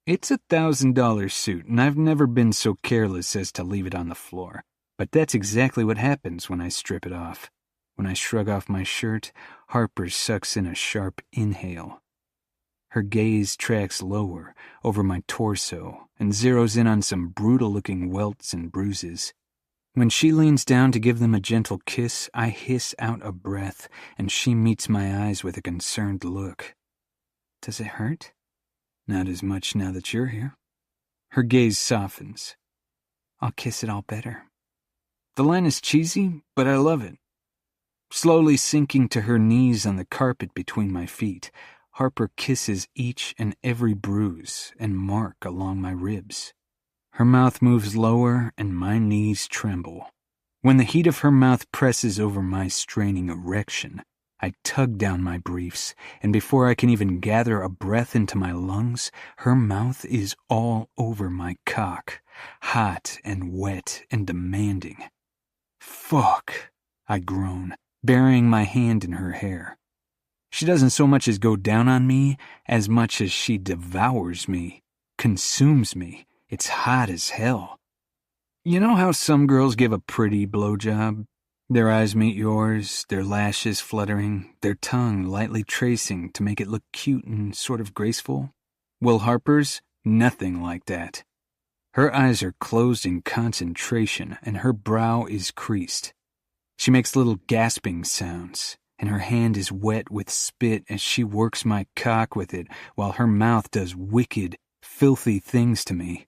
It's a $1,000 suit, and I've never been so careless as to leave it on the floor. But that's exactly what happens when I strip it off. When I shrug off my shirt, Harper sucks in a sharp inhale. Her gaze tracks lower, over my torso, and zeroes in on some brutal-looking welts and bruises. When she leans down to give them a gentle kiss, I hiss out a breath, and she meets my eyes with a concerned look. Does it hurt? Not as much now that you're here. Her gaze softens. I'll kiss it all better. The line is cheesy, but I love it. Slowly sinking to her knees on the carpet between my feet, Harper kisses each and every bruise and mark along my ribs. Her mouth moves lower and my knees tremble. When the heat of her mouth presses over my straining erection, I tug down my briefs, and before I can even gather a breath into my lungs, her mouth is all over my cock, hot and wet and demanding. Fuck, I groan, burying my hand in her hair. She doesn't so much as go down on me, as much as she devours me, consumes me. It's hot as hell. You know how some girls give a pretty blowjob? Their eyes meet yours, their lashes fluttering, their tongue lightly tracing to make it look cute and sort of graceful? Well, Harper's nothing like that. Her eyes are closed in concentration, and her brow is creased. She makes little gasping sounds, and her hand is wet with spit as she works my cock with it while her mouth does wicked, filthy things to me.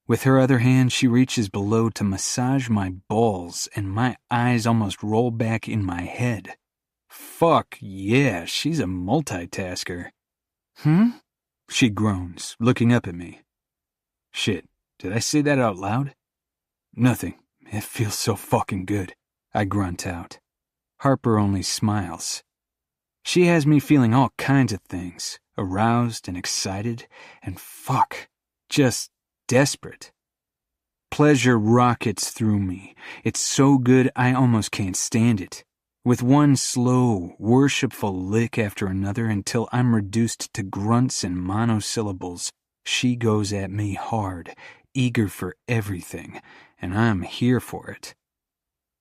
With her other hand, she reaches below to massage my balls, and my eyes almost roll back in my head. Fuck yeah, she's a multitasker. She groans, looking up at me. Shit, did I say that out loud? Nothing. It feels so fucking good. I grunt out. Harper only smiles. She has me feeling all kinds of things, aroused and excited, and fuck, just desperate. Pleasure rockets through me. It's so good I almost can't stand it. With one slow, worshipful lick after another until I'm reduced to grunts and monosyllables, she goes at me hard, eager for everything, and I'm here for it.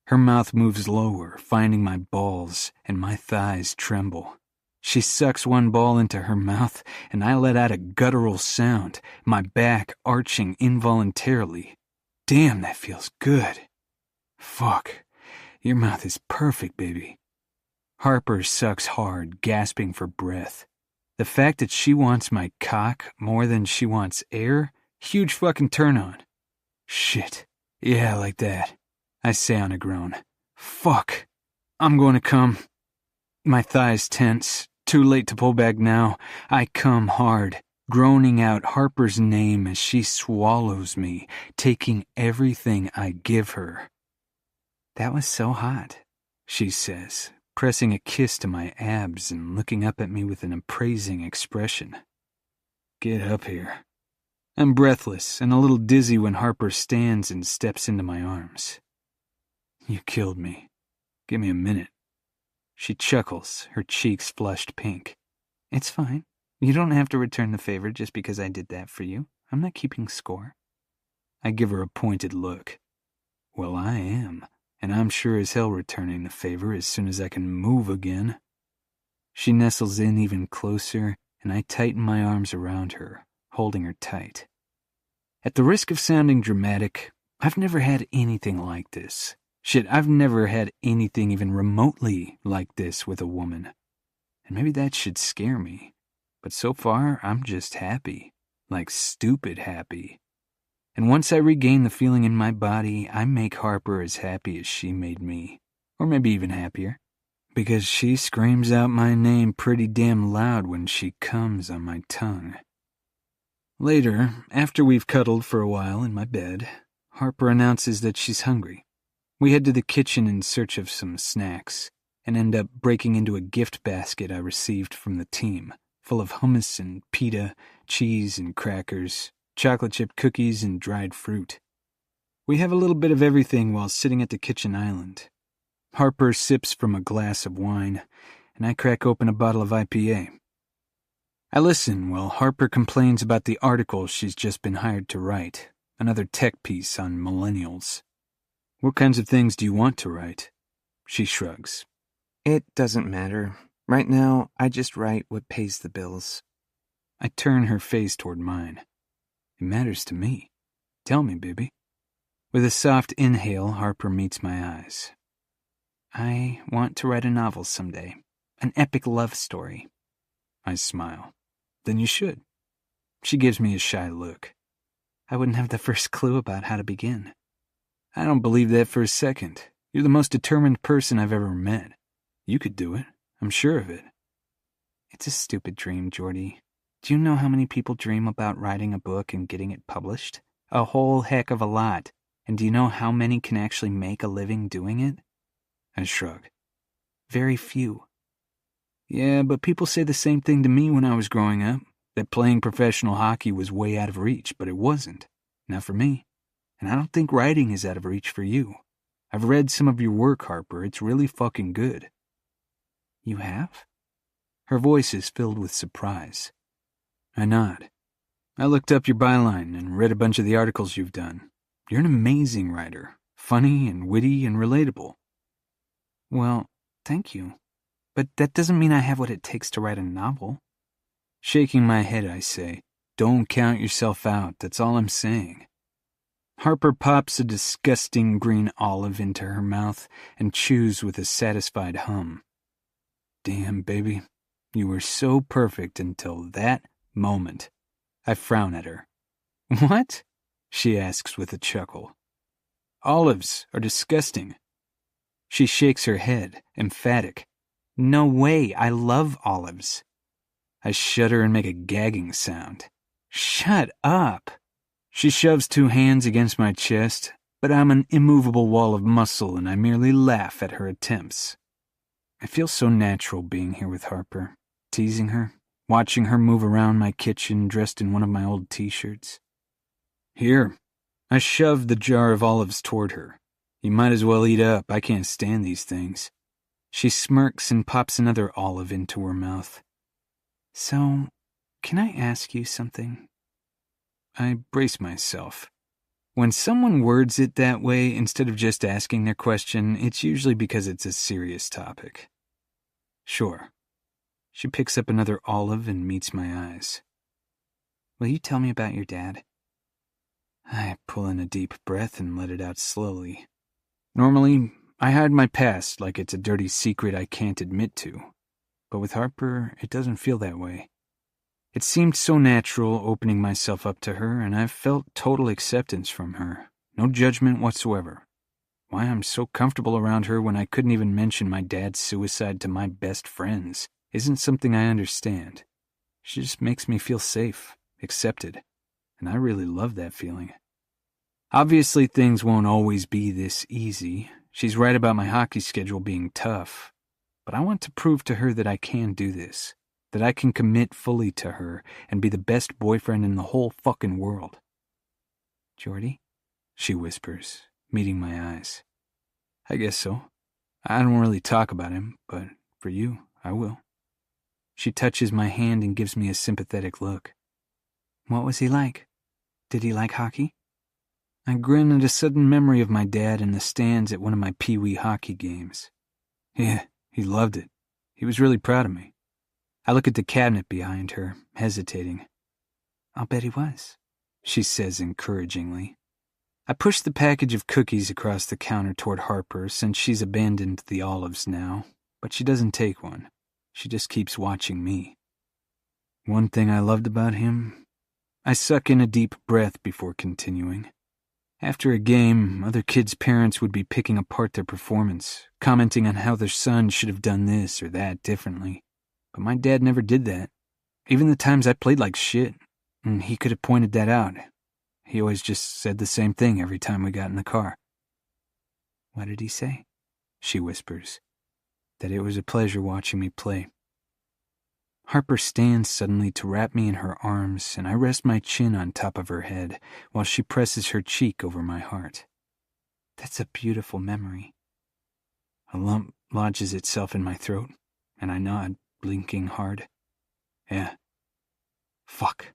Her mouth moves lower, finding my balls, and my thighs tremble. She sucks one ball into her mouth, and I let out a guttural sound, my back arching involuntarily. Damn, that feels good. Fuck, your mouth is perfect, baby. Harper sucks hard, gasping for breath. The fact that she wants my cock more than she wants air, huge fucking turn on. Shit, yeah, like that. I say on a groan. Fuck, I'm going to come. My thighs tense. Too late to pull back now. I come hard, groaning out Harper's name as she swallows me, taking everything I give her. That was so hot, she says, pressing a kiss to my abs and looking up at me with an appraising expression. Get up here. I'm breathless and a little dizzy when Harper stands and steps into my arms. You killed me. Give me a minute. She chuckles, her cheeks flushed pink. It's fine. You don't have to return the favor just because I did that for you. I'm not keeping score. I give her a pointed look. Well, I am, and I'm sure as hell returning the favor as soon as I can move again. She nestles in even closer, and I tighten my arms around her, holding her tight. At the risk of sounding dramatic, I've never had anything like this. Shit, I've never had anything even remotely like this with a woman. And maybe that should scare me. But so far, I'm just happy. Like stupid happy. And once I regain the feeling in my body, I make Harper as happy as she made me. Or maybe even happier. Because she screams out my name pretty damn loud when she comes on my tongue. Later, after we've cuddled for a while in my bed, Harper announces that she's hungry. We head to the kitchen in search of some snacks, and end up breaking into a gift basket I received from the team, full of hummus and pita, cheese and crackers, chocolate chip cookies and dried fruit. We have a little bit of everything while sitting at the kitchen island. Harper sips from a glass of wine, and I crack open a bottle of IPA. I listen while Harper complains about the article she's just been hired to write, another tech piece on millennials. What kinds of things do you want to write? She shrugs. It doesn't matter. Right now, I just write what pays the bills. I turn her face toward mine. It matters to me. Tell me, baby. With a soft inhale, Harper meets my eyes. I want to write a novel someday. An epic love story. I smile. Then you should. She gives me a shy look. I wouldn't have the first clue about how to begin. I don't believe that for a second. You're the most determined person I've ever met. You could do it. I'm sure of it. It's a stupid dream, Jordy. Do you know how many people dream about writing a book and getting it published? A whole heck of a lot. And do you know how many can actually make a living doing it? I shrug. Very few. Yeah, but people say the same thing to me when I was growing up, that playing professional hockey was way out of reach, but it wasn't. Not for me. And I don't think writing is out of reach for you. I've read some of your work, Harper. It's really fucking good. You have? Her voice is filled with surprise. I nod. I looked up your byline and read a bunch of the articles you've done. You're an amazing writer. Funny and witty and relatable. Well, thank you. But that doesn't mean I have what it takes to write a novel. Shaking my head, I say, don't count yourself out. That's all I'm saying. Harper pops a disgusting green olive into her mouth and chews with a satisfied hum. Damn, baby. You were so perfect until that moment. I frown at her. What? She asks with a chuckle. Olives are disgusting. She shakes her head, emphatic. No way, I love olives. I shudder and make a gagging sound. Shut up. She shoves two hands against my chest, but I'm an immovable wall of muscle and I merely laugh at her attempts. I feel so natural being here with Harper, teasing her, watching her move around my kitchen dressed in one of my old t-shirts. Here. I shoved the jar of olives toward her. You might as well eat up. I can't stand these things. She smirks and pops another olive into her mouth. So, can I ask you something? I brace myself. When someone words it that way instead of just asking their question, it's usually because it's a serious topic. Sure. She picks up another olive and meets my eyes. Will you tell me about your dad? I pull in a deep breath and let it out slowly. Normally, I hide my past like it's a dirty secret I can't admit to. But with Harper, it doesn't feel that way. It seemed so natural opening myself up to her, and I've felt total acceptance from her. No judgment whatsoever. Why I'm so comfortable around her when I couldn't even mention my dad's suicide to my best friends isn't something I understand. She just makes me feel safe, accepted, and I really love that feeling. Obviously, things won't always be this easy. She's right about my hockey schedule being tough. But I want to prove to her that I can do this, that I can commit fully to her and be the best boyfriend in the whole fucking world. Jordy? She whispers, meeting my eyes. I guess so. I don't really talk about him, but for you, I will. She touches my hand and gives me a sympathetic look. What was he like? Did he like hockey? I grin at a sudden memory of my dad in the stands at one of my pee-wee hockey games. Yeah, he loved it. He was really proud of me. I look at the cabinet behind her, hesitating. I'll bet he was, she says encouragingly. I push the package of cookies across the counter toward Harper since she's abandoned the olives now, but she doesn't take one. She just keeps watching me. One thing I loved about him, I suck in a deep breath before continuing. After a game, other kids' parents would be picking apart their performance, commenting on how their son should have done this or that differently. But my dad never did that. Even the times I played like shit, and he could have pointed that out. He always just said the same thing every time we got in the car. What did he say? She whispers. That it was a pleasure watching me play. Harper stands suddenly to wrap me in her arms, and I rest my chin on top of her head while she presses her cheek over my heart. That's a beautiful memory. A lump lodges itself in my throat, and I nod, blinking hard. Yeah. Fuck.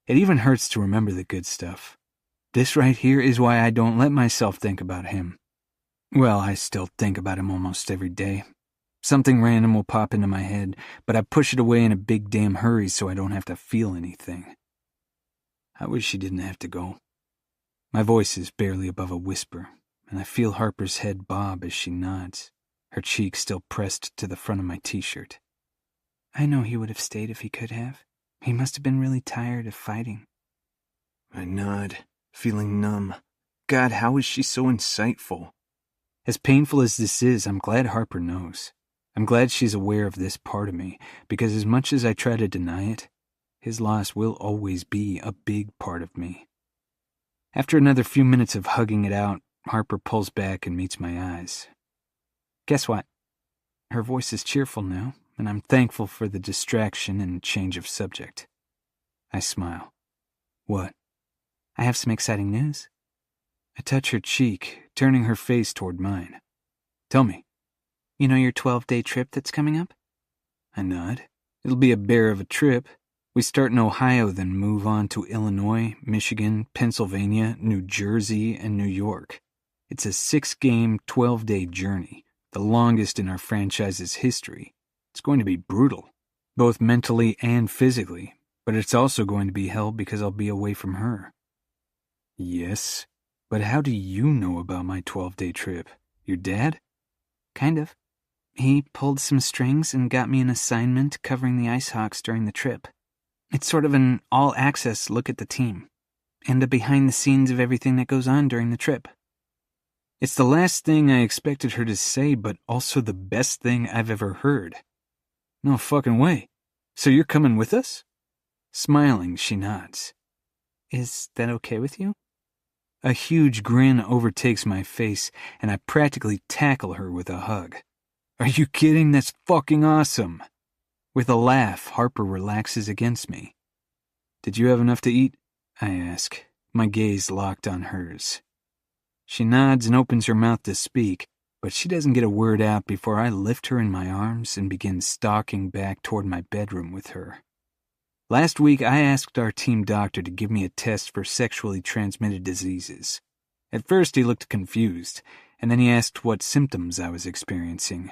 It even hurts to remember the good stuff. This right here is why I don't let myself think about him. Well, I still think about him almost every day. Something random will pop into my head, but I push it away in a big damn hurry so I don't have to feel anything. I wish she didn't have to go. My voice is barely above a whisper, and I feel Harper's head bob as she nods, her cheek still pressed to the front of my t-shirt. I know he would have stayed if he could have. He must have been really tired of fighting. I nod, feeling numb. God, how is she so insightful? As painful as this is, I'm glad Harper knows. I'm glad she's aware of this part of me, because as much as I try to deny it, his loss will always be a big part of me. After another few minutes of hugging it out, Harper pulls back and meets my eyes. Guess what? Her voice is cheerful now, and I'm thankful for the distraction and change of subject. I smile. What? I have some exciting news. I touch her cheek, turning her face toward mine. Tell me. You know your 12-day trip that's coming up? I nod. It'll be a bear of a trip. We start in Ohio, then move on to Illinois, Michigan, Pennsylvania, New Jersey, and New York. It's a 6-game, 12-day journey, the longest in our franchise's history. It's going to be brutal, both mentally and physically, but it's also going to be hell because I'll be away from her. Yes, but how do you know about my 12-day trip? Your dad? Kind of. He pulled some strings and got me an assignment covering the Ice Hawks during the trip. It's sort of an all-access look at the team, and a behind-the-scenes of everything that goes on during the trip. It's the last thing I expected her to say, but also the best thing I've ever heard. No fucking way. So you're coming with us? Smiling, she nods. Is that okay with you? A huge grin overtakes my face, and I practically tackle her with a hug. Are you kidding? That's fucking awesome. With a laugh, Harper relaxes against me. Did you have enough to eat? I ask, my gaze locked on hers. She nods and opens her mouth to speak, but she doesn't get a word out before I lift her in my arms and begin stalking back toward my bedroom with her. Last week, I asked our team doctor to give me a test for sexually transmitted diseases. At first, he looked confused, and then he asked what symptoms I was experiencing.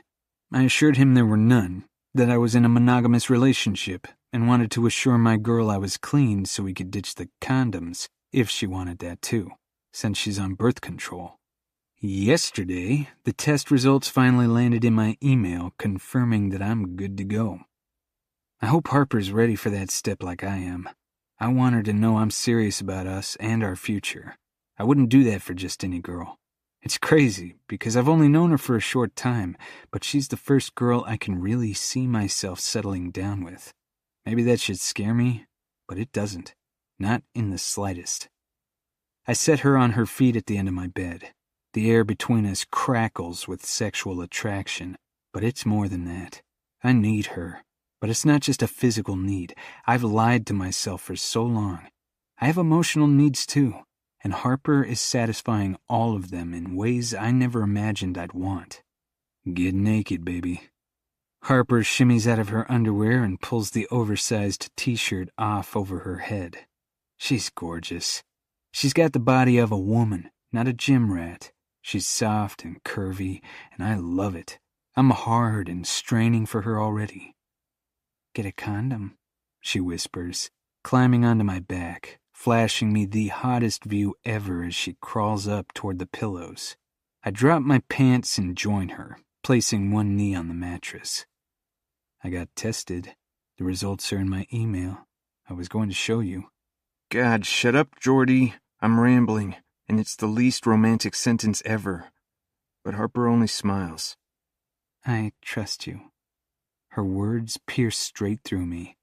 I assured him there were none, that I was in a monogamous relationship, and wanted to assure my girl I was clean so we could ditch the condoms, if she wanted that too, since she's on birth control. Yesterday, the test results finally landed in my email confirming that I'm good to go. I hope Harper's ready for that step like I am. I want her to know I'm serious about us and our future. I wouldn't do that for just any girl. It's crazy, because I've only known her for a short time, but she's the first girl I can really see myself settling down with. Maybe that should scare me, but it doesn't. Not in the slightest. I set her on her feet at the end of my bed. The air between us crackles with sexual attraction, but it's more than that. I need her, but it's not just a physical need. I've lied to myself for so long. I have emotional needs too. And Harper is satisfying all of them in ways I never imagined I'd want. Get naked, baby. Harper shimmies out of her underwear and pulls the oversized t-shirt off over her head. She's gorgeous. She's got the body of a woman, not a gym rat. She's soft and curvy, and I love it. I'm hard and straining for her already. Get a condom, she whispers, climbing onto my back, flashing me the hottest view ever as she crawls up toward the pillows. I drop my pants and join her, placing one knee on the mattress. I got tested. The results are in my email. I was going to show you. God, shut up, Jordy. I'm rambling, and it's the least romantic sentence ever. But Harper only smiles. I trust you. Her words pierce straight through me.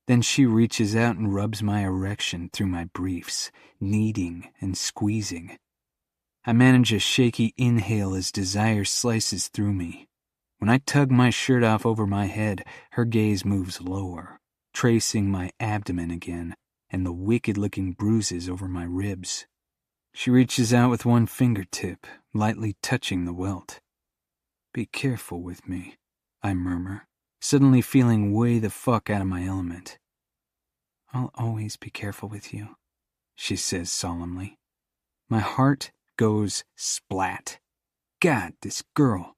Then she reaches out and rubs my erection through my briefs, kneading and squeezing. I manage a shaky inhale as desire slices through me. When I tug my shirt off over my head, her gaze moves lower, tracing my abdomen again and the wicked-looking bruises over my ribs. She reaches out with one fingertip, lightly touching the welt. Be careful with me, I murmur, suddenly feeling way the fuck out of my element. I'll always be careful with you, she says solemnly. My heart goes splat. God, this girl.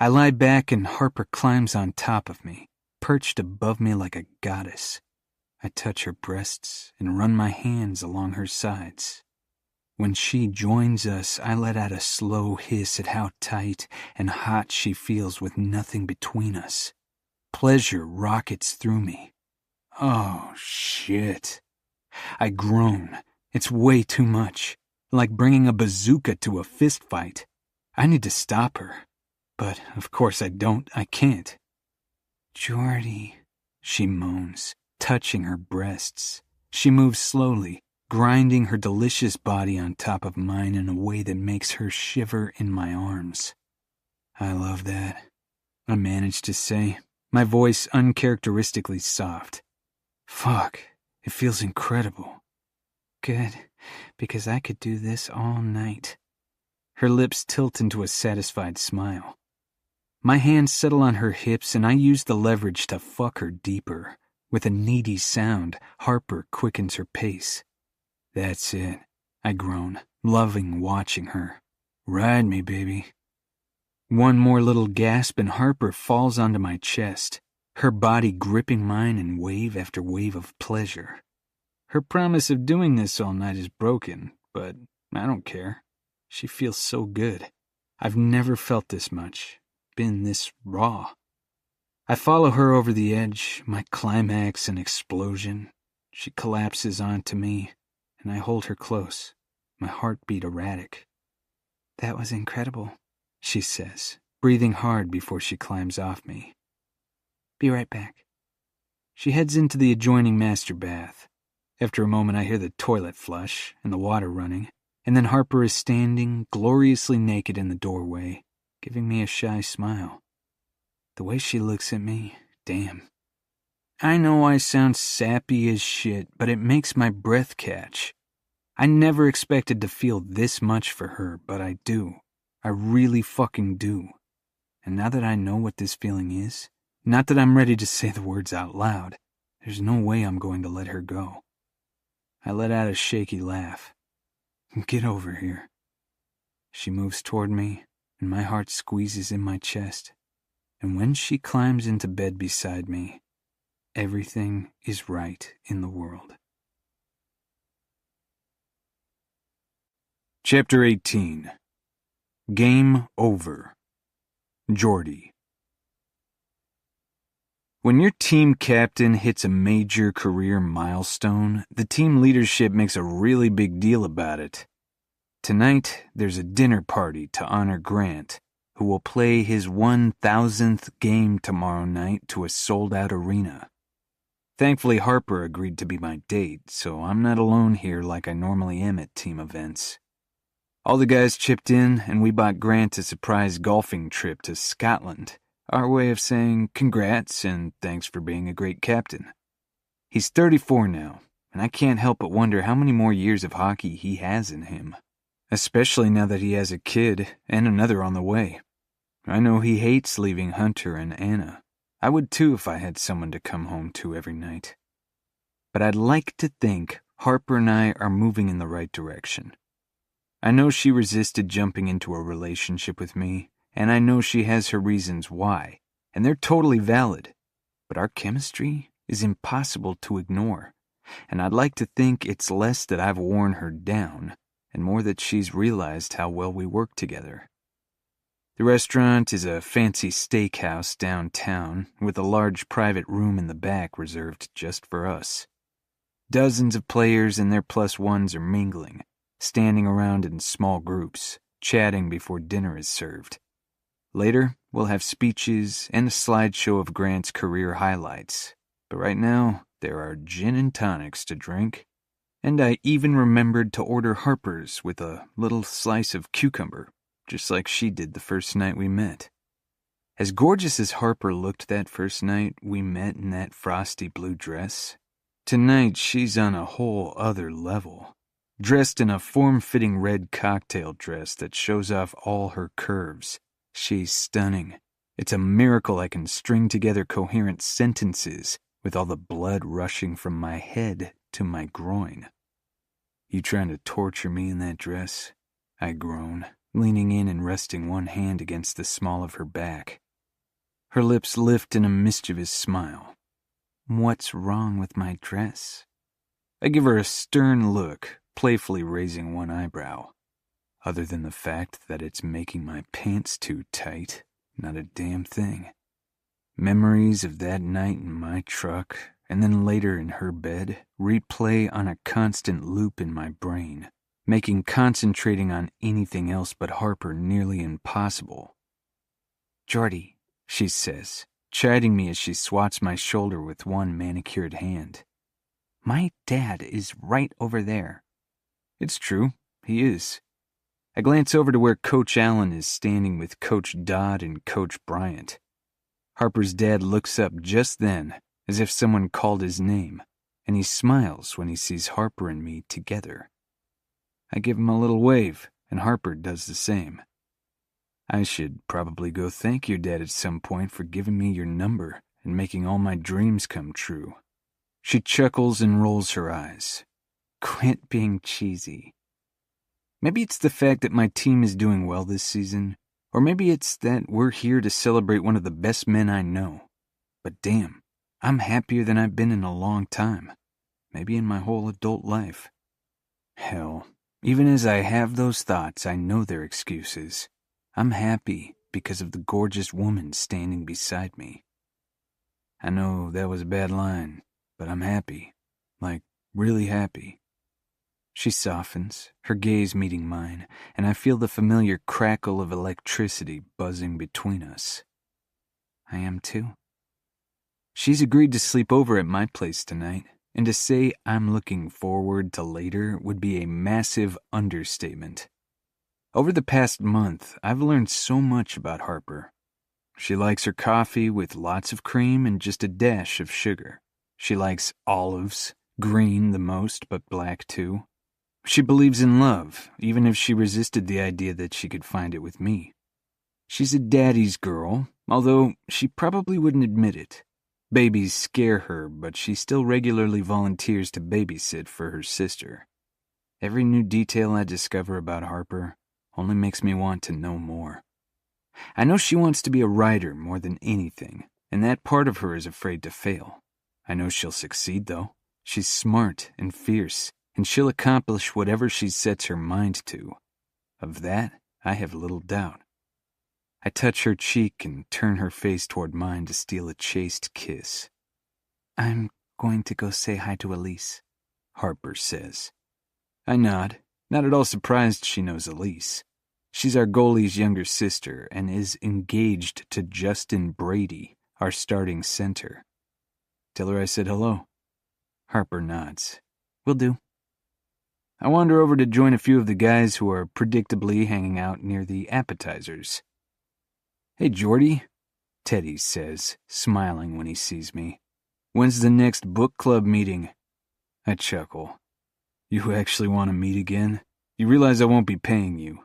I lie back and Harper climbs on top of me, perched above me like a goddess. I touch her breasts and run my hands along her sides. When she joins us, I let out a slow hiss at how tight and hot she feels with nothing between us. Pleasure rockets through me. Oh, shit. I groan. It's way too much. Like bringing a bazooka to a fist fight. I need to stop her. But, of course, I can't. Jordy, she moans, touching her breasts. She moves slowly, grinding her delicious body on top of mine in a way that makes her shiver in my arms. I love that, I manage to say, my voice uncharacteristically soft. Fuck, it feels incredible. Good, because I could do this all night. Her lips tilt into a satisfied smile. My hands settle on her hips and I use the leverage to fuck her deeper. With a needy sound, Harper quickens her pace. That's it, I groan, loving watching her. Ride me, baby. One more little gasp and Harper falls onto my chest, her body gripping mine in wave after wave of pleasure. Her promise of doing this all night is broken, but I don't care. She feels so good. I've never felt this much. Been this raw. I follow her over the edge, my climax an explosion. She collapses onto me, and I hold her close, my heartbeat erratic. That was incredible, she says, breathing hard before she climbs off me. Be right back. She heads into the adjoining master bath. After a moment I hear the toilet flush and the water running, and then Harper is standing, gloriously naked in the doorway, giving me a shy smile. The way she looks at me, damn. I know I sound sappy as shit, but it makes my breath catch. I never expected to feel this much for her, but I do. I really fucking do. And now that I know what this feeling is, not that I'm ready to say the words out loud, there's no way I'm going to let her go. I let out a shaky laugh. Get over here. She moves toward me, and my heart squeezes in my chest. And when she climbs into bed beside me, everything is right in the world. Chapter 18. Game Over. Jordy. When your team captain hits a major career milestone, the team leadership makes a really big deal about it. Tonight, there's a dinner party to honor Grant, who will play his 1,000th game tomorrow night to a sold-out arena. Thankfully, Harper agreed to be my date, so I'm not alone here like I normally am at team events. All the guys chipped in, and we bought Grant a surprise golfing trip to Scotland, our way of saying congrats and thanks for being a great captain. He's 34 now, and I can't help but wonder how many more years of hockey he has in him, especially now that he has a kid and another on the way. I know he hates leaving Hunter and Anna. I would too if I had someone to come home to every night. But I'd like to think Harper and I are moving in the right direction. I know she resisted jumping into a relationship with me, and I know she has her reasons why, and they're totally valid. But our chemistry is impossible to ignore, and I'd like to think it's less that I've worn her down, and more that she's realized how well we work together. The restaurant is a fancy steakhouse downtown with a large private room in the back reserved just for us. Dozens of players and their plus ones are mingling, standing around in small groups, chatting before dinner is served. Later, we'll have speeches and a slideshow of Grant's career highlights. But right now, there are gin and tonics to drink. And I even remembered to order Harper's with a little slice of cucumber, just like she did the first night we met. As gorgeous as Harper looked that first night we met in that frosty blue dress, tonight she's on a whole other level. Dressed in a form-fitting red cocktail dress that shows off all her curves. She's stunning. It's a miracle I can string together coherent sentences with all the blood rushing from my head to my groin. You trying to torture me in that dress? I groan, leaning in and resting one hand against the small of her back. Her lips lift in a mischievous smile. What's wrong with my dress? I give her a stern look, playfully raising one eyebrow. Other than the fact that it's making my pants too tight, not a damn thing. Memories of that night in my truck, and then later in her bed, replay on a constant loop in my brain, making concentrating on anything else but Harper nearly impossible. Jordy, she says, chiding me as she swats my shoulder with one manicured hand. My dad is right over there. It's true, he is. I glance over to where Coach Allen is standing with Coach Dodd and Coach Bryant. Harper's dad looks up just then, as if someone called his name, and he smiles when he sees Harper and me together. I give him a little wave, and Harper does the same. I should probably go thank your dad at some point for giving me your number and making all my dreams come true. She chuckles and rolls her eyes. Quit being cheesy. Maybe it's the fact that my team is doing well this season, or maybe it's that we're here to celebrate one of the best men I know. But damn, I'm happier than I've been in a long time. Maybe in my whole adult life. Hell, even as I have those thoughts, I know they're excuses. I'm happy because of the gorgeous woman standing beside me. I know that was a bad line, but I'm happy. Like, really happy. She softens, her gaze meeting mine, and I feel the familiar crackle of electricity buzzing between us. I am too. She's agreed to sleep over at my place tonight, and to say I'm looking forward to later would be a massive understatement. Over the past month, I've learned so much about Harper. She likes her coffee with lots of cream and just a dash of sugar. She likes olives, green the most, but black too. She believes in love, even if she resisted the idea that she could find it with me. She's a daddy's girl, although she probably wouldn't admit it. Babies scare her, but she still regularly volunteers to babysit for her sister. Every new detail I discover about Harper only makes me want to know more. I know she wants to be a writer more than anything, and that part of her is afraid to fail. I know she'll succeed, though. She's smart and fierce, and she'll accomplish whatever she sets her mind to. Of that, I have little doubt. I touch her cheek and turn her face toward mine to steal a chaste kiss. I'm going to go say hi to Elise, Harper says. I nod, not at all surprised she knows Elise. She's our goalie's younger sister and is engaged to Justin Brady, our starting center. Tell her I said hello. Harper nods. Will do. I wander over to join a few of the guys who are predictably hanging out near the appetizers. Hey, Jordy, Teddy says, smiling when he sees me. When's the next book club meeting? I chuckle. You actually want to meet again? You realize I won't be paying you.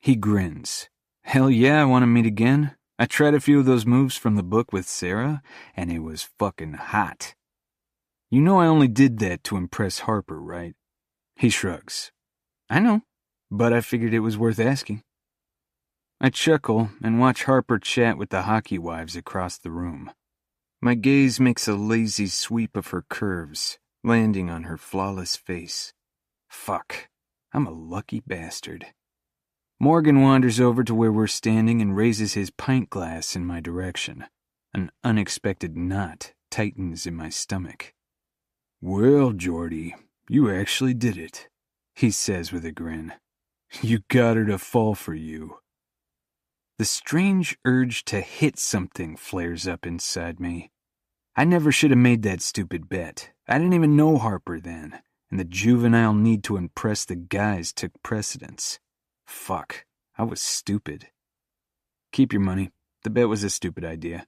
He grins. Hell yeah, I want to meet again. I tried a few of those moves from the book with Sarah, and it was fucking hot. You know I only did that to impress Harper, right? He shrugs. I know, but I figured it was worth asking. I chuckle and watch Harper chat with the hockey wives across the room. My gaze makes a lazy sweep of her curves, landing on her flawless face. Fuck, I'm a lucky bastard. Morgan wanders over to where we're standing and raises his pint glass in my direction. An unexpected knot tightens in my stomach. Well, Jordy, you actually did it, he says with a grin. You got her to fall for you. The strange urge to hit something flares up inside me. I never should have made that stupid bet. I didn't even know Harper then, and the juvenile need to impress the guys took precedence. Fuck, I was stupid. Keep your money. The bet was a stupid idea.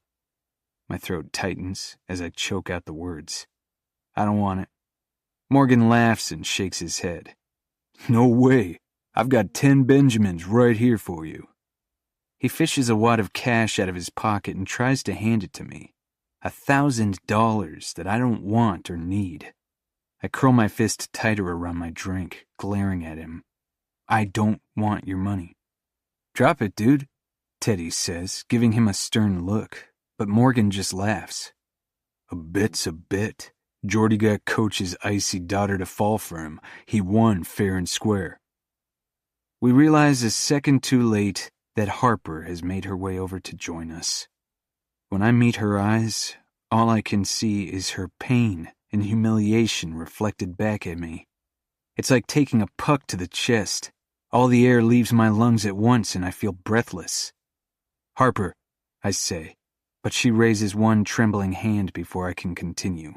My throat tightens as I choke out the words. I don't want it. Morgan laughs and shakes his head. No way. I've got 10 Benjamins right here for you. He fishes a wad of cash out of his pocket and tries to hand it to me. $1,000 that I don't want or need. I curl my fist tighter around my drink, glaring at him. I don't want your money. Drop it, dude, Teddy says, giving him a stern look, but Morgan just laughs. A bet's a bet. Jordy got Coach's icy daughter to fall for him. He won fair and square. We realize a second too late that Harper has made her way over to join us. When I meet her eyes, all I can see is her pain and humiliation reflected back at me. It's like taking a puck to the chest. All the air leaves my lungs at once and I feel breathless. Harper, I say, but she raises one trembling hand before I can continue.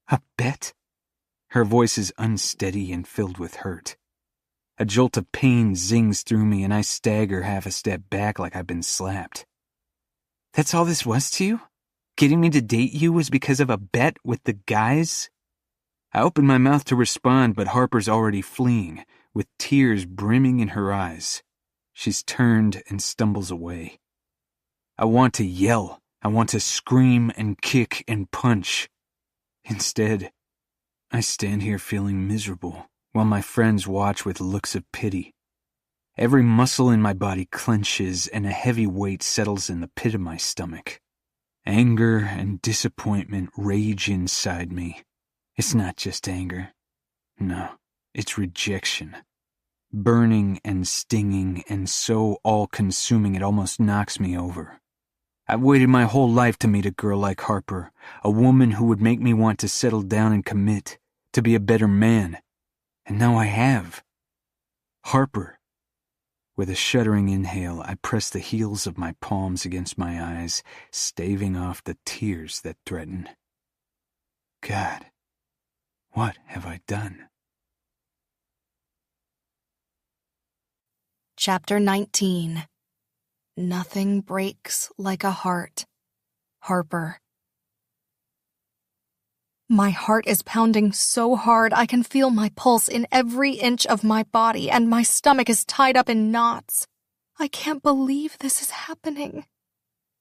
A bet? Her voice is unsteady and filled with hurt. A jolt of pain zings through me and I stagger half a step back like I've been slapped. That's all this was to you? Getting me to date you was because of a bet with the guys? I open my mouth to respond, but Harper's already fleeing, with tears brimming in her eyes. She's turned and stumbles away. I want to yell. I want to scream and kick and punch. Instead, I stand here feeling miserable, while my friends watch with looks of pity. Every muscle in my body clenches and a heavy weight settles in the pit of my stomach. Anger and disappointment rage inside me. It's not just anger. No, it's rejection. Burning and stinging and so all-consuming it almost knocks me over. I've waited my whole life to meet a girl like Harper, a woman who would make me want to settle down and commit, to be a better man. And now I have. Harper. With a shuddering inhale, I press the heels of my palms against my eyes, staving off the tears that threaten. God, what have I done? Chapter 19. Nothing breaks like a heart. Harper. My heart is pounding so hard I can feel my pulse in every inch of my body, and my stomach is tied up in knots. I can't believe this is happening.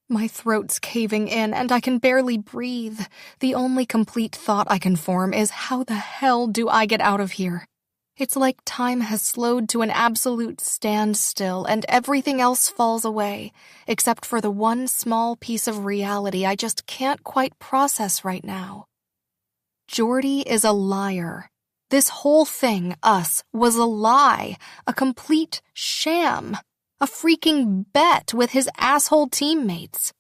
My throat's caving in, and I can barely breathe. The only complete thought I can form is, how the hell do I get out of here? It's like time has slowed to an absolute standstill, and everything else falls away, except for the one small piece of reality I just can't quite process right now. Jordy is a liar. This whole thing, us, was a lie, a complete sham, a freaking bet with his asshole teammates.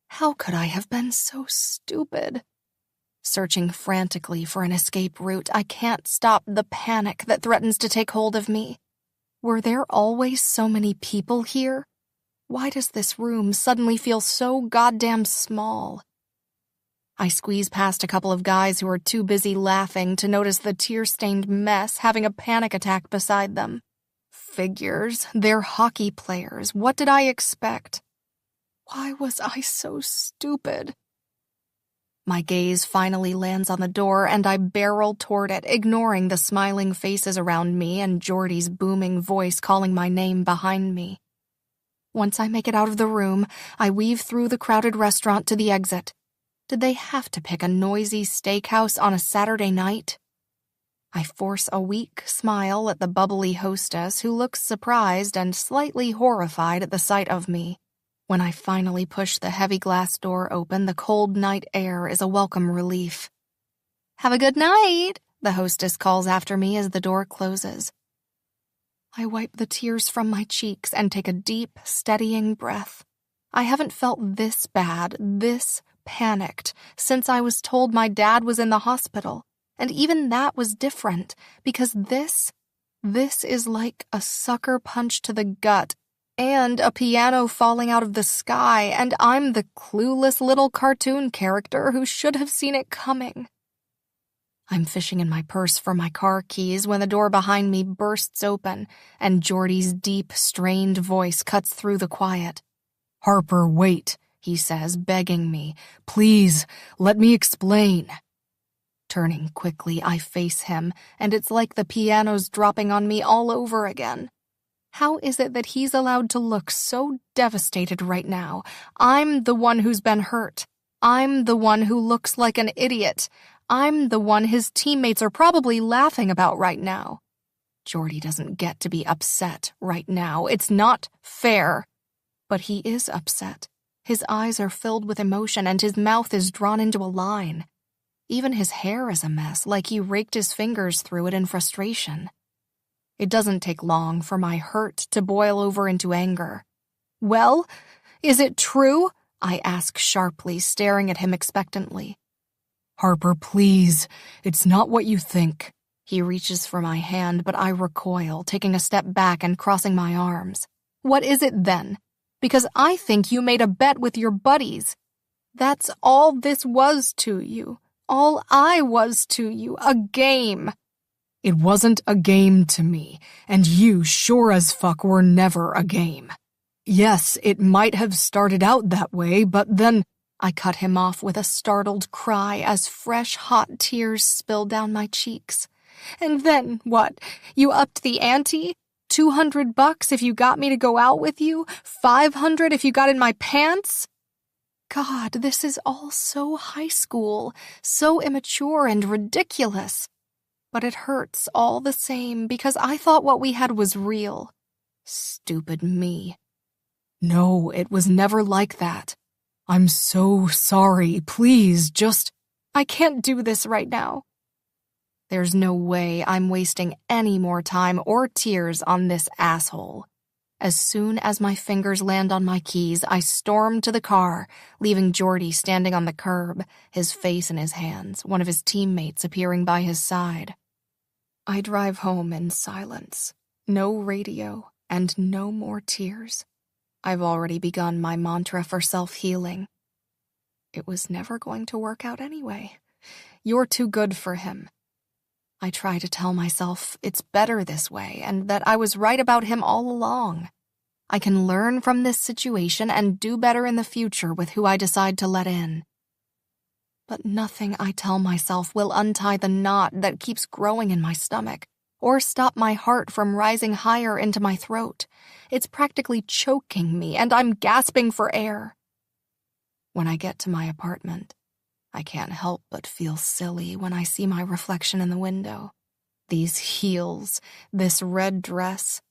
How could I have been so stupid? Searching frantically for an escape route, I can't stop the panic that threatens to take hold of me. Were there always so many people here? Why does this room suddenly feel so goddamn small? I squeeze past a couple of guys who are too busy laughing to notice the tear-stained mess having a panic attack beside them. Figures, they're hockey players. What did I expect? Why was I so stupid? My gaze finally lands on the door and I barrel toward it, ignoring the smiling faces around me and Jordy's booming voice calling my name behind me. Once I make it out of the room, I weave through the crowded restaurant to the exit. Did they have to pick a noisy steakhouse on a Saturday night? I force a weak smile at the bubbly hostess who looks surprised and slightly horrified at the sight of me. When I finally push the heavy glass door open, the cold night air is a welcome relief. "Have a good night," the hostess calls after me as the door closes. I wipe the tears from my cheeks and take a deep, steadying breath. I haven't felt this bad, this panicked, since I was told my dad was in the hospital. And even that was different, because this is like a sucker punch to the gut, and a piano falling out of the sky, and I'm the clueless little cartoon character who should have seen it coming. I'm fishing in my purse for my car keys when the door behind me bursts open, and Jordy's deep, strained voice cuts through the quiet. "Harper, wait," he says, begging me. "Please, let me explain." Turning quickly, I face him, and it's like the piano's dropping on me all over again. How is it that he's allowed to look so devastated right now? I'm the one who's been hurt. I'm the one who looks like an idiot. I'm the one his teammates are probably laughing about right now. Jordy doesn't get to be upset right now. It's not fair. But he is upset. His eyes are filled with emotion, and his mouth is drawn into a line. Even his hair is a mess, like he raked his fingers through it in frustration. It doesn't take long for my hurt to boil over into anger. "Well, is it true?" I ask sharply, staring at him expectantly. "Harper, please, it's not what you think." He reaches for my hand, but I recoil, taking a step back and crossing my arms. "What is it then? Because I think you made a bet with your buddies. That's all this was to you. All I was to you, a game." "It wasn't a game to me, and you sure as fuck were never a game. Yes, it might have started out that way, but then—" I cut him off with a startled cry as fresh hot tears spill down my cheeks. "And then what? You upped the ante? $200 if you got me to go out with you? $500 if you got in my pants?" God, this is all so high school, so immature and ridiculous. But it hurts all the same because I thought what we had was real. Stupid me. "No, it was never like that. I'm so sorry. Please, just—" "I can't do this right now." There's no way I'm wasting any more time or tears on this asshole. As soon as my fingers land on my keys, I storm to the car, leaving Jordy standing on the curb, his face in his hands, one of his teammates appearing by his side. I drive home in silence. No radio, and no more tears. I've already begun my mantra for self-healing. It was never going to work out anyway. You're too good for him. I try to tell myself it's better this way and that I was right about him all along. I can learn from this situation and do better in the future with who I decide to let in. But nothing I tell myself will untie the knot that keeps growing in my stomach or stop my heart from rising higher into my throat. It's practically choking me, and I'm gasping for air. When I get to my apartment, I can't help but feel silly when I see my reflection in the window. These heels, this red dress.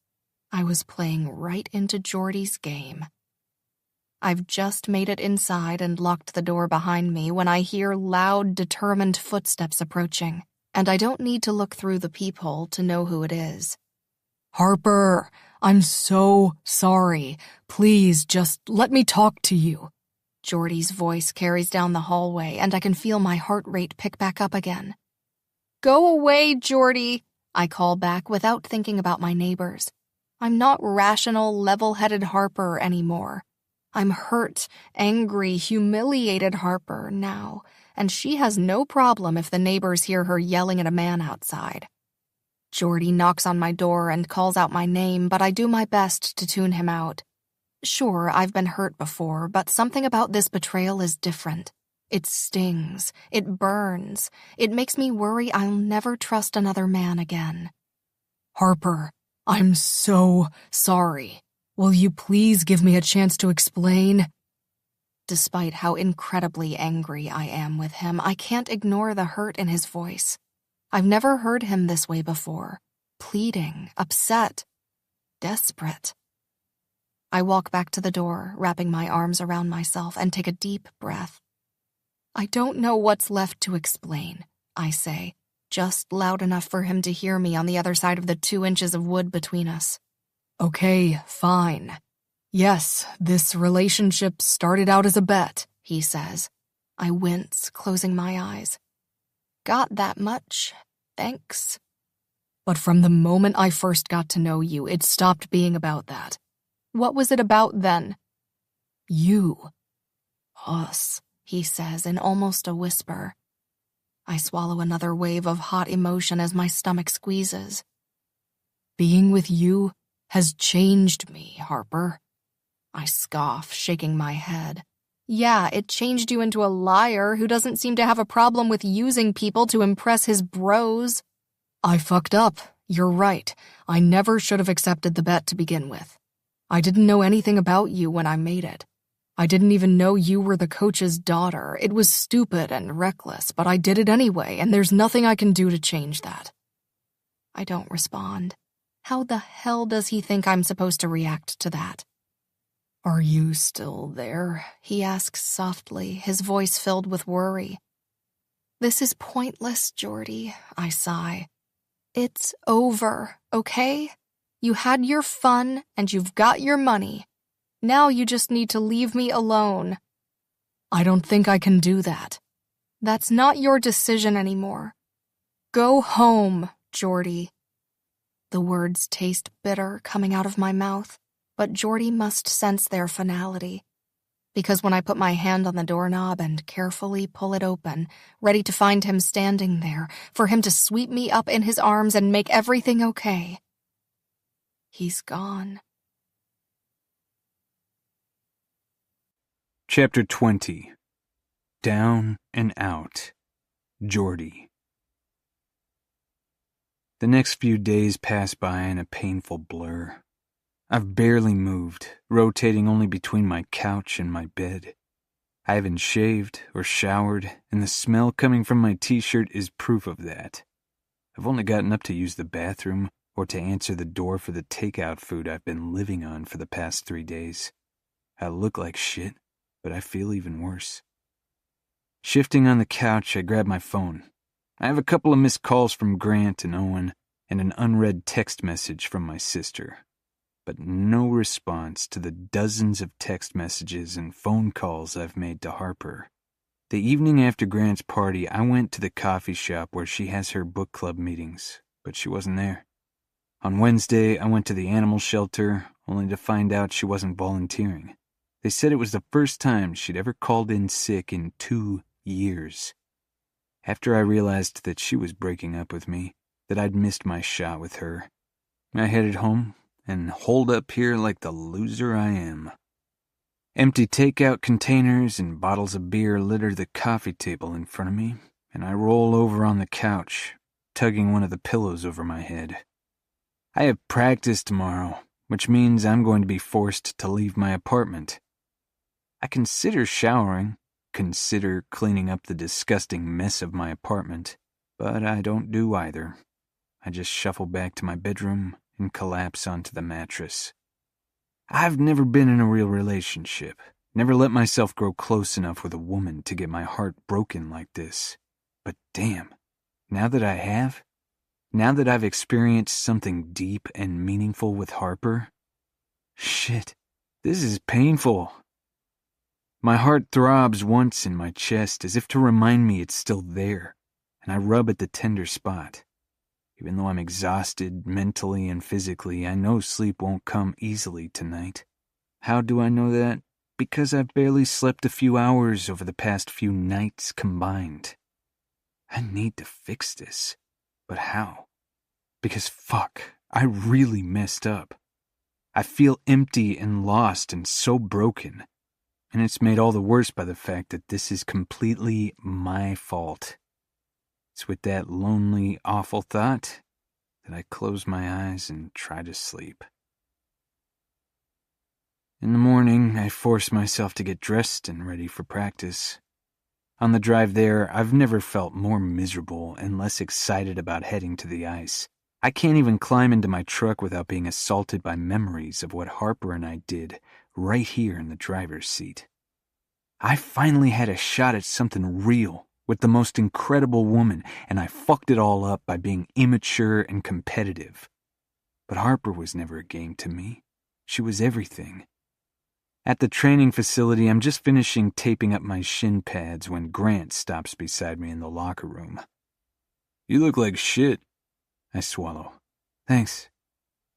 I was playing right into Jordy's game. I've just made it inside and locked the door behind me when I hear loud, determined footsteps approaching, and I don't need to look through the peephole to know who it is. "Harper, I'm so sorry. Please, just let me talk to you." Jordy's voice carries down the hallway, and I can feel my heart rate pick back up again. "Go away, Jordy," I call back without thinking about my neighbors. I'm not rational, level-headed Harper anymore. I'm hurt, angry, humiliated Harper now, and she has no problem if the neighbors hear her yelling at a man outside. Jordy knocks on my door and calls out my name, but I do my best to tune him out. Sure, I've been hurt before, but something about this betrayal is different. It stings. It burns. It makes me worry I'll never trust another man again. "Harper, I'm so sorry." Will you please give me a chance to explain? Despite how incredibly angry I am with him, I can't ignore the hurt in his voice. I've never heard him this way before. Pleading, upset, desperate. I walk back to the door, wrapping my arms around myself, and take a deep breath. I don't know what's left to explain, I say, just loud enough for him to hear me on the other side of the 2 inches of wood between us. Okay, fine. Yes, this relationship started out as a bet, he says. I wince, closing my eyes. Got that much? Thanks. But from the moment I first got to know you, it stopped being about that. What was it about then? You. Us, he says in almost a whisper. I swallow another wave of hot emotion as my stomach squeezes. Being with you has changed me, Harper. I scoff, shaking my head. Yeah, it changed you into a liar who doesn't seem to have a problem with using people to impress his bros. I fucked up. You're right. I never should have accepted the bet to begin with. I didn't know anything about you when I made it. I didn't even know you were the coach's daughter. It was stupid and reckless, but I did it anyway, and there's nothing I can do to change that. I don't respond. How the hell does he think I'm supposed to react to that? Are you still there? He asks softly, his voice filled with worry. This is pointless, Jordy, I sigh. It's over, okay? You had your fun, and you've got your money. Now you just need to leave me alone. I don't think I can do that. That's not your decision anymore. Go home, Jordy. The words taste bitter coming out of my mouth, but Jordy must sense their finality. Because when I put my hand on the doorknob and carefully pull it open, ready to find him standing there, for him to sweep me up in his arms and make everything okay, he's gone. Chapter 20. Down and Out. Jordy. The next few days pass by in a painful blur. I've barely moved, rotating only between my couch and my bed. I haven't shaved or showered, and the smell coming from my t-shirt is proof of that. I've only gotten up to use the bathroom or to answer the door for the takeout food I've been living on for the past 3 days. I look like shit, but I feel even worse. Shifting on the couch, I grab my phone. I have a couple of missed calls from Grant and Owen, and an unread text message from my sister. But no response to the dozens of text messages and phone calls I've made to Harper. The evening after Grant's party, I went to the coffee shop where she has her book club meetings, but she wasn't there. On Wednesday, I went to the animal shelter, only to find out she wasn't volunteering. They said it was the first time she'd ever called in sick in 2 years. After I realized that she was breaking up with me, that I'd missed my shot with her, I headed home and holed up here like the loser I am. Empty takeout containers and bottles of beer litter the coffee table in front of me, and I roll over on the couch, tugging one of the pillows over my head. I have practice tomorrow, which means I'm going to be forced to leave my apartment. I consider showering, consider cleaning up the disgusting mess of my apartment, but I don't do either. I just shuffle back to my bedroom and collapse onto the mattress. I've never been in a real relationship, never let myself grow close enough with a woman to get my heart broken like this. But damn, now that I have, now that I've experienced something deep and meaningful with Harper, shit, this is painful. My heart throbs once in my chest as if to remind me it's still there, and I rub at the tender spot. Even though I'm exhausted mentally and physically, I know sleep won't come easily tonight. How do I know that? Because I've barely slept a few hours over the past few nights combined. I need to fix this. But how? Because fuck, I really messed up. I feel empty and lost and so broken. And it's made all the worse by the fact that this is completely my fault. It's with that lonely, awful thought that I close my eyes and try to sleep. In the morning, I force myself to get dressed and ready for practice. On the drive there, I've never felt more miserable and less excited about heading to the ice. I can't even climb into my truck without being assaulted by memories of what Harper and I did right here in the driver's seat. I finally had a shot at something real with the most incredible woman, and I fucked it all up by being immature and competitive. But Harper was never a game to me. She was everything. At the training facility, I'm just finishing taping up my shin pads when Grant stops beside me in the locker room. "You look like shit." I swallow. "Thanks."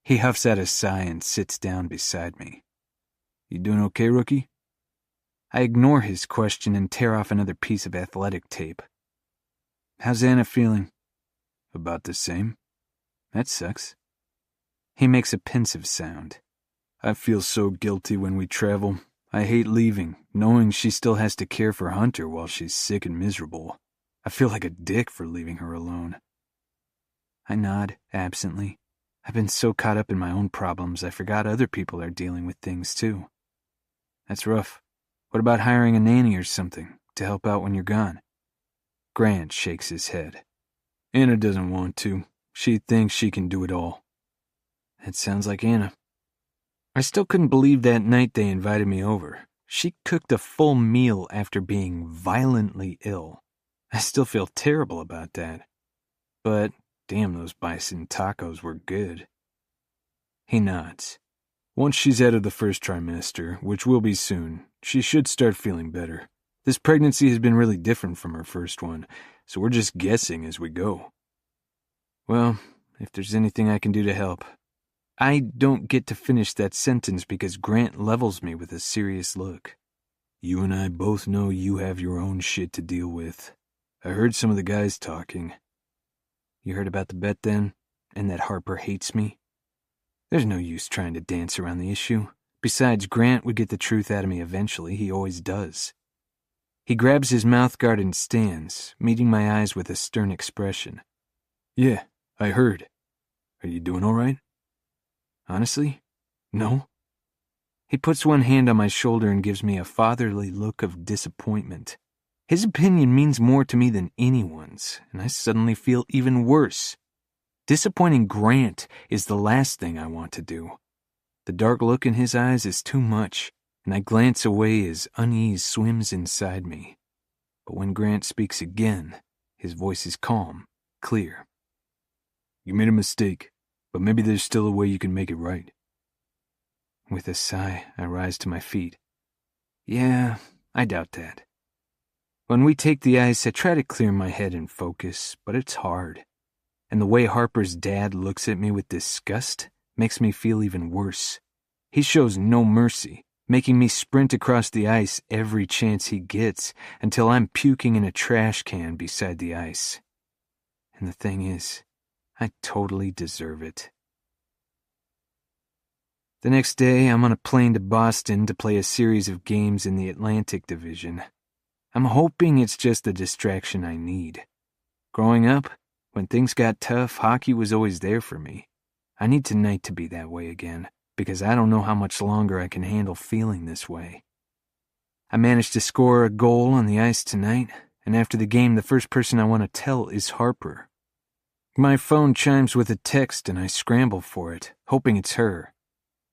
He huffs out a sigh and sits down beside me. "You doing okay, rookie?" I ignore his question and tear off another piece of athletic tape. "How's Anna feeling?" "About the same." "That sucks." He makes a pensive sound. "I feel so guilty when we travel. I hate leaving, knowing she still has to care for Hunter while she's sick and miserable. I feel like a dick for leaving her alone." I nod, absently. I've been so caught up in my own problems, I forgot other people are dealing with things too. "That's rough. What about hiring a nanny or something to help out when you're gone?" Grant shakes his head. "Anna doesn't want to. She thinks she can do it all." That sounds like Anna. I still couldn't believe that night they invited me over. She cooked a full meal after being violently ill. I still feel terrible about that. But damn, those bison tacos were good. He nods. "Once she's out of the first trimester, which will be soon, she should start feeling better. This pregnancy has been really different from her first one, so we're just guessing as we go." "Well, if there's anything I can do to help." I don't get to finish that sentence because Grant levels me with a serious look. "You and I both know you have your own shit to deal with. I heard some of the guys talking." "You heard about the bet then? And that Harper hates me?" There's no use trying to dance around the issue. Besides, Grant would get the truth out of me eventually. He always does. He grabs his mouthguard and stands, meeting my eyes with a stern expression. "Yeah, I heard. Are you doing all right?" "Honestly, no." He puts one hand on my shoulder and gives me a fatherly look of disappointment. His opinion means more to me than anyone's, and I suddenly feel even worse. Disappointing Grant is the last thing I want to do. The dark look in his eyes is too much, and I glance away as unease swims inside me. But when Grant speaks again, his voice is calm, clear. "You made a mistake, but maybe there's still a way you can make it right." With a sigh, I rise to my feet. "Yeah, I doubt that." When we take the ice, I try to clear my head and focus, but it's hard. And the way Harper's dad looks at me with disgust makes me feel even worse. He shows no mercy, making me sprint across the ice every chance he gets until I'm puking in a trash can beside the ice. And the thing is, I totally deserve it. The next day, I'm on a plane to Boston to play a series of games in the Atlantic Division. I'm hoping it's just the distraction I need. Growing up, when things got tough, hockey was always there for me. I need tonight to be that way again, because I don't know how much longer I can handle feeling this way. I managed to score a goal on the ice tonight, and after the game, the first person I want to tell is Harper. My phone chimes with a text and I scramble for it, hoping it's her.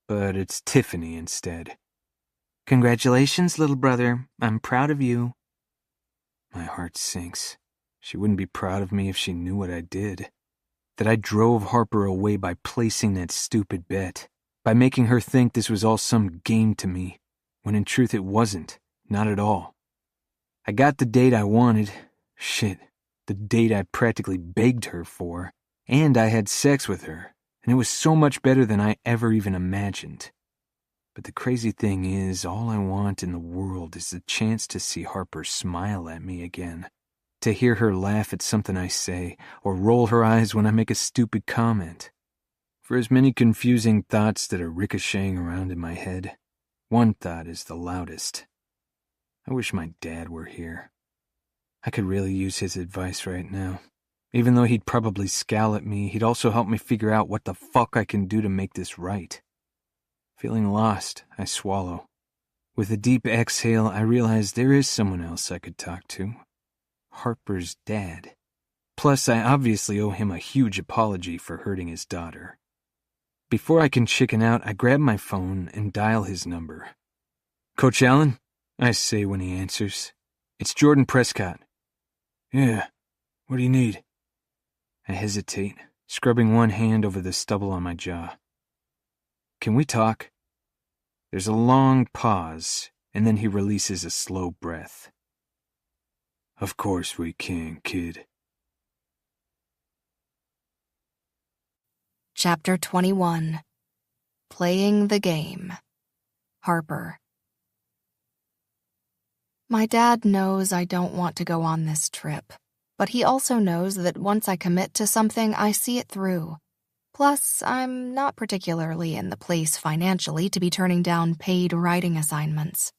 But it's Tiffany instead. "Congratulations, little brother. I'm proud of you." My heart sinks. She wouldn't be proud of me if she knew what I did. That I drove Harper away by placing that stupid bet, by making her think this was all some game to me, when in truth it wasn't, not at all. I got the date I wanted. Shit, the date I practically begged her for, and I had sex with her, and it was so much better than I ever even imagined. But the crazy thing is, all I want in the world is the chance to see Harper smile at me again, to hear her laugh at something I say, or roll her eyes when I make a stupid comment. For as many confusing thoughts that are ricocheting around in my head, one thought is the loudest. I wish my dad were here. I could really use his advice right now. Even though he'd probably scowl at me, he'd also help me figure out what the fuck I can do to make this right. Feeling lost, I swallow. With a deep exhale, I realize there is someone else I could talk to. Harper's dad. Plus, I obviously owe him a huge apology for hurting his daughter. Before I can chicken out, I grab my phone and dial his number. "Coach Allen?" I say when he answers. "It's Jordan Prescott." "Yeah, what do you need?" I hesitate, scrubbing one hand over the stubble on my jaw. "Can we talk?" There's a long pause, and then he releases a slow breath. "Of course we can, kid." Chapter 21. Playing the Game. Harper. My dad knows I don't want to go on this trip, but he also knows that once I commit to something, I see it through. Plus, I'm not particularly in the place financially to be turning down paid writing assignments.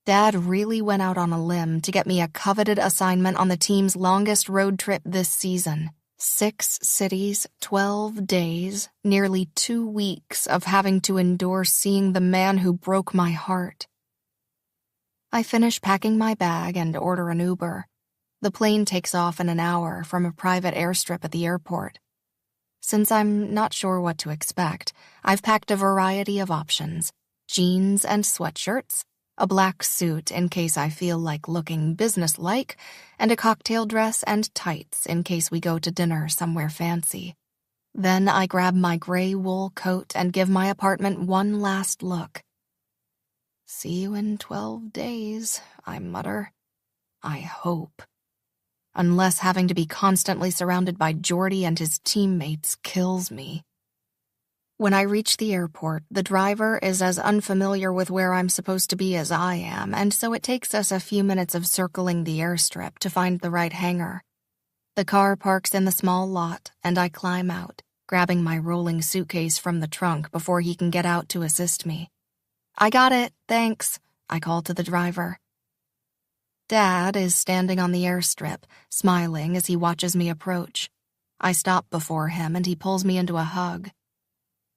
Dad really went out on a limb to get me a coveted assignment on the team's longest road trip this season. 6 cities, 12 days, nearly 2 weeks of having to endure seeing the man who broke my heart. I finish packing my bag and order an Uber. The plane takes off in an hour from a private airstrip at the airport. Since I'm not sure what to expect, I've packed a variety of options: jeans and sweatshirts, a black suit in case I feel like looking businesslike, and a cocktail dress and tights in case we go to dinner somewhere fancy. Then I grab my gray wool coat and give my apartment one last look. "See you in 12 days, I mutter. I hope. Unless having to be constantly surrounded by Jordy and his teammates kills me. When I reach the airport, the driver is as unfamiliar with where I'm supposed to be as I am, and so it takes us a few minutes of circling the airstrip to find the right hangar. The car parks in the small lot, and I climb out, grabbing my rolling suitcase from the trunk before he can get out to assist me. "I got it, thanks," I call to the driver. Dad is standing on the airstrip, smiling as he watches me approach. I stop before him, and he pulls me into a hug.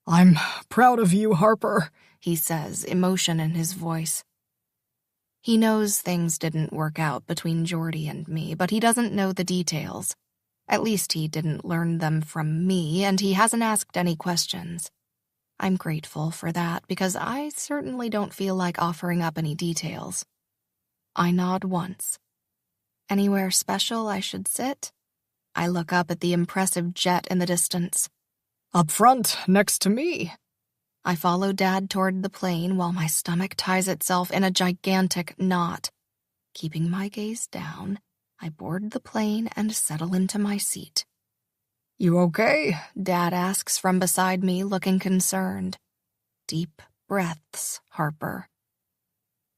"I'm proud of you, Harper," he says, emotion in his voice. He knows things didn't work out between Jordy and me, but he doesn't know the details. At least he didn't learn them from me, and he hasn't asked any questions. I'm grateful for that, because I certainly don't feel like offering up any details. I nod once. "Anywhere special I should sit?" I look up at the impressive jet in the distance. "Up front, next to me." I follow Dad toward the plane while my stomach ties itself in a gigantic knot. Keeping my gaze down, I board the plane and settle into my seat. "You okay?" Dad asks from beside me, looking concerned. Deep breaths, Harper.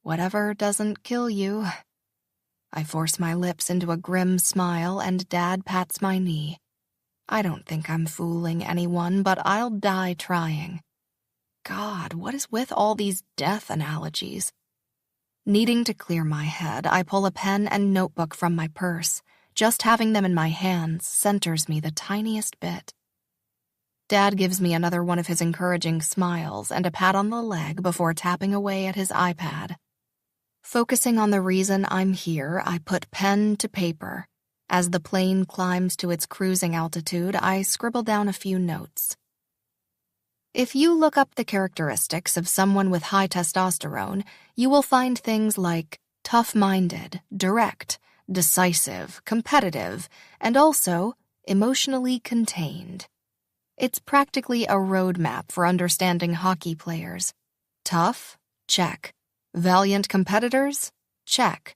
"Whatever doesn't kill you." I force my lips into a grim smile, and Dad pats my knee. I don't think I'm fooling anyone, but I'll die trying. God, what is with all these death analogies? Needing to clear my head, I pull a pen and notebook from my purse. Just having them in my hands centers me the tiniest bit. Dad gives me another one of his encouraging smiles and a pat on the leg before tapping away at his iPad. Focusing on the reason I'm here, I put pen to paper. As the plane climbs to its cruising altitude, I scribble down a few notes. If you look up the characteristics of someone with high testosterone, you will find things like tough-minded, direct, decisive, competitive, and also emotionally contained. It's practically a roadmap for understanding hockey players. Tough? Check. Valiant competitors? Check.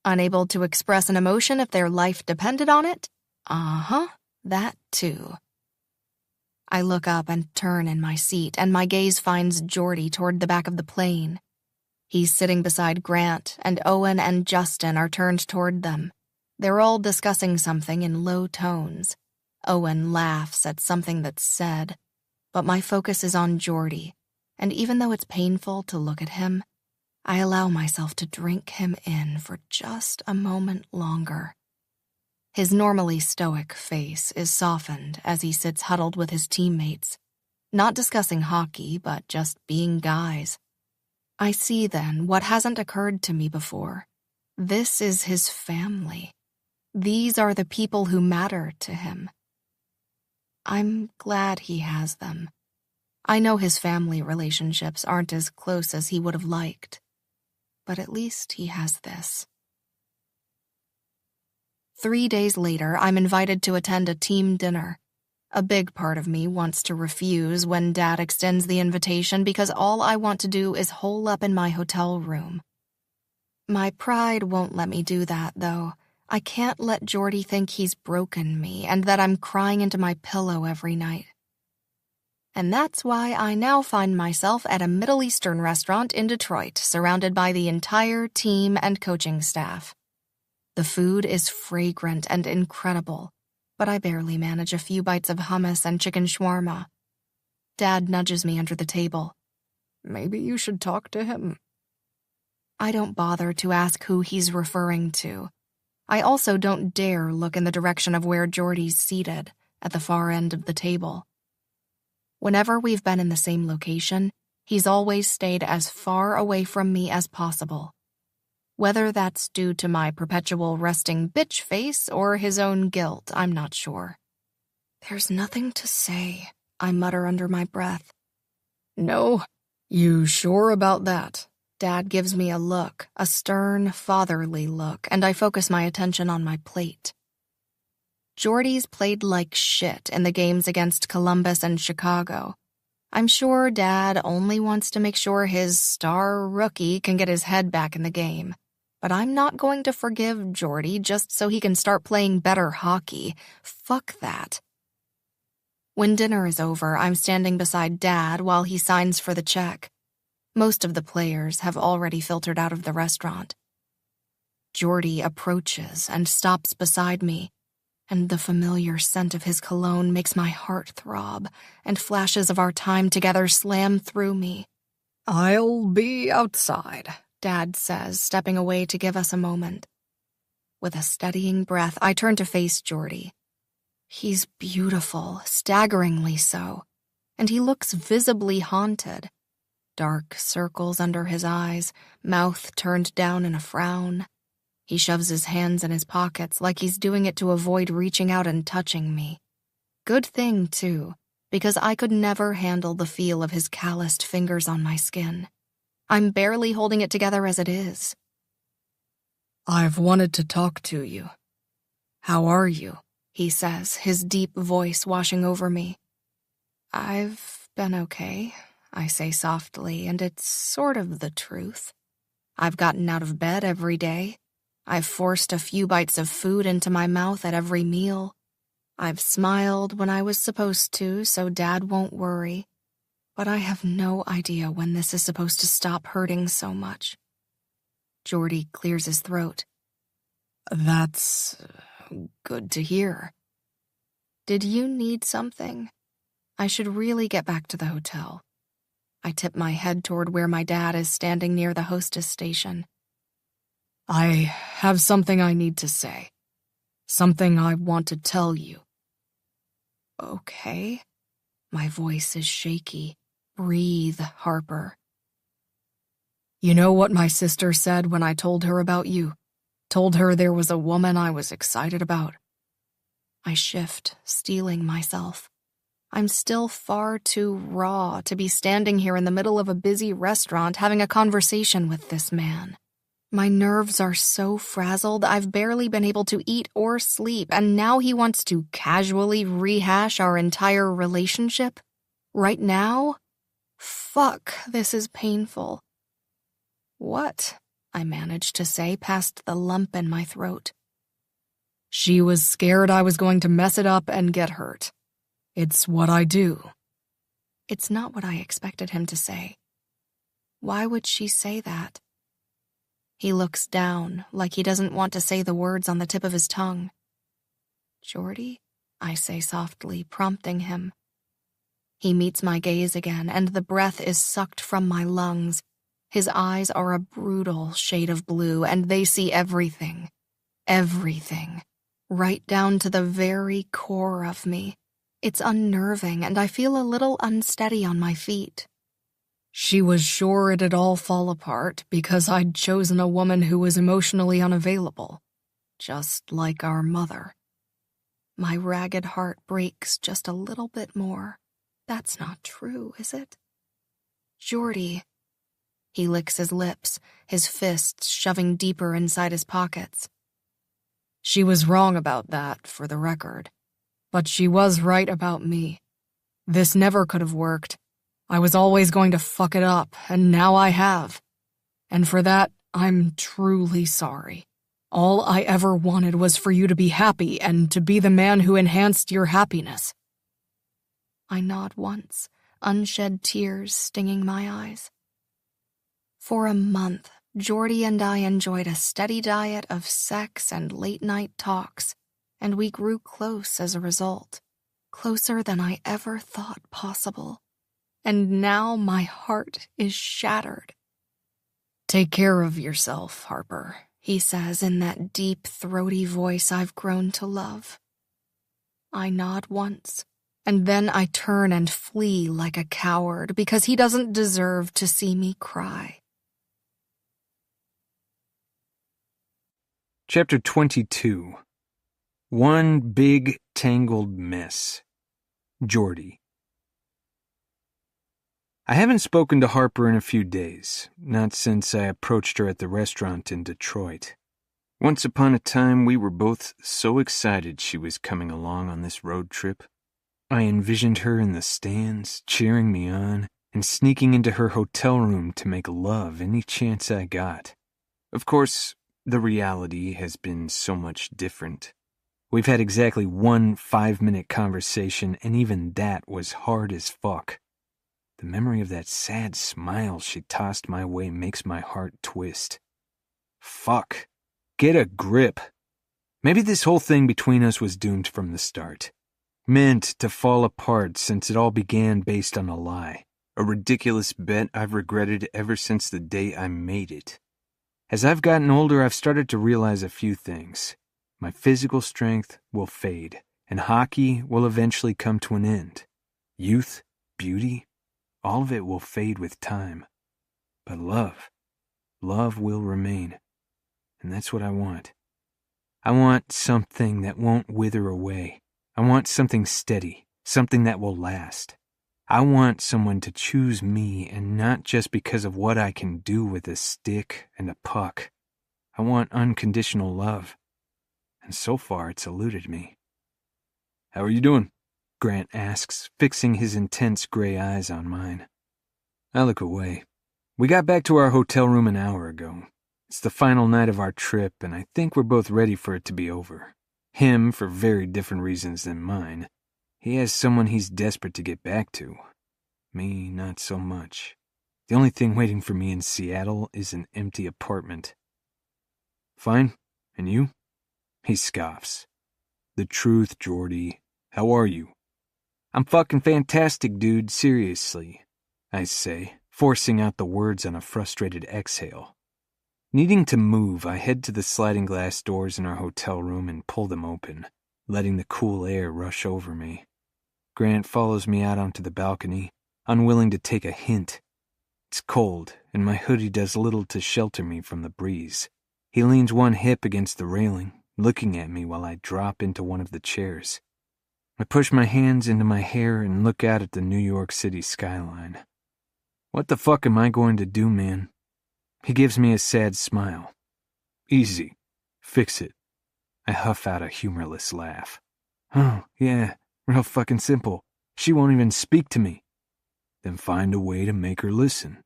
Unable to express an emotion if their life depended on it? That too. I look up and turn in my seat, and my gaze finds Jordy toward the back of the plane. He's sitting beside Grant, and Owen and Justin are turned toward them. They're all discussing something in low tones. Owen laughs at something that's said, but my focus is on Jordy, and even though it's painful to look at him, I allow myself to drink him in for just a moment longer. His normally stoic face is softened as he sits huddled with his teammates. Not discussing hockey, but just being guys. I see then what hasn't occurred to me before. This is his family. These are the people who matter to him. I'm glad he has them. I know his family relationships aren't as close as he would have liked, but at least he has this. 3 days later, I'm invited to attend a team dinner. A big part of me wants to refuse when Dad extends the invitation because all I want to do is hole up in my hotel room. My pride won't let me do that, though. I can't let Jordy think he's broken me and that I'm crying into my pillow every night. And that's why I now find myself at a Middle Eastern restaurant in Detroit, surrounded by the entire team and coaching staff. The food is fragrant and incredible, but I barely manage a few bites of hummus and chicken shawarma. Dad nudges me under the table. Maybe you should talk to him. I don't bother to ask who he's referring to. I also don't dare look in the direction of where Jordy's seated, at the far end of the table. Whenever we've been in the same location, he's always stayed as far away from me as possible. Whether that's due to my perpetual resting bitch face or his own guilt, I'm not sure. There's nothing to say, I mutter under my breath. No, you sure about that? Dad gives me a look, a stern, fatherly look, and I focus my attention on my plate. Jordy's played like shit in the games against Columbus and Chicago. I'm sure Dad only wants to make sure his star rookie can get his head back in the game. But I'm not going to forgive Jordy just so he can start playing better hockey. Fuck that. When dinner is over, I'm standing beside Dad while he signs for the check. Most of the players have already filtered out of the restaurant. Jordy approaches and stops beside me, and the familiar scent of his cologne makes my heart throb, and flashes of our time together slam through me. I'll be outside, Dad says, stepping away to give us a moment. With a steadying breath, I turn to face Jordy. He's beautiful, staggeringly so, and he looks visibly haunted. Dark circles under his eyes, mouth turned down in a frown. He shoves his hands in his pockets like he's doing it to avoid reaching out and touching me. Good thing, too, because I could never handle the feel of his calloused fingers on my skin. I'm barely holding it together as it is. I've wanted to talk to you. How are you? He says, his deep voice washing over me. I've been okay, I say softly, and it's sort of the truth. I've gotten out of bed every day. I've forced a few bites of food into my mouth at every meal. I've smiled when I was supposed to, so Dad won't worry. But I have no idea when this is supposed to stop hurting so much. Jordy clears his throat. That's good to hear. Did you need something? I should really get back to the hotel. I tip my head toward where my dad is standing near the hostess station. I have something I need to say. Something I want to tell you. Okay. My voice is shaky. Breathe, Harper. You know what my sister said when I told her about you? Told her there was a woman I was excited about. I shift, steeling myself. I'm still far too raw to be standing here in the middle of a busy restaurant having a conversation with this man. My nerves are so frazzled I've barely been able to eat or sleep, and now he wants to casually rehash our entire relationship? Right now? Fuck, this is painful. What? I managed to say past the lump in my throat. She was scared I was going to mess it up and get hurt. It's what I do. It's not what I expected him to say. Why would she say that? He looks down, like he doesn't want to say the words on the tip of his tongue. Jordy? I say softly, prompting him. He meets my gaze again, and the breath is sucked from my lungs. His eyes are a brutal shade of blue, and they see everything. Everything. Right down to the very core of me. It's unnerving, and I feel a little unsteady on my feet. She was sure it'd all fall apart because I'd chosen a woman who was emotionally unavailable, just like our mother. My ragged heart breaks just a little bit more. That's not true, is it? Geordie. He licks his lips, his fists shoving deeper inside his pockets. She was wrong about that, for the record. But she was right about me. This never could have worked. I was always going to fuck it up, and now I have. And for that, I'm truly sorry. All I ever wanted was for you to be happy and to be the man who enhanced your happiness. I nod once, unshed tears stinging my eyes. For a month, Geordie and I enjoyed a steady diet of sex and late-night talks, and we grew close as a result, closer than I ever thought possible. And now my heart is shattered. Take care of yourself, Harper, he says in that deep, throaty voice I've grown to love. I nod once, and then I turn and flee like a coward because he doesn't deserve to see me cry. Chapter 22. One Big Tangled Mess. Geordie. I haven't spoken to Harper in a few days, not since I approached her at the restaurant in Detroit. Once upon a time, we were both so excited she was coming along on this road trip. I envisioned her in the stands, cheering me on, and sneaking into her hotel room to make love any chance I got. Of course, the reality has been so much different. We've had exactly one 5-minute conversation, and even that was hard as fuck. The memory of that sad smile she tossed my way makes my heart twist. Fuck. Get a grip. Maybe this whole thing between us was doomed from the start. Meant to fall apart since it all began based on a lie. A ridiculous bet I've regretted ever since the day I made it. As I've gotten older, I've started to realize a few things. My physical strength will fade, and hockey will eventually come to an end. Youth, beauty, all of it will fade with time. But love will remain. And that's what I want. I want something that won't wither away. I want something steady, something that will last. I want someone to choose me, and not just because of what I can do with a stick and a puck. I want unconditional love. And so far it's eluded me. "How are you doing?" Grant asks, fixing his intense gray eyes on mine. I look away. We got back to our hotel room an hour ago. It's the final night of our trip, and I think we're both ready for it to be over. Him, for very different reasons than mine. He has someone he's desperate to get back to. Me, not so much. The only thing waiting for me in Seattle is an empty apartment. "Fine. And you?" He scoffs. "The truth, Geordie. How are you?" "I'm fucking fantastic, dude, seriously," I say, forcing out the words on a frustrated exhale. Needing to move, I head to the sliding glass doors in our hotel room and pull them open, letting the cool air rush over me. Grant follows me out onto the balcony, unwilling to take a hint. It's cold, and my hoodie does little to shelter me from the breeze. He leans one hip against the railing, looking at me while I drop into one of the chairs. I push my hands into my hair and look out at the New York City skyline. What the fuck am I going to do, man? He gives me a sad smile. "Easy. Fix it." I huff out a humorless laugh. "Oh, yeah, real fucking simple. She won't even speak to me." "Then find a way to make her listen."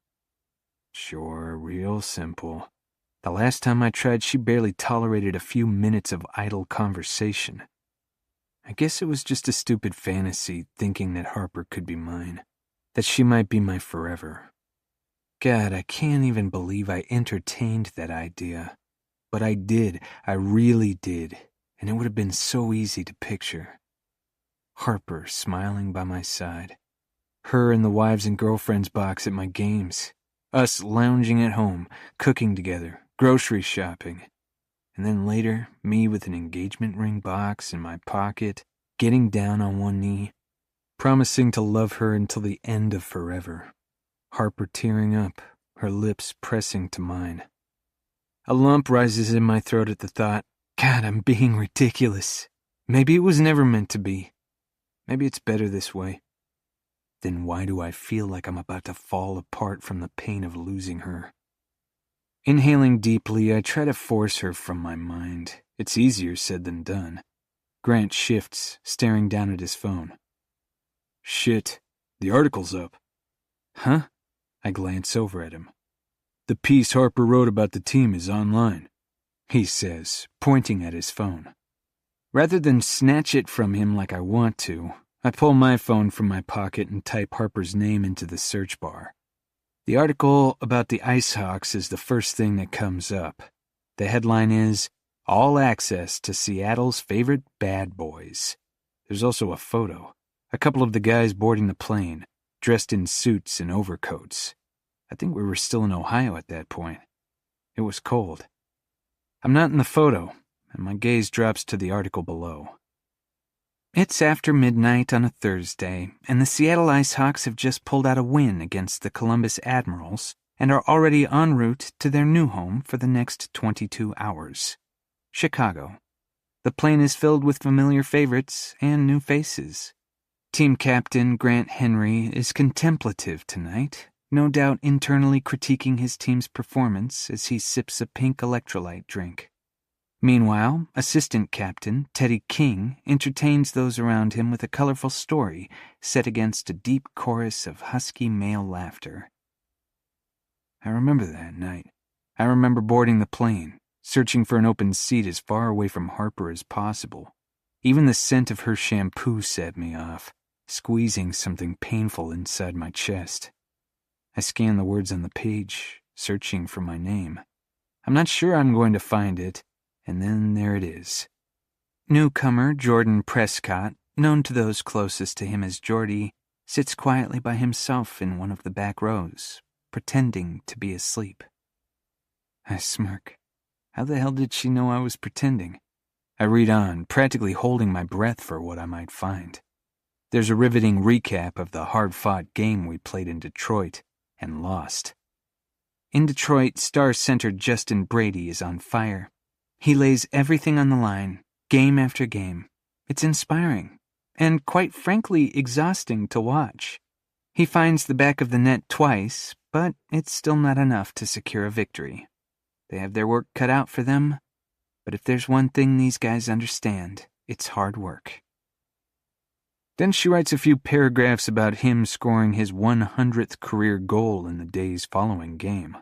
"Sure, real simple. The last time I tried, she barely tolerated a few minutes of idle conversation. I guess it was just a stupid fantasy, thinking that Harper could be mine, that she might be my forever. God, I can't even believe I entertained that idea. But I did, I really did, and it would have been so easy to picture. Harper smiling by my side. Her in the wives and girlfriends box at my games. Us lounging at home, cooking together, grocery shopping. And then later, me with an engagement ring box in my pocket, getting down on one knee, promising to love her until the end of forever. Harper tearing up, her lips pressing to mine. A lump rises in my throat at the thought. God, I'm being ridiculous. Maybe it was never meant to be. Maybe it's better this way. Then why do I feel like I'm about to fall apart from the pain of losing her? Inhaling deeply, I try to force her from my mind. It's easier said than done. Grant shifts, staring down at his phone. Shit, the article's up. Huh? I glance over at him. The piece Harper wrote about the team is online, he says, pointing at his phone. Rather than snatch it from him like I want to, I pull my phone from my pocket and type Harper's name into the search bar. The article about the Ice Hawks is the first thing that comes up. The headline is, All Access to Seattle's Favorite Bad Boys. There's also a photo. A couple of the guys boarding the plane, dressed in suits and overcoats. I think we were still in Ohio at that point. It was cold. I'm not in the photo, and my gaze drops to the article below. It's after midnight on a Thursday, and the Seattle Ice Hawks have just pulled out a win against the Columbus Admirals and are already en route to their new home for the next 22 hours. Chicago. The plane is filled with familiar favorites and new faces. Team captain Grant Henry is contemplative tonight, no doubt internally critiquing his team's performance as he sips a pink electrolyte drink. Meanwhile, assistant captain Teddy King entertains those around him with a colorful story set against a deep chorus of husky male laughter. I remember that night. I remember boarding the plane, searching for an open seat as far away from Harper as possible. Even the scent of her shampoo set me off, squeezing something painful inside my chest. I scan the words on the page, searching for my name. I'm not sure I'm going to find it, and then there it is. Newcomer Jordan Prescott, known to those closest to him as Jordy, sits quietly by himself in one of the back rows, pretending to be asleep. I smirk. How the hell did she know I was pretending? I read on, practically holding my breath for what I might find. There's a riveting recap of the hard-fought game we played in Detroit and lost. In Detroit, star center Justin Brady is on fire. He lays everything on the line, game after game. It's inspiring, and quite frankly exhausting to watch. He finds the back of the net twice, but it's still not enough to secure a victory. They have their work cut out for them, but if there's one thing these guys understand, it's hard work. Then she writes a few paragraphs about him scoring his 100th career goal in the days following game.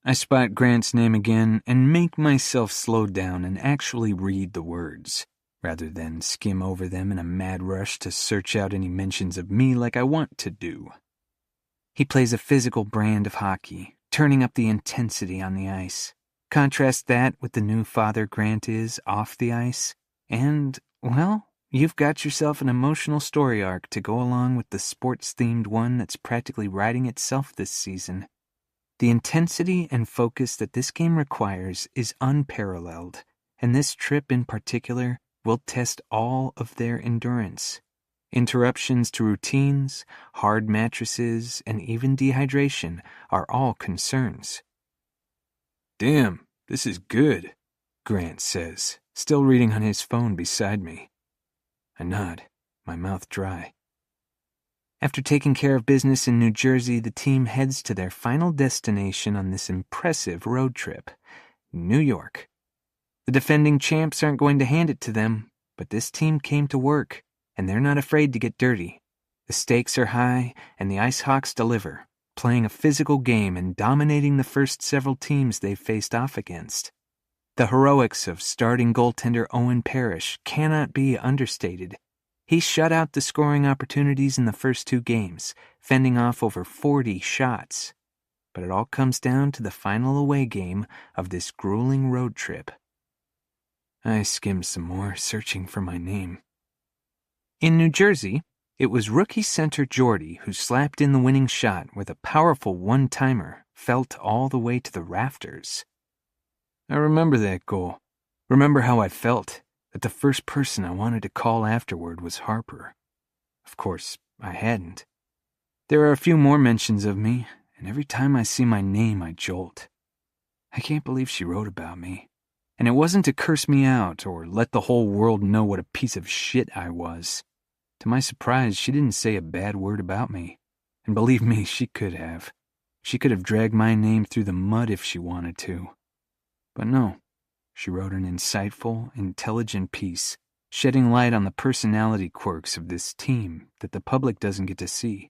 I spot Grant's name again and make myself slow down and actually read the words, rather than skim over them in a mad rush to search out any mentions of me like I want to do. He plays a physical brand of hockey, turning up the intensity on the ice. Contrast that with the new father Grant is off the ice, and, well, you've got yourself an emotional story arc to go along with the sports-themed one that's practically writing itself this season. The intensity and focus that this game requires is unparalleled, and this trip in particular will test all of their endurance. Interruptions to routines, hard mattresses, and even dehydration are all concerns. Damn, this is good, Grant says, still reading on his phone beside me. I nod, my mouth dry. After taking care of business in New Jersey, the team heads to their final destination on this impressive road trip, New York. The defending champs aren't going to hand it to them, but this team came to work, and they're not afraid to get dirty. The stakes are high, and the Ice Hawks deliver, playing a physical game and dominating the first several teams they've faced off against. The heroics of starting goaltender Owen Parrish cannot be understated. He shut out the scoring opportunities in the first two games, fending off over 40 shots. But it all comes down to the final away game of this grueling road trip. I skimmed some more, searching for my name. In New Jersey, it was rookie center Jordy who slapped in the winning shot with a powerful one-timer felt all the way to the rafters. I remember that goal. Remember how I felt. That the first person I wanted to call afterward was Harper. Of course, I hadn't. There are a few more mentions of me, and every time I see my name, I jolt. I can't believe she wrote about me. And it wasn't to curse me out or let the whole world know what a piece of shit I was. To my surprise, she didn't say a bad word about me. And believe me, she could have. She could have dragged my name through the mud if she wanted to. But no, she wrote an insightful, intelligent piece, shedding light on the personality quirks of this team that the public doesn't get to see.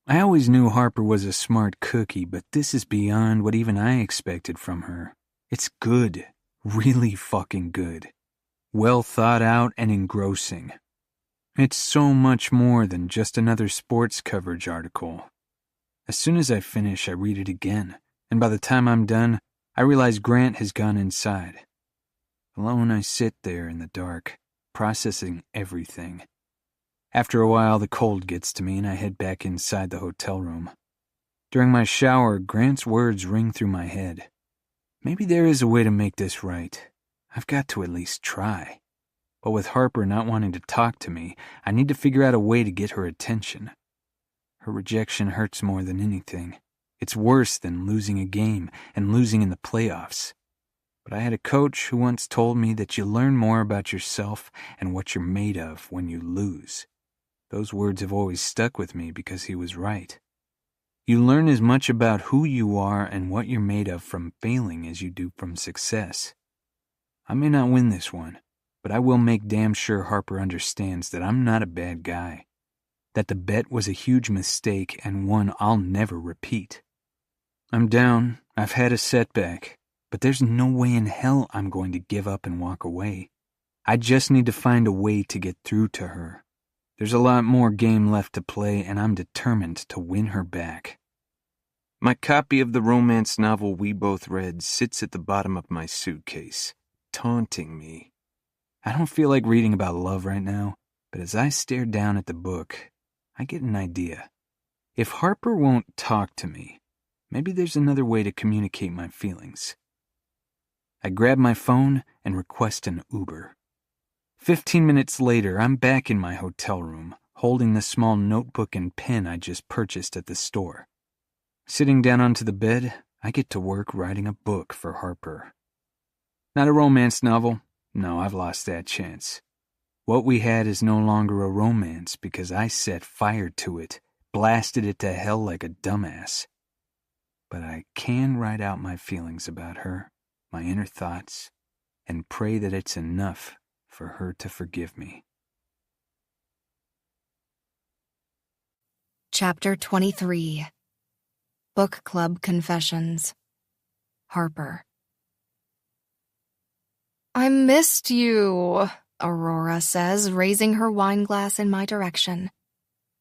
I always knew Harper was a smart cookie, but this is beyond what even I expected from her. It's good, really fucking good. Well thought out and engrossing. It's so much more than just another sports coverage article. As soon as I finish, I read it again, and by the time I'm done, I realize Grant has gone inside. Alone, I sit there in the dark, processing everything. After a while, the cold gets to me and I head back inside the hotel room. During my shower, Grant's words ring through my head. Maybe there is a way to make this right. I've got to at least try. But with Harper not wanting to talk to me, I need to figure out a way to get her attention. Her rejection hurts more than anything. It's worse than losing a game and losing in the playoffs. But I had a coach who once told me that you learn more about yourself and what you're made of when you lose. Those words have always stuck with me because he was right. You learn as much about who you are and what you're made of from failing as you do from success. I may not win this one, but I will make damn sure Harper understands that I'm not a bad guy. That the bet was a huge mistake and one I'll never repeat. I'm down, I've had a setback, but there's no way in hell I'm going to give up and walk away. I just need to find a way to get through to her. There's a lot more game left to play, and I'm determined to win her back. My copy of the romance novel we both read sits at the bottom of my suitcase, taunting me. I don't feel like reading about love right now, but as I stare down at the book, I get an idea. If Harper won't talk to me, maybe there's another way to communicate my feelings. I grab my phone and request an Uber. 15 minutes later, I'm back in my hotel room, holding the small notebook and pen I just purchased at the store. Sitting down onto the bed, I get to work writing a book for Harper. Not a romance novel. No, I've lost that chance. What we had is no longer a romance because I set fire to it, blasted it to hell like a dumbass. But I can write out my feelings about her, my inner thoughts, and pray that it's enough for her to forgive me. Chapter 23. Book Club Confessions. Harper. I missed you, Aurora says, raising her wine glass in my direction.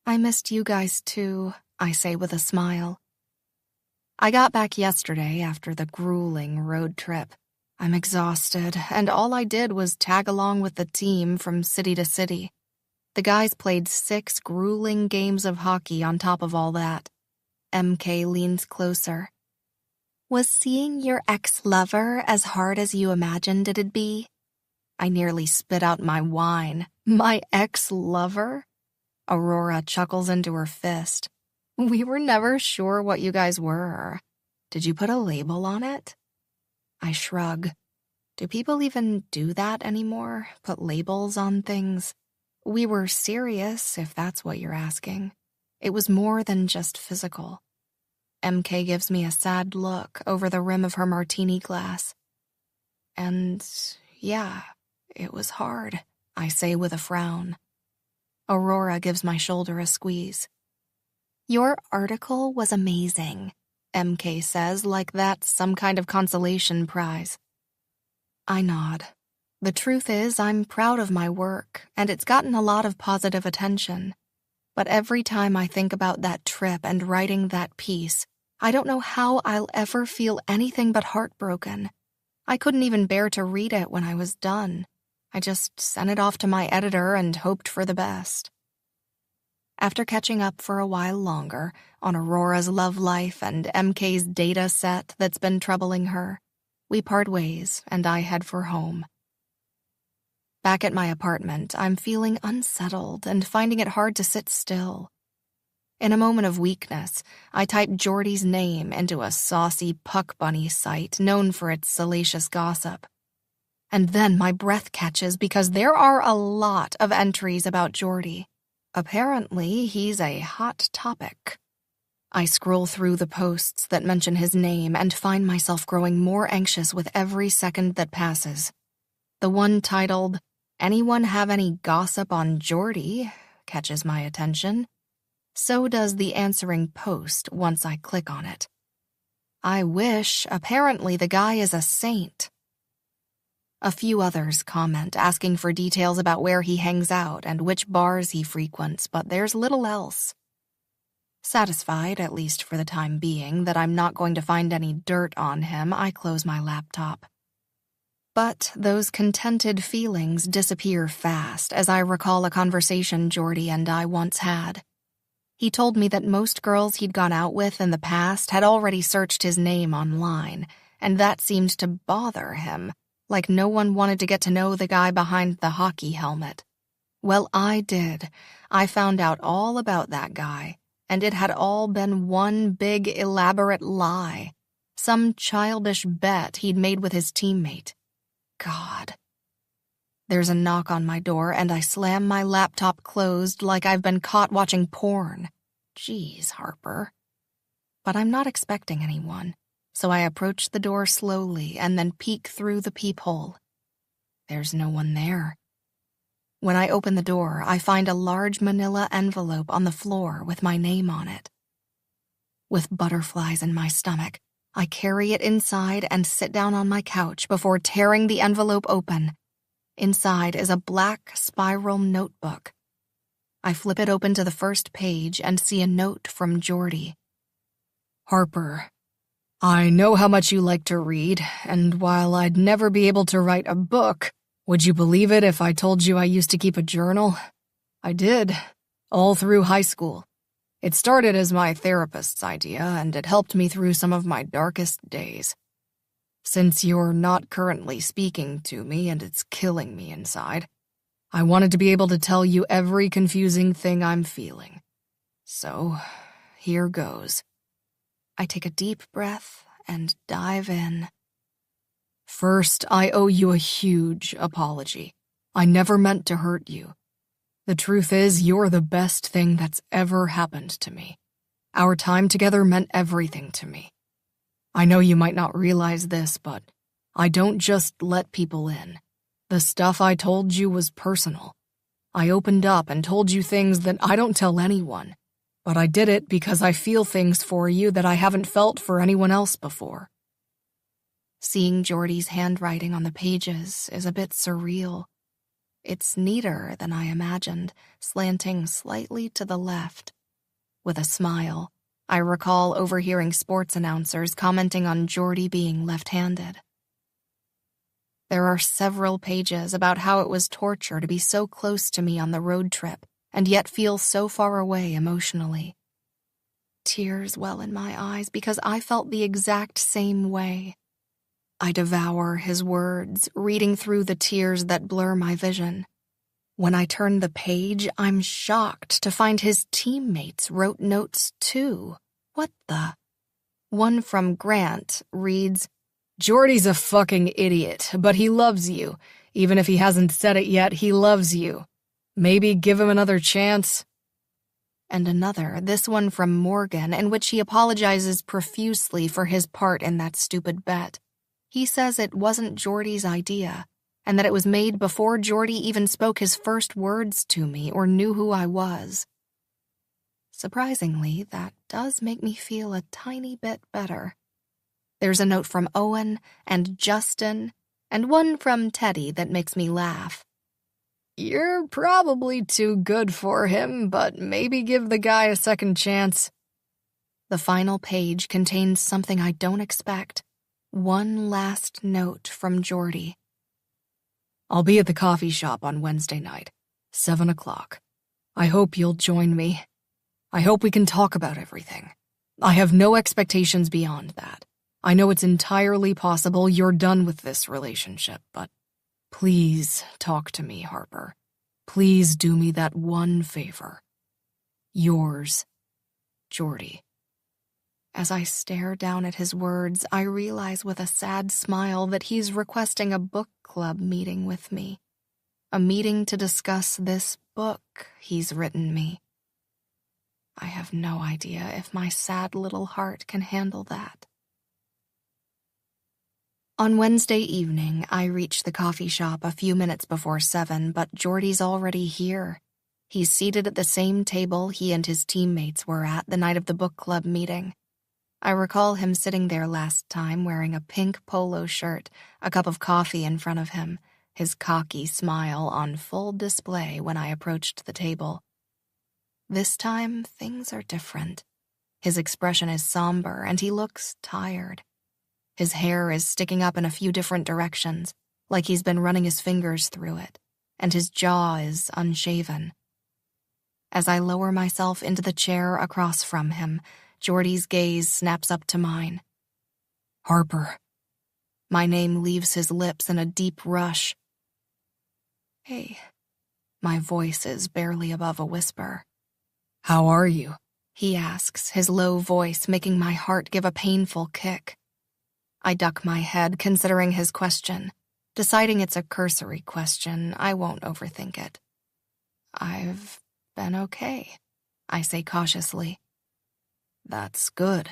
I missed you guys too, I say with a smile. I got back yesterday after the grueling road trip. I'm exhausted, and all I did was tag along with the team from city to city. The guys played 6 grueling games of hockey on top of all that. MK leans closer. Was seeing your ex-lover as hard as you imagined it'd be? I nearly spit out my wine. My ex-lover? Aurora chuckles into her fist. We were never sure what you guys were. Did you put a label on it? I shrug. Do people even do that anymore? Put labels on things? We were serious, if that's what you're asking. It was more than just physical. MK gives me a sad look over the rim of her martini glass. And, yeah, it was hard, I say with a frown. Aurora gives my shoulder a squeeze. Your article was amazing, MK says, like that's some kind of consolation prize. I nod. The truth is, I'm proud of my work, and it's gotten a lot of positive attention. But every time I think about that trip and writing that piece, I don't know how I'll ever feel anything but heartbroken. I couldn't even bear to read it when I was done. I just sent it off to my editor and hoped for the best. After catching up for a while longer on Aurora's love life and MK's data set that's been troubling her, we part ways and I head for home. Back at my apartment, I'm feeling unsettled and finding it hard to sit still. In a moment of weakness, I type Jordy's name into a saucy puck bunny site known for its salacious gossip. And then my breath catches because there are a lot of entries about Jordy. Apparently, he's a hot topic. I scroll through the posts that mention his name and find myself growing more anxious with every second that passes. The one titled, "Anyone have any gossip on Jordy?" catches my attention. So does the answering post once I click on it. I wish, apparently the guy is a saint. A few others comment asking for details about where he hangs out and which bars he frequents, but there's little else. Satisfied, at least for the time being, that I'm not going to find any dirt on him, I close my laptop. But those contented feelings disappear fast as I recall a conversation Jordy and I once had. He told me that most girls he'd gone out with in the past had already searched his name online, and that seemed to bother him, like no one wanted to get to know the guy behind the hockey helmet. Well, I did. I found out all about that guy, and it had all been one big elaborate lie. Some childish bet he'd made with his teammate. God. There's a knock on my door, and I slam my laptop closed like I've been caught watching porn. Jeez, Harper. But I'm not expecting anyone, so I approach the door slowly and then peek through the peephole. There's no one there. When I open the door, I find a large manila envelope on the floor with my name on it. With butterflies in my stomach, I carry it inside and sit down on my couch before tearing the envelope open. Inside is a black spiral notebook. I flip it open to the first page and see a note from Jordy. Harper, I know how much you like to read, and while I'd never be able to write a book, would you believe it if I told you I used to keep a journal? I did, all through high school. It started as my therapist's idea, and it helped me through some of my darkest days. Since you're not currently speaking to me and it's killing me inside, I wanted to be able to tell you every confusing thing I'm feeling. So, here goes. I take a deep breath and dive in. First, I owe you a huge apology. I never meant to hurt you. The truth is, you're the best thing that's ever happened to me. Our time together meant everything to me. I know you might not realize this, but I don't just let people in. The stuff I told you was personal. I opened up and told you things that I don't tell anyone, but I did it because I feel things for you that I haven't felt for anyone else before. Seeing Jordy's handwriting on the pages is a bit surreal. It's neater than I imagined, slanting slightly to the left. With a smile, I recall overhearing sports announcers commenting on Jordy being left-handed. There are several pages about how it was torture to be so close to me on the road trip and yet feel so far away emotionally. Tears well in my eyes because I felt the exact same way. I devour his words, reading through the tears that blur my vision. When I turn the page, I'm shocked to find his teammates wrote notes too. What the? One from Grant reads, "Jordy's a fucking idiot, but he loves you. Even if he hasn't said it yet, he loves you. Maybe give him another chance." And another, this one from Morgan, in which he apologizes profusely for his part in that stupid bet. He says it wasn't Jordy's idea, and that it was made before Jordy even spoke his first words to me or knew who I was. Surprisingly, that does make me feel a tiny bit better. There's a note from Owen and Justin, and one from Teddy that makes me laugh. "You're probably too good for him, but maybe give the guy a second chance." The final page contains something I don't expect. One last note from Jordy. "I'll be at the coffee shop on Wednesday night, 7 o'clock. I hope you'll join me. I hope we can talk about everything. I have no expectations beyond that. I know it's entirely possible you're done with this relationship, but Please talk to me, Harper. Please do me that one favor. Yours, Geordie. As I stare down at his words, I realize with a sad smile that he's requesting a book club meeting with me. A meeting to discuss this book he's written me. I have no idea if my sad little heart can handle that. On Wednesday evening, I reach the coffee shop a few minutes before 7, but Geordie's already here. He's seated at the same table he and his teammates were at the night of the book club meeting. I recall him sitting there last time wearing a pink polo shirt, a cup of coffee in front of him, his cocky smile on full display when I approached the table. This time, things are different. His expression is somber and he looks tired. His hair is sticking up in a few different directions, like he's been running his fingers through it, and his jaw is unshaven. As I lower myself into the chair across from him, Geordie's gaze snaps up to mine. Harper. My name leaves his lips in a deep rush. Hey. My voice is barely above a whisper. How are you? He asks, his low voice making my heart give a painful kick. I duck my head, considering his question. Deciding it's a cursory question, I won't overthink it. I've been okay, I say cautiously. That's good.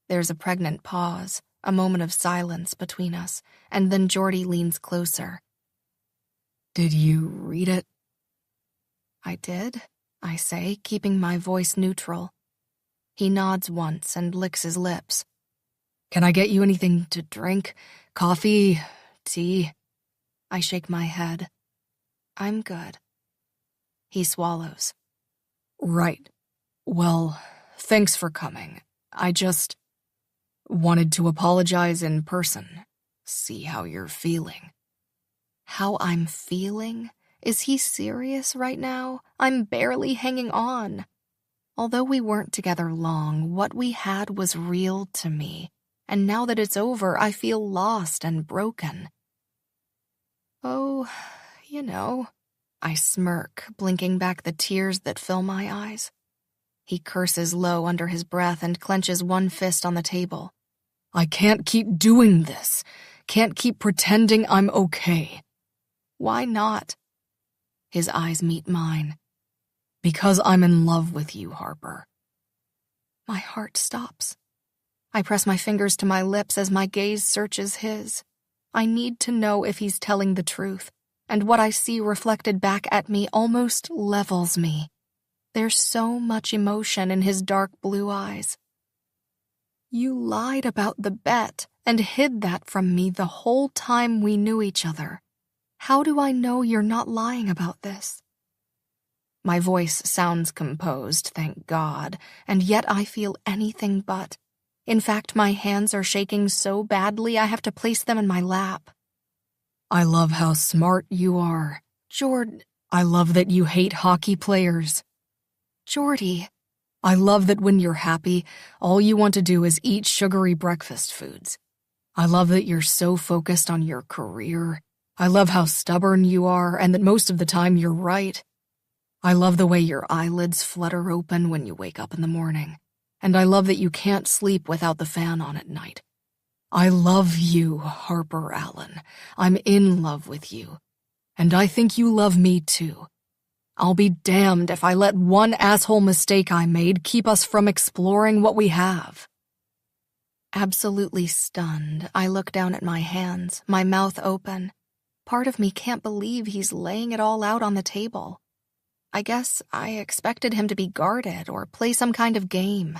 There's a pregnant pause, a moment of silence between us, and then Geordie leans closer. Did you read it? I did, I say, keeping my voice neutral. He nods once and licks his lips. Can I get you anything to drink? Coffee? Tea? I shake my head. I'm good. He swallows. Right. Well, thanks for coming. I just wanted to apologize in person. See how you're feeling. How I'm feeling? Is he serious right now? I'm barely hanging on. Although we weren't together long, what we had was real to me. And now that it's over, I feel lost and broken. Oh, you know, I smirk, blinking back the tears that fill my eyes. He curses low under his breath and clenches one fist on the table. I can't keep doing this. Can't keep pretending I'm okay. Why not? His eyes meet mine. Because I'm in love with you, Harper. My heart stops. I press my fingers to my lips as my gaze searches his. I need to know if he's telling the truth, and what I see reflected back at me almost levels me. There's so much emotion in his dark blue eyes. You lied about the bet and hid that from me the whole time we knew each other. How do I know you're not lying about this? My voice sounds composed, thank God, and yet I feel anything but. In fact, my hands are shaking so badly I have to place them in my lap. I love how smart you are. I love that you hate hockey players. Geordie. I love that when you're happy, all you want to do is eat sugary breakfast foods. I love that you're so focused on your career. I love how stubborn you are and that most of the time you're right. I love the way your eyelids flutter open when you wake up in the morning. And I love that you can't sleep without the fan on at night. I love you, Harper Allen. I'm in love with you. And I think you love me too. I'll be damned if I let one asshole mistake I made keep us from exploring what we have. Absolutely stunned, I look down at my hands, my mouth open. Part of me can't believe he's laying it all out on the table. I guess I expected him to be guarded or play some kind of game.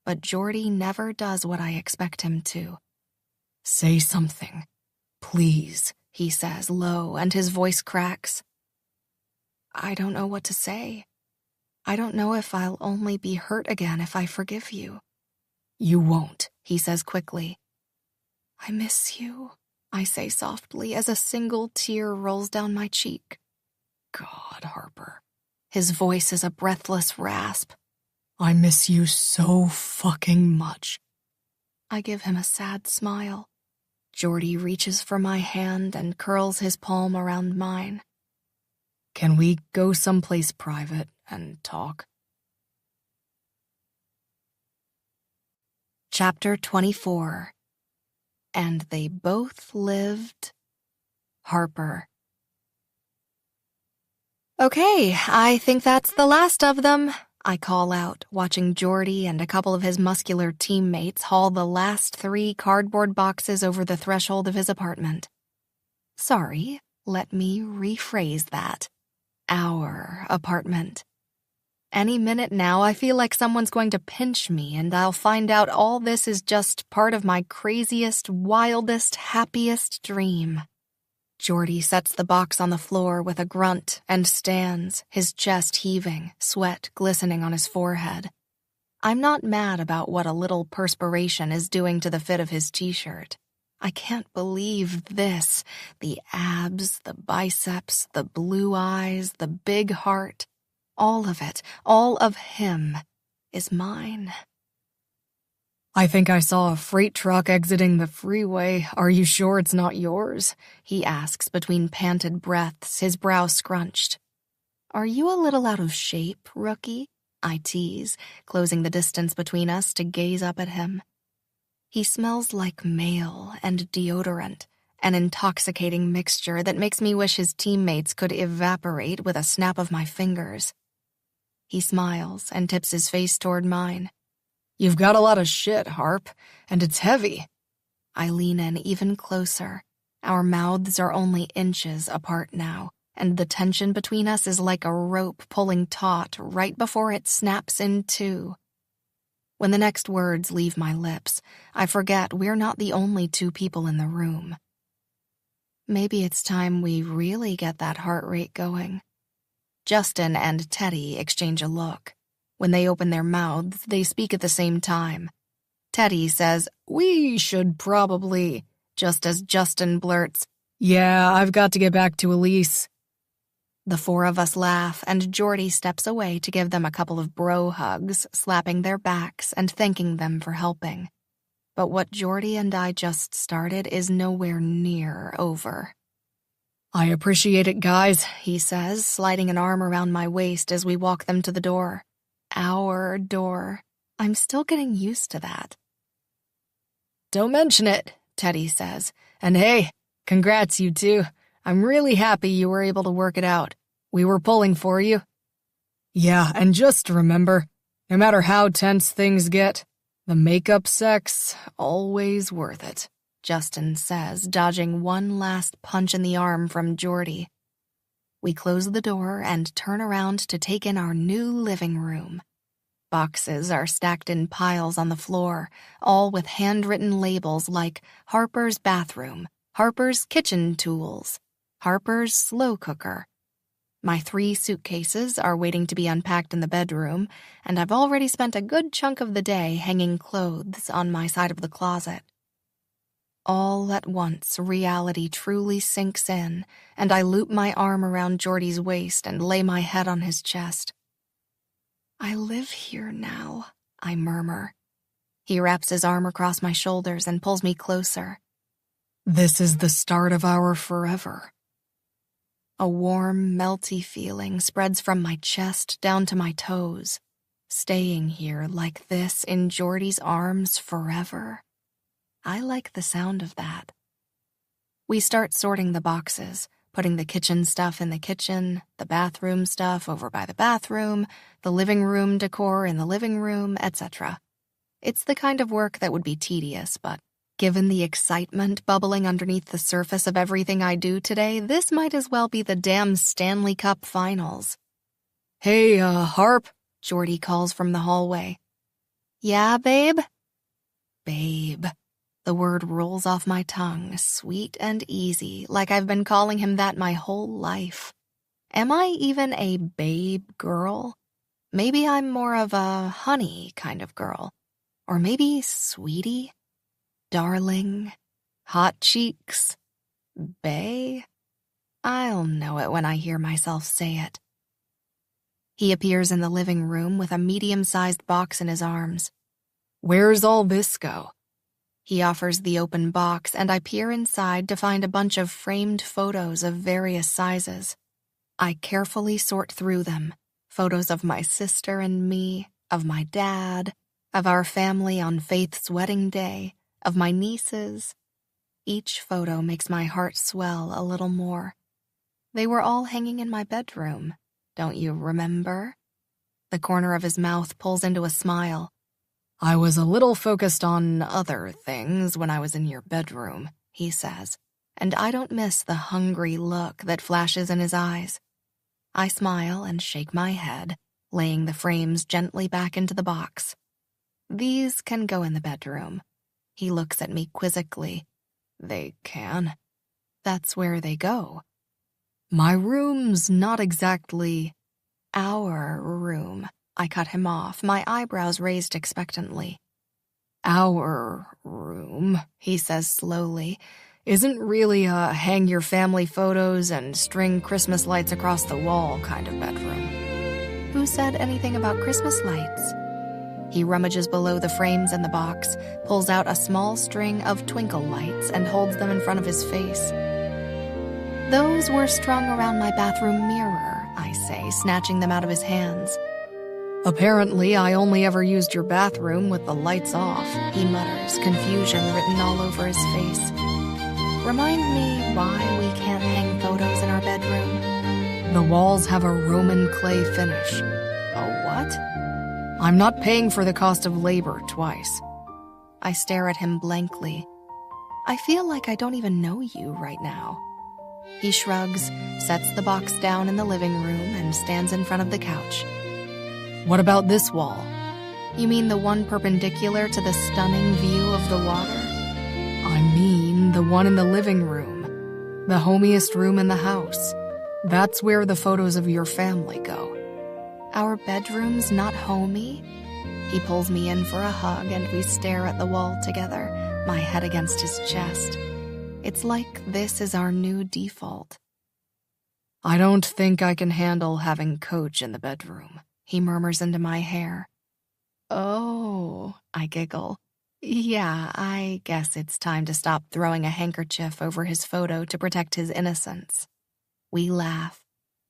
But Geordie never does what I expect him to. Say something. Please, he says low, and his voice cracks. I don't know what to say. I don't know if I'll only be hurt again if I forgive you. You won't, he says quickly. I miss you, I say softly as a single tear rolls down my cheek. God, Harper. His voice is a breathless rasp. I miss you so fucking much. I give him a sad smile. Geordie reaches for my hand and curls his palm around mine. Can we go someplace private and talk? Chapter 24. And they both lived. Harper. Okay, I think that's the last of them, I call out, watching Geordie and a couple of his muscular teammates haul the last 3 cardboard boxes over the threshold of his apartment. Sorry, let me rephrase that. Our apartment. Any minute now, I feel like someone's going to pinch me and I'll find out all this is just part of my craziest, wildest, happiest dream. Geordie sets the box on the floor with a grunt and stands, his chest heaving, sweat glistening on his forehead. I'm not mad about what a little perspiration is doing to the fit of his t-shirt. I can't believe this. The abs, the biceps, the blue eyes, the big heart. All of it, all of him, is mine. I think I saw a freight truck exiting the freeway. Are you sure it's not yours? He asks between panted breaths, his brow scrunched. Are you a little out of shape, rookie? I tease, closing the distance between us to gaze up at him. He smells like mail and deodorant, an intoxicating mixture that makes me wish his teammates could evaporate with a snap of my fingers. He smiles and tips his face toward mine. You've got a lot of shit, Harp, and it's heavy. I lean in even closer. Our mouths are only inches apart now, and the tension between us is like a rope pulling taut right before it snaps in two. When the next words leave my lips, I forget we're not the only 2 people in the room. Maybe it's time we really get that heart rate going. Justin and Teddy exchange a look. When they open their mouths, they speak at the same time. Teddy says, "We should probably," just as Justin blurts, "Yeah, I've got to get back to Elise." The 4 of us laugh, and Geordie steps away to give them a couple of bro hugs, slapping their backs and thanking them for helping. But what Geordie and I just started is nowhere near over. I appreciate it, guys, he says, sliding an arm around my waist as we walk them to the door. Our door. I'm still getting used to that. Don't mention it, Teddy says. And hey, congrats, you 2. I'm really happy you were able to work it out. We were pulling for you. Yeah, and just remember, no matter how tense things get, the makeup sex, always worth it, Justin says, dodging one last punch in the arm from Geordie. We close the door and turn around to take in our new living room. Boxes are stacked in piles on the floor, all with handwritten labels like Harper's bathroom, Harper's kitchen tools, Harper's slow cooker. My 3 suitcases are waiting to be unpacked in the bedroom, and I've already spent a good chunk of the day hanging clothes on my side of the closet. All at once, reality truly sinks in, and I loop my arm around Geordie's waist and lay my head on his chest. I live here now, I murmur. He wraps his arm across my shoulders and pulls me closer. This is the start of our forever. A warm, melty feeling spreads from my chest down to my toes. Staying here like this in Geordie's arms forever. I like the sound of that. We start sorting the boxes, putting the kitchen stuff in the kitchen, the bathroom stuff over by the bathroom, the living room decor in the living room, etc. It's the kind of work that would be tedious, but given the excitement bubbling underneath the surface of everything I do today, this might as well be the damn Stanley Cup Finals. Hey, Harp, Geordie calls from the hallway. Yeah, babe? Babe. The word rolls off my tongue, sweet and easy, like I've been calling him that my whole life. Am I even a babe girl? Maybe I'm more of a honey kind of girl. Or maybe sweetie? Darling? Hot cheeks? Bae? I'll know it when I hear myself say it. He appears in the living room with a medium-sized box in his arms. Where's all this go? He offers the open box, and I peer inside to find a bunch of framed photos of various sizes. I carefully sort through them. Photos of my sister and me, of my dad, of our family on Faith's wedding day, of my nieces. Each photo makes my heart swell a little more. They were all hanging in my bedroom. Don't you remember? The corner of his mouth pulls into a smile. I was a little focused on other things when I was in your bedroom, he says, and I don't miss the hungry look that flashes in his eyes. I smile and shake my head, laying the frames gently back into the box. These can go in the bedroom. He looks at me quizzically. They can. That's where they go. My room's not exactly our room. I cut him off, my eyebrows raised expectantly. Our room, he says slowly, isn't really a hang your family photos and string Christmas lights across the wall kind of bedroom. Who said anything about Christmas lights? He rummages below the frames in the box, pulls out a small string of twinkle lights and holds them in front of his face. Those were strung around my bathroom mirror, I say, snatching them out of his hands. Apparently, I only ever used your bathroom with the lights off, he mutters, confusion written all over his face. Remind me why we can't hang photos in our bedroom. The walls have a Roman clay finish. A what? I'm not paying for the cost of labor twice. I stare at him blankly. I feel like I don't even know you right now. He shrugs, sets the box down in the living room, and stands in front of the couch. What about this wall? You mean the one perpendicular to the stunning view of the water? I mean the one in the living room. The homiest room in the house. That's where the photos of your family go. Our bedroom's not homey? He pulls me in for a hug and we stare at the wall together, my head against his chest. It's like this is our new default. I don't think I can handle having Coach in the bedroom, he murmurs into my hair. Oh, I giggle. Yeah, I guess it's time to stop throwing a handkerchief over his photo to protect his innocence. We laugh,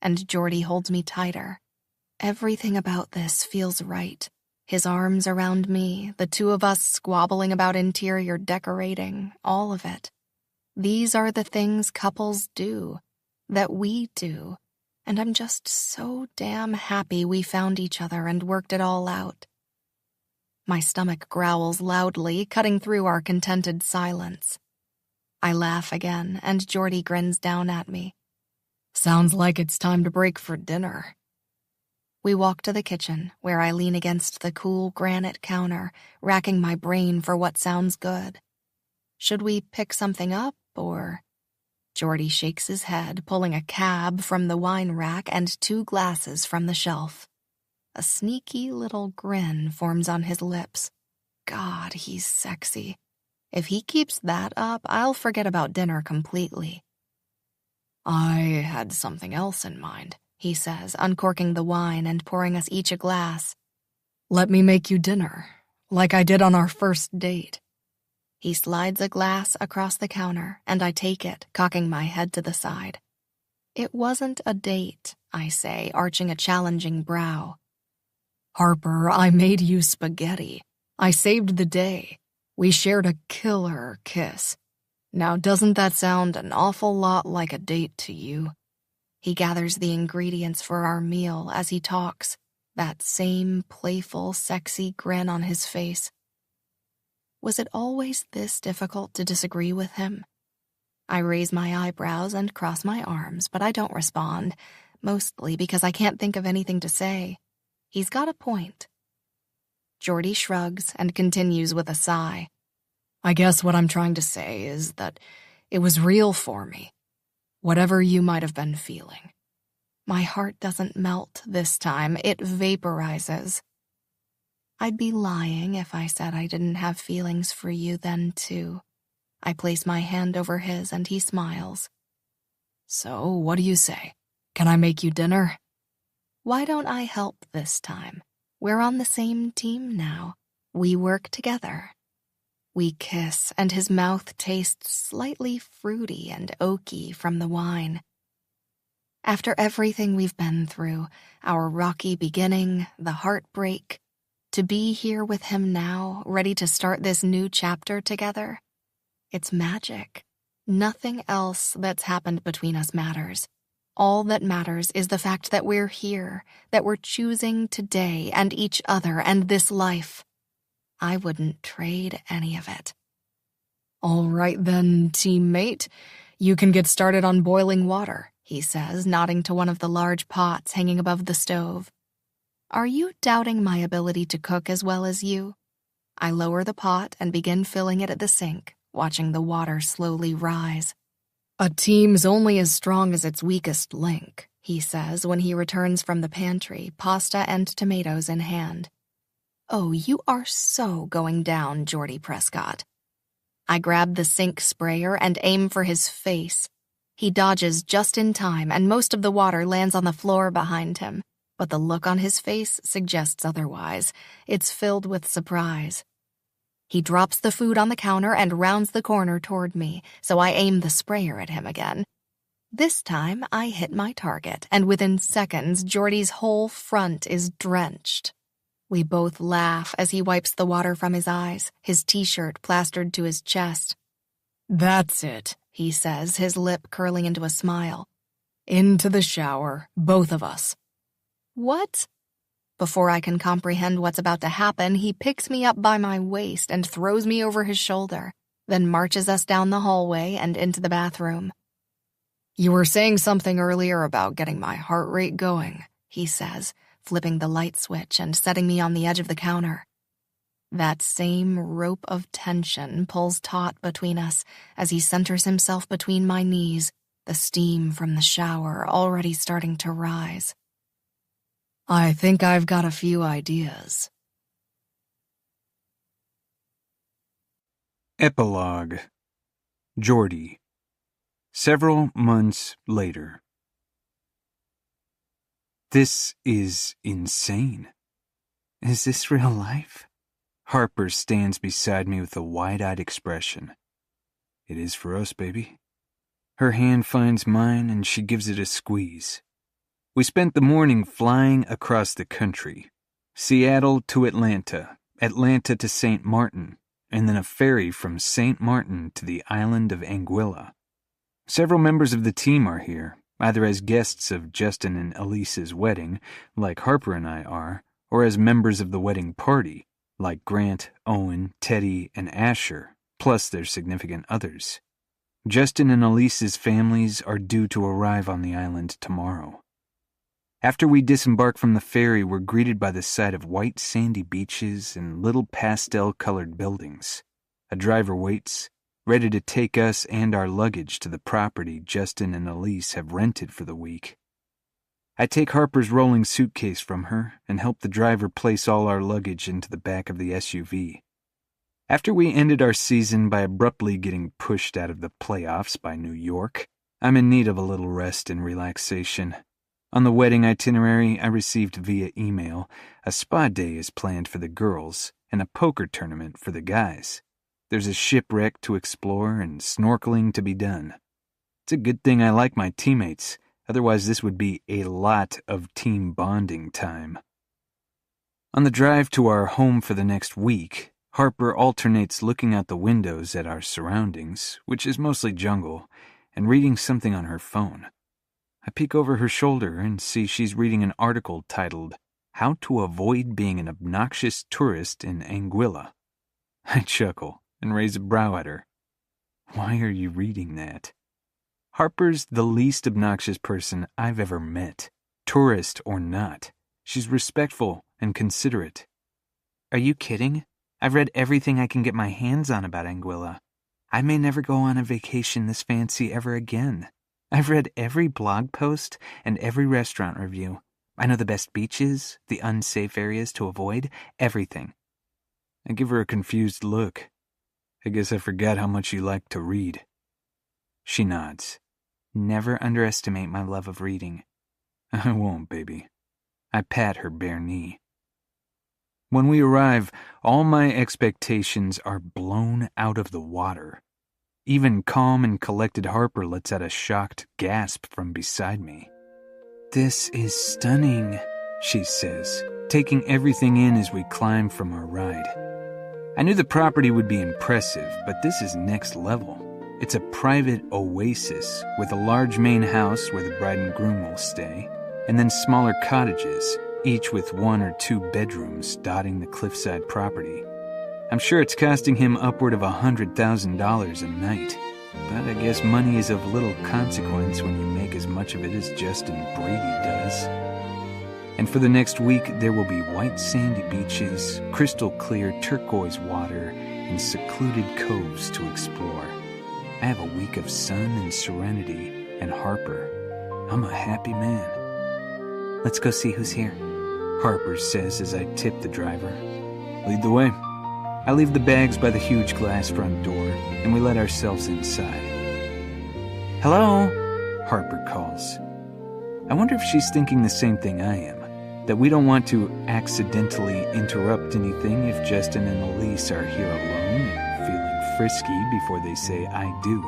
and Jordy holds me tighter. Everything about this feels right. His arms around me, the two of us squabbling about interior decorating, all of it. These are the things couples do, that we do, and I'm just so damn happy we found each other and worked it all out. My stomach growls loudly, cutting through our contented silence. I laugh again, and Jordy grins down at me. Sounds like it's time to break for dinner. We walk to the kitchen, where I lean against the cool granite counter, racking my brain for what sounds good. Should we pick something up, or... Jordy shakes his head, pulling a cab from the wine rack and 2 glasses from the shelf. A sneaky little grin forms on his lips. God, he's sexy. If he keeps that up, I'll forget about dinner completely. I had something else in mind, he says, uncorking the wine and pouring us each a glass. Let me make you dinner, like I did on our first date. He slides a glass across the counter, and I take it, cocking my head to the side. It wasn't a date, I say, arching a challenging brow. Harper, I made you spaghetti. I saved the day. We shared a killer kiss. Now, doesn't that sound an awful lot like a date to you? He gathers the ingredients for our meal as he talks, that same playful, sexy grin on his face. Was it always this difficult to disagree with him? I raise my eyebrows and cross my arms, but I don't respond, mostly because I can't think of anything to say. He's got a point. Jordy shrugs and continues with a sigh. I guess what I'm trying to say is that it was real for me, whatever you might have been feeling. My heart doesn't melt this time, it vaporizes. I'd be lying if I said I didn't have feelings for you then, too. I place my hand over his and he smiles. So, what do you say? Can I make you dinner? Why don't I help this time? We're on the same team now. We work together. We kiss, and his mouth tastes slightly fruity and oaky from the wine. After everything we've been through, our rocky beginning, the heartbreak, to be here with him now, ready to start this new chapter together, it's magic. Nothing else that's happened between us matters. All that matters is the fact that we're here, that we're choosing today and each other and this life. I wouldn't trade any of it. All right then, teammate. You can get started on boiling water, he says, nodding to one of the large pots hanging above the stove. Are you doubting my ability to cook as well as you? I lower the pot and begin filling it at the sink, watching the water slowly rise. A team's only as strong as its weakest link, he says when he returns from the pantry, pasta and tomatoes in hand. Oh, you are so going down, Geordie Prescott. I grab the sink sprayer and aim for his face. He dodges just in time, and most of the water lands on the floor behind him. But the look on his face suggests otherwise. It's filled with surprise. He drops the food on the counter and rounds the corner toward me, so I aim the sprayer at him again. This time, I hit my target, and within seconds, Geordie's whole front is drenched. We both laugh as he wipes the water from his eyes, his t-shirt plastered to his chest. That's it, he says, his lip curling into a smile. Into the shower, both of us. What? Before I can comprehend what's about to happen, he picks me up by my waist and throws me over his shoulder, then marches us down the hallway and into the bathroom. You were saying something earlier about getting my heart rate going, he says, flipping the light switch and setting me on the edge of the counter. That same rope of tension pulls taut between us as he centers himself between my knees, the steam from the shower already starting to rise. I think I've got a few ideas. Epilogue. Geordie. Several months later. This is insane. Is this real life? Harper stands beside me with a wide-eyed expression. It is for us, baby. Her hand finds mine and she gives it a squeeze. We spent the morning flying across the country. Seattle to Atlanta, Atlanta to St. Martin, and then a ferry from St. Martin to the island of Anguilla. Several members of the team are here, either as guests of Justin and Elise's wedding, like Harper and I are, or as members of the wedding party, like Grant, Owen, Teddy, and Asher, plus their significant others. Justin and Elise's families are due to arrive on the island tomorrow. After we disembark from the ferry, we're greeted by the sight of white sandy beaches and little pastel-colored buildings. A driver waits, ready to take us and our luggage to the property Justin and Elise have rented for the week. I take Harper's rolling suitcase from her and help the driver place all our luggage into the back of the SUV. After we ended our season by abruptly getting pushed out of the playoffs by New York, I'm in need of a little rest and relaxation. On the wedding itinerary I received via email, a spa day is planned for the girls and a poker tournament for the guys. There's a shipwreck to explore and snorkeling to be done. It's a good thing I like my teammates, otherwise this would be a lot of team bonding time. On the drive to our home for the next week, Harper alternates looking out the windows at our surroundings, which is mostly jungle, and reading something on her phone. I peek over her shoulder and see she's reading an article titled, "How to Avoid Being an Obnoxious Tourist in Anguilla." I chuckle and raise a brow at her. Why are you reading that? Harper's the least obnoxious person I've ever met, tourist or not. She's respectful and considerate. Are you kidding? I've read everything I can get my hands on about Anguilla. I may never go on a vacation this fancy ever again. I've read every blog post and every restaurant review. I know the best beaches, the unsafe areas to avoid, everything. I give her a confused look. I guess I forgot how much you like to read. She nods. Never underestimate my love of reading. I won't, baby. I pat her bare knee. When we arrive, all my expectations are blown out of the water. Even calm and collected Harper lets out a shocked gasp from beside me. "This is stunning," she says, taking everything in as we climb from our ride. I knew the property would be impressive, but this is next level. It's a private oasis with a large main house where the bride and groom will stay, and then smaller cottages, each with 1 or 2 bedrooms dotting the cliffside property. I'm sure it's costing him upward of $100,000 a night, but I guess money is of little consequence when you make as much of it as Justin Brady does. And for the next week, there will be white sandy beaches, crystal clear turquoise water, and secluded coves to explore. I have a week of sun and serenity, and Harper. I'm a happy man. "Let's go see who's here," Harper says as I tip the driver. "Lead the way." I leave the bags by the huge glass front door, and we let ourselves inside. "Hello," Harper calls. I wonder if she's thinking the same thing I am, that we don't want to accidentally interrupt anything if Justin and Elise are here alone and feeling frisky before they say "I do."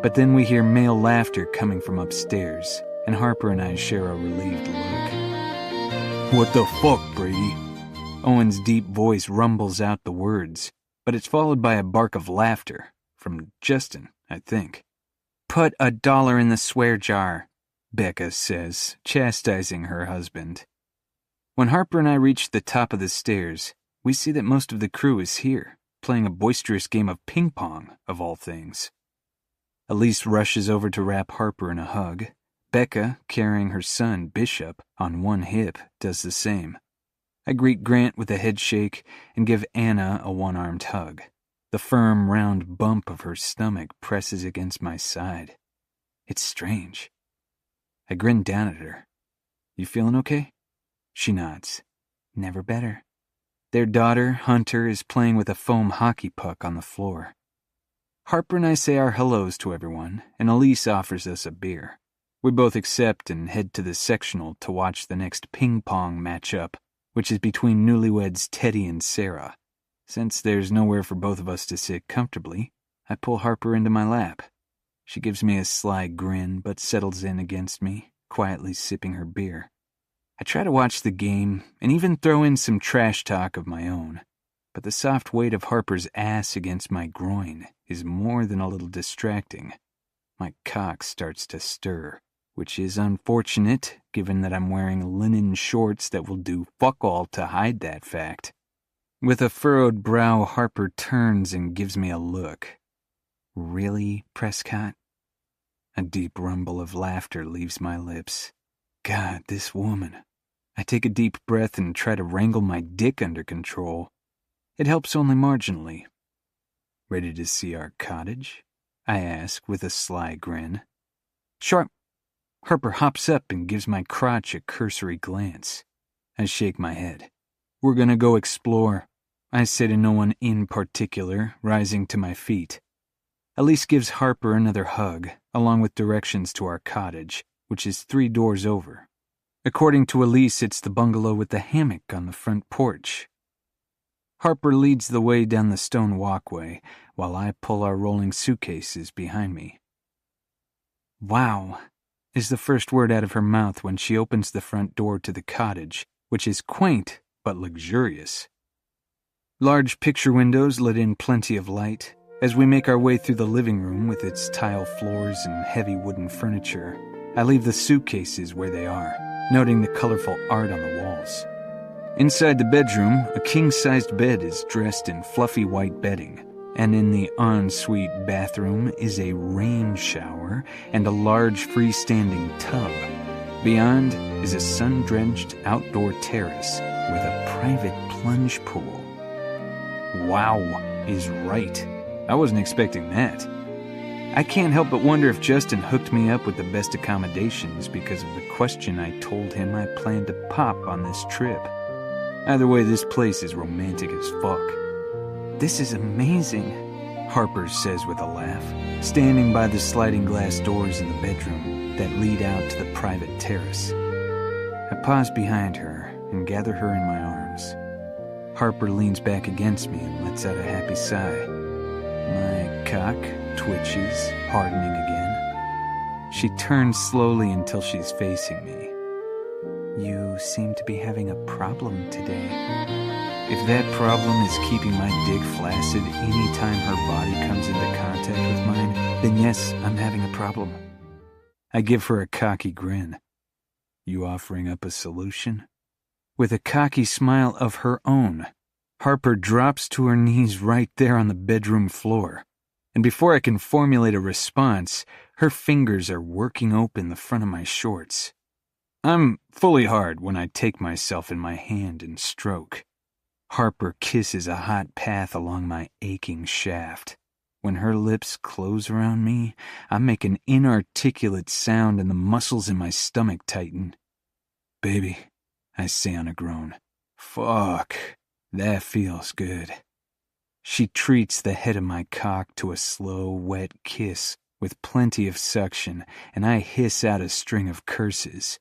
But then we hear male laughter coming from upstairs, and Harper and I share a relieved look. "What the fuck, Brady?" Owen's deep voice rumbles out the words, but it's followed by a bark of laughter, from Justin, I think. "Put $1 in the swear jar," Becca says, chastising her husband. When Harper and I reach the top of the stairs, we see that most of the crew is here, playing a boisterous game of ping pong, of all things. Elise rushes over to wrap Harper in a hug. Becca, carrying her son, Bishop, on one hip, does the same. I greet Grant with a head shake and give Anna a one-armed hug. The firm, round bump of her stomach presses against my side. It's strange. I grin down at her. "You feeling okay?" She nods. "Never better." Their daughter, Hunter, is playing with a foam hockey puck on the floor. Harper and I say our hellos to everyone, and Elise offers us a beer. We both accept and head to the sectional to watch the next ping-pong matchup, which is between newlyweds Teddy and Sarah. Since there's nowhere for both of us to sit comfortably, I pull Harper into my lap. She gives me a sly grin, but settles in against me, quietly sipping her beer. I try to watch the game, and even throw in some trash talk of my own, but the soft weight of Harper's ass against my groin is more than a little distracting. My cock starts to stir, which is unfortunate, given that I'm wearing linen shorts that will do fuck all to hide that fact. With a furrowed brow, Harper turns and gives me a look. "Really, Prescott?" A deep rumble of laughter leaves my lips. God, this woman. I take a deep breath and try to wrangle my dick under control. It helps only marginally. "Ready to see our cottage?" I ask with a sly grin. "Sure." Harper hops up and gives my crotch a cursory glance. I shake my head. "We're gonna go explore," I say to no one in particular, rising to my feet. Elise gives Harper another hug, along with directions to our cottage, which is 3 doors over. According to Elise, it's the bungalow with the hammock on the front porch. Harper leads the way down the stone walkway, while I pull our rolling suitcases behind me. "Wow," is the first word out of her mouth when she opens the front door to the cottage, which is quaint but luxurious. Large picture windows let in plenty of light. As we make our way through the living room with its tile floors and heavy wooden furniture, I leave the suitcases where they are, noting the colorful art on the walls. Inside the bedroom, a king-sized bed is dressed in fluffy white bedding, and in the ensuite bathroom is a rain shower and a large freestanding tub. Beyond is a sun-drenched outdoor terrace with a private plunge pool. Wow is right. I wasn't expecting that. I can't help but wonder if Justin hooked me up with the best accommodations because of the question I told him I planned to pop on this trip. Either way, this place is romantic as fuck. "This is amazing," Harper says with a laugh, standing by the sliding glass doors in the bedroom that lead out to the private terrace. I pause behind her and gather her in my arms. Harper leans back against me and lets out a happy sigh. My cock twitches, hardening again. She turns slowly until she's facing me. You seem to be having a problem today. If that problem is keeping my dick flaccid any time her body comes into contact with mine, then yes, I'm having a problem. I give her a cocky grin. You offering up a solution? With a cocky smile of her own, Harper drops to her knees right there on the bedroom floor. And before I can formulate a response, her fingers are working open the front of my shorts. I'm fully hard when I take myself in my hand and stroke. Harper kisses a hot path along my aching shaft. When her lips close around me, I make an inarticulate sound and the muscles in my stomach tighten. Baby, I say on a groan. Fuck, that feels good. She treats the head of my cock to a slow, wet kiss with plenty of suction, and I hiss out a string of curses.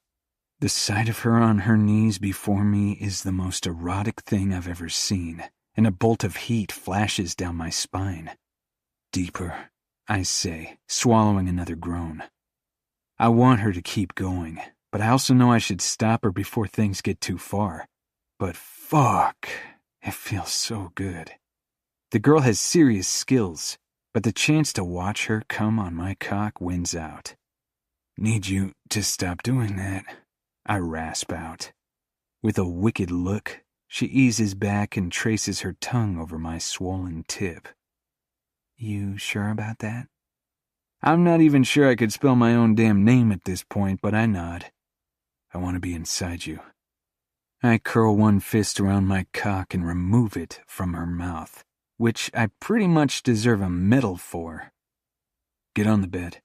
The sight of her on her knees before me is the most erotic thing I've ever seen, and a bolt of heat flashes down my spine. Deeper, I say, swallowing another groan. I want her to keep going, but I also know I should stop her before things get too far. But fuck, it feels so good. The girl has serious skills, but the chance to watch her come on my cock wins out. Need you to stop doing that, I rasp out. With a wicked look, she eases back and traces her tongue over my swollen tip. You sure about that? I'm not even sure I could spell my own damn name at this point, but I nod. I want to be inside you. I curl one fist around my cock and remove it from her mouth, which I pretty much deserve a medal for. Get on the bed,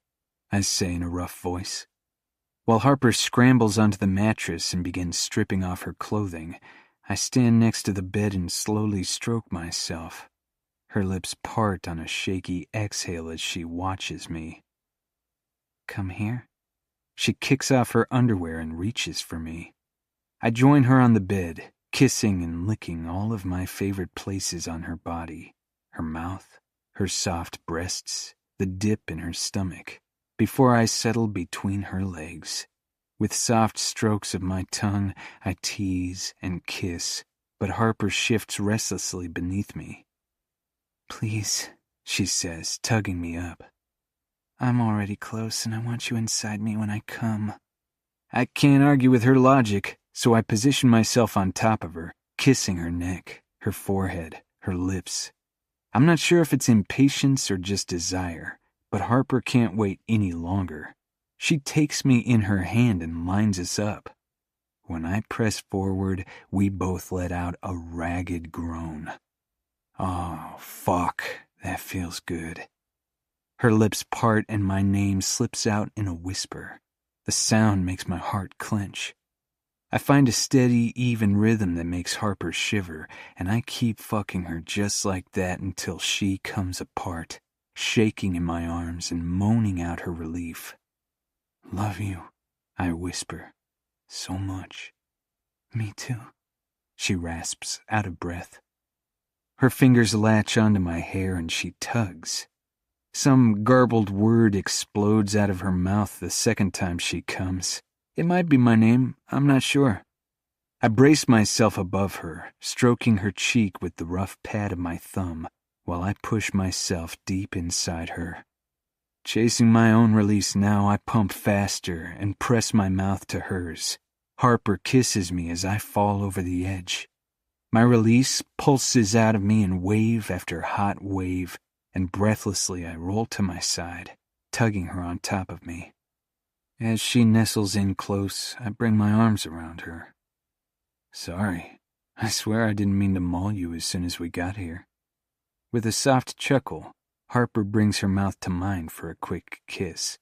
I say in a rough voice. While Harper scrambles onto the mattress and begins stripping off her clothing, I stand next to the bed and slowly stroke myself. Her lips part on a shaky exhale as she watches me. Come here. She kicks off her underwear and reaches for me. I join her on the bed, kissing and licking all of my favorite places on her body. Her mouth, her soft breasts, the dip in her stomach, before I settle between her legs. With soft strokes of my tongue, I tease and kiss, but Harper shifts restlessly beneath me. Please, she says, tugging me up. I'm already close and I want you inside me when I come. I can't argue with her logic, so I position myself on top of her, kissing her neck, her forehead, her lips. I'm not sure if it's impatience or just desire, but Harper can't wait any longer. She takes me in her hand and lines us up. When I press forward, we both let out a ragged groan. Oh, fuck, that feels good. Her lips part and my name slips out in a whisper. The sound makes my heart clench. I find a steady, even rhythm that makes Harper shiver, and I keep fucking her just like that until she comes apart, shaking in my arms and moaning out her relief. Love you, I whisper. So much. Me too, she rasps, out of breath. Her fingers latch onto my hair and she tugs. Some garbled word explodes out of her mouth the second time she comes. It might be my name, I'm not sure. I brace myself above her, stroking her cheek with the rough pad of my thumb, while I push myself deep inside her. Chasing my own release now, I pump faster and press my mouth to hers. Harper kisses me as I fall over the edge. My release pulses out of me in wave after hot wave, and breathlessly I roll to my side, tugging her on top of me. As she nestles in close, I bring my arms around her. Sorry, I swear I didn't mean to maul you as soon as we got here. With a soft chuckle, Harper brings her mouth to mine for a quick kiss.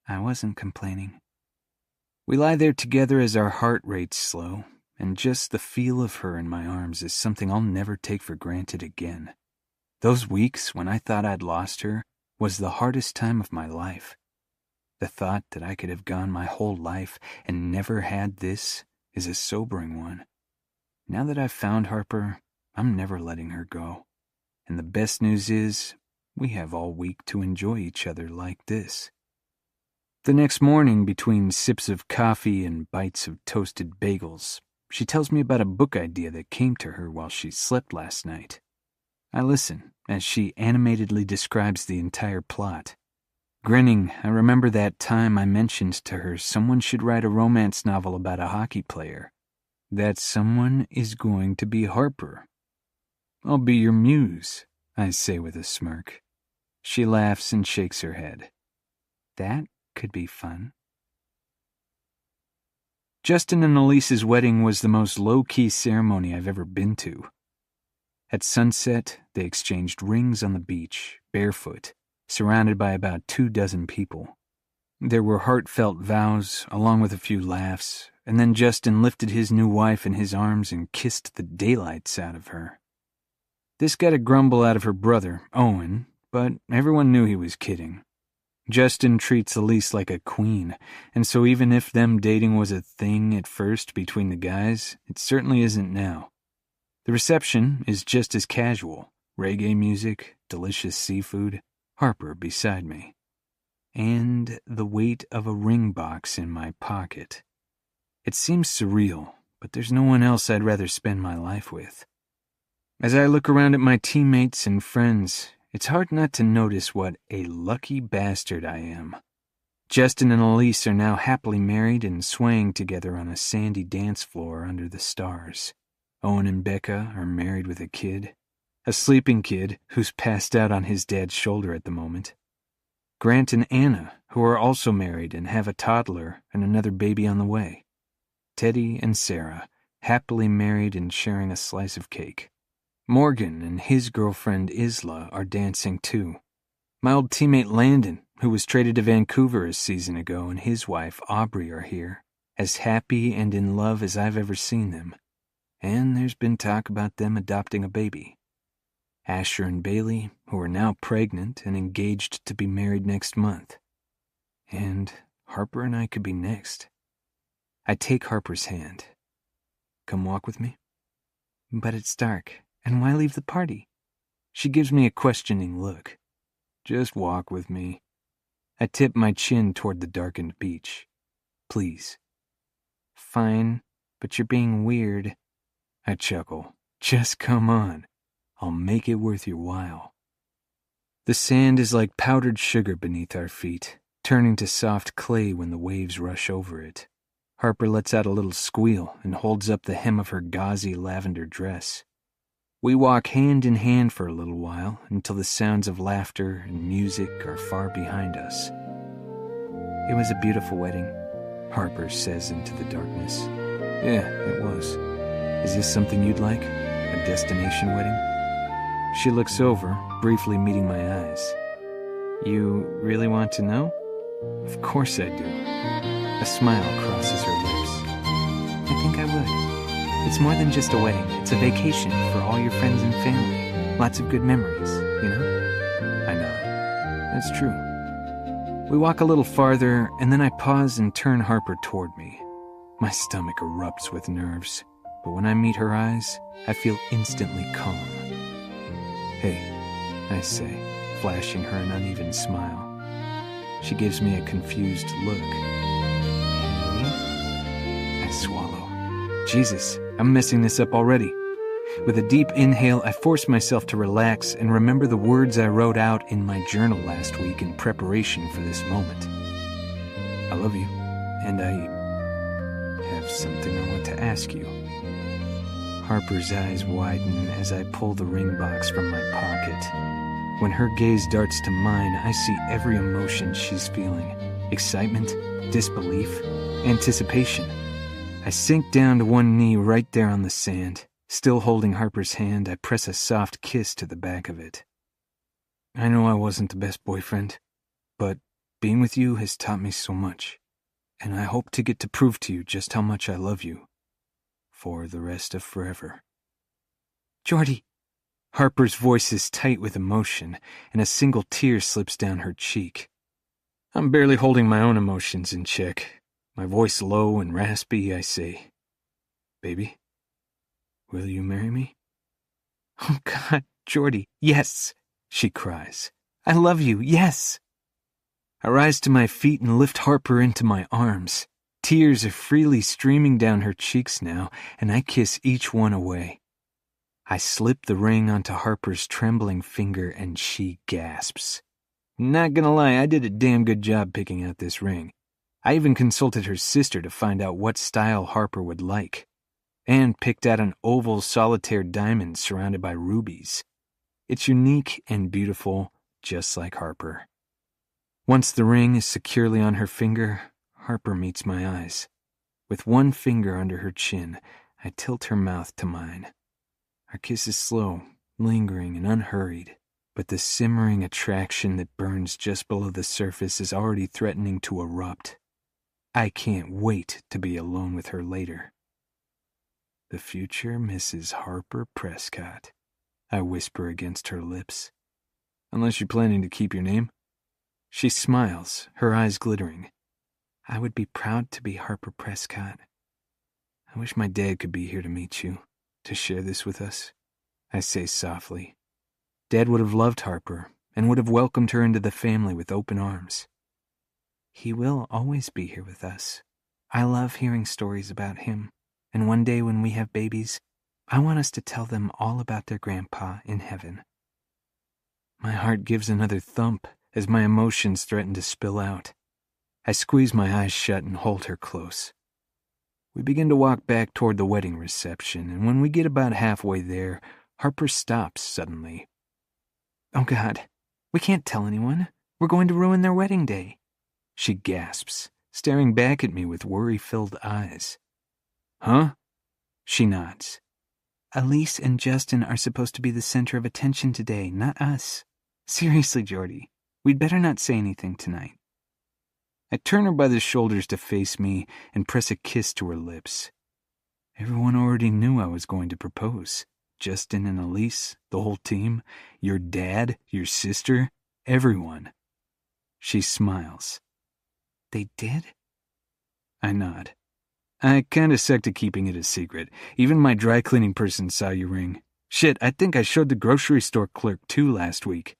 I wasn't complaining. We lie there together as our heart rates slow, and just the feel of her in my arms is something I'll never take for granted again. Those weeks when I thought I'd lost her was the hardest time of my life. The thought that I could have gone my whole life and never had this is a sobering one. Now that I've found Harper, I'm never letting her go. And the best news is, we have all week to enjoy each other like this. The next morning, between sips of coffee and bites of toasted bagels, she tells me about a book idea that came to her while she slept last night. I listen as she animatedly describes the entire plot. Grinning, I remember that time I mentioned to her someone should write a romance novel about a hockey player. That someone is going to be Harper. I'll be your muse, I say with a smirk. She laughs and shakes her head. That could be fun. Justin and Elise's wedding was the most low-key ceremony I've ever been to. At sunset, they exchanged rings on the beach, barefoot, surrounded by about 24 people. There were heartfelt vows, along with a few laughs, and then Justin lifted his new wife in his arms and kissed the daylights out of her. This got a grumble out of her brother, Owen, but everyone knew he was kidding. Justin treats Elise like a queen, and so even if them dating was a thing at first between the guys, it certainly isn't now. The reception is just as casual. Reggae music, delicious seafood, Harper beside me. And the weight of a ring box in my pocket. It seems surreal, but there's no one else I'd rather spend my life with. As I look around at my teammates and friends, it's hard not to notice what a lucky bastard I am. Justin and Elise are now happily married and swaying together on a sandy dance floor under the stars. Owen and Becca are married with a sleeping kid who's passed out on his dad's shoulder at the moment. Grant and Anna, who are also married and have a toddler and another baby on the way. Teddy and Sarah, happily married and sharing a slice of cake. Morgan and his girlfriend Isla are dancing too. My old teammate Landon, who was traded to Vancouver a season ago, and his wife Aubrey are here, as happy and in love as I've ever seen them. And there's been talk about them adopting a baby. Asher and Bailey, who are now pregnant and engaged to be married next month. And Harper and I could be next. I take Harper's hand. Come walk with me? But it's dark. And why leave the party? She gives me a questioning look. Just walk with me. I tip my chin toward the darkened beach. Please. Fine, but you're being weird. I chuckle. Just come on. I'll make it worth your while. The sand is like powdered sugar beneath our feet, turning to soft clay when the waves rush over it. Harper lets out a little squeal and holds up the hem of her gauzy lavender dress. We walk hand in hand for a little while until the sounds of laughter and music are far behind us. It was a beautiful wedding, Harper says into the darkness. Yeah, it was. Is this something you'd like? A destination wedding? She looks over, briefly meeting my eyes. You really want to know? Of course I do. A smile crosses her lips. I think I would. It's more than just a wedding. It's a vacation for all your friends and family. Lots of good memories, you know? I nod. That's true. We walk a little farther, and then I pause and turn Harper toward me. My stomach erupts with nerves, but when I meet her eyes, I feel instantly calm. Hey, I say, flashing her an uneven smile. She gives me a confused look. Hey? I swallow. Jesus, I'm messing this up already. With a deep inhale, I force myself to relax and remember the words I wrote out in my journal last week in preparation for this moment. I love you, and I have something I want to ask you. Harper's eyes widen as I pull the ring box from my pocket. When her gaze darts to mine, I see every emotion she's feeling. Excitement, disbelief, anticipation. I sink down to one knee right there on the sand. Still holding Harper's hand, I press a soft kiss to the back of it. I know I wasn't the best boyfriend, but being with you has taught me so much, and I hope to get to prove to you just how much I love you. For the rest of forever. Jordy! Harper's voice is tight with emotion, and a single tear slips down her cheek. I'm barely holding my own emotions in check. My voice low and raspy, I say, Baby, will you marry me? Oh, God, Jordy, yes, she cries. I love you, yes. I rise to my feet and lift Harper into my arms. Tears are freely streaming down her cheeks now, and I kiss each one away. I slip the ring onto Harper's trembling finger, and she gasps. Not gonna lie, I did a damn good job picking out this ring. I even consulted her sister to find out what style Harper would like, and picked out an oval solitaire diamond surrounded by rubies. It's unique and beautiful, just like Harper. Once the ring is securely on her finger, Harper meets my eyes. With one finger under her chin, I tilt her mouth to mine. Our kiss is slow, lingering, and unhurried, but the simmering attraction that burns just below the surface is already threatening to erupt. I can't wait to be alone with her later. The future Mrs. Harper Prescott, I whisper against her lips. Unless you're planning to keep your name? She smiles, her eyes glittering. I would be proud to be Harper Prescott. I wish my dad could be here to meet you, to share this with us, I say softly. Dad would have loved Harper and would have welcomed her into the family with open arms. He will always be here with us. I love hearing stories about him, and one day when we have babies, I want us to tell them all about their grandpa in heaven. My heart gives another thump as my emotions threaten to spill out. I squeeze my eyes shut and hold her close. We begin to walk back toward the wedding reception, and when we get about halfway there, Harper stops suddenly. Oh, God, we can't tell anyone. We're going to ruin their wedding day. She gasps, staring back at me with worry-filled eyes. Huh? She nods. Elise and Justin are supposed to be the center of attention today, not us. Seriously, Jordy, we'd better not say anything tonight. I turn her by the shoulders to face me and press a kiss to her lips. Everyone already knew I was going to propose. Justin and Elise, the whole team, your dad, your sister, everyone. She smiles. They did? I nod. I kinda sucked at keeping it a secret. Even my dry cleaning person saw your ring. Shit, I think I showed the grocery store clerk too last week.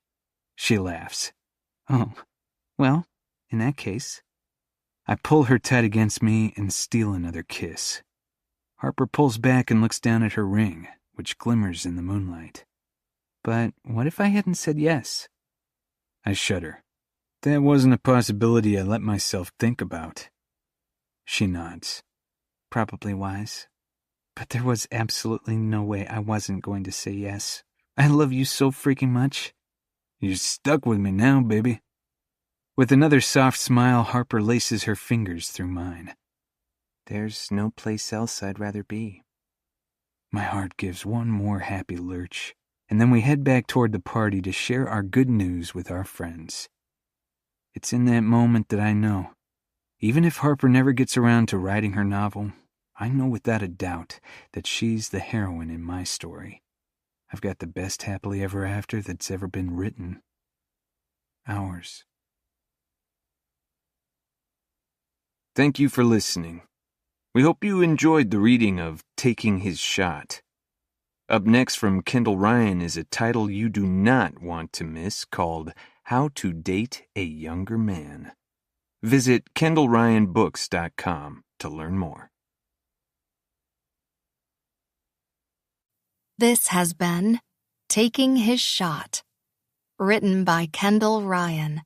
She laughs. Oh, well, in that case. I pull her tight against me and steal another kiss. Harper pulls back and looks down at her ring, which glimmers in the moonlight. But what if I hadn't said yes? I shudder. That wasn't a possibility I let myself think about. She nods. Probably wise. But there was absolutely no way I wasn't going to say yes. I love you so freaking much. You're stuck with me now, baby. With another soft smile, Harper laces her fingers through mine. There's no place else I'd rather be. My heart gives one more happy lurch, and then we head back toward the party to share our good news with our friends. It's in that moment that I know, even if Harper never gets around to writing her novel, I know without a doubt that she's the heroine in my story. I've got the best happily ever after that's ever been written. Ours. Thank you for listening. We hope you enjoyed the reading of Taking His Shot. Up next from Kendall Ryan is a title you do not want to miss called How to Date a Younger Man. Visit KendallRyanBooks.com to learn more. This has been Taking His Shot, written by Kendall Ryan,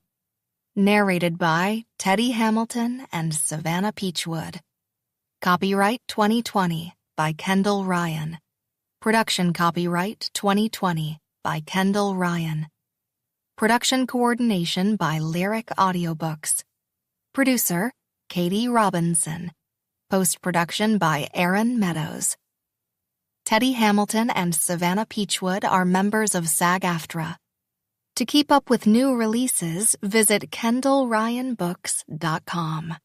narrated by Teddy Hamilton and Savannah Peachwood. Copyright 2020 by Kendall Ryan. Production copyright 2020 by Kendall Ryan. Production coordination by Lyric Audiobooks. Producer, Katie Robinson. Post-production by Aaron Meadows. Teddy Hamilton and Savannah Peachwood are members of SAG-AFTRA. To keep up with new releases, visit KendallRyanBooks.com.